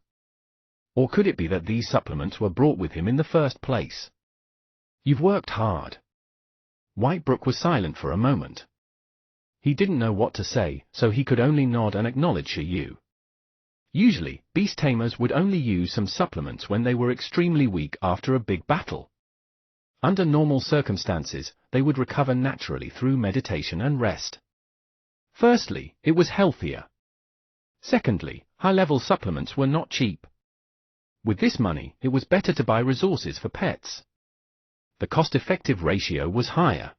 Or could it be that these supplements were brought with him in the first place? You've worked hard. Whitebrook was silent for a moment. He didn't know what to say, so he could only nod and acknowledge Shiyu. Usually, beast tamers would only use some supplements when they were extremely weak after a big battle. Under normal circumstances, they would recover naturally through meditation and rest. Firstly, it was healthier. Secondly, high-level supplements were not cheap. With this money, it was better to buy resources for pets. The cost-effective ratio was higher.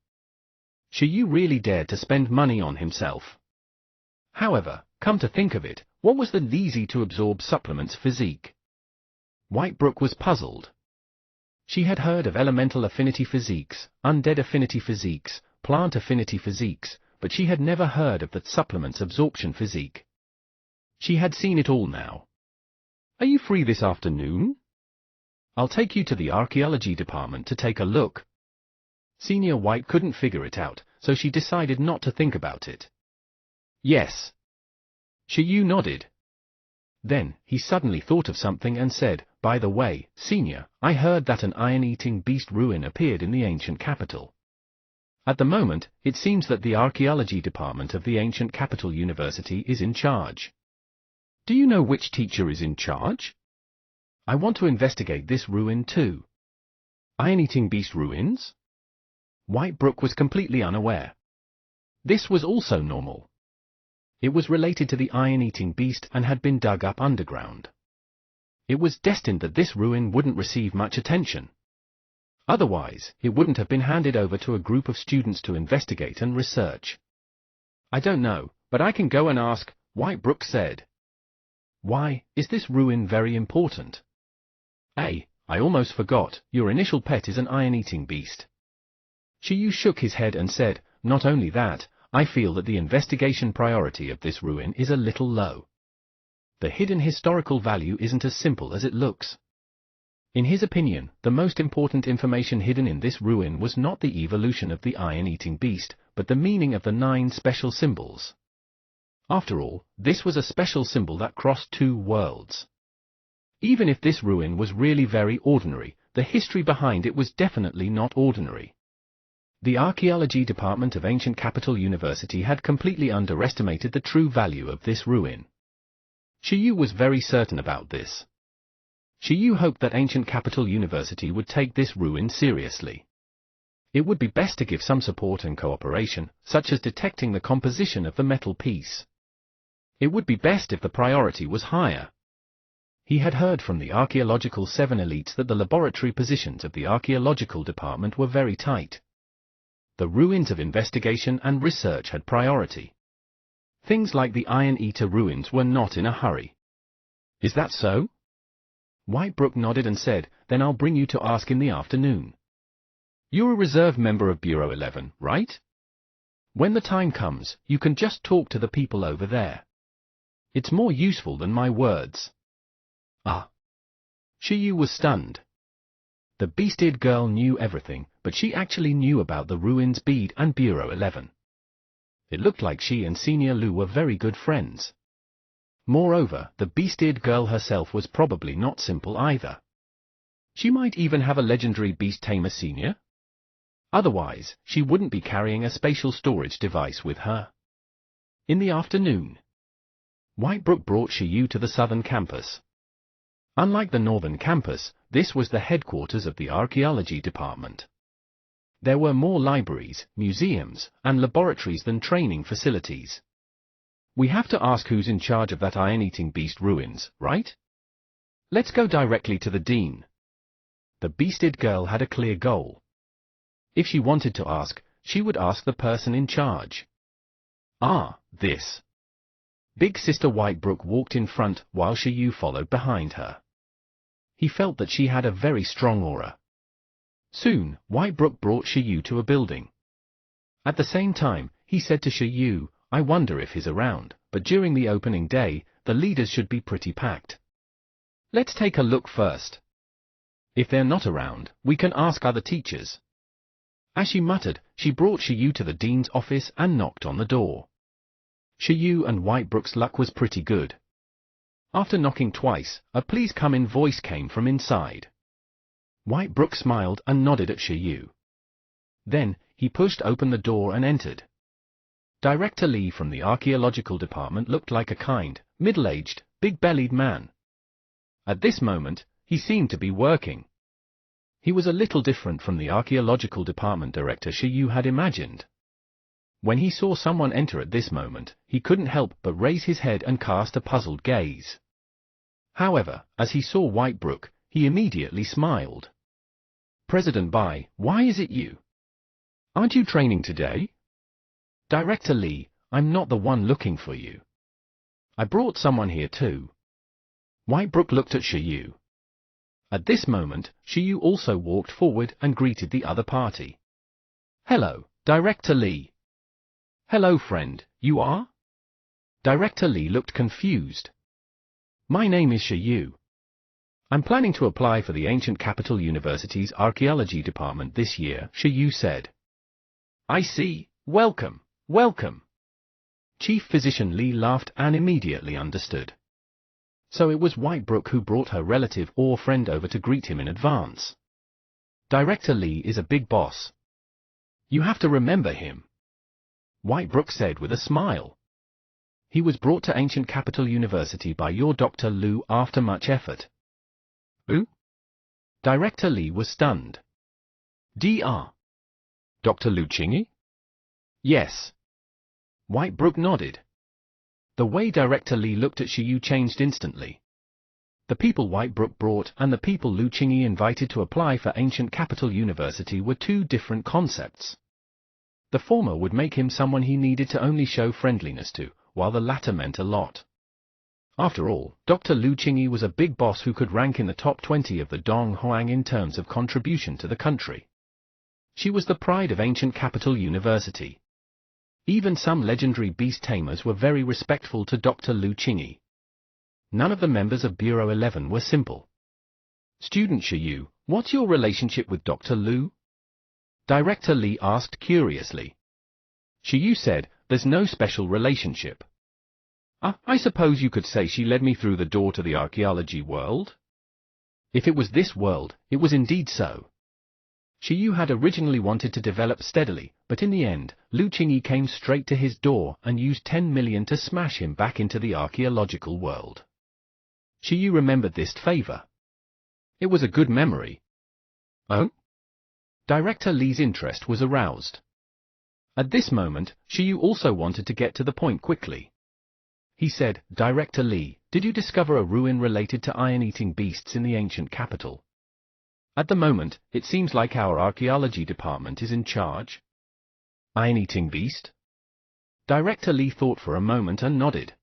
Shiyu really dared to spend money on himself. However, come to think of it, what was the easy-to-absorb supplements physique? Whitebrook was puzzled. She had heard of elemental affinity physiques, undead affinity physiques, plant affinity physiques, but she had never heard of the supplements absorption physique. She had seen it all now. Are you free this afternoon? I'll take you to the archaeology department to take a look. Senior White couldn't figure it out, so she decided not to think about it. Yes. Shiyu nodded. Then, he suddenly thought of something and said, by the way, Senior, I heard that an iron-eating beast ruin appeared in the ancient capital. At the moment, it seems that the archaeology department of the ancient capital university is in charge. Do you know which teacher is in charge? I want to investigate this ruin too. Iron-eating beast ruins? Whitebrook was completely unaware. This was also normal. It was related to the iron-eating beast and had been dug up underground. It was destined that this ruin wouldn't receive much attention. Otherwise, it wouldn't have been handed over to a group of students to investigate and research. I don't know, but I can go and ask, Whitebrook said. Why, is this ruin very important? I almost forgot, your initial pet is an iron-eating beast. Shiyu shook his head and said, not only that, I feel that the investigation priority of this ruin is a little low. The hidden historical value isn't as simple as it looks. In his opinion, the most important information hidden in this ruin was not the evolution of the iron-eating beast, but the meaning of the 9 special symbols. After all, this was a special symbol that crossed 2 worlds. Even if this ruin was really very ordinary, the history behind it was definitely not ordinary. The archaeology department of Ancient Capital University had completely underestimated the true value of this ruin. Shiyu was very certain about this. Shiyu hoped that Ancient Capital University would take this ruin seriously. It would be best to give some support and cooperation, such as detecting the composition of the metal piece. It would be best if the priority was higher. He had heard from the Archaeological 7 elites that the laboratory positions of the archaeological department were very tight. The ruins of investigation and research had priority. Things like the Iron Eater ruins were not in a hurry. Is that so? Whitebrook nodded and said, then I'll bring you to ask in the afternoon. You're a reserve member of Bureau 11, right? When the time comes, you can just talk to the people over there. It's more useful than my words. Shiyu was stunned. The beast-eared girl knew everything, but she actually knew about the ruins bead and Bureau 11. It looked like she and Senior Lu were very good friends. Moreover, the beast-eared girl herself was probably not simple either. She might even have a legendary beast tamer senior. Otherwise, she wouldn't be carrying a spatial storage device with her. In the afternoon, Whitebrook brought Shiyu to the southern campus. Unlike the northern campus, this was the headquarters of the archaeology department. There were more libraries, museums, and laboratories than training facilities. We have to ask who's in charge of that iron-eating beast ruins, right? Let's go directly to the dean. The beasted girl had a clear goal. If she wanted to ask, she would ask the person in charge. This. Big Sister Whitebrook walked in front while Shiyu followed behind her. He felt that she had a very strong aura. Soon, Whitebrook brought Shiyu to a building. At the same time, he said to Shiyu, I wonder if he's around, but during the opening day, the leaders should be pretty packed. Let's take a look first. If they're not around, we can ask other teachers. As she muttered, she brought Shiyu to the dean's office and knocked on the door. Shiyu and Whitebrook's luck was pretty good. After knocking twice, a please come in voice came from inside. Whitebrook smiled and nodded at Shiyu. Then, he pushed open the door and entered. Director Lee from the archaeological department looked like a kind, middle-aged, big-bellied man. At this moment, he seemed to be working. He was a little different from the archaeological department director Shiyu had imagined. When he saw someone enter at this moment, he couldn't help but raise his head and cast a puzzled gaze. However, as he saw Whitebrook, he immediately smiled. President Bai, why is it you? Aren't you training today? Director Lee, I'm not the one looking for you. I brought someone here too. Whitebrook looked at Shiyu. At this moment, Shiyu also walked forward and greeted the other party. Hello, Director Lee. Hello friend, you are? Director Lee looked confused. My name is Shiyu. I'm planning to apply for the Ancient Capital University's Archaeology Department this year, Shiyu said. I see, welcome. Welcome. Chief Physician Lee laughed and immediately understood. So it was Whitebrook who brought her relative or friend over to greet him in advance. Director Lee is a big boss. You have to remember him. Whitebrook said with a smile. He was brought to Ancient Capital University by your Dr. Lu after much effort. Who? Director Lee was stunned. Dr. Dr. Lu Qingyi? Yes. Whitebrook nodded. The way Director Lee looked at Shiyu changed instantly. The people Whitebrook brought and the people Lu Qingyi invited to apply for Ancient Capital University were two different concepts. The former would make him someone he needed to only show friendliness to, while the latter meant a lot. After all, Dr. Lu Qingyi was a big boss who could rank in the top 20 of the Dong Huang in terms of contribution to the country. She was the pride of Ancient Capital University. Even some legendary beast tamers were very respectful to Dr. Lu Qingyi. None of the members of Bureau 11 were simple. Student Shiyu, what's your relationship with Dr. Lu? Director Lee asked curiously. Shiyu said, there's no special relationship. I suppose you could say she led me through the door to the archaeology world? If it was this world, it was indeed so. Shiyu had originally wanted to develop steadily, but in the end, Lu Qingyi came straight to his door and used 10 million to smash him back into the archaeological world. Shiyu remembered this favor. It was a good memory. Oh? Director Lee's interest was aroused. At this moment, Shiyu also wanted to get to the point quickly. He said, Director Lee, did you discover a ruin related to iron-eating beasts in the ancient capital? At the moment, it seems like our archaeology department is in charge. Iron-eating beast? Director Lee thought for a moment and nodded.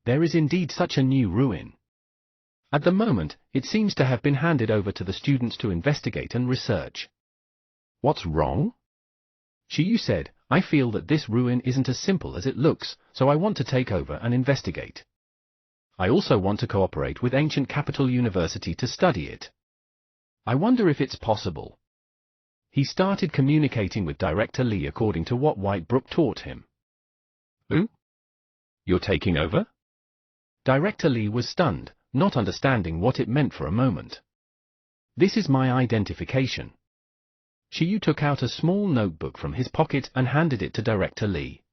There is indeed such a new ruin. At the moment, it seems to have been handed over to the students to investigate and research. What's wrong? Shiyu said, I feel that this ruin isn't as simple as it looks, so I want to take over and investigate. I also want to cooperate with Ancient Capital University to study it. I wonder if it's possible. He started communicating with Director Lee according to what Whitebrook taught him. Who? You're taking over? Director Lee was stunned, not understanding what it meant for a moment. This is my identification. Shiyu took out a small notebook from his pocket and handed it to Director Lee.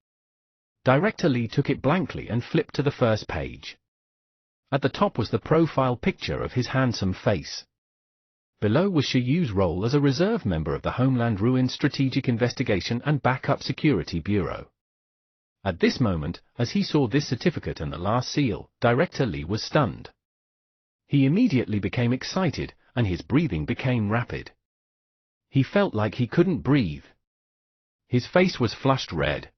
Director Lee took it blankly and flipped to the first page. At the top was the profile picture of his handsome face. Below was Shiyu's role as a reserve member of the Homeland Ruins Strategic Investigation and Backup Security Bureau. At this moment, as he saw this certificate and the last seal, Director Lee was stunned. He immediately became excited, and his breathing became rapid. He felt like he couldn't breathe. His face was flushed red.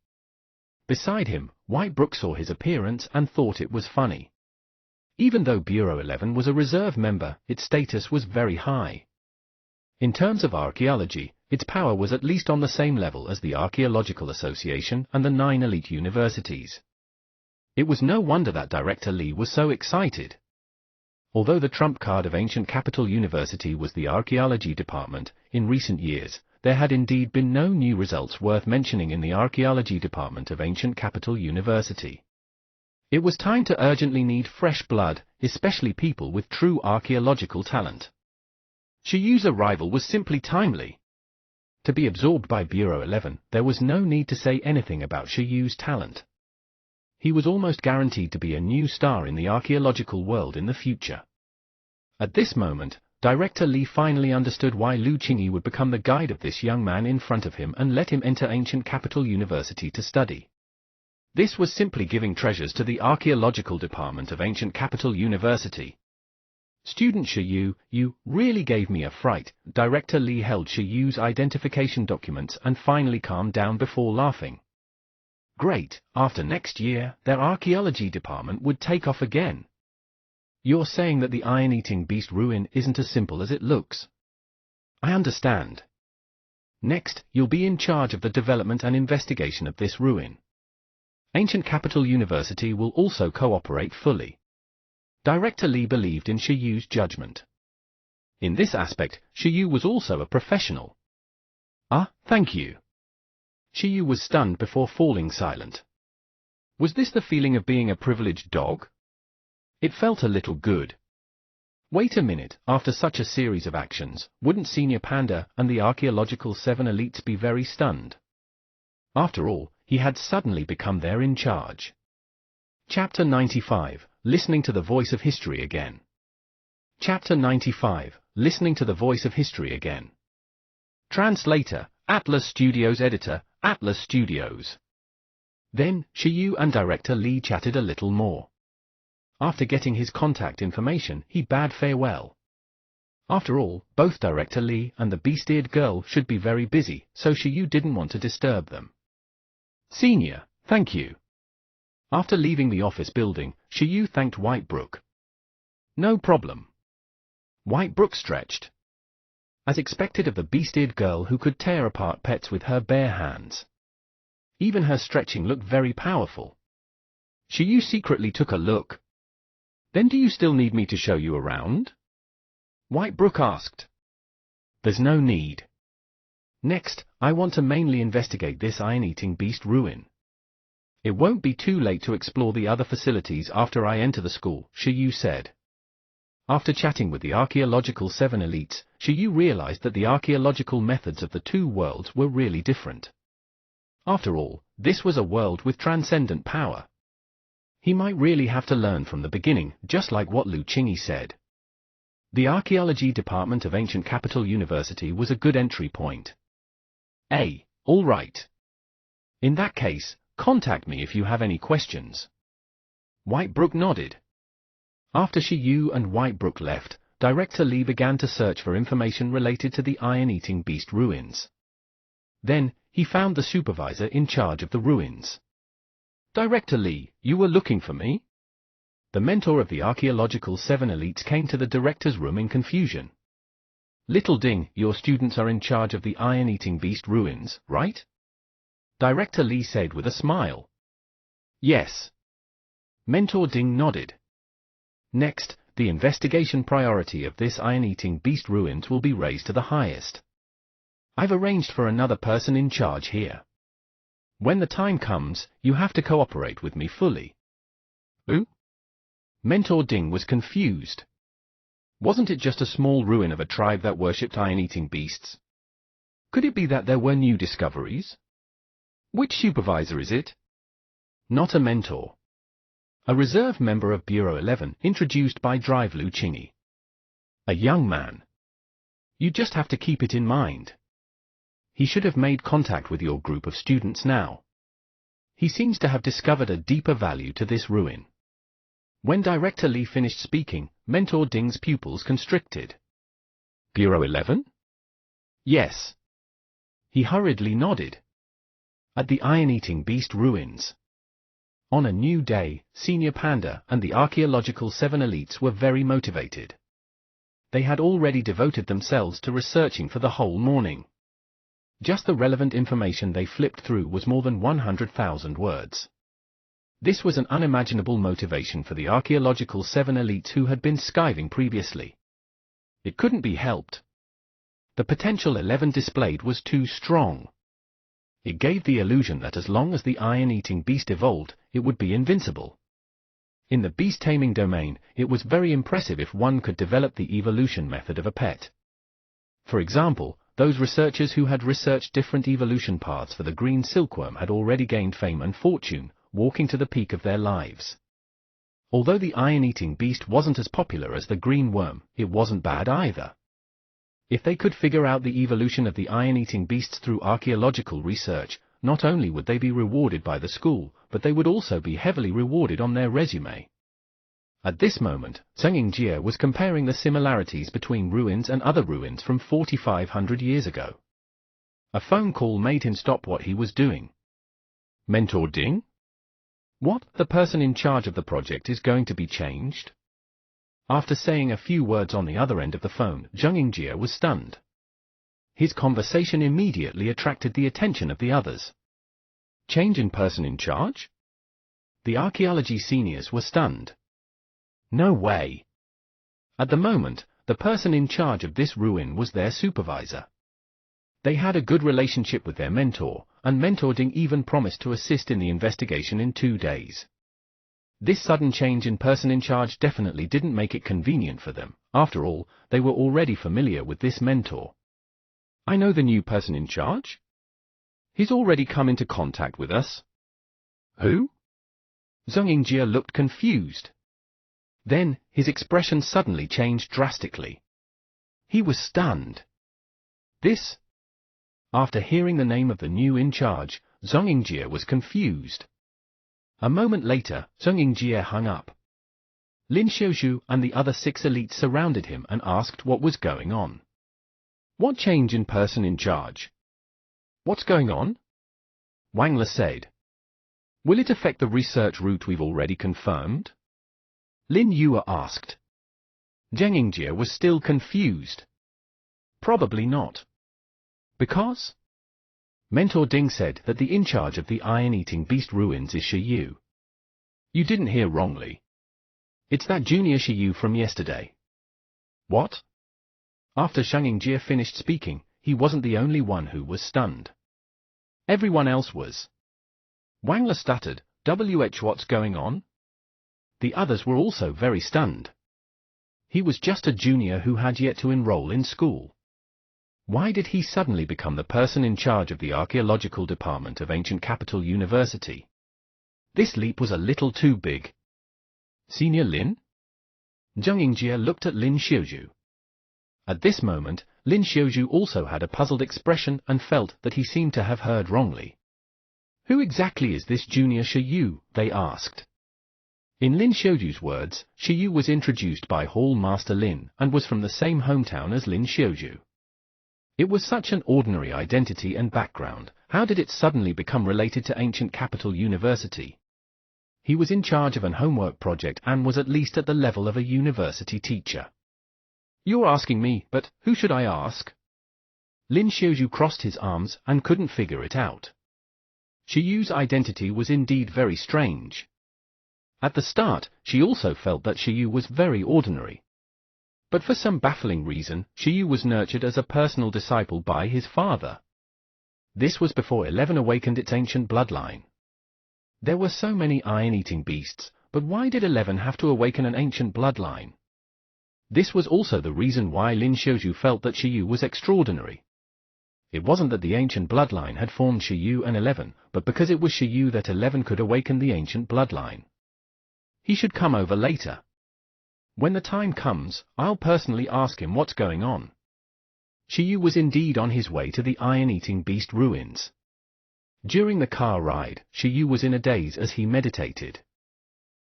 Beside him, Whitebrook saw his appearance and thought it was funny. Even though Bureau 11 was a reserve member, its status was very high. In terms of archaeology, its power was at least on the same level as the Archaeological Association and the 9 elite universities. It was no wonder that Director Lee was so excited. Although the trump card of Ancient Capital University was the archaeology department, in recent years, there had indeed been no new results worth mentioning in the archaeology department of Ancient Capital University. It was time to urgently need fresh blood, especially people with true archaeological talent. Shiyu's arrival was simply timely. To be absorbed by Bureau 11, there was no need to say anything about Shiyu's talent. He was almost guaranteed to be a new star in the archaeological world in the future. At this moment, Director Lee finally understood why Lu Qingyi would become the guide of this young man in front of him and let him enter Ancient Capital University to study. This was simply giving treasures to the archaeological department of Ancient Capital University. Student Shiyu, you really gave me a fright. Director Lee held Shiyu's identification documents and finally calmed down before laughing. Great, after next year, their archaeology department would take off again. You're saying that the iron-eating beast ruin isn't as simple as it looks. I understand. Next, you'll be in charge of the development and investigation of this ruin. Ancient Capital University will also cooperate fully. Director Lee believed in Shiyu's judgment. In this aspect, Shiyu was also a professional. Ah, thank you. Shiyu was stunned before falling silent. Was this the feeling of being a privileged dog? It felt a little good. Wait a minute, after such a series of actions, wouldn't Senior Panda and the Archaeological 7 elites be very stunned? After all, he had suddenly become their in charge. Chapter 95, Listening to the Voice of History Again. Chapter 95, Listening to the Voice of History Again. Translator, Atlas Studios. Editor, Atlas Studios. Then, Shiyu and Director Lee chatted a little more. After getting his contact information, he bade farewell. After all, both Director Lee and the beast-eared girl should be very busy, so Shiyu didn't want to disturb them. Senior, thank you. After leaving the office building, Shiyu thanked Whitebrook. No problem. Whitebrook stretched. As expected of the beast-eared girl who could tear apart pets with her bare hands. Even her stretching looked very powerful. Shiyu secretly took a look. Then do you still need me to show you around? Whitebrook asked. There's no need. Next, I want to mainly investigate this iron-eating beast ruin. It won't be too late to explore the other facilities after I enter the school, Shiyu said. After chatting with the Archaeological 7 elites, Shiyu realized that the archaeological methods of the two worlds were really different. After all, this was a world with transcendent power. He might really have to learn from the beginning, just like what Lu Qingyi said. The Archaeology Department of Ancient Capital University was a good entry point. All right. In that case, contact me if you have any questions. Whitebrook nodded. After Shiyu and Whitebrook left, Director Lee began to search for information related to the iron-eating beast ruins. Then, he found the supervisor in charge of the ruins. Director Lee, you were looking for me? The mentor of the Archaeological 7 elites came to the director's room in confusion. Little Ding, your students are in charge of the iron-eating beast ruins, right? Director Lee said with a smile. Yes. Mentor Ding nodded. Next, the investigation priority of this iron-eating beast ruins will be raised to the highest. I've arranged for another person in charge here. When the time comes, you have to cooperate with me fully. Who? Mentor Ding was confused. Wasn't it just a small ruin of a tribe that worshipped iron-eating beasts? Could it be that there were new discoveries? Which supervisor is it? not a mentor. A reserve member of Bureau 11, introduced by Drive Lu Chingy. A young man. You just have to keep it in mind. He should have made contact with your group of students now. He seems to have discovered a deeper value to this ruin. When Director Li finished speaking, Mentor Ding's pupils constricted. Bureau 11? Yes. He hurriedly nodded. At the Iron-Eating Beast ruins. On a new day, Senior Panda and the Archaeological 7 elites were very motivated. They had already devoted themselves to researching for the whole morning. Just the relevant information they flipped through was more than 100,000 words. This was an unimaginable motivation for the Archaeological 7 elites who had been skiving previously. It couldn't be helped. The potential 11 displayed was too strong. It gave the illusion that as long as the Iron-Eating Beast evolved, it would be invincible. In the beast-taming domain, it was very impressive if one could develop the evolution method of a pet. For example, those researchers who had researched different evolution paths for the green silkworm had already gained fame and fortune, walking to the peak of their lives. Although the Iron-Eating Beast wasn't as popular as the green worm, it wasn't bad either. If they could figure out the evolution of the Iron-Eating Beasts through archaeological research, not only would they be rewarded by the school, but they would also be heavily rewarded on their resume. At this moment, Zheng Yingjie was comparing the similarities between ruins and other ruins from 4,500 years ago. A phone call made him stop what he was doing. Mentor Ding? What? The person in charge of the project is going to be changed? After saying a few words on the other end of the phone, Zheng Yingjie was stunned. His conversation immediately attracted the attention of the others. Change in person in charge? The archaeology seniors were stunned. No way. At the moment, the person in charge of this ruin was their supervisor. They had a good relationship with their mentor, and Mentor Ding even promised to assist in the investigation in 2 days. This sudden change in person in charge definitely didn't make it convenient for them. After all, they were already familiar with this mentor. I know the new person in charge? He's already come into contact with us. Who? Zheng Yingjie looked confused. Then, his expression suddenly changed drastically. He was stunned. This? After hearing the name of the new in charge, Zheng Yingjie was confused. A moment later, Zheng Yingjie hung up. Lin Xiaozhu and the other 6 elites surrounded him and asked what was going on. What change in person in charge? What's going on? Wang Le said. Will it affect the research route we've already confirmed? Lin Yue asked. Zheng Yingjie was still confused. Probably not. Because? Mentor Ding said that the in charge of the Iron-Eating Beast ruins is Shi Yu. You didn't hear wrongly. It's that junior Shi Yu from yesterday. What? After Zheng Yingjie finished speaking, he wasn't the only one who was stunned. Everyone else was. Wang Le stuttered, what's going on? The others were also very stunned. He was just a junior who had yet to enroll in school. Why did he suddenly become the person in charge of the archaeological department of Ancient Capital University? This leap was a little too big. Senior Lin? Zheng Yingjie looked at Lin Xiaozhu. At this moment, Lin Xiaozhu also had a puzzled expression and felt that he seemed to have heard wrongly. Who exactly is this junior Shi Yu? They asked. In Lin Xiaozhu's words, Shi Yu was introduced by Hall Master Lin and was from the same hometown as Lin Xiaozhu. It was such an ordinary identity and background, how did it suddenly become related to Ancient Capital University? He was in charge of an homework project and was at least at the level of a university teacher. You're asking me, but who should I ask? Lin Xiaozhu crossed his arms and couldn't figure it out. Shi Yu's identity was indeed very strange. At the start, she also felt that Shi Yu was very ordinary. But for some baffling reason, Shi Yu was nurtured as a personal disciple by his father. This was before 11 awakened its ancient bloodline. There were so many iron-eating beasts, but why did 11 have to awaken an ancient bloodline? This was also the reason why Lin Xiaozhu felt that Shi Yu was extraordinary. It wasn't that the ancient bloodline had formed Shiyu and 11, but because it was Shiyu that 11 could awaken the ancient bloodline. He should come over later. When the time comes, I'll personally ask him what's going on. Shiyu was indeed on his way to the iron-eating beast ruins. During the car ride, Shiyu was in a daze as he meditated.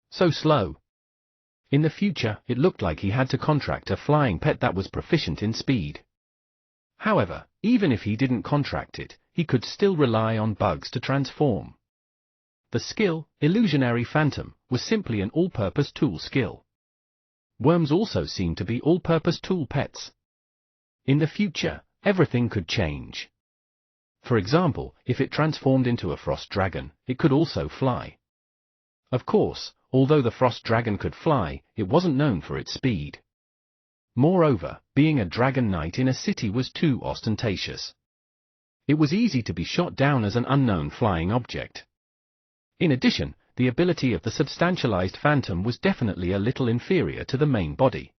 So slow. In the future, it looked like he had to contract a flying pet that was proficient in speed. However, even if he didn't contract it, he could still rely on bugs to transform. The skill, Illusionary Phantom, was simply an all-purpose tool skill. Worms also seemed to be all-purpose tool pets. In the future, everything could change. For example, if it transformed into a frost dragon, it could also fly. Of course, although the frost dragon could fly, it wasn't known for its speed. Moreover, being a dragon knight in a city was too ostentatious. It was easy to be shot down as an unknown flying object. In addition, the ability of the substantialized phantom was definitely a little inferior to the main body.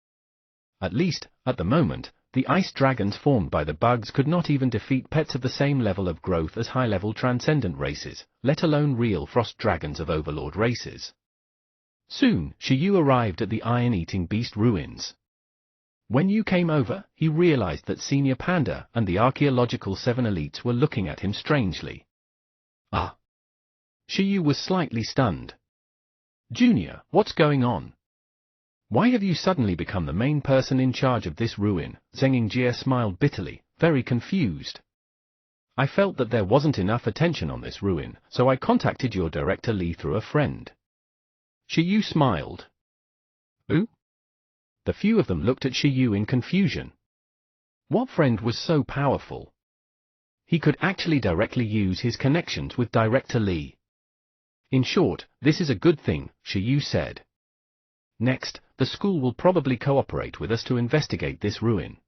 At least, at the moment, the ice dragons formed by the bugs could not even defeat pets of the same level of growth as high-level transcendent races, let alone real frost dragons of overlord races. Soon, Shiyu arrived at the iron-eating beast ruins. When you came over, he realized that Senior Panda and the archaeological 7 elites were looking at him strangely. Ah! Shiyu was slightly stunned. Junior, what's going on? Why have you suddenly become the main person in charge of this ruin? Zheng Jie smiled bitterly, very confused. I felt that there wasn't enough attention on this ruin, so I contacted your director Li through a friend. Shiyu smiled. Who? The few of them looked at Shiyu in confusion. What friend was so powerful? He could actually directly use his connections with Director Li. In short, this is a good thing, Shiyu said. Next, the school will probably cooperate with us to investigate this ruin.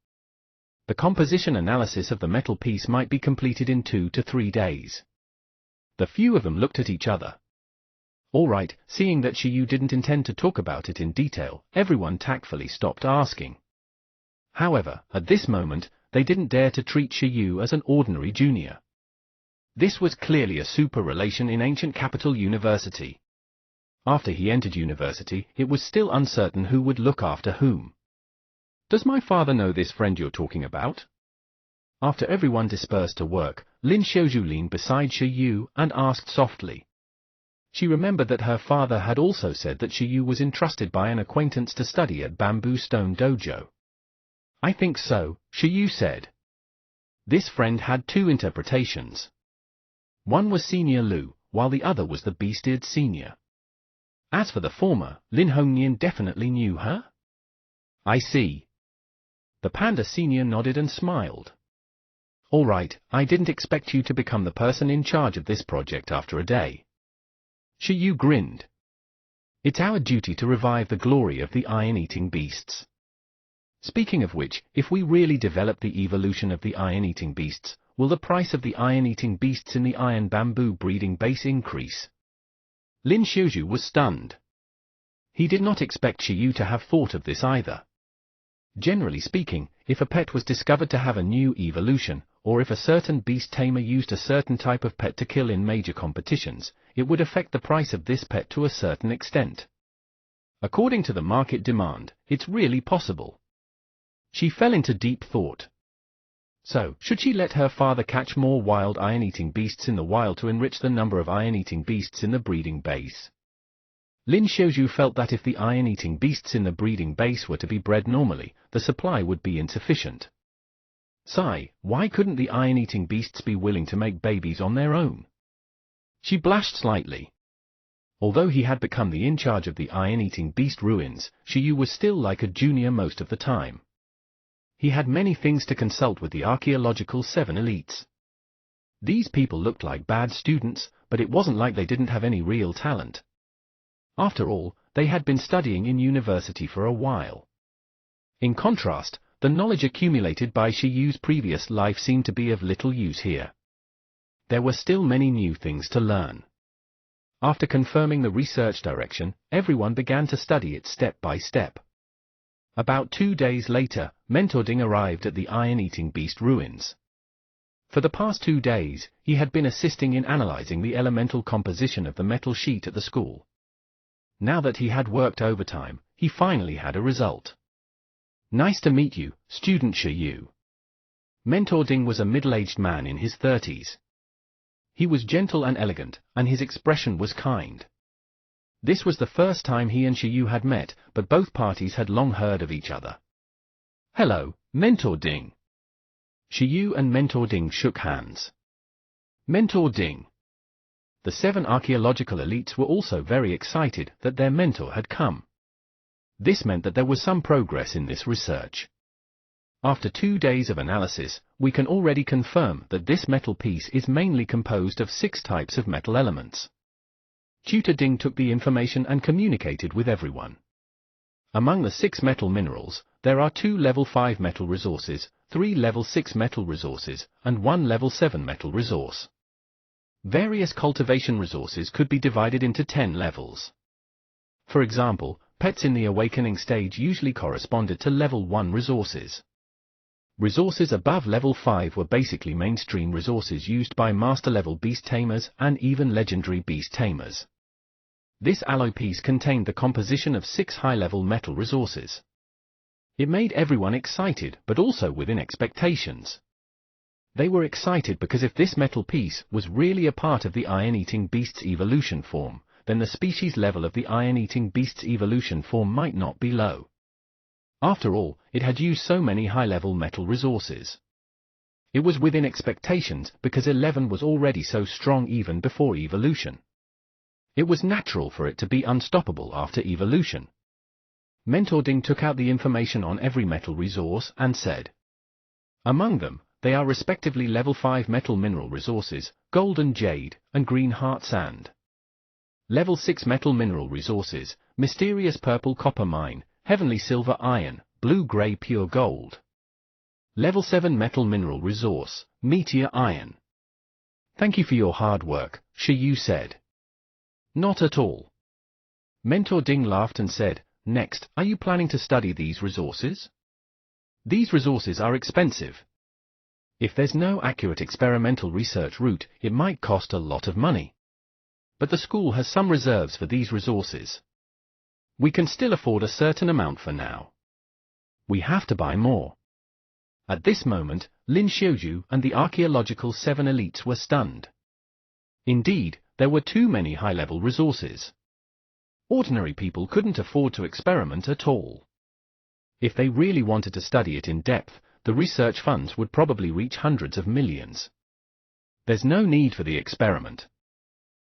The composition analysis of the metal piece might be completed in 2 to 3 days. The few of them looked at each other. All right, seeing that Shiyu didn't intend to talk about it in detail, everyone tactfully stopped asking. However, at this moment, they didn't dare to treat Shiyu as an ordinary junior. This was clearly a super relation in ancient capital university. After he entered university, it was still uncertain who would look after whom. Does my father know this friend you're talking about? After everyone dispersed to work, Lin Xiaozhu leaned beside Shiyu and asked softly. She remembered that her father had also said that Shiyu was entrusted by an acquaintance to study at Bamboo Stone Dojo. I think so, Shiyu said. This friend had 2 interpretations. One was Senior Lu, while the other was the Beast-eared Senior. As for the former, Lin Hongnian definitely knew her? I see. The Panda Senior nodded and smiled. All right, I didn't expect you to become the person in charge of this project after a day. Shiyu grinned. It's our duty to revive the glory of the iron-eating beasts. Speaking of which, if we really develop the evolution of the iron-eating beasts, will the price of the iron-eating beasts in the iron bamboo breeding base increase? Lin Xiaozhu was stunned. He did not expect Shiyu to have thought of this either. Generally speaking, if a pet was discovered to have a new evolution, or if a certain beast tamer used a certain type of pet to kill in major competitions, it would affect the price of this pet to a certain extent. According to the market demand, it's really possible. She fell into deep thought. So, should she let her father catch more wild iron-eating beasts in the wild to enrich the number of iron-eating beasts in the breeding base? Lin Xiaozhu felt that if the iron-eating beasts in the breeding base were to be bred normally, the supply would be insufficient. Sigh, why couldn't the iron-eating beasts be willing to make babies on their own? She blushed slightly. Although he had become the in-charge of the iron-eating beast ruins, Shiyu was still like a junior most of the time. He had many things to consult with the archaeological 7 elites. These people looked like bad students, but it wasn't like they didn't have any real talent. After all, they had been studying in university for a while. In contrast, the knowledge accumulated by Shiyu's previous life seemed to be of little use here. There were still many new things to learn. After confirming the research direction, everyone began to study it step by step. About 2 days later, Mentor Ding arrived at the iron-eating beast ruins. For the past 2 days, he had been assisting in analyzing the elemental composition of the metal sheet at the school. Now that he had worked overtime, he finally had a result. Nice to meet you, student Shiyu. Mentor Ding was a middle-aged man in his 30s. He was gentle and elegant, and his expression was kind. This was the first time he and Shiyu had met, but both parties had long heard of each other. Hello, Mentor Ding. Shiyu and Mentor Ding shook hands. Mentor Ding. The 7 archaeological elites were also very excited that their mentor had come. This meant that there was some progress in this research. After 2 days of analysis, we can already confirm that this metal piece is mainly composed of 6 types of metal elements. Tutor Ding took the information and communicated with everyone. Among the 6 metal minerals, there are 2 level 5 metal resources, 3 level 6 metal resources, and 1 level 7 metal resource. Various cultivation resources could be divided into 10 levels. For example, pets in the awakening stage usually corresponded to level 1 resources. Resources above level 5 were basically mainstream resources used by master-level beast tamers and even legendary beast tamers. This alloy piece contained the composition of 6 high-level metal resources. It made everyone excited, but also within expectations. They were excited because if this metal piece was really a part of the iron-eating beast's evolution form, then the species level of the iron-eating beast's evolution form might not be low. After all, it had used so many high-level metal resources. It was within expectations because 11 was already so strong even before evolution. It was natural for it to be unstoppable after evolution. Mentor Ding took out the information on every metal resource and said, among them, they are respectively level 5 metal mineral resources, golden jade, and green heart sand. Level 6 metal mineral resources, mysterious purple copper mine, heavenly silver iron, blue-gray pure gold. Level 7 metal mineral resource, meteor iron. Thank you for your hard work, Shiyu said. Not at all. Mentor Ding laughed and said, next, are you planning to study these resources? These resources are expensive. If there's no accurate experimental research route, it might cost a lot of money. But the school has some reserves for these resources. We can still afford a certain amount for now. We have to buy more. At this moment, Lin Xiaoju and the archaeological 7 elites were stunned. Indeed, there were too many high-level resources. Ordinary people couldn't afford to experiment at all. If they really wanted to study it in depth, the research funds would probably reach hundreds of millions. There's no need for the experiment.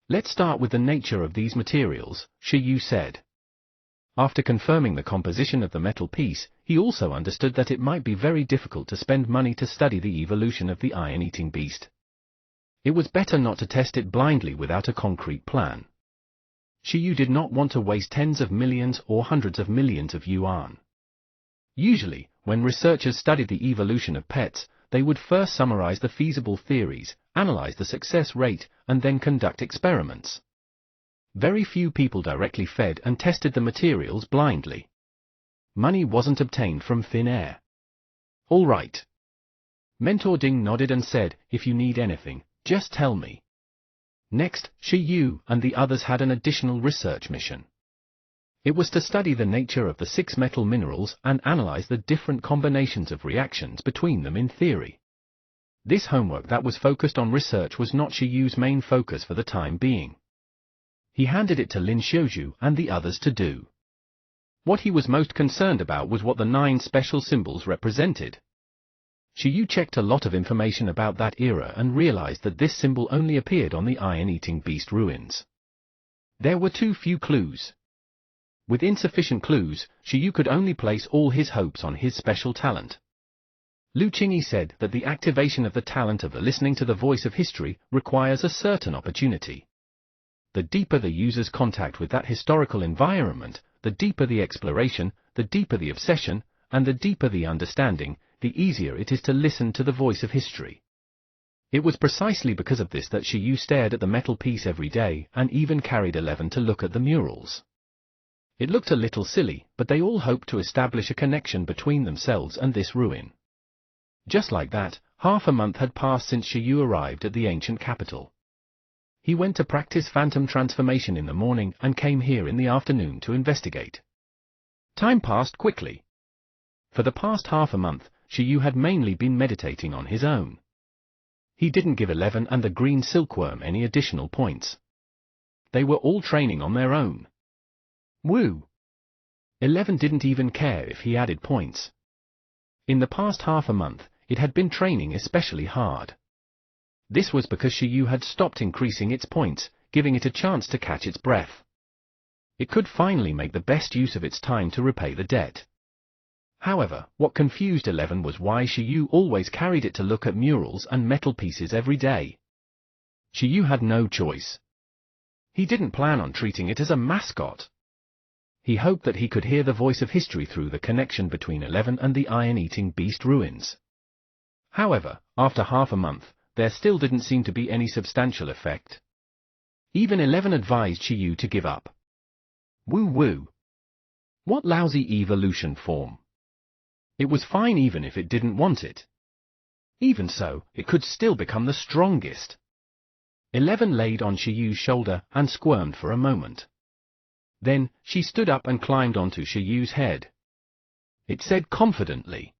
Let's start with the nature of these materials, Shiyu said. After confirming the composition of the metal piece, he also understood that it might be very difficult to spend money to study the evolution of the iron-eating beast. It was better not to test it blindly without a concrete plan. Shiyu did not want to waste tens of millions or hundreds of millions of yuan. Usually, when researchers studied the evolution of pets, they would first summarize the feasible theories, analyze the success rate, and then conduct experiments. Very few people directly fed and tested the materials blindly. Money wasn't obtained from thin air. All right. Mentor Ding nodded and said, if you need anything, just tell me. Next, Shiyu and the others had an additional research mission. It was to study the nature of the 6 metal minerals and analyze the different combinations of reactions between them in theory. This homework that was focused on research was not Shiyu's main focus for the time being. He handed it to Lin Xiaoju and the others to do. What he was most concerned about was what the 9 special symbols represented. Shiyu checked a lot of information about that era and realized that this symbol only appeared on the iron-eating beast ruins. There were too few clues. With insufficient clues, Shiyu could only place all his hopes on his special talent. Lu Qingyi said that the activation of the talent of listening to the voice of history requires a certain opportunity. The deeper the user's contact with that historical environment, the deeper the exploration, the deeper the obsession, and the deeper the understanding, the easier it is to listen to the voice of history. It was precisely because of this that Shiyu stared at the metal piece every day and even carried 11 to look at the murals. It looked a little silly, but they all hoped to establish a connection between themselves and this ruin. Just like that, half a month had passed since Shiyu arrived at the ancient capital. He went to practice phantom transformation in the morning and came here in the afternoon to investigate. Time passed quickly. For the past half a month, Shiyu had mainly been meditating on his own. He didn't give 11 and the green silkworm any additional points. They were all training on their own. Woo! 11 didn't even care if he added points. In the past half a month, it had been training especially hard. This was because Shiyu had stopped increasing its points, giving it a chance to catch its breath. It could finally make the best use of its time to repay the debt. However, what confused 11 was why Shiyu always carried it to look at murals and metal pieces every day. Shiyu had no choice. He didn't plan on treating it as a mascot. He hoped that he could hear the voice of history through the connection between 11 and the iron-eating beast ruins. However, after half a month, there still didn't seem to be any substantial effect. Even 11 advised Shiyu to give up. Woo-woo. What lousy evolution form. It was fine even if it didn't want it. Even so, it could still become the strongest. 11 laid on Shiyu's shoulder and squirmed for a moment. Then, she stood up and climbed onto Shiyu's head. It said confidently,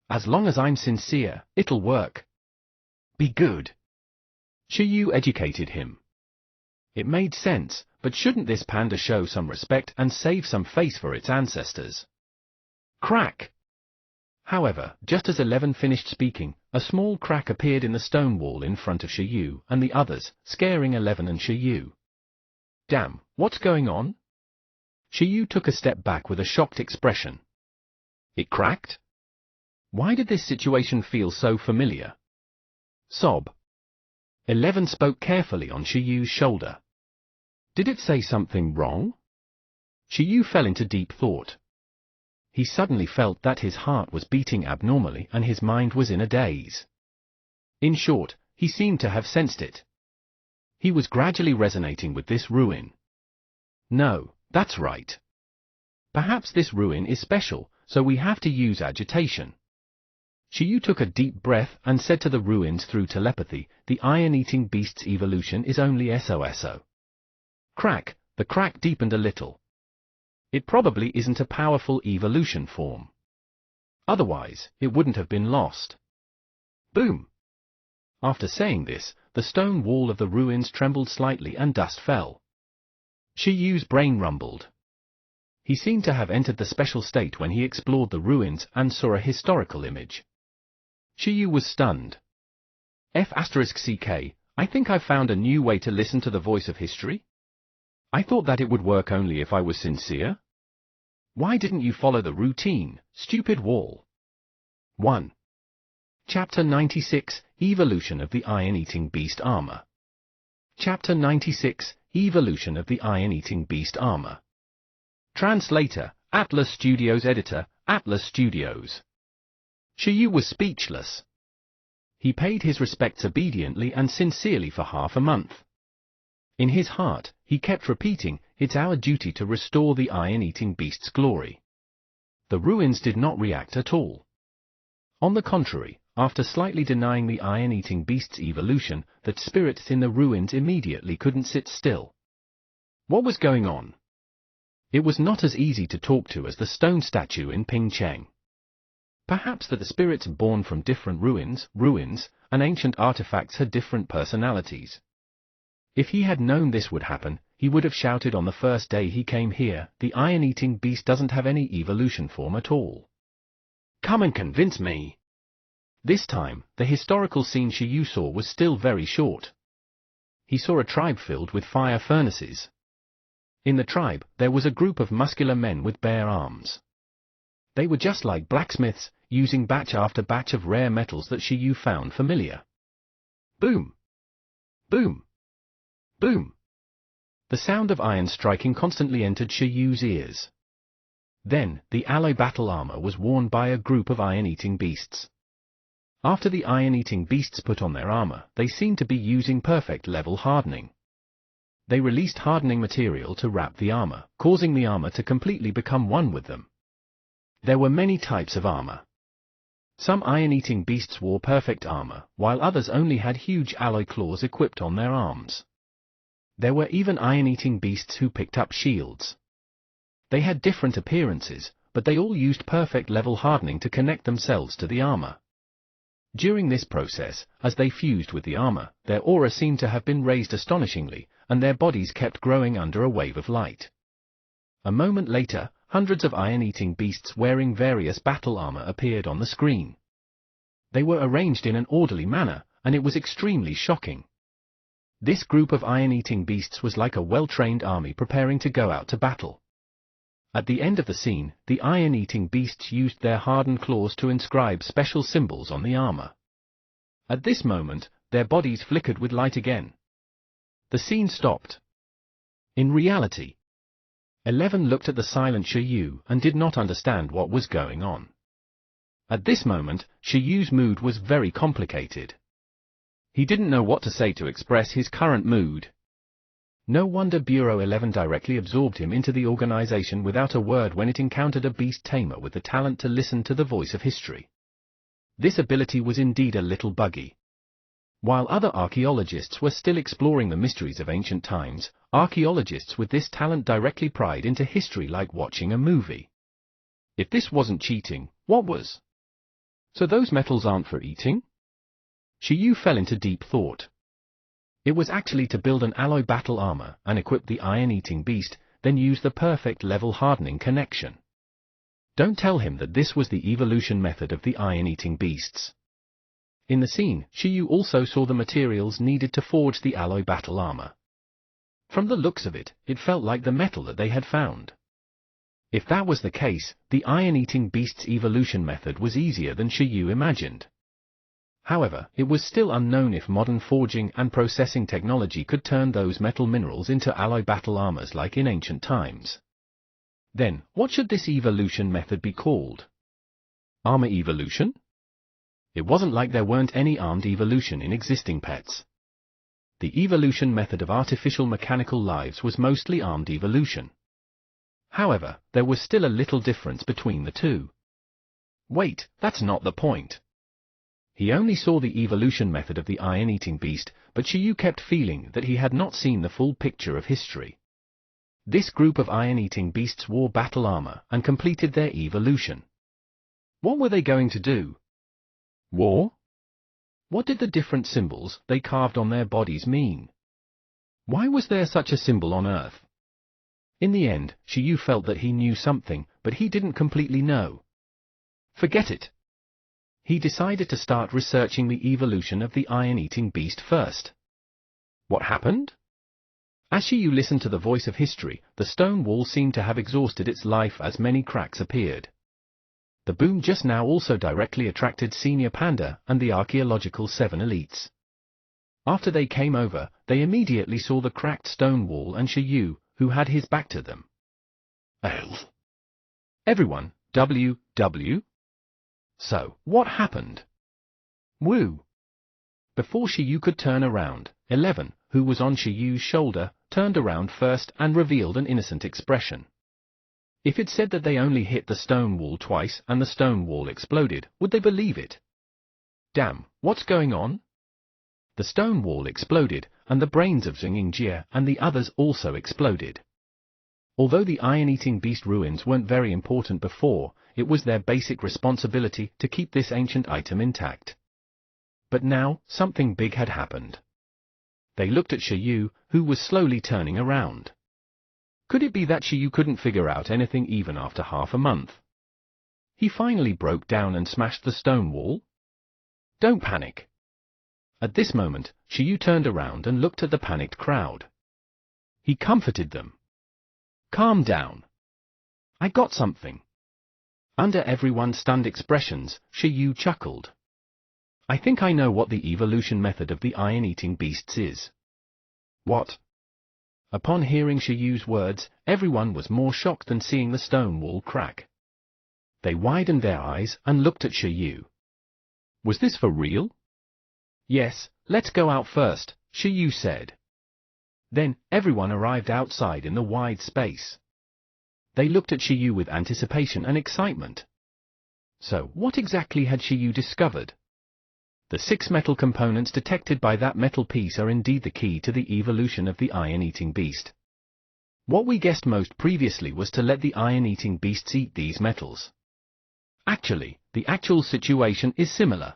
"As long as I'm sincere, it'll work. Be good." Shiyu educated him. It made sense, but shouldn't this panda show some respect and save some face for its ancestors? Crack! However, just as 11 finished speaking, a small crack appeared in the stone wall in front of Shiyu and the others, scaring 11 and Shiyu. Damn, what's going on? Shiyu took a step back with a shocked expression. It cracked? Why did this situation feel so familiar? Sob. 11 spoke carefully on Shiyu's shoulder. Did it say something wrong? Shiyu fell into deep thought. He suddenly felt that his heart was beating abnormally and his mind was in a daze. In short, he seemed to have sensed it. He was gradually resonating with this ruin. No, that's right. Perhaps this ruin is special, so we have to use agitation. Shiyu took a deep breath and said to the ruins through telepathy, "The iron-eating beast's evolution is only SOSO." Crack, the crack deepened a little. It probably isn't a powerful evolution form. Otherwise, it wouldn't have been lost. Boom! After saying this, the stone wall of the ruins trembled slightly and dust fell. Shiyu's brain rumbled. He seemed to have entered the special state when he explored the ruins and saw a historical image. Shiyu was stunned. F*CK, I think I've found a new way to listen to the voice of history? I thought that it would work only if I was sincere. Why didn't you follow the routine, stupid wall? 1. Chapter 96, Evolution of the Iron-Eating Beast Armor. Chapter 96, Evolution of the Iron-Eating Beast Armor. Translator, Atlas Studios. Editor, Atlas Studios. Shiyu was speechless. He paid his respects obediently and sincerely for half a month. In his heart, he kept repeating, "It's our duty to restore the iron-eating beast's glory." The ruins did not react at all. On the contrary, after slightly denying the iron-eating beast's evolution, the spirits in the ruins immediately couldn't sit still. What was going on? It was not as easy to talk to as the stone statue in Pingcheng. Perhaps that the spirits born from different ruins, and ancient artifacts had different personalities. If he had known this would happen, he would have shouted on the first day he came here, "The iron-eating beast doesn't have any evolution form at all. Come and convince me." This time, the historical scene Shiyu saw was still very short. He saw a tribe filled with fire furnaces. In the tribe, there was a group of muscular men with bare arms. They were just like blacksmiths, using batch after batch of rare metals that Shiyu found familiar. Boom! Boom! Boom! The sound of iron striking constantly entered Shiyu's ears. Then, the alloy battle armor was worn by a group of iron-eating beasts. After the iron-eating beasts put on their armor, they seemed to be using perfect level hardening. They released hardening material to wrap the armor, causing the armor to completely become one with them. There were many types of armor. Some iron-eating beasts wore perfect armor, while others only had huge alloy claws equipped on their arms. There were even iron-eating beasts who picked up shields. They had different appearances, but they all used perfect level hardening to connect themselves to the armor. During this process, as they fused with the armor, their aura seemed to have been raised astonishingly, and their bodies kept growing under a wave of light. A moment later, hundreds of iron-eating beasts wearing various battle armor appeared on the screen. They were arranged in an orderly manner, and it was extremely shocking. This group of iron-eating beasts was like a well-trained army preparing to go out to battle. At the end of the scene, the iron-eating beasts used their hardened claws to inscribe special symbols on the armor. At this moment, their bodies flickered with light again. The scene stopped. In reality, 11 looked at the silent Shiyu and did not understand what was going on. At this moment, Shiyu's mood was very complicated. He didn't know what to say to express his current mood. No wonder Bureau 11 directly absorbed him into the organization without a word when it encountered a beast tamer with the talent to listen to the voice of history. This ability was indeed a little buggy. While other archaeologists were still exploring the mysteries of ancient times, archaeologists with this talent directly pried into history like watching a movie. If this wasn't cheating, what was? So those metals aren't for eating? Shiyu fell into deep thought. It was actually to build an alloy battle armor and equip the iron-eating beast, then use the perfect level hardening connection. Don't tell him that this was the evolution method of the iron-eating beasts. In the scene, Shiyu also saw the materials needed to forge the alloy battle armor. From the looks of it, it felt like the metal that they had found. If that was the case, the iron-eating beast's evolution method was easier than Shiyu imagined. However, it was still unknown if modern forging and processing technology could turn those metal minerals into alloy battle armors like in ancient times. Then, what should this evolution method be called? Armor evolution? It wasn't like there weren't any armed evolution in existing pets. The evolution method of artificial mechanical lives was mostly armed evolution. However, there was still a little difference between the two. Wait, that's not the point. He only saw the evolution method of the iron-eating beast, but Shiyu kept feeling that he had not seen the full picture of history. This group of iron-eating beasts wore battle armor and completed their evolution. What were they going to do? War? What did the different symbols they carved on their bodies mean? Why was there such a symbol on Earth? In the end, Shiyu felt that he knew something, but he didn't completely know. Forget it. He decided to start researching the evolution of the iron-eating beast first. What happened? As Shiyu listened to the voice of history, the stone wall seemed to have exhausted its life as many cracks appeared. The boom just now also directly attracted Senior Panda and the Archaeological 7 elites. After they came over, they immediately saw the cracked stone wall and Shiyu, who had his back to them. Everyone, W. So, what happened? Woo! Before Shiyu could turn around, 11, who was on Shiyu's shoulder, turned around first and revealed an innocent expression. If it said that they only hit the stone wall twice and the stone wall exploded, would they believe it? Damn, what's going on? The stone wall exploded, and the brains of Zhenging Jie and the others also exploded. Although the iron-eating beast ruins weren't very important before, it was their basic responsibility to keep this ancient item intact. But now, something big had happened. They looked at Shiyu, who was slowly turning around. Could it be that Shiyu couldn't figure out anything even after half a month? He finally broke down and smashed the stone wall? Don't panic. At this moment, Shiyu turned around and looked at the panicked crowd. He comforted them. Calm down. I got something. Under everyone's stunned expressions, Shiyu chuckled. I think I know what the evolution method of the iron-eating beasts is. What? Upon hearing Shiyu's words, everyone was more shocked than seeing the stone wall crack. They widened their eyes and looked at Shiyu. Was this for real? Yes, let's go out first, Shiyu said. Then, everyone arrived outside in the wide space. They looked at Shiyu with anticipation and excitement. So, what exactly had Shiyu discovered? The 6 metal components detected by that metal piece are indeed the key to the evolution of the iron-eating beast. What we guessed most previously was to let the iron-eating beasts eat these metals. Actually, the actual situation is similar.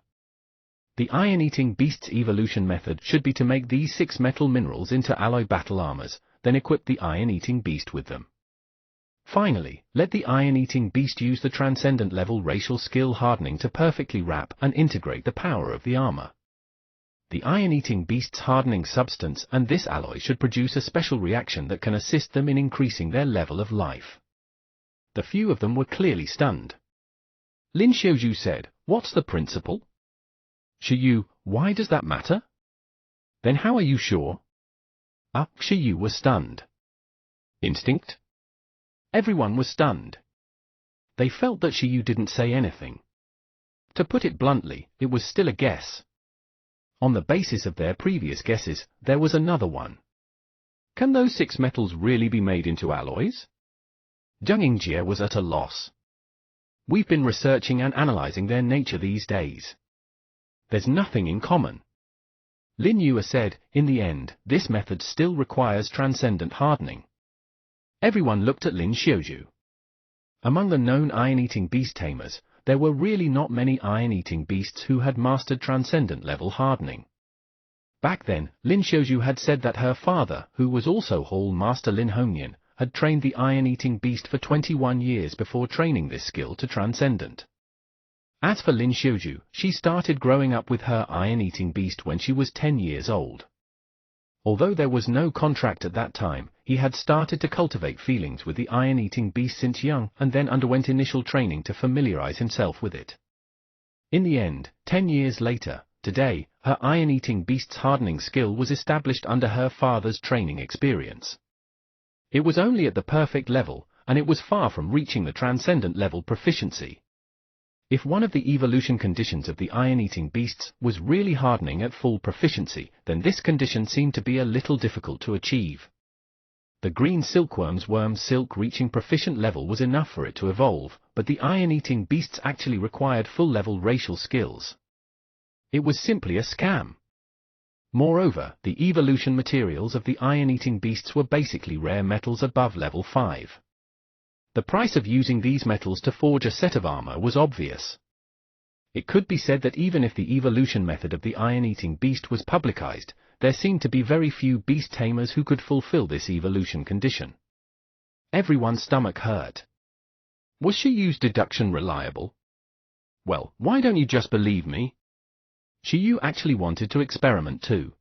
The iron-eating beast's evolution method should be to make these 6 metal minerals into alloy battle armors, then equip the iron-eating beast with them. Finally, let the iron-eating beast use the transcendent level racial skill hardening to perfectly wrap and integrate the power of the armor. The iron-eating beast's hardening substance and this alloy should produce a special reaction that can assist them in increasing their level of life. The few of them were clearly stunned. Lin Xiaozhu said, "What's the principle?" Shiyu, "Why does that matter?" "Then how are you sure?" Shiyu was stunned. Instinct? Everyone was stunned. They felt that Shiyu didn't say anything. To put it bluntly, it was still a guess. On the basis of their previous guesses, there was another one. Can those 6 metals really be made into alloys? Zheng Yingjie was at a loss. We've been researching and analyzing their nature these days. There's nothing in common. Lin Yue said, in the end, this method still requires transcendent hardening. Everyone looked at Lin Xiaozhu. Among the known iron-eating beast tamers, there were really not many iron-eating beasts who had mastered transcendent level hardening. Back then, Lin Xiaozhu had said that her father, who was also Hall Master Lin Hongyan, had trained the iron-eating beast for 21 years before training this skill to transcendent. As for Lin Xiaozhu, she started growing up with her iron-eating beast when she was 10 years old. Although there was no contract at that time, he had started to cultivate feelings with the iron-eating beast since young and then underwent initial training to familiarize himself with it. In the end, 10 years later, today, her iron-eating beast's hardening skill was established under her father's training experience. It was only at the perfect level, and it was far from reaching the transcendent level proficiency. If one of the evolution conditions of the iron-eating beasts was really hardening at full proficiency, then this condition seemed to be a little difficult to achieve. The green silkworm's worm silk reaching proficient level was enough for it to evolve, but the iron-eating beasts actually required full-level racial skills. It was simply a scam. Moreover, the evolution materials of the iron-eating beasts were basically rare metals above level 5. The price of using these metals to forge a set of armor was obvious. It could be said that even if the evolution method of the iron-eating beast was publicized, there seemed to be very few beast tamers who could fulfill this evolution condition. Everyone's stomach hurt. Was Shiyu's deduction reliable? Well, why don't you just believe me? Shiyu actually wanted to experiment too.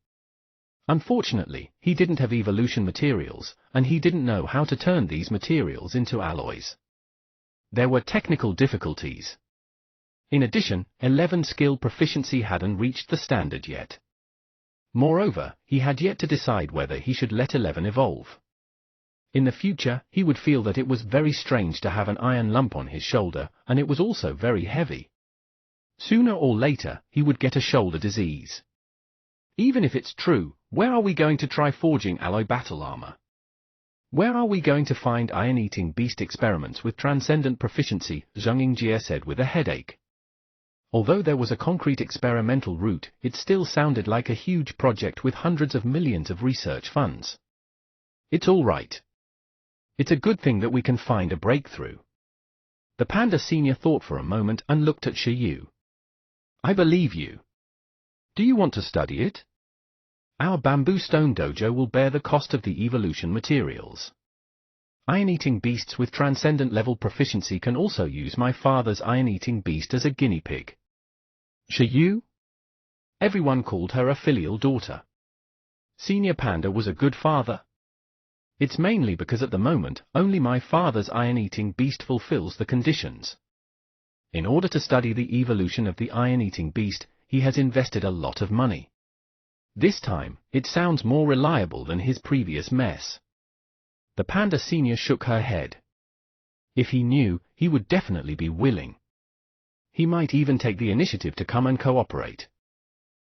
Unfortunately, he didn't have evolution materials, and he didn't know how to turn these materials into alloys. There were technical difficulties. In addition, 11 skill proficiency hadn't reached the standard yet. Moreover, he had yet to decide whether he should let 11 evolve. In the future, he would feel that it was very strange to have an iron lump on his shoulder, and it was also very heavy. Sooner or later, he would get a shoulder disease. Even if it's true, where are we going to try forging alloy battle armor? Where are we going to find iron-eating beast experiments with transcendent proficiency? Zheng Yingjie said with a headache. Although there was a concrete experimental route, it still sounded like a huge project with hundreds of millions of research funds. It's all right. It's a good thing that we can find a breakthrough. The Panda Senior thought for a moment and looked at Shiyu. I believe you. Do you want to study it? Our bamboo stone dojo will bear the cost of the evolution materials. Iron-eating beasts with transcendent level proficiency can also use my father's iron-eating beast as a guinea pig. Shiyu? Everyone called her a filial daughter. Senior Panda was a good father. It's mainly because at the moment, only my father's iron-eating beast fulfills the conditions. In order to study the evolution of the iron-eating beast, he has invested a lot of money. This time, it sounds more reliable than his previous mess. The Panda Senior shook her head. If he knew, he would definitely be willing. He might even take the initiative to come and cooperate.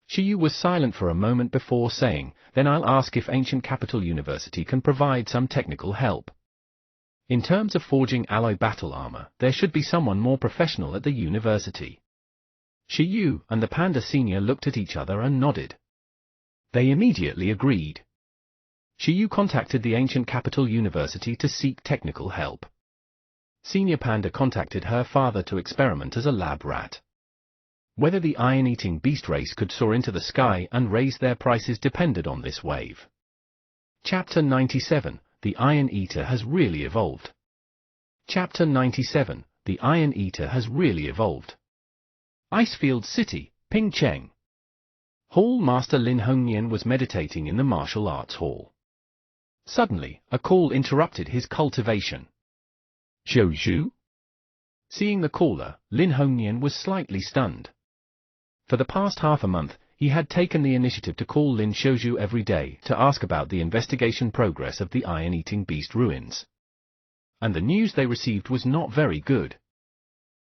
Shiyu was silent for a moment before saying, then I'll ask if Ancient Capital University can provide some technical help. In terms of forging alloy battle armor, there should be someone more professional at the university. Shiyu and the Panda Senior looked at each other and nodded. They immediately agreed. Shiyu contacted the ancient capital university to seek technical help. Senior Panda contacted her father to experiment as a lab rat. Whether the iron-eating beast race could soar into the sky and raise their prices depended on this wave. Chapter 97, The Iron Eater has really evolved. Chapter 97, The Iron Eater has really evolved. Icefield City, Pingcheng. Hall Master Lin Hongnian was meditating in the martial arts hall. Suddenly, a call interrupted his cultivation. Xiaozhu? Seeing the caller, Lin Hongnian was slightly stunned. For the past half a month, he had taken the initiative to call Lin Xiaozhu every day to ask about the investigation progress of the iron-eating beast ruins. And the news they received was not very good.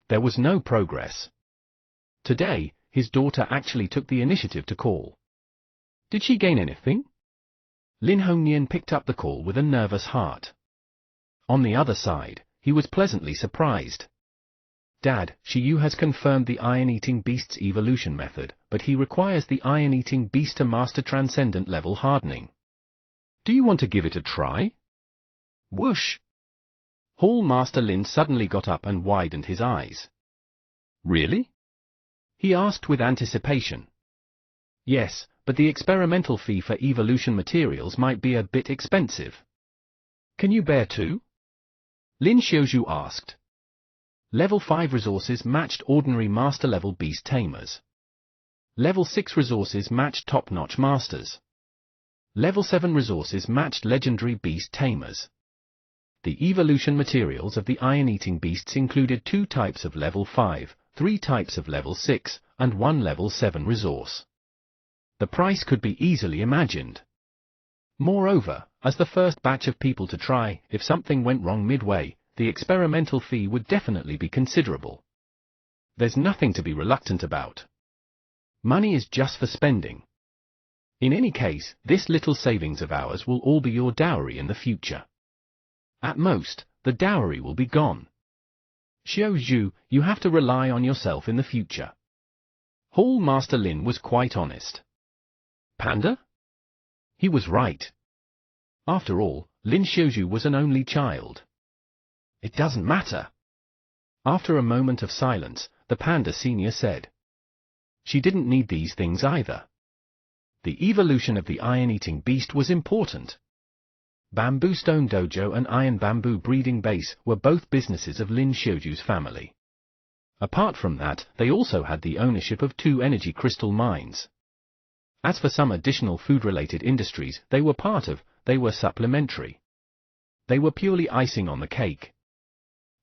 There was no progress. Today, his daughter actually took the initiative to call. Did she gain anything? Lin Hongnian picked up the call with a nervous heart. On the other side, he was pleasantly surprised. Dad, Shiyu has confirmed the iron-eating beast's evolution method, but he requires the iron-eating beast to master transcendent level hardening. Do you want to give it a try? Whoosh! Hall Master Lin suddenly got up and widened his eyes. Really? He asked with anticipation. Yes, but the experimental fee for evolution materials might be a bit expensive. Can you bear 2? Lin Xiaozhu asked. Level 5 resources matched ordinary master-level beast tamers. Level 6 resources matched top-notch masters. Level 7 resources matched legendary beast tamers. The evolution materials of the iron-eating beasts included 2 types of level 5, 3 types of level 6, and 1 level 7 resource. The price could be easily imagined. Moreover, as the first batch of people to try, if something went wrong midway, the experimental fee would definitely be considerable. There's nothing to be reluctant about. Money is just for spending. In any case, this little savings of ours will all be your dowry in the future. At most, the dowry will be gone. Xiaozhu, you have to rely on yourself in the future. Hall Master Lin was quite honest. Panda? He was right. After all, Lin Xiaozhu was an only child. It doesn't matter. After a moment of silence, the Panda Senior said. She didn't need these things either. The evolution of the iron-eating beast was important. Bamboo Stone Dojo and Iron Bamboo Breeding Base were both businesses of Lin Xiaozhu's family. Apart from that, they also had the ownership of 2 energy crystal mines. As for some additional food-related industries they were part of, they were supplementary. They were purely icing on the cake.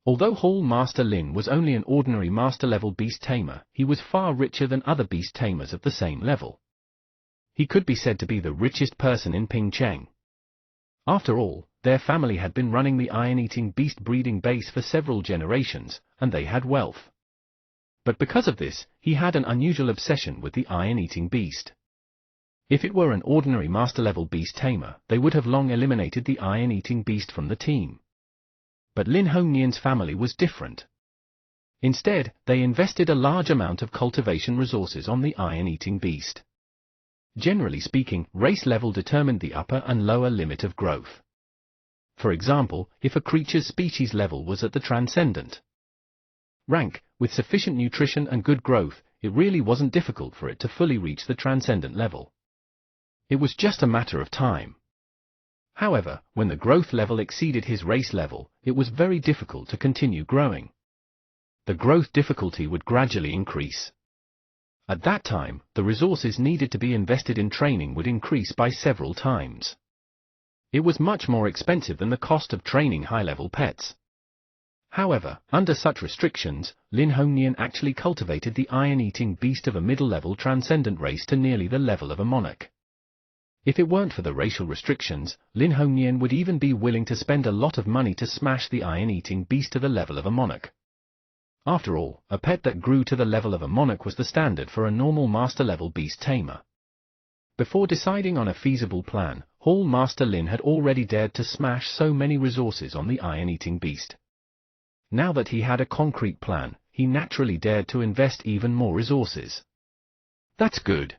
Although Hall Master Lin was only an ordinary master-level beast tamer, he was far richer than other beast tamers of the same level. He could be said to be the richest person in Pingcheng. After all, their family had been running the iron-eating beast breeding base for several generations, and they had wealth. But because of this, he had an unusual obsession with the iron-eating beast. If it were an ordinary master-level beast tamer, they would have long eliminated the iron-eating beast from the team. But Lin Hongnian's family was different. Instead, they invested a large amount of cultivation resources on the iron-eating beast. Generally speaking, race level determined the upper and lower limit of growth. For example, if a creature's species level was at the transcendent rank, with sufficient nutrition and good growth, it really wasn't difficult for it to fully reach the transcendent level. It was just a matter of time. However, when the growth level exceeded his race level, it was very difficult to continue growing. The growth difficulty would gradually increase. At that time, the resources needed to be invested in training would increase by several times. It was much more expensive than the cost of training high-level pets. However, under such restrictions, Lin Hongnian actually cultivated the iron-eating beast of a middle-level transcendent race to nearly the level of a monarch. If it weren't for the racial restrictions, Lin Hongnian would even be willing to spend a lot of money to smash the iron-eating beast to the level of a monarch. After all, a pet that grew to the level of a monarch was the standard for a normal master-level beast tamer. Before deciding on a feasible plan, Hall Master Lin had already dared to smash so many resources on the iron-eating beast. Now that he had a concrete plan, he naturally dared to invest even more resources. That's good.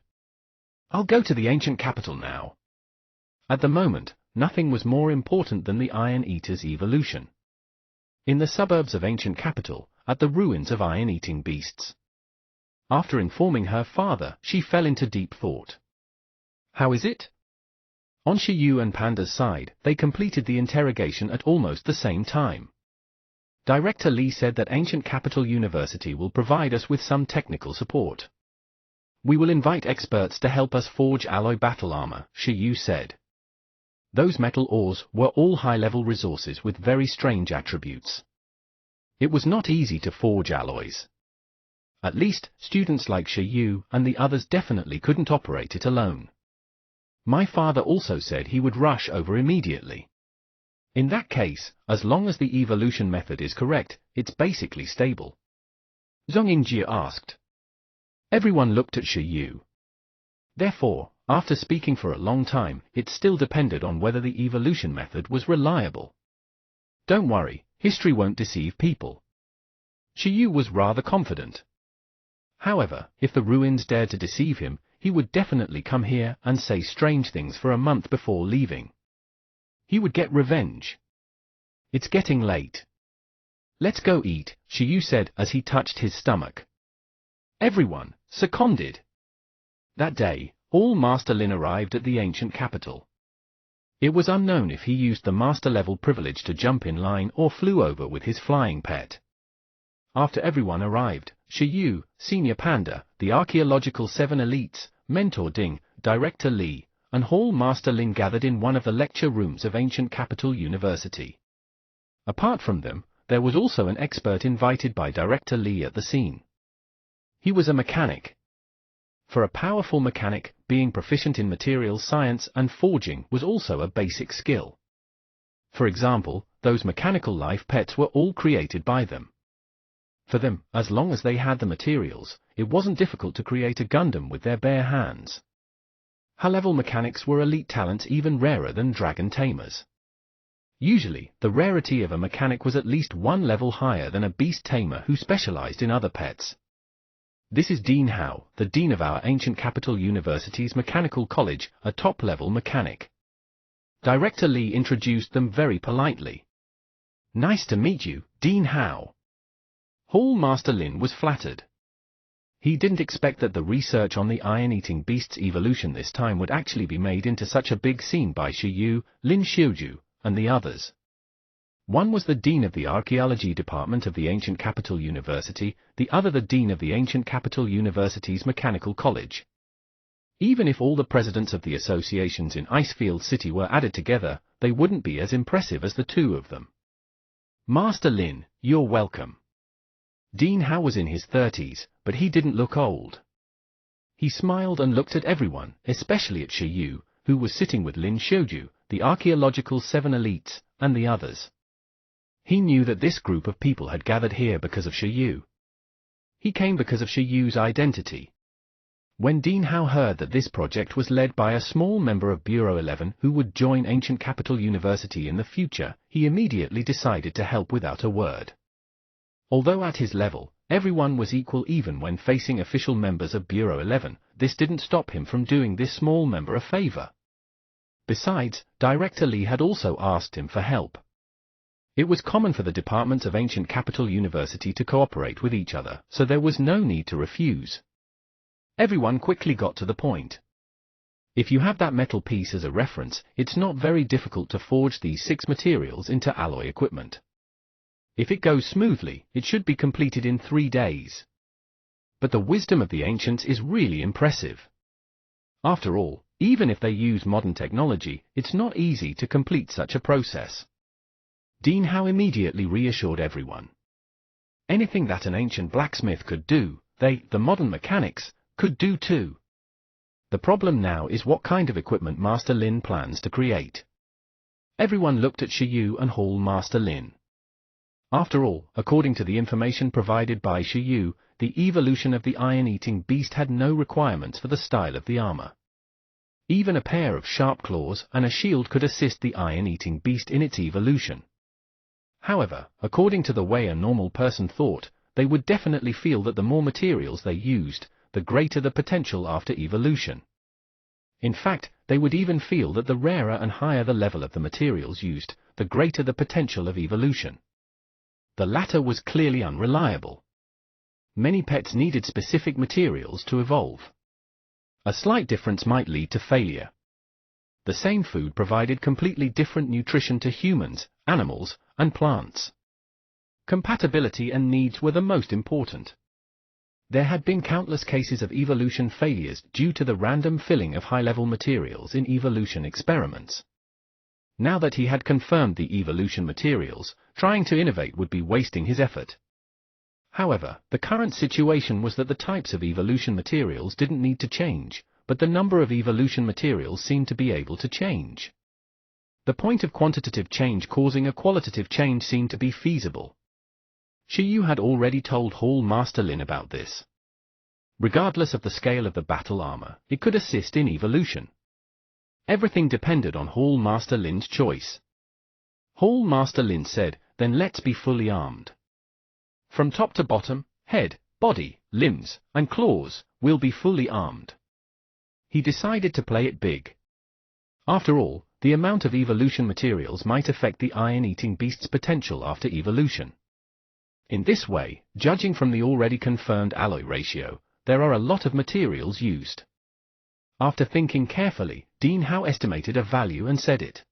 I'll go to the ancient capital now. At the moment, nothing was more important than the Iron Eater's evolution. In the suburbs of ancient capital, at the ruins of iron-eating beasts. After informing her father, she fell into deep thought. How is it? On Shiyu and Panda's side, they completed the interrogation at almost the same time. Director Li said that Ancient Capital University will provide us with some technical support. We will invite experts to help us forge alloy battle armor, Shiyu said. Those metal ores were all high-level resources with very strange attributes. It was not easy to forge alloys. At least, students like Shiyu and the others definitely couldn't operate it alone. My father also said he would rush over immediately. In that case, as long as the evolution method is correct, it's basically stable. Zhong Yingjie asked. Everyone looked at Shiyu. Therefore, after speaking for a long time, it still depended on whether the evolution method was reliable. Don't worry, history won't deceive people. Shiyu was rather confident. However, if the ruins dared to deceive him, he would definitely come here and say strange things for a month before leaving. He would get revenge. It's getting late. Let's go eat, Shiyu said as he touched his stomach. Everyone seconded. That day, Hall Master Lin arrived at the ancient capital. It was unknown if he used the master-level privilege to jump in line or flew over with his flying pet. After everyone arrived, Shiyu, Senior Panda, the Archaeological 7 Elites, Mentor Ding, Director Li, and Hall Master Lin gathered in one of the lecture rooms of Ancient Capital University. Apart from them, there was also an expert invited by Director Li at the scene. He was a mechanic. For a powerful mechanic, being proficient in materials science and forging was also a basic skill. For example, those mechanical life pets were all created by them. For them, as long as they had the materials, it wasn't difficult to create a Gundam with their bare hands. High-level mechanics were elite talents even rarer than dragon tamers. Usually, the rarity of a mechanic was at least one level higher than a beast tamer who specialized in other pets. This is Dean Hao, the dean of our Ancient Capital University's Mechanical College, a top-level mechanic. Director Li introduced them very politely. Nice to meet you, Dean Hao. Hall Master Lin was flattered. He didn't expect that the research on the iron-eating beast's evolution this time would actually be made into such a big scene by Shiyu, Lin Xiuju, and the others. One was the Dean of the Archaeology Department of the Ancient Capital University, the other the Dean of the Ancient Capital University's Mechanical College. Even if all the presidents of the associations in Icefield City were added together, they wouldn't be as impressive as the two of them. Master Lin, you're welcome. Dean Hao was in his 30s, but he didn't look old. He smiled and looked at everyone, especially at Shiyu, who was sitting with Lin Xiuju, the Archaeological 7 Elites, and the others. He knew that this group of people had gathered here because of Shiyu. He came because of Shiyu's identity. When Dean Hao heard that this project was led by a small member of Bureau 11 who would join Ancient Capital University in the future, he immediately decided to help without a word. Although at his level, everyone was equal even when facing official members of Bureau 11, this didn't stop him from doing this small member a favor. Besides, Director Li had also asked him for help. It was common for the departments of Ancient Capital University to cooperate with each other, so there was no need to refuse. Everyone quickly got to the point. If you have that metal piece as a reference, it's not very difficult to forge these 6 materials into alloy equipment. If it goes smoothly, it should be completed in 3 days. But the wisdom of the ancients is really impressive. After all, even if they use modern technology, it's not easy to complete such a process. Dean Hao immediately reassured everyone. Anything that an ancient blacksmith could do, the modern mechanics, could do too. The problem now is what kind of equipment Master Lin plans to create. Everyone looked at Shiyu and Hall Master Lin. After all, according to the information provided by Shiyu, the evolution of the iron-eating beast had no requirements for the style of the armor. Even a pair of sharp claws and a shield could assist the iron-eating beast in its evolution. However, according to the way a normal person thought, they would definitely feel that the more materials they used, the greater the potential after evolution. In fact, they would even feel that the rarer and higher the level of the materials used, the greater the potential of evolution. The latter was clearly unreliable. Many pets needed specific materials to evolve. A slight difference might lead to failure. The same food provided completely different nutrition to humans, animals, and plants. Compatibility and needs were the most important. There had been countless cases of evolution failures due to the random filling of high-level materials in evolution experiments. Now that he had confirmed the evolution materials, trying to innovate would be wasting his effort. However, the current situation was that the types of evolution materials didn't need to change, but the number of evolution materials seemed to be able to change. The point of quantitative change causing a qualitative change seemed to be feasible. Shiyu had already told Hall Master Lin about this. Regardless of the scale of the battle armor, it could assist in evolution. Everything depended on Hall Master Lin's choice. Hall Master Lin said, "Then let's be fully armed. From top to bottom, head, body, limbs, and claws, we'll be fully armed." He decided to play it big. After all, the amount of evolution materials might affect the iron-eating beast's potential after evolution. In this way, judging from the already confirmed alloy ratio, there are a lot of materials used. After thinking carefully, Dean Hao estimated a value and said it.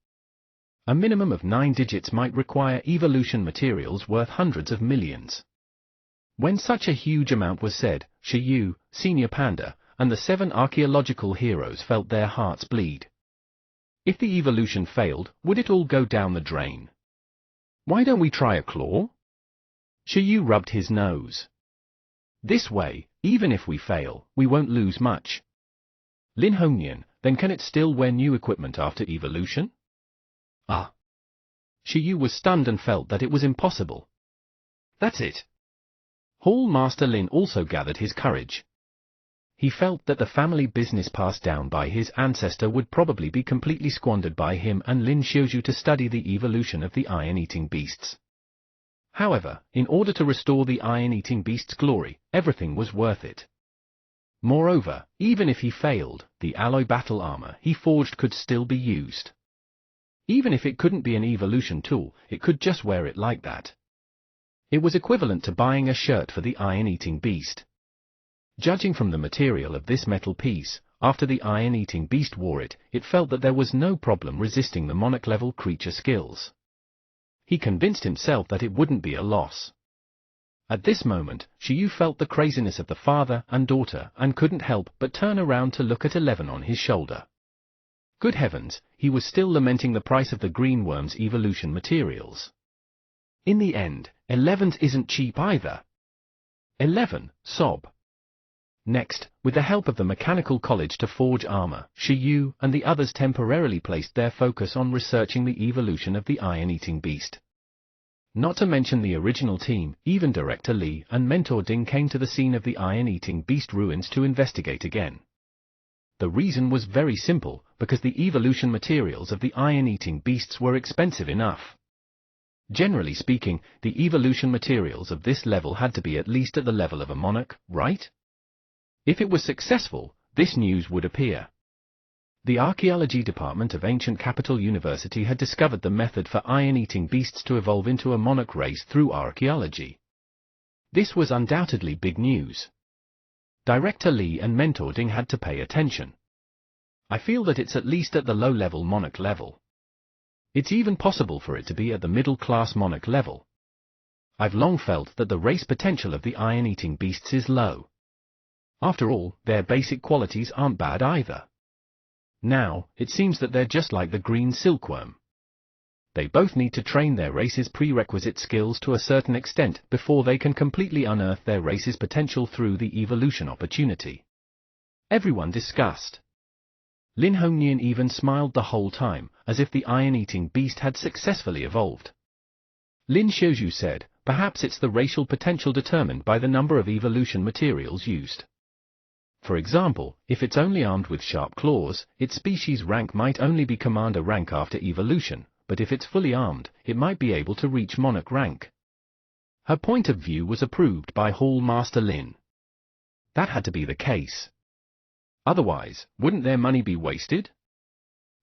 A minimum of 9 digits might require evolution materials worth hundreds of millions. When such a huge amount was said, Shiyu, Senior Panda, and the 7 archaeological heroes felt their hearts bleed. If the evolution failed, would it all go down the drain? "Why don't we try a claw?" Shiyu rubbed his nose. "This way, even if we fail, we won't lose much." Lin Hongyan, then can it still wear new equipment after evolution? Ah! Shiyu was stunned and felt that it was impossible. That's it. Hall Master Lin also gathered his courage. He felt that the family business passed down by his ancestor would probably be completely squandered by him and Lin Xiaoju to study the evolution of the iron-eating beasts. However, in order to restore the iron-eating beast's glory, everything was worth it. Moreover, even if he failed, the alloy battle armor he forged could still be used. Even if it couldn't be an evolution tool, it could just wear it like that. It was equivalent to buying a shirt for the iron-eating beast. Judging from the material of this metal piece, after the iron-eating beast wore it, it felt that there was no problem resisting the monarch-level creature skills. He convinced himself that it wouldn't be a loss. At this moment, Shiyu felt the craziness of the father and daughter and couldn't help but turn around to look at 11 on his shoulder. Good heavens, he was still lamenting the price of the green worm's evolution materials. In the end, 11's isn't cheap either. 11, sob. Next, with the help of the mechanical college to forge armor, Shiyu and the others temporarily placed their focus on researching the evolution of the iron-eating beast. Not to mention the original team, even Director Li and Mentor Ding came to the scene of the iron-eating beast ruins to investigate again. The reason was very simple, because the evolution materials of the iron-eating beasts were expensive enough. Generally speaking, the evolution materials of this level had to be at least at the level of a monarch, right? If it was successful, this news would appear. The Archaeology Department of Ancient Capital University had discovered the method for iron-eating beasts to evolve into a monarch race through archaeology. This was undoubtedly big news. Director Li and Mentor Ding had to pay attention. I feel that it's at least at the low-level monarch level. It's even possible for it to be at the middle-class monarch level. I've long felt that the race potential of the iron-eating beasts is low. After all, their basic qualities aren't bad either. Now, it seems that they're just like the green silkworm. They both need to train their race's prerequisite skills to a certain extent before they can completely unearth their race's potential through the evolution opportunity. Everyone discussed. Lin Hongyan even smiled the whole time, as if the iron-eating beast had successfully evolved. Lin Xiaoju said, perhaps it's the racial potential determined by the number of evolution materials used. For example, if it's only armed with sharp claws, its species rank might only be commander rank after evolution, but if it's fully armed, it might be able to reach monarch rank. Her point of view was approved by Hall Master Lin. That had to be the case. Otherwise, wouldn't their money be wasted?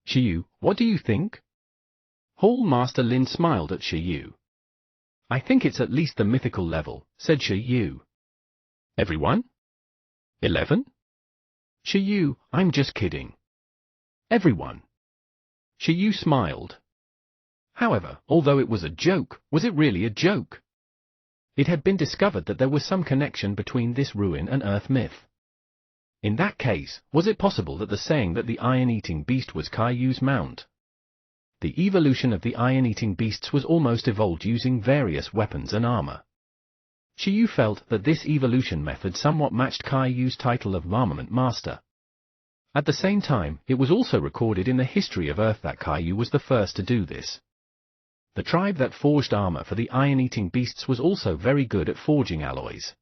Shiyu, what do you think? Hall Master Lin smiled at Shiyu. I think it's at least the mythical level, said Shiyu. Everyone? 11? Shiyu, I'm just kidding. Everyone. Shiyu smiled. However, although it was a joke, was it really a joke? It had been discovered that there was some connection between this ruin and Earth myth. In that case, was it possible that the saying that the iron-eating beast was Kaiyu's mount? The evolution of the iron-eating beasts was almost evolved using various weapons and armor. Shiyu felt that this evolution method somewhat matched Kaiyu's title of Armament Master. At the same time, it was also recorded in the history of Earth that Kaiyu was the first to do this. The tribe that forged armor for the iron-eating beasts was also very good at forging alloys.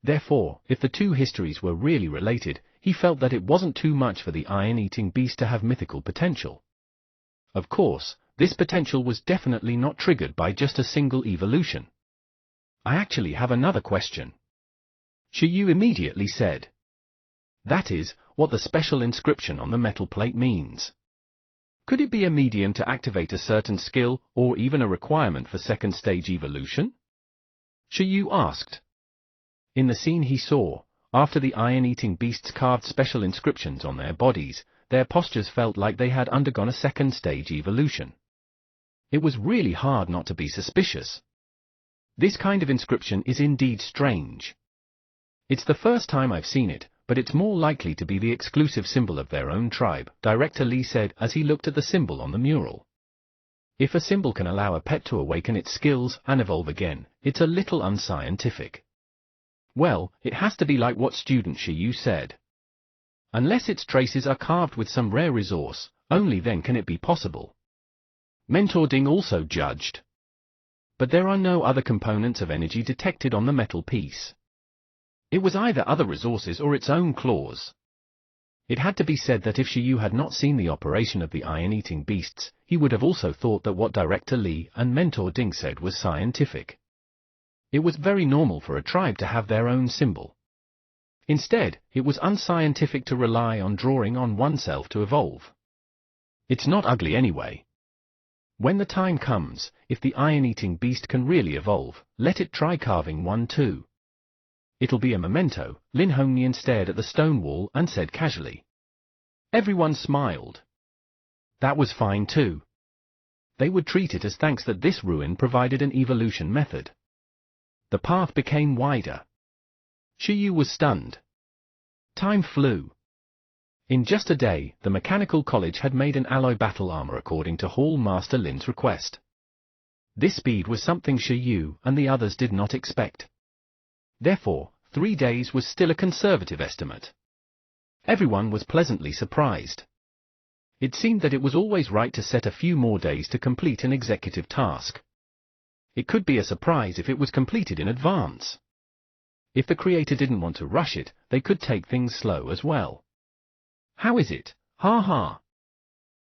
Therefore, if the two histories were really related, he felt that it wasn't too much for the iron-eating beast to have mythical potential. Of course, this potential was definitely not triggered by just a single evolution. I actually have another question. Shiyu immediately said. That is, what the special inscription on the metal plate means. Could it be a medium to activate a certain skill, or even a requirement for second stage evolution? Shiyu asked. In the scene he saw, after the iron-eating beasts carved special inscriptions on their bodies, their postures felt like they had undergone a second stage evolution. It was really hard not to be suspicious. This kind of inscription is indeed strange. It's the first time I've seen it, but it's more likely to be the exclusive symbol of their own tribe, Director Lee said as he looked at the symbol on the mural. If a symbol can allow a pet to awaken its skills and evolve again, it's a little unscientific. Well, it has to be like what student Shiyu said. Unless its traces are carved with some rare resource, only then can it be possible. Mentor Ding also judged. But there are no other components of energy detected on the metal piece. It was either other resources or its own claws. It had to be said that if Shiyu had not seen the operation of the iron-eating beasts, he would have also thought that what Director Lee and Mentor Ding said was scientific. It was very normal for a tribe to have their own symbol. Instead, it was unscientific to rely on drawing on oneself to evolve. It's not ugly anyway. When the time comes, if the iron-eating beast can really evolve, let it try carving one too. It'll be a memento. Lin Hongnian stared at the stone wall and said casually. Everyone smiled. That was fine too. They would treat it as thanks that this ruin provided an evolution method. The path became wider. Shiyu was stunned. Time flew. In just a day, the Mechanical College had made an alloy battle armor according to Hall Master Lin's request. This speed was something Shiyu and the others did not expect. Therefore, 3 days was still a conservative estimate. Everyone was pleasantly surprised. It seemed that it was always right to set a few more days to complete an executive task. It could be a surprise if it was completed in advance. If the creator didn't want to rush it, they could take things slow as well. How is it? Ha ha.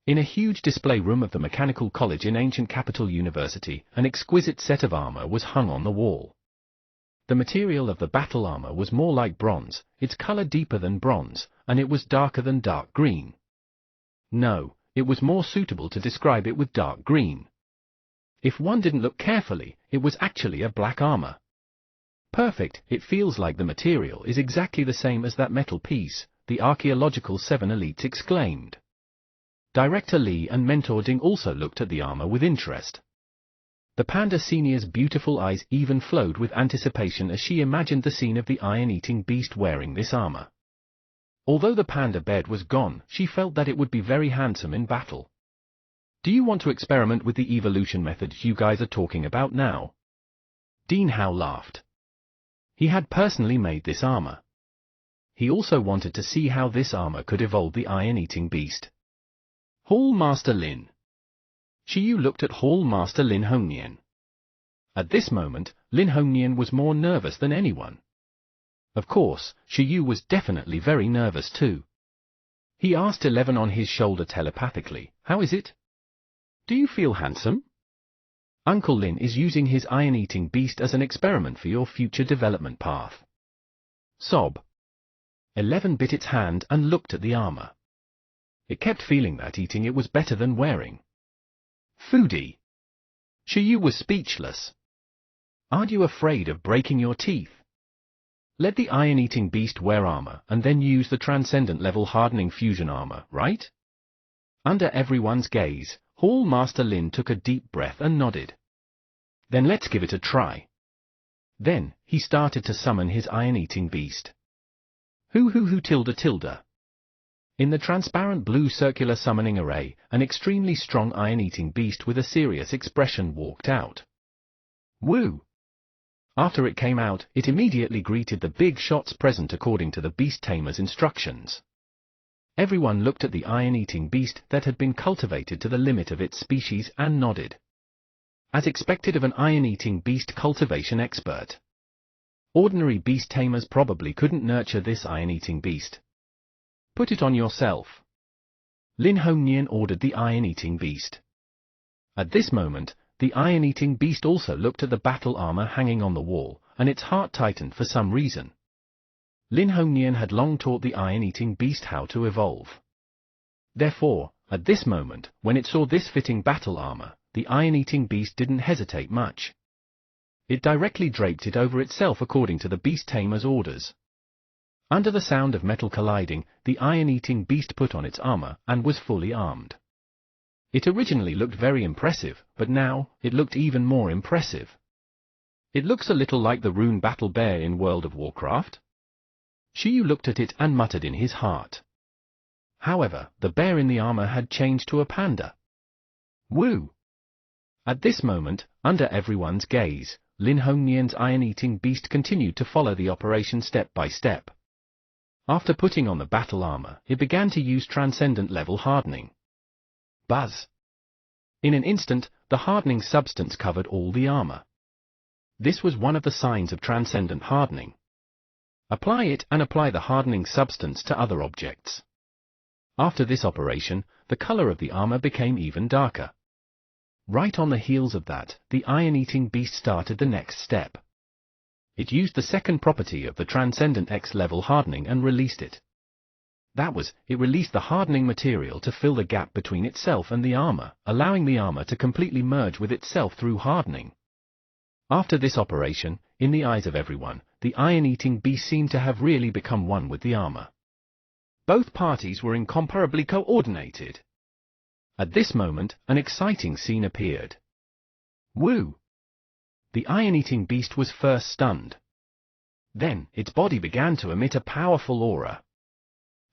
In a huge display room of the Mechanical College in ancient capital University, an exquisite set of armor was hung on the wall. The material of the battle armor was more like bronze, its color deeper than bronze, and it was darker than dark green. No, it was more suitable to describe it with dark green. If one didn't look carefully, it was actually a black armor. Perfect, it feels like the material is exactly the same as that metal piece, the Archaeological 7 elites exclaimed. Director Lee and Mentor Ding also looked at the armor with interest. The Panda Senior's beautiful eyes even flowed with anticipation as she imagined the scene of the iron-eating beast wearing this armor. Although the panda bed was gone, she felt that it would be very handsome in battle. Do you want to experiment with the evolution methods you guys are talking about now? Dean Hao laughed. He had personally made this armor. He also wanted to see how this armor could evolve the iron-eating beast. Hall Master Lin. Shiyu looked at Hall Master Lin Hongnian. At this moment, Lin Hongnian was more nervous than anyone. Of course, Shiyu was definitely very nervous too. He asked 11 on his shoulder telepathically, "How is it? Do you feel handsome? Uncle Lin is using his iron-eating beast as an experiment for your future development path." Sob. 11 bit its hand and looked at the armor. It kept feeling that eating it was better than wearing. Foodie. Shiyu was speechless. Aren't you afraid of breaking your teeth? Let the iron-eating beast wear armor and then use the transcendent level hardening fusion armor, right? Under everyone's gaze, Hall Master Lin took a deep breath and nodded. Then let's give it a try. Then, he started to summon his iron-eating beast. Hoo tilde. In the transparent blue circular summoning array, an extremely strong iron-eating beast with a serious expression walked out. Woo! After it came out, it immediately greeted the big shots present according to the beast tamer's instructions. Everyone looked at the iron-eating beast that had been cultivated to the limit of its species and nodded. As expected of an iron-eating beast cultivation expert. Ordinary beast tamers probably couldn't nurture this iron-eating beast. Put it on yourself. Lin Hongnian ordered the iron-eating beast. At this moment, the iron-eating beast also looked at the battle armor hanging on the wall, and its heart tightened for some reason. Lin Hongnian had long taught the iron-eating beast how to evolve. Therefore, at this moment, when it saw this fitting battle armor, the iron-eating beast didn't hesitate much. It directly draped it over itself according to the beast tamer's orders. Under the sound of metal colliding, the iron-eating beast put on its armor and was fully armed. It originally looked very impressive, but now, it looked even more impressive. It looks a little like the rune battle bear in World of Warcraft. Shiyu looked at it and muttered in his heart. However, the bear in the armor had changed to a panda. Woo! At this moment, under everyone's gaze, Lin Hongnian's iron-eating beast continued to follow the operation step by step. After putting on the battle armor, it began to use transcendent level hardening. Buzz! In an instant, the hardening substance covered all the armor. This was one of the signs of transcendent hardening. Apply it and apply the hardening substance to other objects. After this operation, the color of the armor became even darker. Right on the heels of that, the iron-eating beast started the next step. It used the second property of the Transcendent X-level hardening and released it. That was, it released the hardening material to fill the gap between itself and the armor, allowing the armor to completely merge with itself through hardening. After this operation, in the eyes of everyone, the iron-eating beast seemed to have really become one with the armor. Both parties were incomparably coordinated. At this moment, an exciting scene appeared. Woo! The iron-eating beast was first stunned. Then, its body began to emit a powerful aura.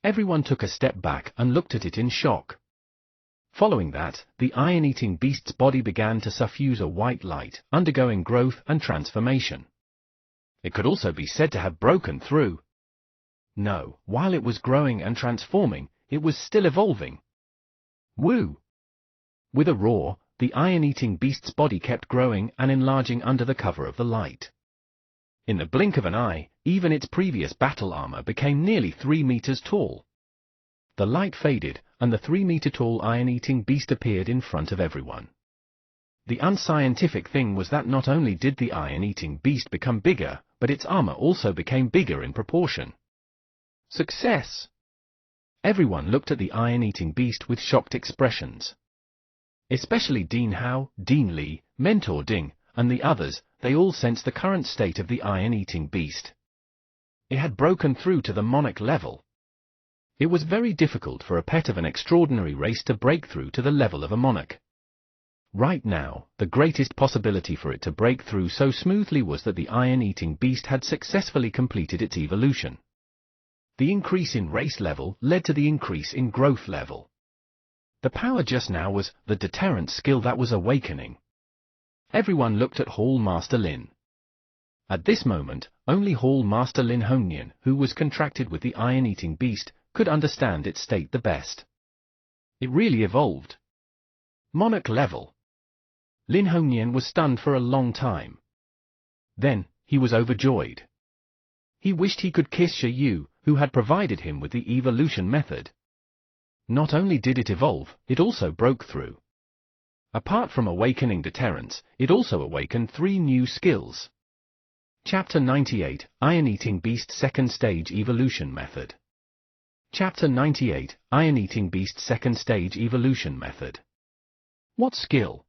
Everyone took a step back and looked at it in shock. Following that, the iron-eating beast's body began to suffuse a white light, undergoing growth and transformation. It could also be said to have broken through. No, while it was growing and transforming, it was still evolving. Woo! With a roar, the iron-eating beast's body kept growing and enlarging under the cover of the light. In the blink of an eye, even its previous battle armor became nearly 3 meters tall. The light faded, and the 3-meter-tall iron-eating beast appeared in front of everyone. The unscientific thing was that not only did the iron-eating beast become bigger, but its armor also became bigger in proportion. Success! Everyone looked at the iron-eating beast with shocked expressions. Especially Dean Hao, Dean Li, Mentor Ding, and the others, they all sensed the current state of the iron-eating beast. It had broken through to the monarch level. It was very difficult for a pet of an extraordinary race to break through to the level of a monarch. Right now, the greatest possibility for it to break through so smoothly was that the iron-eating beast had successfully completed its evolution. The increase in race level led to the increase in growth level. The power just now was the deterrent skill that was awakening. Everyone looked at Hall Master Lin. At this moment, only Hall Master Lin Hongnian, who was contracted with the iron-eating beast, could understand its state the best. It really evolved. Monarch level. Lin Hongnian was stunned for a long time. Then, he was overjoyed. He wished he could kiss Xiaoyu, who had provided him with the evolution method. Not only did it evolve, it also broke through. Apart from awakening deterrence, it also awakened 3 new skills. Chapter 98, Iron-Eating Beast Second Stage Evolution Method. Chapter 98, Iron-Eating Beast Second Stage Evolution Method. What skill?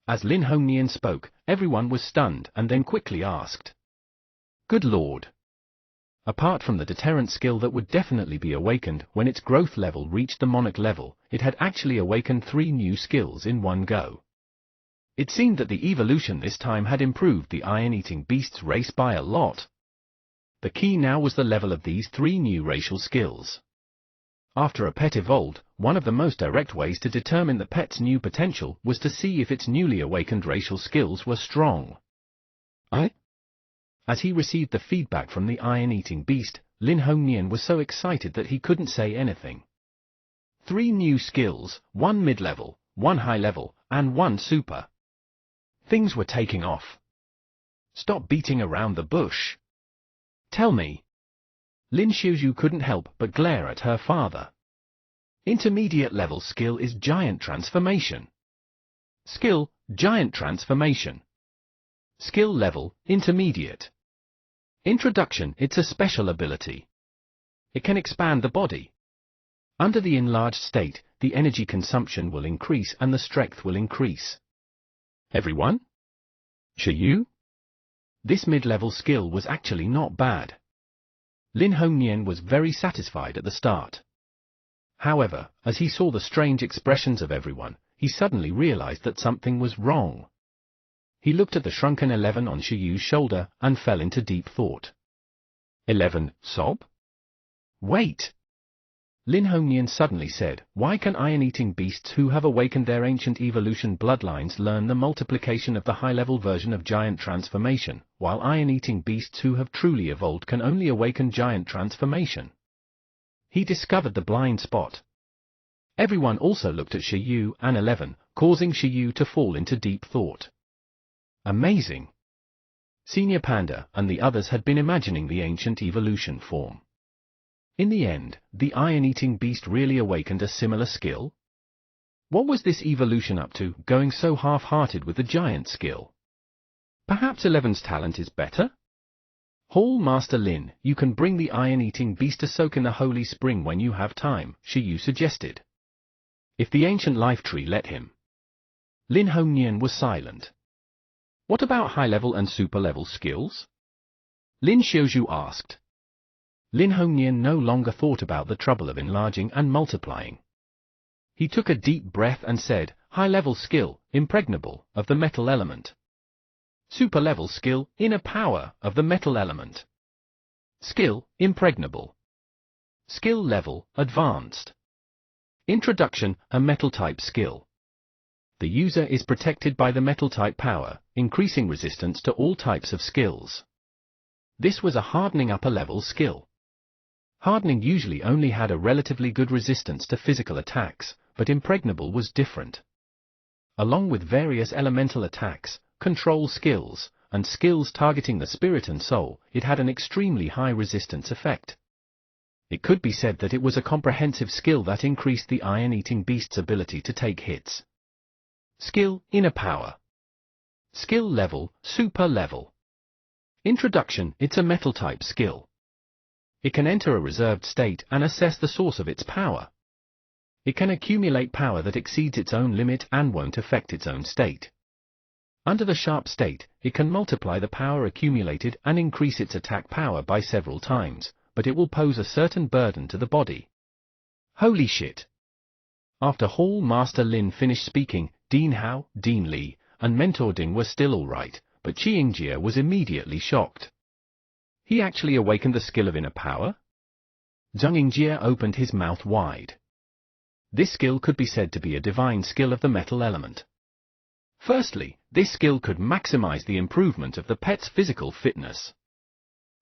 As Lin Hongnian spoke, everyone was stunned and then quickly asked. Good Lord! Apart from the deterrent skill that would definitely be awakened when its growth level reached the monarch level, it had actually awakened 3 new skills in one go. It seemed that the evolution this time had improved the Iron-Eating Beast's race by a lot. The key now was the level of these 3 new racial skills. After a pet evolved, one of the most direct ways to determine the pet's new potential was to see if its newly awakened racial skills were strong. As he received the feedback from the Iron-Eating Beast, Lin Hongnian was so excited that he couldn't say anything. 3 new skills, 1 mid-level, 1 high-level, and 1 super. Things were taking off. Stop beating around the bush. Tell me. Lin Xiaoyu couldn't help but glare at her father. Intermediate level skill is Giant Transformation. Skill, Giant Transformation. Skill level, Intermediate. Introduction, it's a special ability. It can expand the body. Under the enlarged state, the energy consumption will increase and the strength will increase. Everyone? Xiaoyu? This mid-level skill was actually not bad. Lin Hongnian was very satisfied at the start. However, as he saw the strange expressions of everyone, he suddenly realized that something was wrong. He looked at the shrunken 11 on Xiaoyu's shoulder and fell into deep thought. 11, sob? Wait! Lin Hongnian suddenly said, why can iron-eating beasts who have awakened their ancient evolution bloodlines learn the multiplication of the high-level version of Giant Transformation, while iron-eating beasts who have truly evolved can only awaken Giant Transformation? He discovered the blind spot. Everyone also looked at Xiaoyu and 11, causing Xiaoyu to fall into deep thought. Amazing! Senior Panda and the others had been imagining the ancient evolution form. In the end, the iron-eating beast really awakened a similar skill? What was this evolution up to, going so half-hearted with the giant skill? Perhaps 11's talent is better? Hall Master Lin, you can bring the iron-eating beast to soak in the holy spring when you have time, Xiaoyu suggested. If the ancient life tree let him. Lin Hongnian was silent. What about high-level and super-level skills? Lin Xiaoyu asked. Lin Hongnian no longer thought about the trouble of enlarging and multiplying. He took a deep breath and said, high-level skill, impregnable, of the metal element. Super-level skill, inner power, of the metal element. Skill, impregnable. Skill level, advanced. Introduction, a metal-type skill. The user is protected by the metal-type power, increasing resistance to all types of skills. This was a hardening upper-level skill. Hardening usually only had a relatively good resistance to physical attacks, but impregnable was different. Along with various elemental attacks, control skills, and skills targeting the spirit and soul, it had an extremely high resistance effect. It could be said that it was a comprehensive skill that increased the iron-eating beast's ability to take hits. Skill, inner power. Skill level, super level. Introduction, it's a metal-type skill. It can enter a reserved state and assess the source of its power. It can accumulate power that exceeds its own limit and won't affect its own state. Under the sharp state, it can multiply the power accumulated and increase its attack power by several times, but it will pose a certain burden to the body. Holy shit! After Hall Master Lin finished speaking, Dean Hao, Dean Li, and Mentor Ding were still alright, but Qingjie was immediately shocked. He actually awakened the skill of inner power? Zheng Yingjie opened his mouth wide. This skill could be said to be a divine skill of the metal element. Firstly, this skill could maximize the improvement of the pet's physical fitness.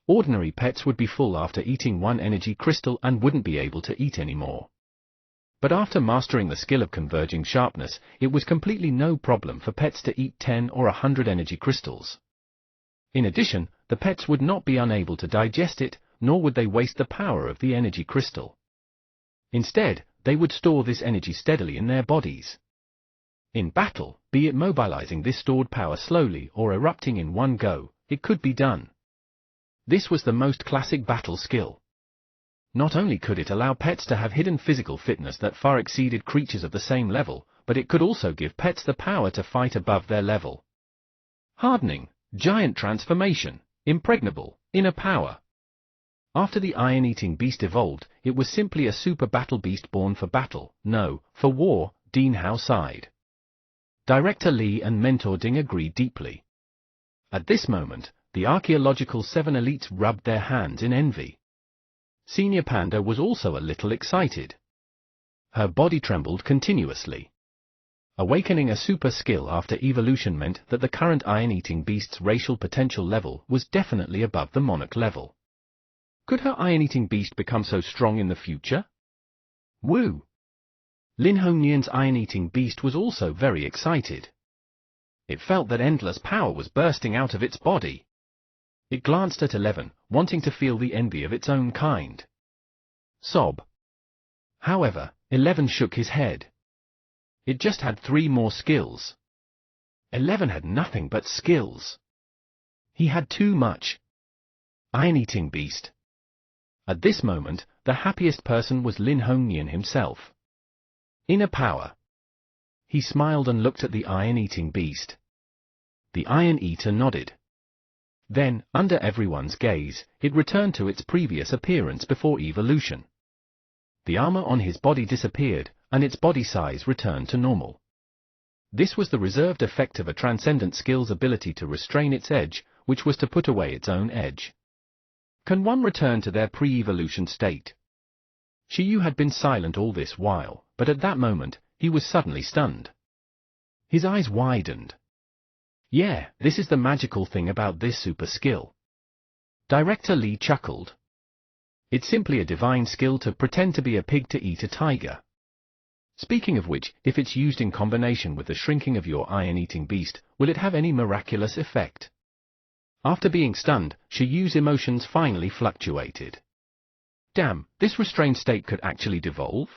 Ordinary pets would be full after eating 1 energy crystal and wouldn't be able to eat anymore. But after mastering the skill of converging sharpness, it was completely no problem for pets to eat 10 or 100 energy crystals. In addition, the pets would not be unable to digest it, nor would they waste the power of the energy crystal. Instead, they would store this energy steadily in their bodies. In battle, be it mobilizing this stored power slowly or erupting in one go, it could be done. This was the most classic battle skill. Not only could it allow pets to have hidden physical fitness that far exceeded creatures of the same level, but it could also give pets the power to fight above their level. Hardening, giant transformation, impregnable, inner power. After the iron-eating beast evolved, it was simply a super battle beast born for battle, no, for war, Dean Howe sighed. Director Lee and Mentor Ding agreed deeply. At this moment, the archaeological 7 elites rubbed their hands in envy. Senior Panda was also a little excited. Her body trembled continuously. Awakening a super skill after evolution meant that the current iron-eating beast's racial potential level was definitely above the monarch level. Could her iron-eating beast become so strong in the future? Woo! Lin Hongnian's iron-eating beast was also very excited. It felt that endless power was bursting out of its body. It glanced at 11, wanting to feel the envy of its own kind. Sob. However, 11 shook his head. It just had 3 more skills. 11 had nothing but skills. He had too much. Iron-eating beast. At this moment, the happiest person was Lin Hongnian himself. Inner power. He smiled and looked at the iron-eating beast. The Iron Eater nodded. Then, under everyone's gaze, it returned to its previous appearance before evolution. The armor on his body disappeared, and its body size returned to normal. This was the reserved effect of a transcendent skill's ability to restrain its edge, which was to put away its own edge. Can one return to their pre-evolution state? Shiyu had been silent all this while, but at that moment, he was suddenly stunned. His eyes widened. Yeah, this is the magical thing about this super skill. Director Lee chuckled. It's simply a divine skill to pretend to be a pig to eat a tiger. Speaking of which, if it's used in combination with the shrinking of your iron-eating beast, will it have any miraculous effect? After being stunned, Shiyu's emotions finally fluctuated. Damn, this restrained state could actually devolve?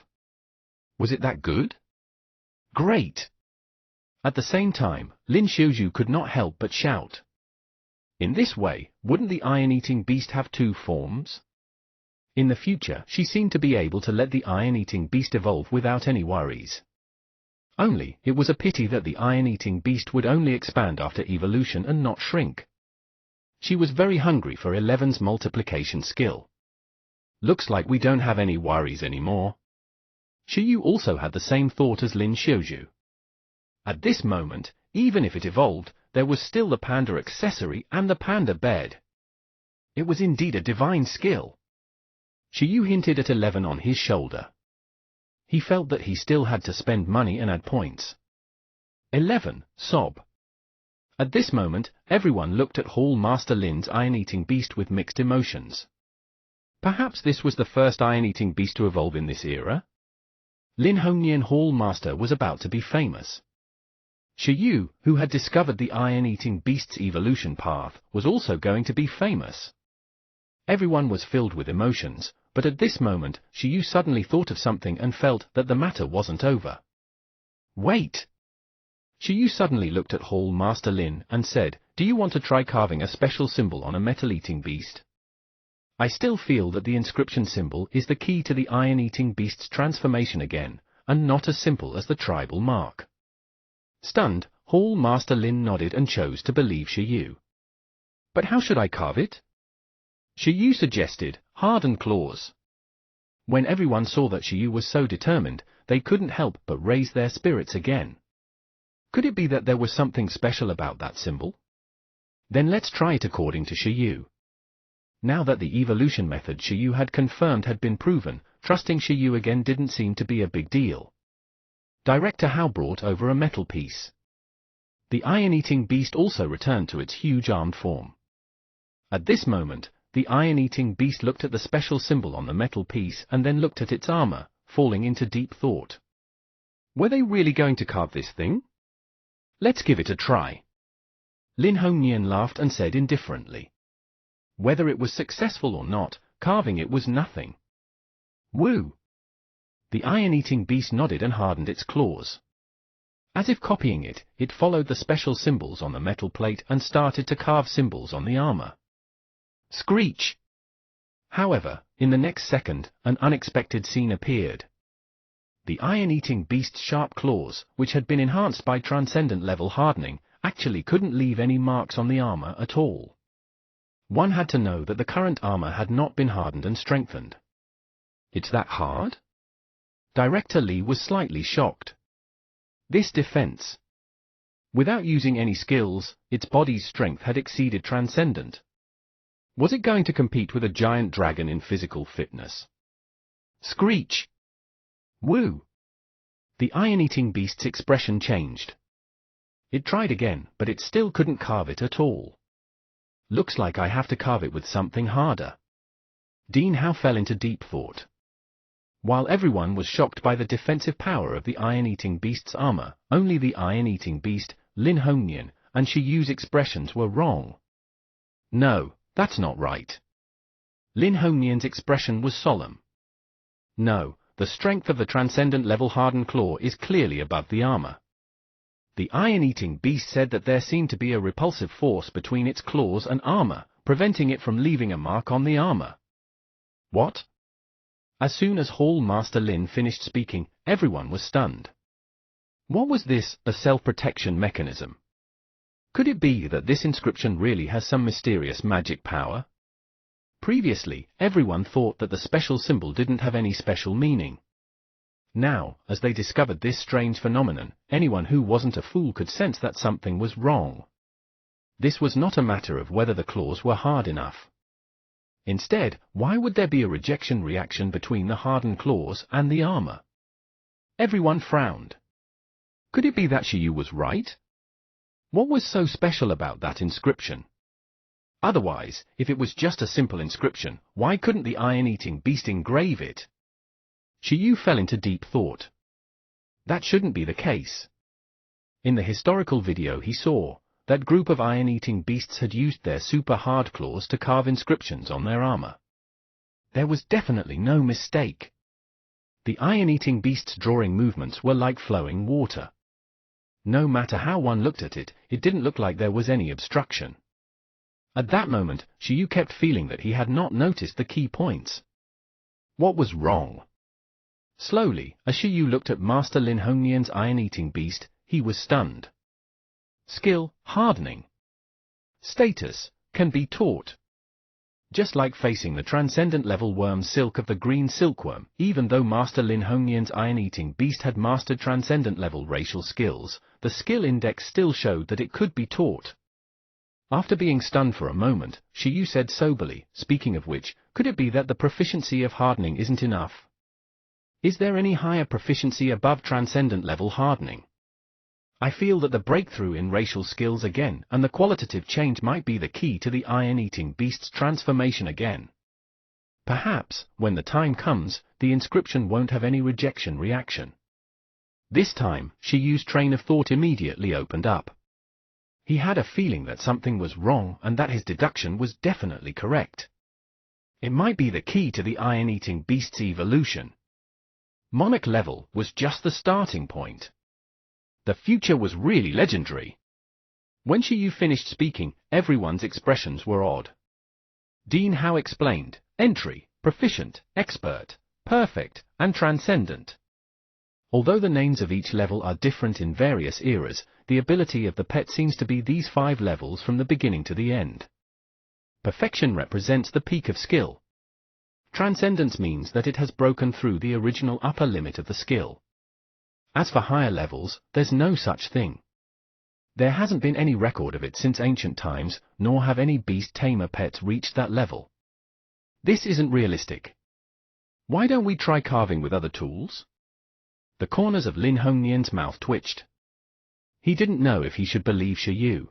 Was it that good? Great! At the same time, Lin Xiuzhu could not help but shout. In this way, wouldn't the iron-eating beast have 2 forms? In the future, she seemed to be able to let the iron-eating beast evolve without any worries. Only, it was a pity that the iron-eating beast would only expand after evolution and not shrink. She was very hungry for 11's multiplication skill. Looks like we don't have any worries anymore. Shiyu also had the same thought as Lin Xiuzhu. At this moment, even if it evolved, there was still the panda accessory and the panda bed. It was indeed a divine skill. Shiyu hinted at 11 on his shoulder. He felt that he still had to spend money and add points. 11, sob. At this moment, everyone looked at Hall Master Lin's iron-eating beast with mixed emotions. Perhaps this was the first iron-eating beast to evolve in this era? Lin Hongnian Hall Master was about to be famous. Shiyu, who had discovered the iron-eating beast's evolution path, was also going to be famous. Everyone was filled with emotions, but at this moment, Shiyu suddenly thought of something and felt that the matter wasn't over. Wait! Shiyu suddenly looked at Hall Master Lin and said, "Do you want to try carving a special symbol on a metal-eating beast? I still feel that the inscription symbol is the key to the iron-eating beast's transformation again, and not as simple as the tribal mark." Stunned, Hall Master Lin nodded and chose to believe Shiyu. But how should I carve it? Shiyu suggested, hardened claws. When everyone saw that Shiyu was so determined, they couldn't help but raise their spirits again. Could it be that there was something special about that symbol? Then let's try it according to Shiyu. Now that the evolution method Shiyu had confirmed had been proven, trusting Shiyu again didn't seem to be a big deal. Director Hao brought over a metal piece. The iron-eating beast also returned to its huge armed form. At this moment, the iron-eating beast looked at the special symbol on the metal piece and then looked at its armor, falling into deep thought. Were they really going to carve this thing? Let's give it a try. Lin Hongnian laughed and said indifferently. Whether it was successful or not, carving it was nothing. Woo! The iron-eating beast nodded and hardened its claws. As if copying it, it followed the special symbols on the metal plate and started to carve symbols on the armor. Screech! However, in the next second, an unexpected scene appeared. The iron-eating beast's sharp claws, which had been enhanced by transcendent level hardening, actually couldn't leave any marks on the armor at all. One had to know that the current armor had not been hardened and strengthened. It's that hard? Director Lee was slightly shocked. This defense. Without using any skills, its body's strength had exceeded transcendent. Was it going to compete with a giant dragon in physical fitness? Screech! Woo! The iron-eating beast's expression changed. It tried again, but it still couldn't carve it at all. Looks like I have to carve it with something harder. Dean Hao fell into deep thought. While everyone was shocked by the defensive power of the iron-eating beast's armor, only the iron-eating beast, Lin Hongnian, and Shi Yu's expressions were wrong. No, that's not right. Lin Hongnian's expression was solemn. No, the strength of the transcendent level hardened claw is clearly above the armor. The iron-eating beast said that there seemed to be a repulsive force between its claws and armor, preventing it from leaving a mark on the armor. What? As soon as Hall Master Lin finished speaking, everyone was stunned. What was this, a self-protection mechanism? Could it be that this inscription really has some mysterious magic power? Previously, everyone thought that the special symbol didn't have any special meaning. Now, as they discovered this strange phenomenon, anyone who wasn't a fool could sense that something was wrong. This was not a matter of whether the claws were hard enough. Instead, why would there be a rejection reaction between the hardened claws and the armor? Everyone frowned. Could it be that Shi Yu was right? What was so special about that inscription? Otherwise, if it was just a simple inscription, why couldn't the iron-eating beast engrave it? Shi Yu fell into deep thought. That shouldn't be the case. In the historical video he saw, that group of iron-eating beasts had used their super hard claws to carve inscriptions on their armor. There was definitely no mistake. The iron-eating beast's drawing movements were like flowing water. No matter how one looked at it, it didn't look like there was any obstruction. At that moment, Shi Yu kept feeling that he had not noticed the key points. What was wrong? Slowly, as Shi Yu looked at Master Lin Hongnian's iron-eating beast, he was stunned. Skill, hardening. Status, can be taught. Just like facing the transcendent level worm Silk of the Green Silkworm, even though Master Lin Hongnian's iron-eating beast had mastered transcendent level racial skills, the skill index still showed that it could be taught. After being stunned for a moment, Shi Yu said soberly, speaking of which, could it be that the proficiency of hardening isn't enough? Is there any higher proficiency above transcendent level hardening? I feel that the breakthrough in racial skills again and the qualitative change might be the key to the iron-eating beast's transformation again. Perhaps, when the time comes, the inscription won't have any rejection reaction. This time, Shi Yu's train of thought immediately opened up. He had a feeling that something was wrong and that his deduction was definitely correct. It might be the key to the iron-eating beast's evolution. Monarch level was just the starting point. The future was really legendary. When Shi Yu finished speaking, everyone's expressions were odd. Dean Hao explained, entry, proficient, expert, perfect, and transcendent. Although the names of each level are different in various eras, the ability of the pet seems to be these 5 levels from the beginning to the end. Perfection represents the peak of skill. Transcendence means that it has broken through the original upper limit of the skill. As for higher levels, there's no such thing. There hasn't been any record of it since ancient times, nor have any beast tamer pets reached that level. This isn't realistic. Why don't we try carving with other tools? The corners of Lin Hongnian's mouth twitched. He didn't know if he should believe Shi Yu.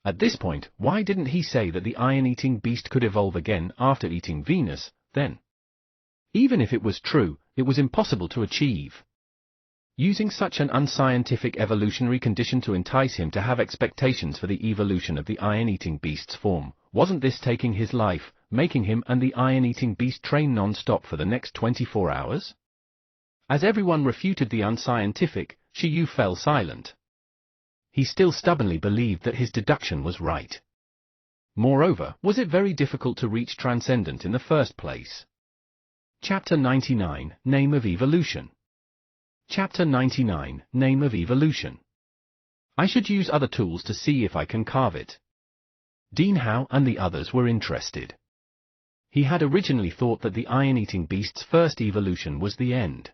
At this point, why didn't he say that the iron-eating beast could evolve again after eating Venus, then? Even if it was true, it was impossible to achieve. Using such an unscientific evolutionary condition to entice him to have expectations for the evolution of the iron-eating beast's form, wasn't this taking his life, making him and the iron-eating beast train non-stop for the next 24 hours? As everyone refuted the unscientific, Shiyu fell silent. He still stubbornly believed that his deduction was right. Moreover, was it very difficult to reach Transcendent in the first place? Chapter 99, Name of Evolution. Chapter 99, Name of Evolution. I should use other tools to see if I can carve it. Dean Hao and the others were interested. He had originally thought that the iron-eating beast's first evolution was the end.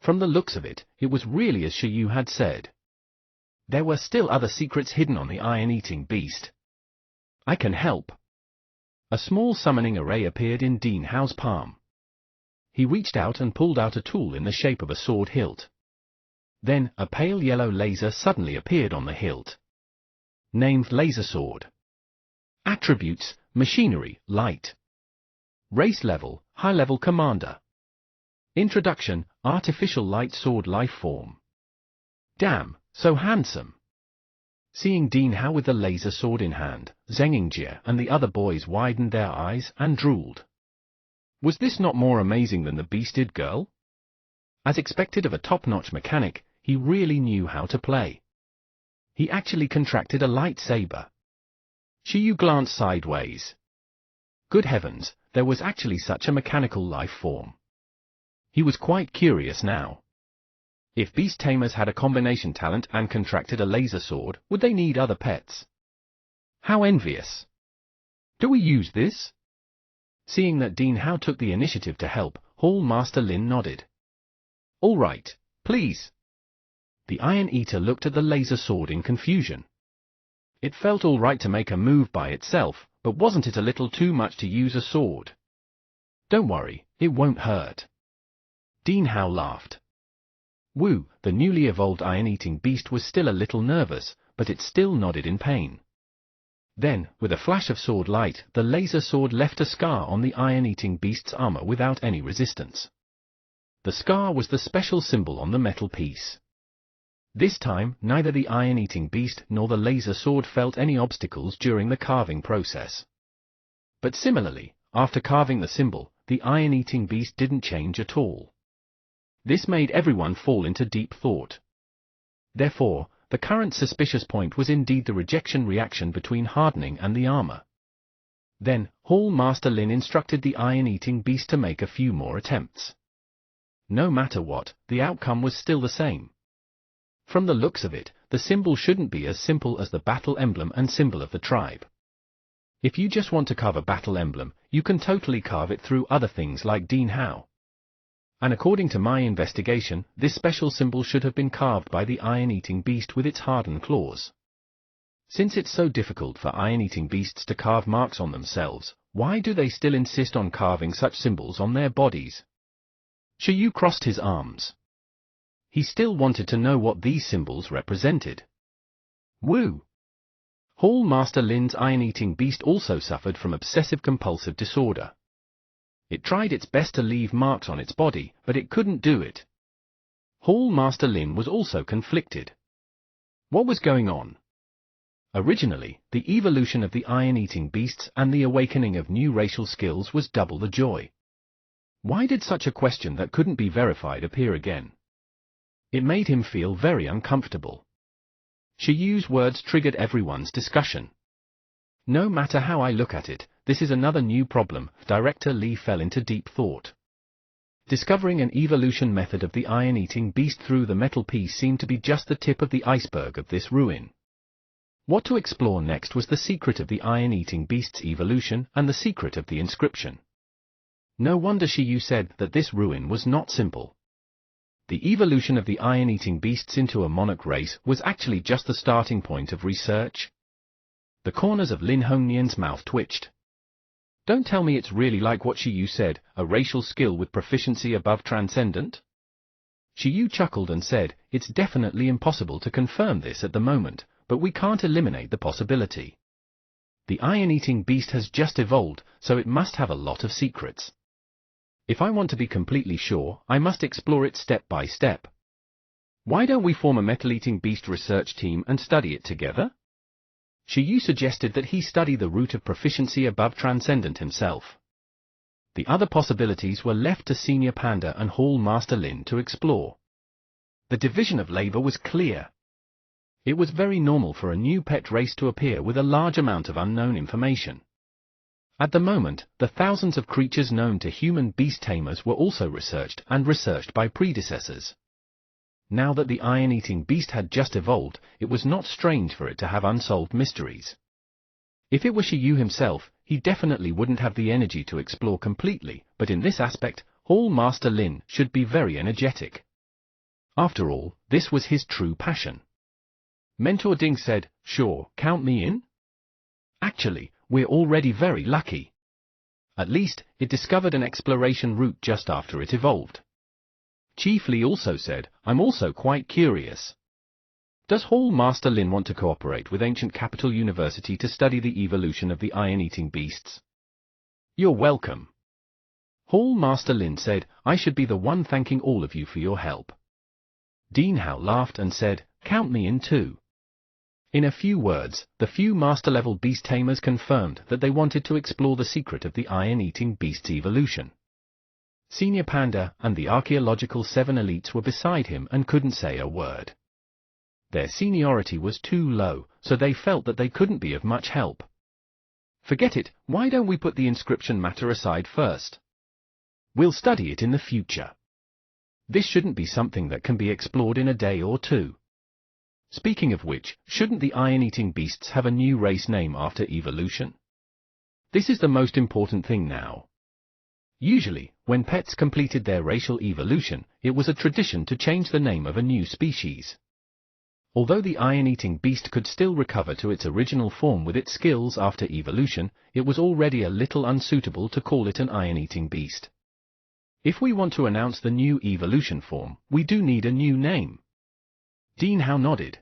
From the looks of it, it was really as Shiyu had said. There were still other secrets hidden on the iron-eating beast. I can help. A small summoning array appeared in Dean Hao's palm. He reached out and pulled out a tool in the shape of a sword hilt. Then, a pale yellow laser suddenly appeared on the hilt. Named Laser Sword. Attributes: Machinery, Light. Race level: High Level Commander. Introduction: Artificial Light Sword Life Form. Damn, so handsome. Seeing Dean Hao with the laser sword in hand, Zheng Yingjie and the other boys widened their eyes and drooled. Was this not more amazing than the beasted girl? As expected of a top-notch mechanic, he really knew how to play. He actually contracted a lightsaber. Shiyu glanced sideways. Good heavens, there was actually such a mechanical life form. He was quite curious now. If beast tamers had a combination talent and contracted a laser sword, would they need other pets? How envious. Do we use this? Seeing that Dean Hao took the initiative to help, Hall Master Lin nodded. All right, please. The Iron Eater looked at the laser sword in confusion. It felt all right to make a move by itself, but wasn't it a little too much to use a sword? Don't worry, it won't hurt. Dean Hao laughed. Wu, the newly evolved iron-eating beast, was still a little nervous, but it still nodded in pain. Then, with a flash of sword light, the laser sword left a scar on the iron-eating beast's armor without any resistance. The scar was the special symbol on the metal piece. This time, neither the iron-eating beast nor the laser sword felt any obstacles during the carving process. But similarly, after carving the symbol, the iron-eating beast didn't change at all. This made everyone fall into deep thought. Therefore, the current suspicious point was indeed the rejection reaction between hardening and the armor. Then, Hall Master Lin instructed the iron-eating beast to make a few more attempts. No matter what, the outcome was still the same. From the looks of it, the symbol shouldn't be as simple as the battle emblem and symbol of the tribe. If you just want to carve a battle emblem, you can totally carve it through other things like Dean Hao. And according to my investigation, this special symbol should have been carved by the iron-eating beast with its hardened claws. Since it's so difficult for iron-eating beasts to carve marks on themselves, why do they still insist on carving such symbols on their bodies? Shiyu crossed his arms. He still wanted to know what these symbols represented. Wu. Hall Master Lin's iron-eating beast also suffered from obsessive-compulsive disorder. It tried its best to leave marks on its body, but it couldn't do it. Hall Master Lin was also conflicted. What was going on? Originally, the evolution of the iron-eating beasts and the awakening of new racial skills was double the joy. Why did such a question that couldn't be verified appear again? It made him feel very uncomfortable. Shiyu's words triggered everyone's discussion. No matter how I look at it, this is another new problem. Director Li fell into deep thought. Discovering an evolution method of the iron-eating beast through the metal piece seemed to be just the tip of the iceberg of this ruin. What to explore next was the secret of the iron-eating beast's evolution and the secret of the inscription. No wonder Shiyu said that this ruin was not simple. The evolution of the iron-eating beasts into a monarch race was actually just the starting point of research. The corners of Lin Hongnian's mouth twitched. Don't tell me it's really like what Shiyu said, a racial skill with proficiency above transcendent? Shiyu chuckled and said, it's definitely impossible to confirm this at the moment, but we can't eliminate the possibility. The iron-eating beast has just evolved, so it must have a lot of secrets. If I want to be completely sure, I must explore it step by step. Why don't we form a metal-eating beast research team and study it together? Shiyu suggested that he study the route of proficiency above Transcendent himself. The other possibilities were left to Senior Panda and Hall Master Lin to explore. The division of labor was clear. It was very normal for a new pet race to appear with a large amount of unknown information. At the moment, the thousands of creatures known to human beast tamers were also researched by predecessors. Now that the iron-eating beast had just evolved, it was not strange for it to have unsolved mysteries. If it were Shiyu himself, he definitely wouldn't have the energy to explore completely, but in this aspect, Hall Master Lin should be very energetic. After all, this was his true passion. Mentor Ding said, "Sure, count me in? Actually, we're already very lucky. At least, it discovered an exploration route just after it evolved." Chief Li also said, "I'm also quite curious. Does Hall Master Lin want to cooperate with Ancient Capital University to study the evolution of the iron-eating beasts?" "You're welcome." Hall Master Lin said, "I should be the one thanking all of you for your help." Dean Hao laughed and said, "Count me in too." In a few words, the few master-level beast tamers confirmed that they wanted to explore the secret of the iron-eating beast's evolution. Senior Panda and the archaeological 7 elites were beside him and couldn't say a word. Their seniority was too low, so they felt that they couldn't be of much help. "Forget it, why don't we put the inscription matter aside first? We'll study it in the future. This shouldn't be something that can be explored in a day or two. Speaking of which, shouldn't the iron-eating beasts have a new race name after evolution? This is the most important thing now." Usually, when pets completed their racial evolution, it was a tradition to change the name of a new species. Although the iron-eating beast could still recover to its original form with its skills after evolution, it was already a little unsuitable to call it an iron-eating beast. If we want to announce the new evolution form, we do need a new name. Dean Hao nodded.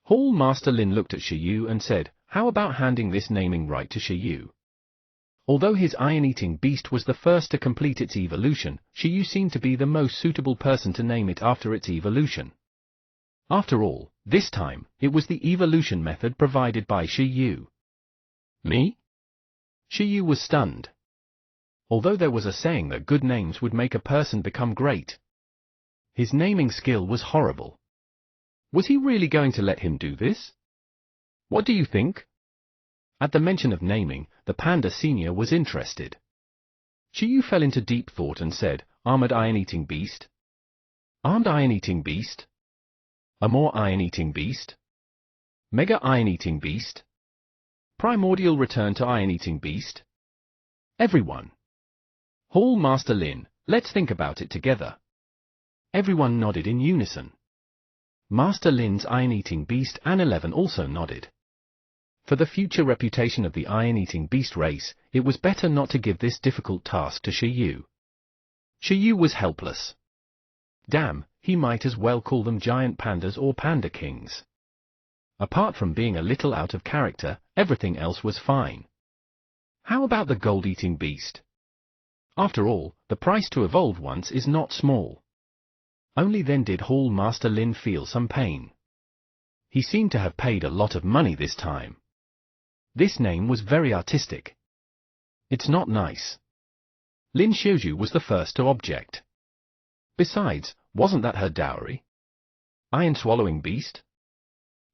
Hall Master Lin looked at Shiyu and said, "How about handing this naming right to Shiyu?" Although his iron-eating beast was the first to complete its evolution, Shiyu seemed to be the most suitable person to name it after its evolution. After all, this time, it was the evolution method provided by Shiyu. "Me?" Shiyu was stunned. Although there was a saying that good names would make a person become great, his naming skill was horrible. Was he really going to let him do this? "What do you think?" At the mention of naming, the Panda Senior was interested. Shiyu fell into deep thought and said, "Armored iron-eating beast? Armed iron-eating beast? A more iron-eating beast? Mega iron-eating beast? Primordial return to iron-eating beast? Everyone." "Hall Master Lin, let's think about it together." Everyone nodded in unison. Master Lin's iron-eating beast and 11 also nodded. For the future reputation of the iron-eating beast race, it was better not to give this difficult task to Shiyu. Shiyu was helpless. Damn, he might as well call them giant pandas or panda kings. Apart from being a little out of character, everything else was fine. How about the gold-eating beast? After all, the price to evolve once is not small. Only then did Hall Master Lin feel some pain. He seemed to have paid a lot of money this time. This name was very artistic. It's not nice. Lin Xiaoju was the first to object. Besides, wasn't that her dowry? Iron-swallowing beast?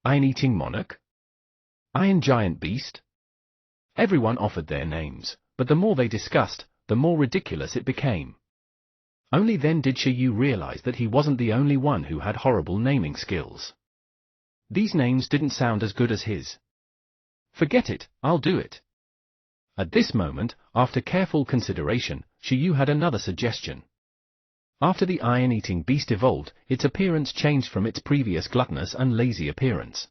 Iron-eating monarch? Iron giant beast? Everyone offered their names, but the more they discussed, the more ridiculous it became. Only then did Shiyu realize that he wasn't the only one who had horrible naming skills. These names didn't sound as good as his. "Forget it, I'll do it." At this moment, after careful consideration, Shiyu had another suggestion. After the iron-eating beast evolved, its appearance changed from its previous gluttonous and lazy appearance.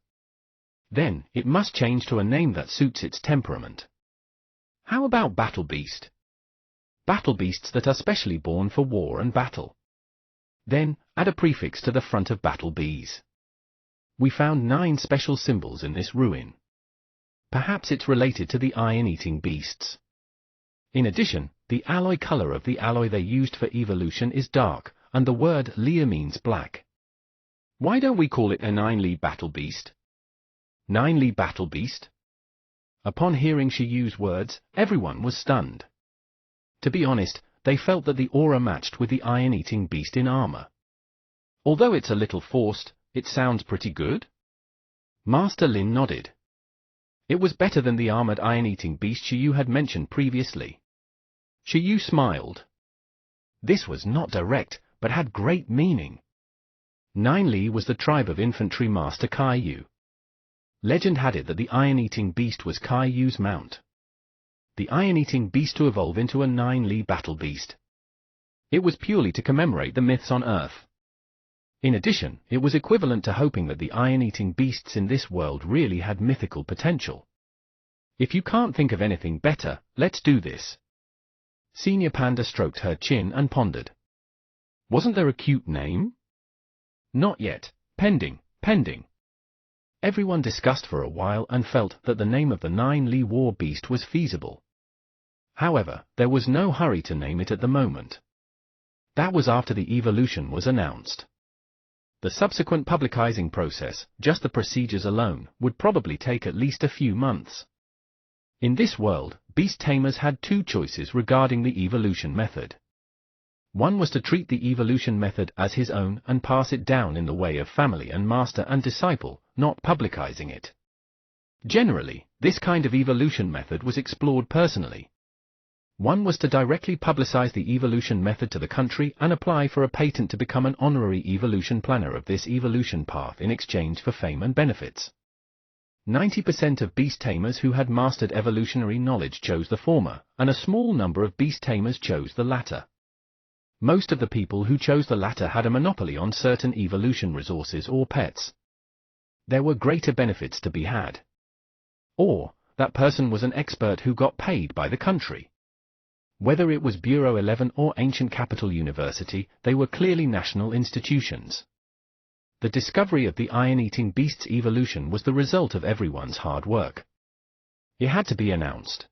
Then, it must change to a name that suits its temperament. How about Battle Beast? Battle beasts that are specially born for war and battle. Then, add a prefix to the front of Battle Bees. We found 9 special symbols in this ruin. Perhaps it's related to the iron-eating beasts. In addition, the alloy color of the alloy they used for evolution is dark, and the word Lia means black. Why don't we call it an Iron-Li Battle Beast? 9-Li Battle Beast? Upon hearing Shiyu's words, everyone was stunned. To be honest, they felt that the aura matched with the iron-eating beast in armor. Although it's a little forced, it sounds pretty good? Master Lin nodded. It was better than the armored iron-eating beast Shiyu had mentioned previously. Shiyu smiled. This was not direct, but had great meaning. 9-Li was the tribe of infantry master Kaiyu. Legend had it that the iron-eating beast was Kaiyu's mount. The iron-eating beast to evolve into a 9-Li battle beast. It was purely to commemorate the myths on Earth. In addition, it was equivalent to hoping that the iron-eating beasts in this world really had mythical potential. If you can't think of anything better, let's do this. Senior Panda stroked her chin and pondered. Wasn't there a cute name? Not yet. Pending. Everyone discussed for a while and felt that the name of the 9-Li war beast was feasible. However, there was no hurry to name it at the moment. That was after the evolution was announced. The subsequent publicizing process, just the procedures alone, would probably take at least a few months. In this world, beast tamers had two choices regarding the evolution method. One was to treat the evolution method as his own and pass it down in the way of family and master and disciple, not publicizing it. Generally, this kind of evolution method was explored personally. One was to directly publicize the evolution method to the country and apply for a patent to become an honorary evolution planner of this evolution path in exchange for fame and benefits. 90% of beast tamers who had mastered evolutionary knowledge chose the former, and a small number of beast tamers chose the latter. Most of the people who chose the latter had a monopoly on certain evolution resources or pets. There were greater benefits to be had. Or, that person was an expert who got paid by the country. Whether it was Bureau 11 or Ancient Capital University, they were clearly national institutions. The discovery of the iron-eating beast's evolution was the result of everyone's hard work. It had to be announced.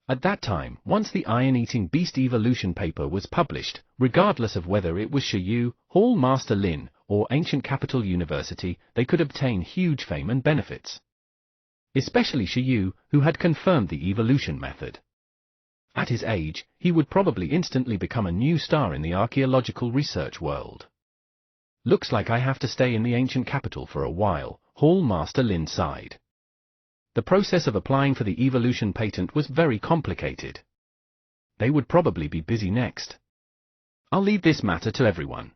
At that time, once the iron-eating beast evolution paper was published, regardless of whether it was Shiyu, Hall Master Lin, or Ancient Capital University, they could obtain huge fame and benefits. Especially Shiyu, who had confirmed the evolution method. At his age, he would probably instantly become a new star in the archaeological research world. Looks like I have to stay in the ancient capital for a while, Hall Master Lin sighed. The process of applying for the evolution patent was very complicated. They would probably be busy next. I'll leave this matter to everyone.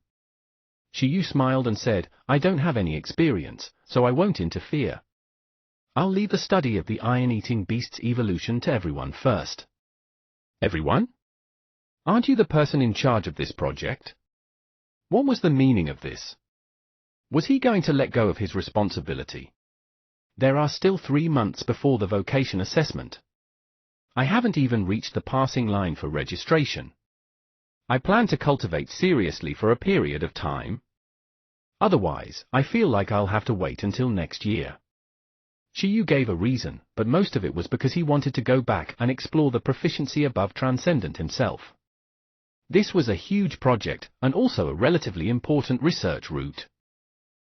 Shiyu smiled and said, I don't have any experience, so I won't interfere. I'll leave the study of the iron-eating beast's evolution to everyone first. Everyone? Aren't you the person in charge of this project? What was the meaning of this? Was he going to let go of his responsibility? There are still 3 months before the vocation assessment. I haven't even reached the passing line for registration. I plan to cultivate seriously for a period of time. Otherwise, I feel like I'll have to wait until next year. Shiyu gave a reason, but most of it was because he wanted to go back and explore the proficiency above Transcendent himself. This was a huge project, and also a relatively important research route.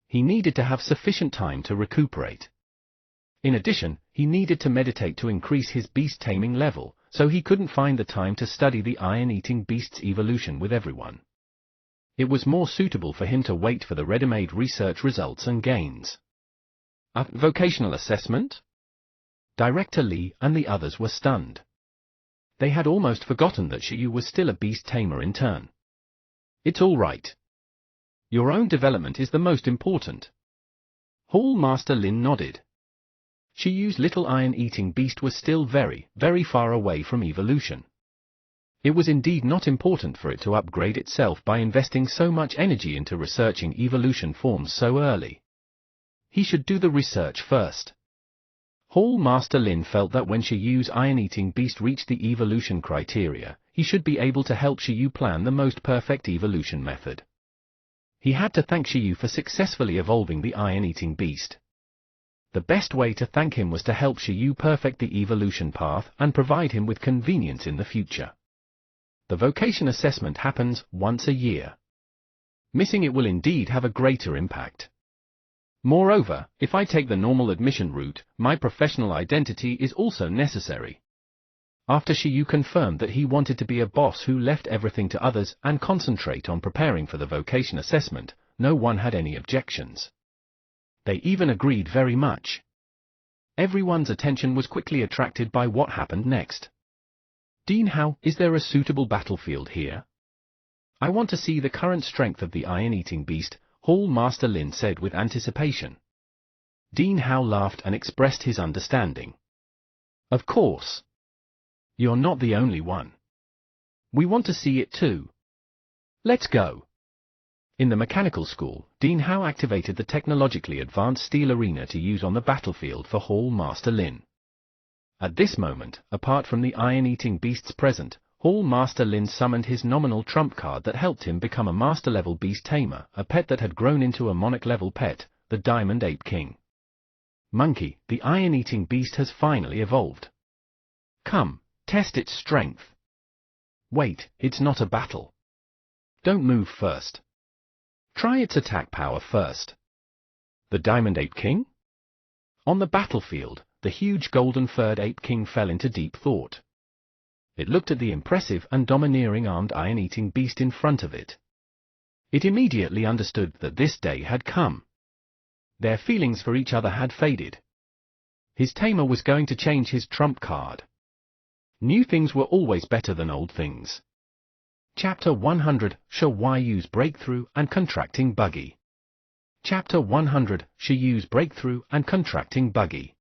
He needed to have sufficient time to recuperate. In addition, he needed to meditate to increase his beast-taming level, so he couldn't find the time to study the iron-eating beast's evolution with everyone. It was more suitable for him to wait for the ready-made research results and gains. A vocational assessment? Director Li and the others were stunned. They had almost forgotten that Shiyu was still a beast-tamer in turn. It's all right. Your own development is the most important. Hall Master Lin nodded. Shiyu's little iron-eating beast was still very, very far away from evolution. It was indeed not important for it to upgrade itself by investing so much energy into researching evolution forms so early. He should do the research first. Hall Master Lin felt that when Shiyu's iron-eating beast reached the evolution criteria, he should be able to help Shiyu plan the most perfect evolution method. He had to thank Shiyu for successfully evolving the iron-eating beast. The best way to thank him was to help Shiyu perfect the evolution path and provide him with convenience in the future. The vocation assessment happens once a year. Missing it will indeed have a greater impact. Moreover, if I take the normal admission route, my professional identity is also necessary. After Shiyu confirmed that he wanted to be a boss who left everything to others and concentrate on preparing for the vocation assessment, no one had any objections. They even agreed very much. Everyone's attention was quickly attracted by what happened next. Dean Hao, is there a suitable battlefield here? I want to see the current strength of the iron-eating beast, Hall Master Lin said with anticipation. Dean Hao laughed and expressed his understanding. Of course. You're not the only one. We want to see it too. Let's go. In the mechanical school, Dean Hao activated the technologically advanced steel arena to use on the battlefield for Hall Master Lin. At this moment, apart from the iron-eating beasts present, Hall Master Lin summoned his nominal trump card that helped him become a master-level beast tamer, a pet that had grown into a monarch-level pet, the Diamond Ape King. Monkey, the iron-eating beast has finally evolved. Come, test its strength. Wait, it's not a battle. Don't move first. Try its attack power first. The Diamond Ape King? On the battlefield, the huge golden-furred Ape King fell into deep thought. It looked at the impressive and domineering armed iron-eating beast in front of it. It immediately understood that this day had come. Their feelings for each other had faded. His tamer was going to change his trump card. New things were always better than old things. Chapter 100, Shiyu's Breakthrough and Contracting Buggy. Chapter 100, Shiyu's Breakthrough and Contracting Buggy.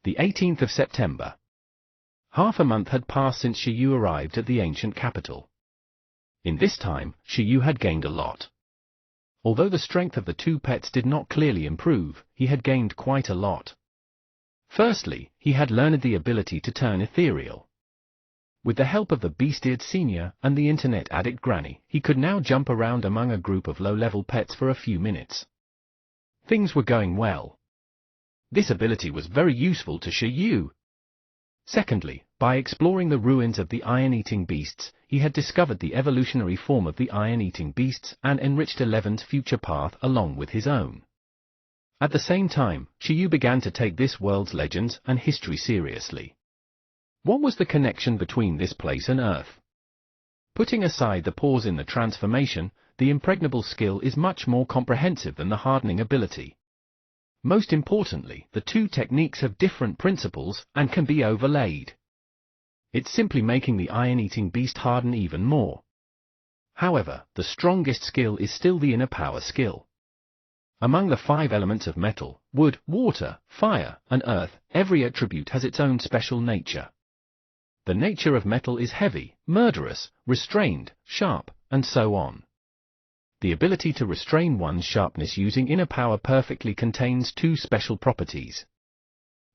The 18th of September. Half a month had passed since Shiyu arrived at the ancient capital. In this time, Shiyu had gained a lot. Although the strength of the two pets did not clearly improve, he had gained quite a lot. Firstly, he had learned the ability to turn ethereal. With the help of the Beast-Eared Senior and the internet addict Granny, he could now jump around among a group of low-level pets for a few minutes. Things were going well. This ability was very useful to Shiyu. Secondly, by exploring the ruins of the iron-eating beasts, he had discovered the evolutionary form of the iron-eating beasts and enriched Eleven's future path along with his own. At the same time, Shiyu began to take this world's legends and history seriously. What was the connection between this place and Earth? Putting aside the pause in the transformation, the impregnable skill is much more comprehensive than the hardening ability. Most importantly, the two techniques have different principles and can be overlaid. It's simply making the iron-eating beast harden even more. However, the strongest skill is still the inner power skill. Among the 5 elements of metal, wood, water, fire, and earth, every attribute has its own special nature. The nature of metal is heavy, murderous, restrained, sharp, and so on. The ability to restrain one's sharpness using inner power perfectly contains 2 special properties.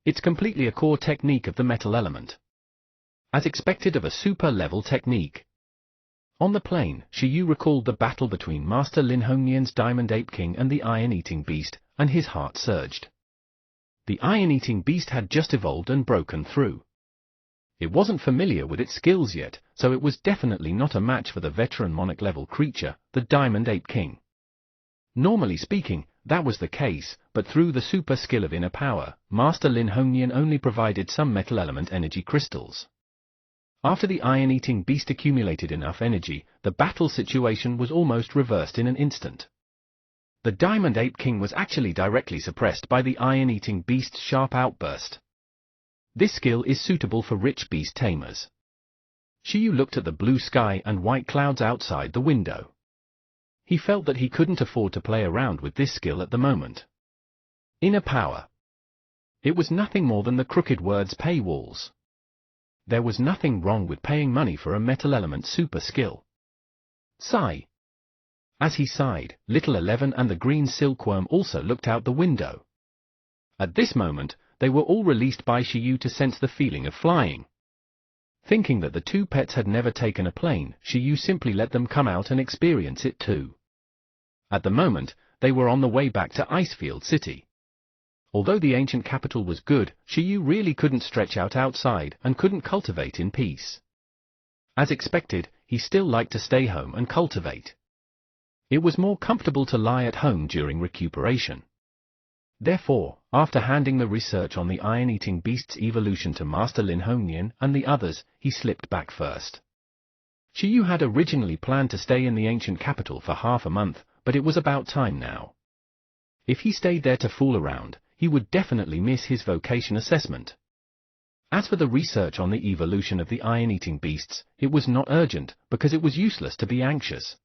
It's completely a core technique of the metal element. As expected of a super-level technique. On the plane, Shiyu recalled the battle between Master Lin Hongnian's Diamond Ape King and the iron-eating beast, and his heart surged. The iron-eating beast had just evolved and broken through. It wasn't familiar with its skills yet, so it was definitely not a match for the veteran monarch-level creature, the Diamond Ape King. Normally speaking, that was the case, but through the super skill of inner power, Master Lin Hongnian only provided some metal element energy crystals. After the iron-eating beast accumulated enough energy, the battle situation was almost reversed in an instant. The Diamond Ape King was actually directly suppressed by the iron-eating beast's sharp outburst. This skill is suitable for rich beast tamers. Shiyu looked at the blue sky and white clouds outside the window. He felt that he couldn't afford to play around with this skill at the moment. Inner power. It was nothing more than the crooked word's paywalls. There was nothing wrong with paying money for a metal element super skill. Sigh. As he sighed, Little 11 and the green silkworm also looked out the window. At this moment, they were all released by Shiyu to sense the feeling of flying. Thinking that the 2 pets had never taken a plane, Shiyu simply let them come out and experience it too. At the moment, they were on the way back to Icefield City. Although the ancient capital was good, Shiyu really couldn't stretch out outside and couldn't cultivate in peace. As expected, he still liked to stay home and cultivate. It was more comfortable to lie at home during recuperation. Therefore, after handing the research on the iron-eating beast's evolution to Master Lin Hongnian and the others, he slipped back first. Shiyu had originally planned to stay in the ancient capital for half a month, but it was about time now. If he stayed there to fool around, he would definitely miss his vocation assessment. As for the research on the evolution of the iron-eating beasts, it was not urgent, because it was useless to be anxious.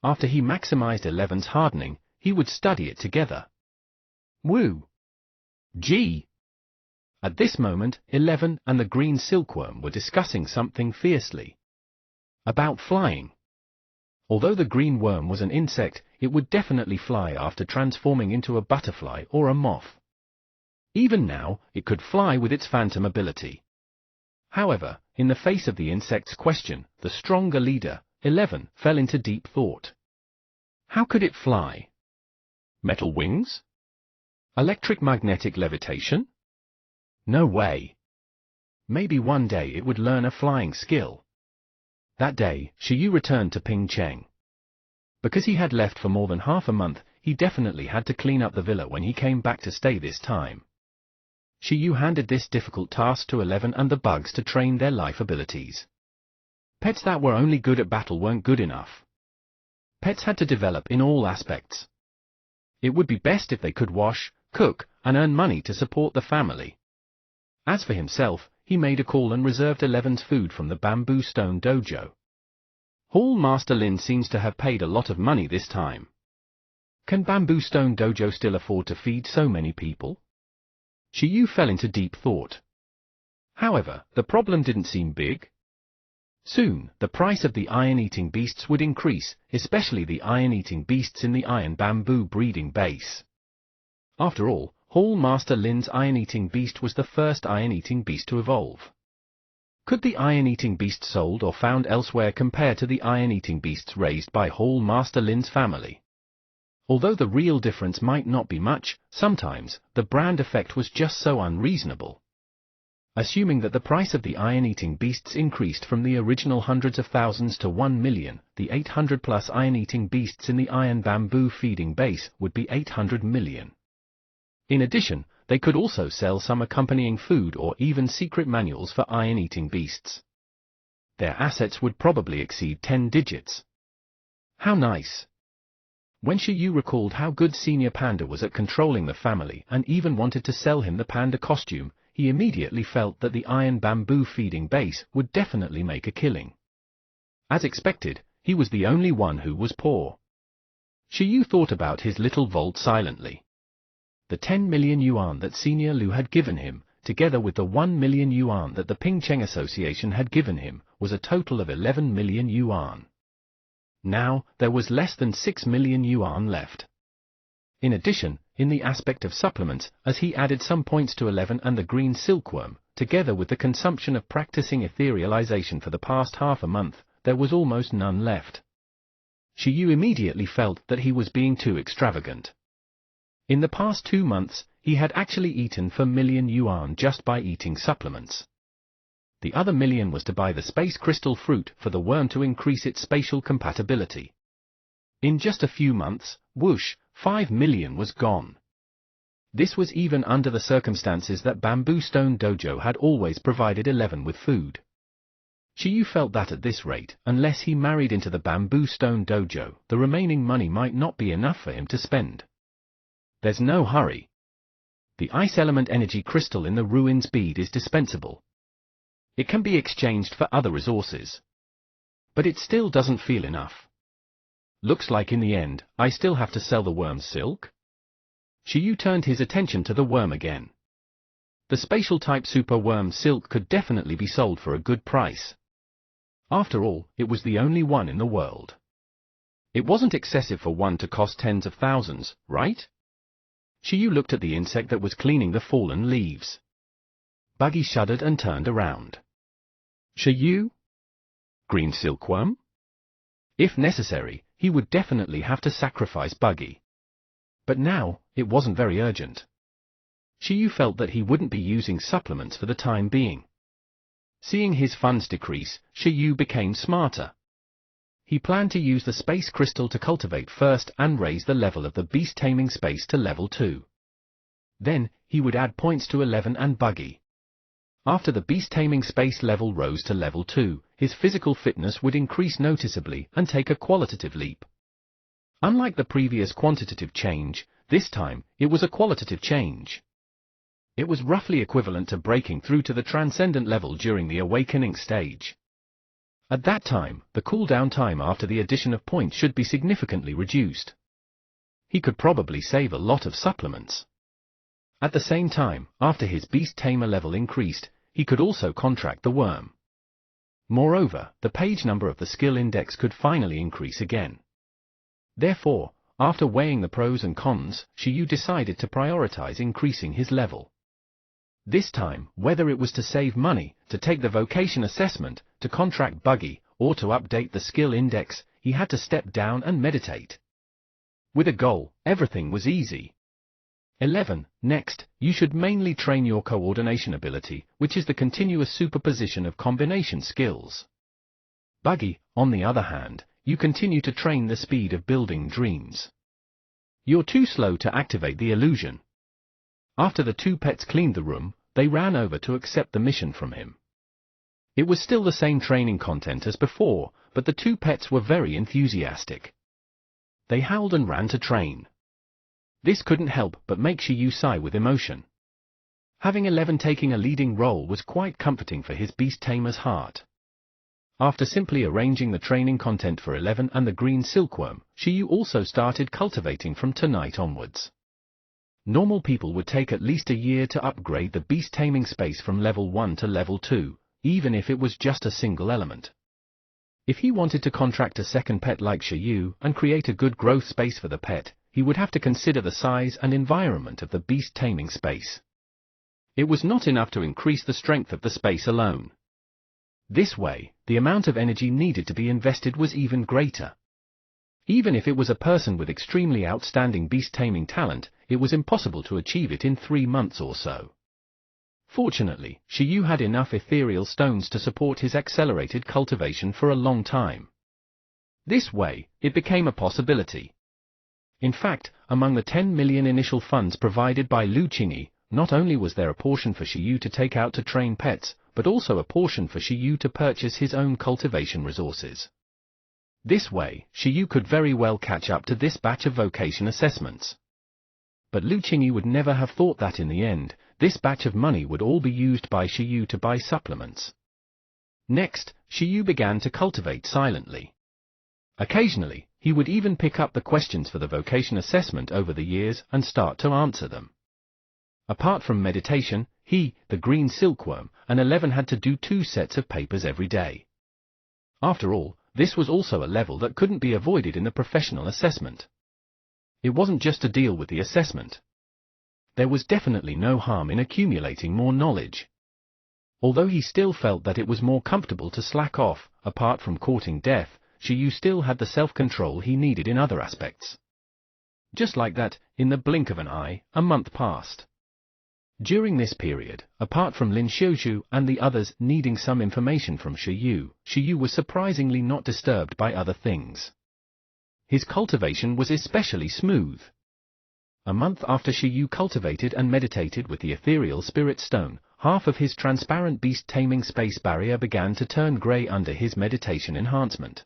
After he maximized 11's hardening, he would study it together. Woo! Gee! At this moment, 11 and the green silkworm were discussing something fiercely. About flying. Although the green worm was an insect, it would definitely fly after transforming into a butterfly or a moth. Even now, it could fly with its phantom ability. However, in the face of the insect's question, the stronger leader, 11, fell into deep thought. How could it fly? Metal wings? Electric-magnetic levitation? No way. Maybe one day it would learn a flying skill. That day, Shiyu returned to Pingcheng. Because he had left for more than half a month, he definitely had to clean up the villa when he came back to stay this time. Shiyu handed this difficult task to 11 and the bugs to train their life abilities. Pets that were only good at battle weren't good enough. Pets had to develop in all aspects. It would be best if they could wash, cook, and earn money to support the family. As for himself, he made a call and reserved 11's food from the Bamboo Stone Dojo. Hall Master Lin seems to have paid a lot of money this time. Can Bamboo Stone Dojo still afford to feed so many people? Shiyu fell into deep thought. However, the problem didn't seem big. Soon, the price of the iron-eating beasts would increase, especially the iron-eating beasts in the iron bamboo breeding base. After all, Hall Master Lin's iron-eating beast was the first iron-eating beast to evolve. Could the iron-eating beast sold or found elsewhere compare to the iron-eating beasts raised by Hall Master Lin's family? Although the real difference might not be much, sometimes, the brand effect was just so unreasonable. Assuming that the price of the iron-eating beasts increased from the original hundreds of thousands to 1 million, the 800+ iron-eating beasts in the iron bamboo feeding base would be 800 million. In addition, they could also sell some accompanying food or even secret manuals for iron-eating beasts. Their assets would probably exceed 10 digits. How nice! When Shiyu recalled how good Senior Panda was at controlling the family and even wanted to sell him the panda costume, he immediately felt that the iron bamboo feeding base would definitely make a killing. As expected, he was the only one who was poor. Shiyu thought about his little vault silently. The 10 million yuan that Senior Lu had given him, together with the 1 million yuan that the Pingcheng Association had given him, was a total of 11 million yuan. Now, there was less than 6 million yuan left. In addition, in the aspect of supplements, as he added some points to 11 and the green silkworm, together with the consumption of practicing etherealization for the past half a month, there was almost none left. Shiyu immediately felt that he was being too extravagant. In the past 2 months, he had actually eaten for million yuan just by eating supplements. The other million was to buy the space crystal fruit for the worm to increase its spatial compatibility. In just a few months, whoosh, 5 million was gone. This was even under the circumstances that Bamboo Stone Dojo had always provided 11 with food. Shiyu felt that at this rate, unless he married into the Bamboo Stone Dojo, the remaining money might not be enough for him to spend. There's no hurry. The ice element energy crystal in the ruins bead is dispensable. It can be exchanged for other resources. But it still doesn't feel enough. Looks like in the end, I still have to sell the worm's silk? Shiyu turned his attention to the worm again. The spatial type super worm silk could definitely be sold for a good price. After all, it was the only one in the world. It wasn't excessive for one to cost tens of thousands, right? Shiyu looked at the insect that was cleaning the fallen leaves. Buggy shuddered and turned around. Shiyu? Green silkworm? If necessary, he would definitely have to sacrifice Buggy. But now, it wasn't very urgent. Shiyu felt that he wouldn't be using supplements for the time being. Seeing his funds decrease, Shiyu became smarter. He planned to use the space crystal to cultivate first and raise the level of the beast taming space to level 2. Then, he would add points to 11 and Buggy. After the beast taming space level rose to level 2, his physical fitness would increase noticeably and take a qualitative leap. Unlike the previous quantitative change, this time, it was a qualitative change. It was roughly equivalent to breaking through to the transcendent level during the awakening stage. At that time, the cooldown time after the addition of points should be significantly reduced. He could probably save a lot of supplements. At the same time, after his beast tamer level increased, he could also contract the worm. Moreover, the page number of the skill index could finally increase again. Therefore, after weighing the pros and cons, Shiyu decided to prioritize increasing his level. This time, whether it was to save money, to take the vocation assessment, to contract Buggy, or to update the skill index, he had to step down and meditate. With a goal, everything was easy. 11. Next, you should mainly train your coordination ability, which is the continuous superposition of combination skills. Buggy, on the other hand, you continue to train the speed of building dreams. You're too slow to activate the illusion. After the two pets cleaned the room, they ran over to accept the mission from him. It was still the same training content as before, but the two pets were very enthusiastic. They howled and ran to train. This couldn't help but make Shiyu sigh with emotion. Having 11 taking a leading role was quite comforting for his beast tamer's heart. After simply arranging the training content for 11 and the green silkworm, Shiyu also started cultivating from tonight onwards. Normal people would take at least a year to upgrade the beast taming space from level 1 to level 2, even if it was just a single element. If he wanted to contract a second pet like Shiyu and create a good growth space for the pet, he would have to consider the size and environment of the beast taming space. It was not enough to increase the strength of the space alone. This way, the amount of energy needed to be invested was even greater. Even if it was a person with extremely outstanding beast taming talent, it was impossible to achieve it in 3 months or so. Fortunately, Shiyu had enough ethereal stones to support his accelerated cultivation for a long time. This way, it became a possibility. In fact, among the 10 million initial funds provided by Lu Qingyi, not only was there a portion for Shiyu to take out to train pets, but also a portion for Shiyu to purchase his own cultivation resources. This way, Shiyu could very well catch up to this batch of vocation assessments. But Lu Qingyi would never have thought that in the end, this batch of money would all be used by Shiyu to buy supplements. Next, Shiyu began to cultivate silently. Occasionally, he would even pick up the questions for the vocation assessment over the years and start to answer them. Apart from meditation, he, the green silkworm, and 11 had to do 2 sets of papers every day. After all, this was also a level that couldn't be avoided in the professional assessment. It wasn't just to deal with the assessment. There was definitely no harm in accumulating more knowledge. Although he still felt that it was more comfortable to slack off, apart from courting death, Shiyu still had the self-control he needed in other aspects. Just like that, in the blink of an eye, a month passed. During this period, apart from Lin Xiuzhu and the others needing some information from Shiyu, Shiyu was surprisingly not disturbed by other things. His cultivation was especially smooth. A month after Shiyu cultivated and meditated with the ethereal spirit stone, half of his transparent beast taming space barrier began to turn grey under his meditation enhancement.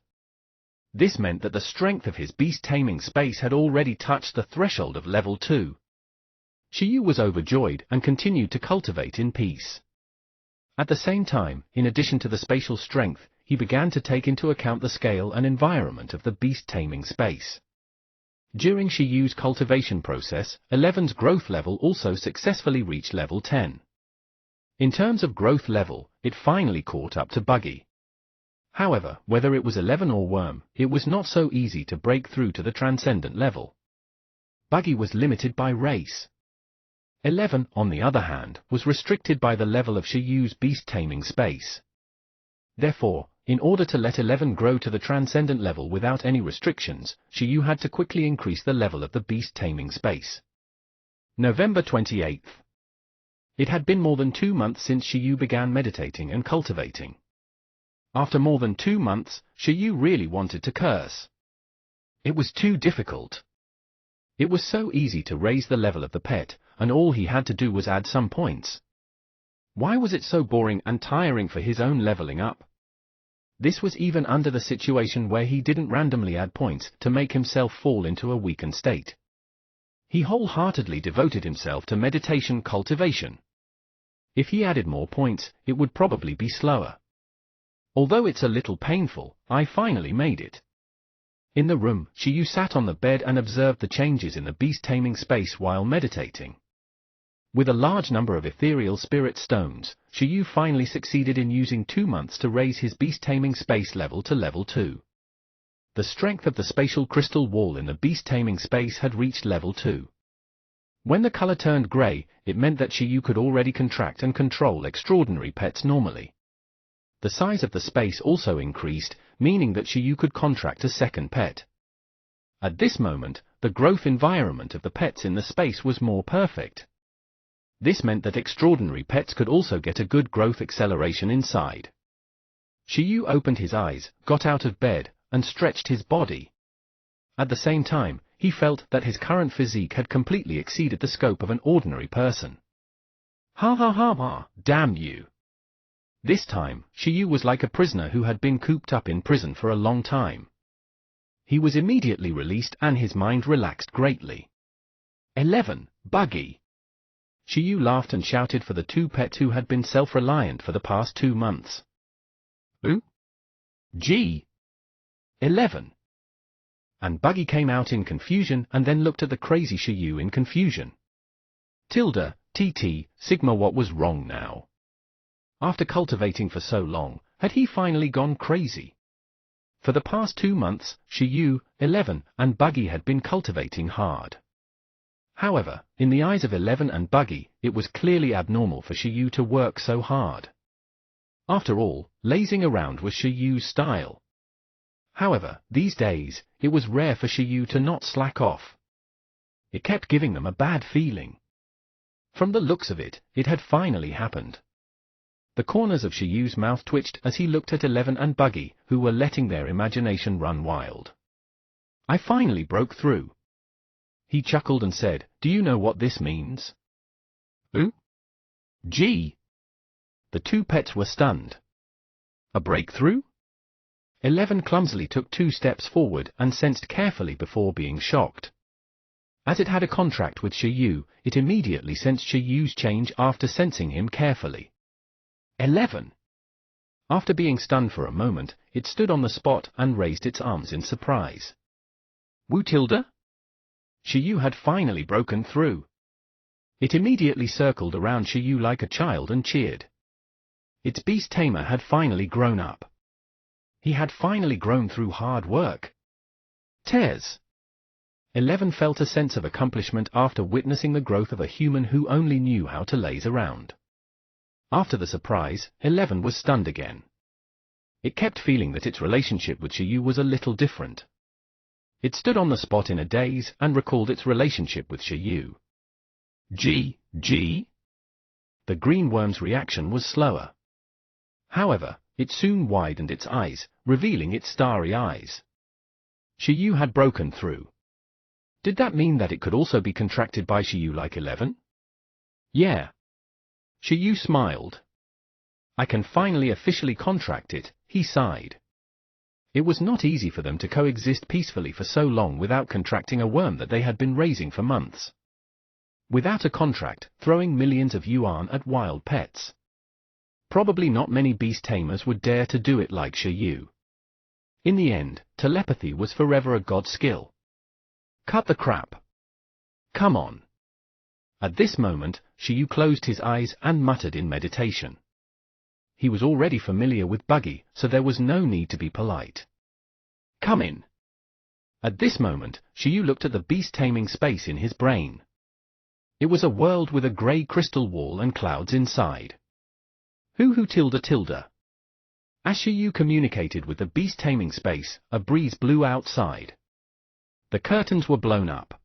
This meant that the strength of his beast taming space had already touched the threshold of level 2. Shiyu was overjoyed and continued to cultivate in peace. At the same time, in addition to the spatial strength, he began to take into account the scale and environment of the beast taming space. During Shiyu's cultivation process, 11's growth level also successfully reached level 10. In terms of growth level, it finally caught up to Buggy. However, whether it was 11 or Worm, it was not so easy to break through to the transcendent level. Buggy was limited by race. 11, on the other hand, was restricted by the level of Shiyu's beast taming space. Therefore, in order to let 11 grow to the transcendent level without any restrictions, Shiyu had to quickly increase the level of the beast taming space. November 28th. It had been more than 2 months since Shiyu began meditating and cultivating. After more than 2 months, Shiyu really wanted to curse. It was too difficult. It was so easy to raise the level of the pet, and all he had to do was add some points. Why was it so boring and tiring for his own leveling up? This was even under the situation where he didn't randomly add points to make himself fall into a weakened state. He wholeheartedly devoted himself to meditation cultivation. If he added more points, it would probably be slower. Although it's a little painful, I finally made it. In the room, Shiyu sat on the bed and observed the changes in the beast-taming space while meditating. With a large number of ethereal spirit stones, Shiyu finally succeeded in using 2 months to raise his beast-taming space level to level 2. The strength of the spatial crystal wall in the beast-taming space had reached level 2. When the color turned gray, it meant that Shiyu could already contract and control extraordinary pets normally. The size of the space also increased, meaning that Shiyu could contract a second pet. At this moment, the growth environment of the pets in the space was more perfect. This meant that extraordinary pets could also get a good growth acceleration inside. Shiyu opened his eyes, got out of bed, and stretched his body. At the same time, he felt that his current physique had completely exceeded the scope of an ordinary person. Ha ha ha ha, damn you! This time, Shiyu was like a prisoner who had been cooped up in prison for a long time. He was immediately released and his mind relaxed greatly. 11. Buggy. Shiyu laughed and shouted for the 2 pets who had been self-reliant for the past 2 months. Ooh? G. 11. And Buggy came out in confusion and then looked at the crazy Shiyu in confusion. Tilde, TT, Sigma, what was wrong now? After cultivating for so long, had he finally gone crazy? For the past 2 months, Shiyu, 11, and Buggy had been cultivating hard. However, in the eyes of 11 and Buggy, it was clearly abnormal for Shiyu to work so hard. After all, lazing around was Shiyu's style. However, these days, it was rare for Shiyu to not slack off. It kept giving them a bad feeling. From the looks of it, it had finally happened. The corners of Shiyu's mouth twitched as he looked at 11 and Buggy, who were letting their imagination run wild. I finally broke through. He chuckled and said, "Do you know what this means?" Ooh? Gee! The 2 pets were stunned. A breakthrough? 11 clumsily took 2 steps forward and sensed carefully before being shocked. As it had a contract with Shiyu, it immediately sensed Shiyu's change after sensing him carefully. 11. After being stunned for a moment, it stood on the spot and raised its arms in surprise. Wu Tilde? Shiyu had finally broken through. It immediately circled around Shiyu like a child and cheered. Its beast tamer had finally grown up. He had finally grown through hard work. Tears. 11 felt a sense of accomplishment after witnessing the growth of a human who only knew how to laze around. After the surprise, 11 was stunned again. It kept feeling that its relationship with Shiyu was a little different. It stood on the spot in a daze and recalled its relationship with Shiyu. G. The green worm's reaction was slower. However, it soon widened its eyes, revealing its starry eyes. Shiyu had broken through. Did that mean that it could also be contracted by Shiyu like 11? Yeah. Shiyu smiled. I can finally officially contract it, he sighed. It was not easy for them to coexist peacefully for so long without contracting a worm that they had been raising for months. Without a contract, throwing millions of yuan at wild pets. Probably not many beast tamers would dare to do it like Shiyu. In the end, telepathy was forever a god skill. Cut the crap. Come on. At this moment, Shiyu closed his eyes and muttered in meditation. He was already familiar with Buggy, so there was no need to be polite. Come in. At this moment, Shiyu looked at the beast-taming space in his brain. It was a world with a grey crystal wall and clouds inside. Hoo tilde. As Shiyu communicated with the beast-taming space, a breeze blew outside. The curtains were blown up.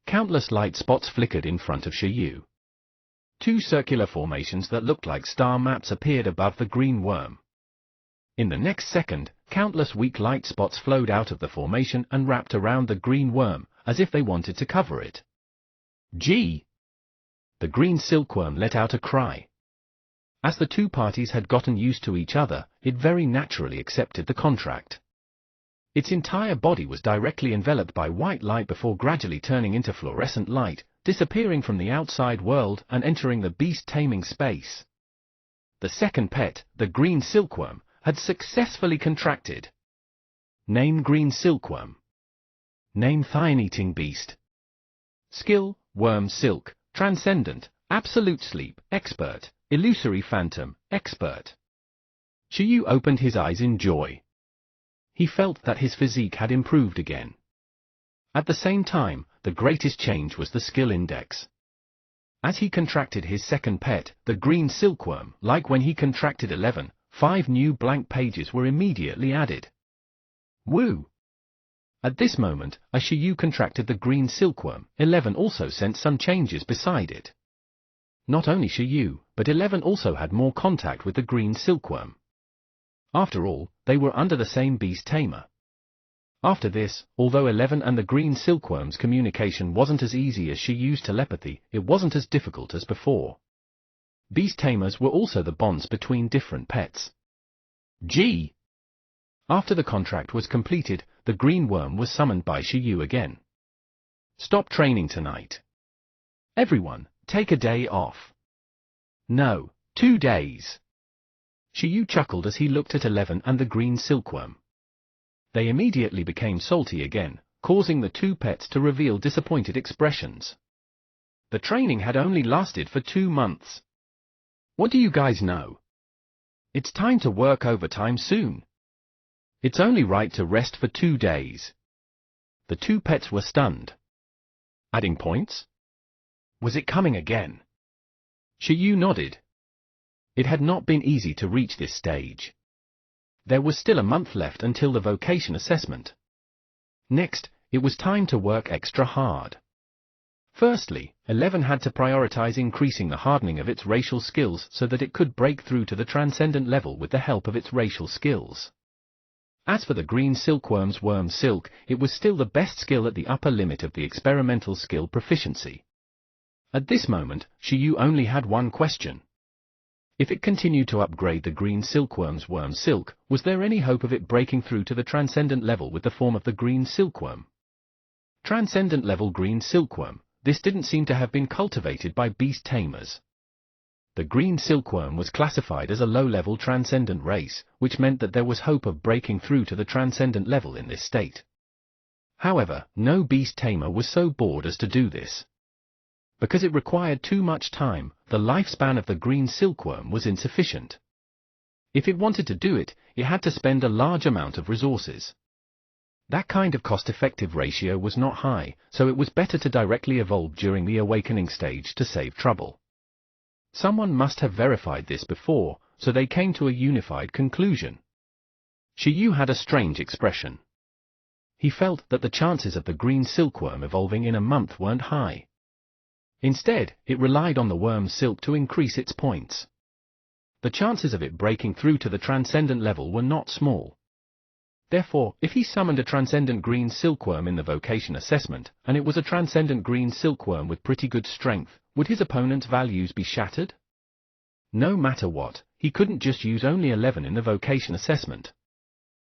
Countless light spots flickered in front of Shiyu. 2 circular formations that looked like star maps appeared above the green worm. In the next second, countless weak light spots flowed out of the formation and wrapped around the green worm, as if they wanted to cover it. Gee! The green silkworm let out a cry. As the two parties had gotten used to each other, it very naturally accepted the contract. Its entire body was directly enveloped by white light before gradually turning into fluorescent light, disappearing from the outside world and entering the beast-taming space. The second pet, the green silkworm, had successfully contracted. Name: green silkworm. Name: thine-eating beast. Skill: worm silk, transcendent, absolute sleep, expert, illusory phantom, expert. Shiyu opened his eyes in joy. He felt that his physique had improved again. At the same time, the greatest change was the skill index. As he contracted his second pet, the green silkworm, like when he contracted 11, 5 new blank pages were immediately added. Woo! At this moment, as Shiyu contracted the green silkworm, 11 also sent some changes beside it. Not only Shiyu, but 11 also had more contact with the green silkworm. After all, they were under the same beast tamer. After this, although 11 and the green silkworm's communication wasn't as easy as Shiyu's telepathy, it wasn't as difficult as before. Beast tamers were also the bonds between different pets. G. After the contract was completed, the green worm was summoned by Shiyu again. Stop training tonight. Everyone, take a day off. No, 2 days. Shiyu chuckled as he looked at 11 and the green silkworm. They immediately became salty again, causing the two pets to reveal disappointed expressions. The training had only lasted for 2 months. What do you guys know? It's time to work overtime soon. It's only right to rest for 2 days. The two pets were stunned. Adding points? Was it coming again? Shiyu nodded. It had not been easy to reach this stage. There was still a month left until the vocation assessment. Next, it was time to work extra hard. Firstly, 11 had to prioritize increasing the hardening of its racial skills so that it could break through to the transcendent level with the help of its racial skills. As for the green silkworm's worm silk, it was still the best skill at the upper limit of the experimental skill proficiency. At this moment, Shiyu only had one question. If it continued to upgrade the green silkworm's worm silk, was there any hope of it breaking through to the transcendent level with the form of the green silkworm? Transcendent level green silkworm, this didn't seem to have been cultivated by beast tamers. The green silkworm was classified as a low-level transcendent race, which meant that there was hope of breaking through to the transcendent level in this state. However, no beast tamer was so bored as to do this. Because it required too much time, the lifespan of the green silkworm was insufficient. If it wanted to do it, it had to spend a large amount of resources. That kind of cost-effective ratio was not high, so it was better to directly evolve during the awakening stage to save trouble. Someone must have verified this before, so they came to a unified conclusion. Shiyu had a strange expression. He felt that the chances of the green silkworm evolving in a month weren't high. Instead, it relied on the worm silk to increase its points. The chances of it breaking through to the transcendent level were not small. Therefore, if he summoned a transcendent green silkworm in the vocation assessment, and it was a transcendent green silkworm with pretty good strength, would his opponent's values be shattered? No matter what, he couldn't just use only 11 in the vocation assessment.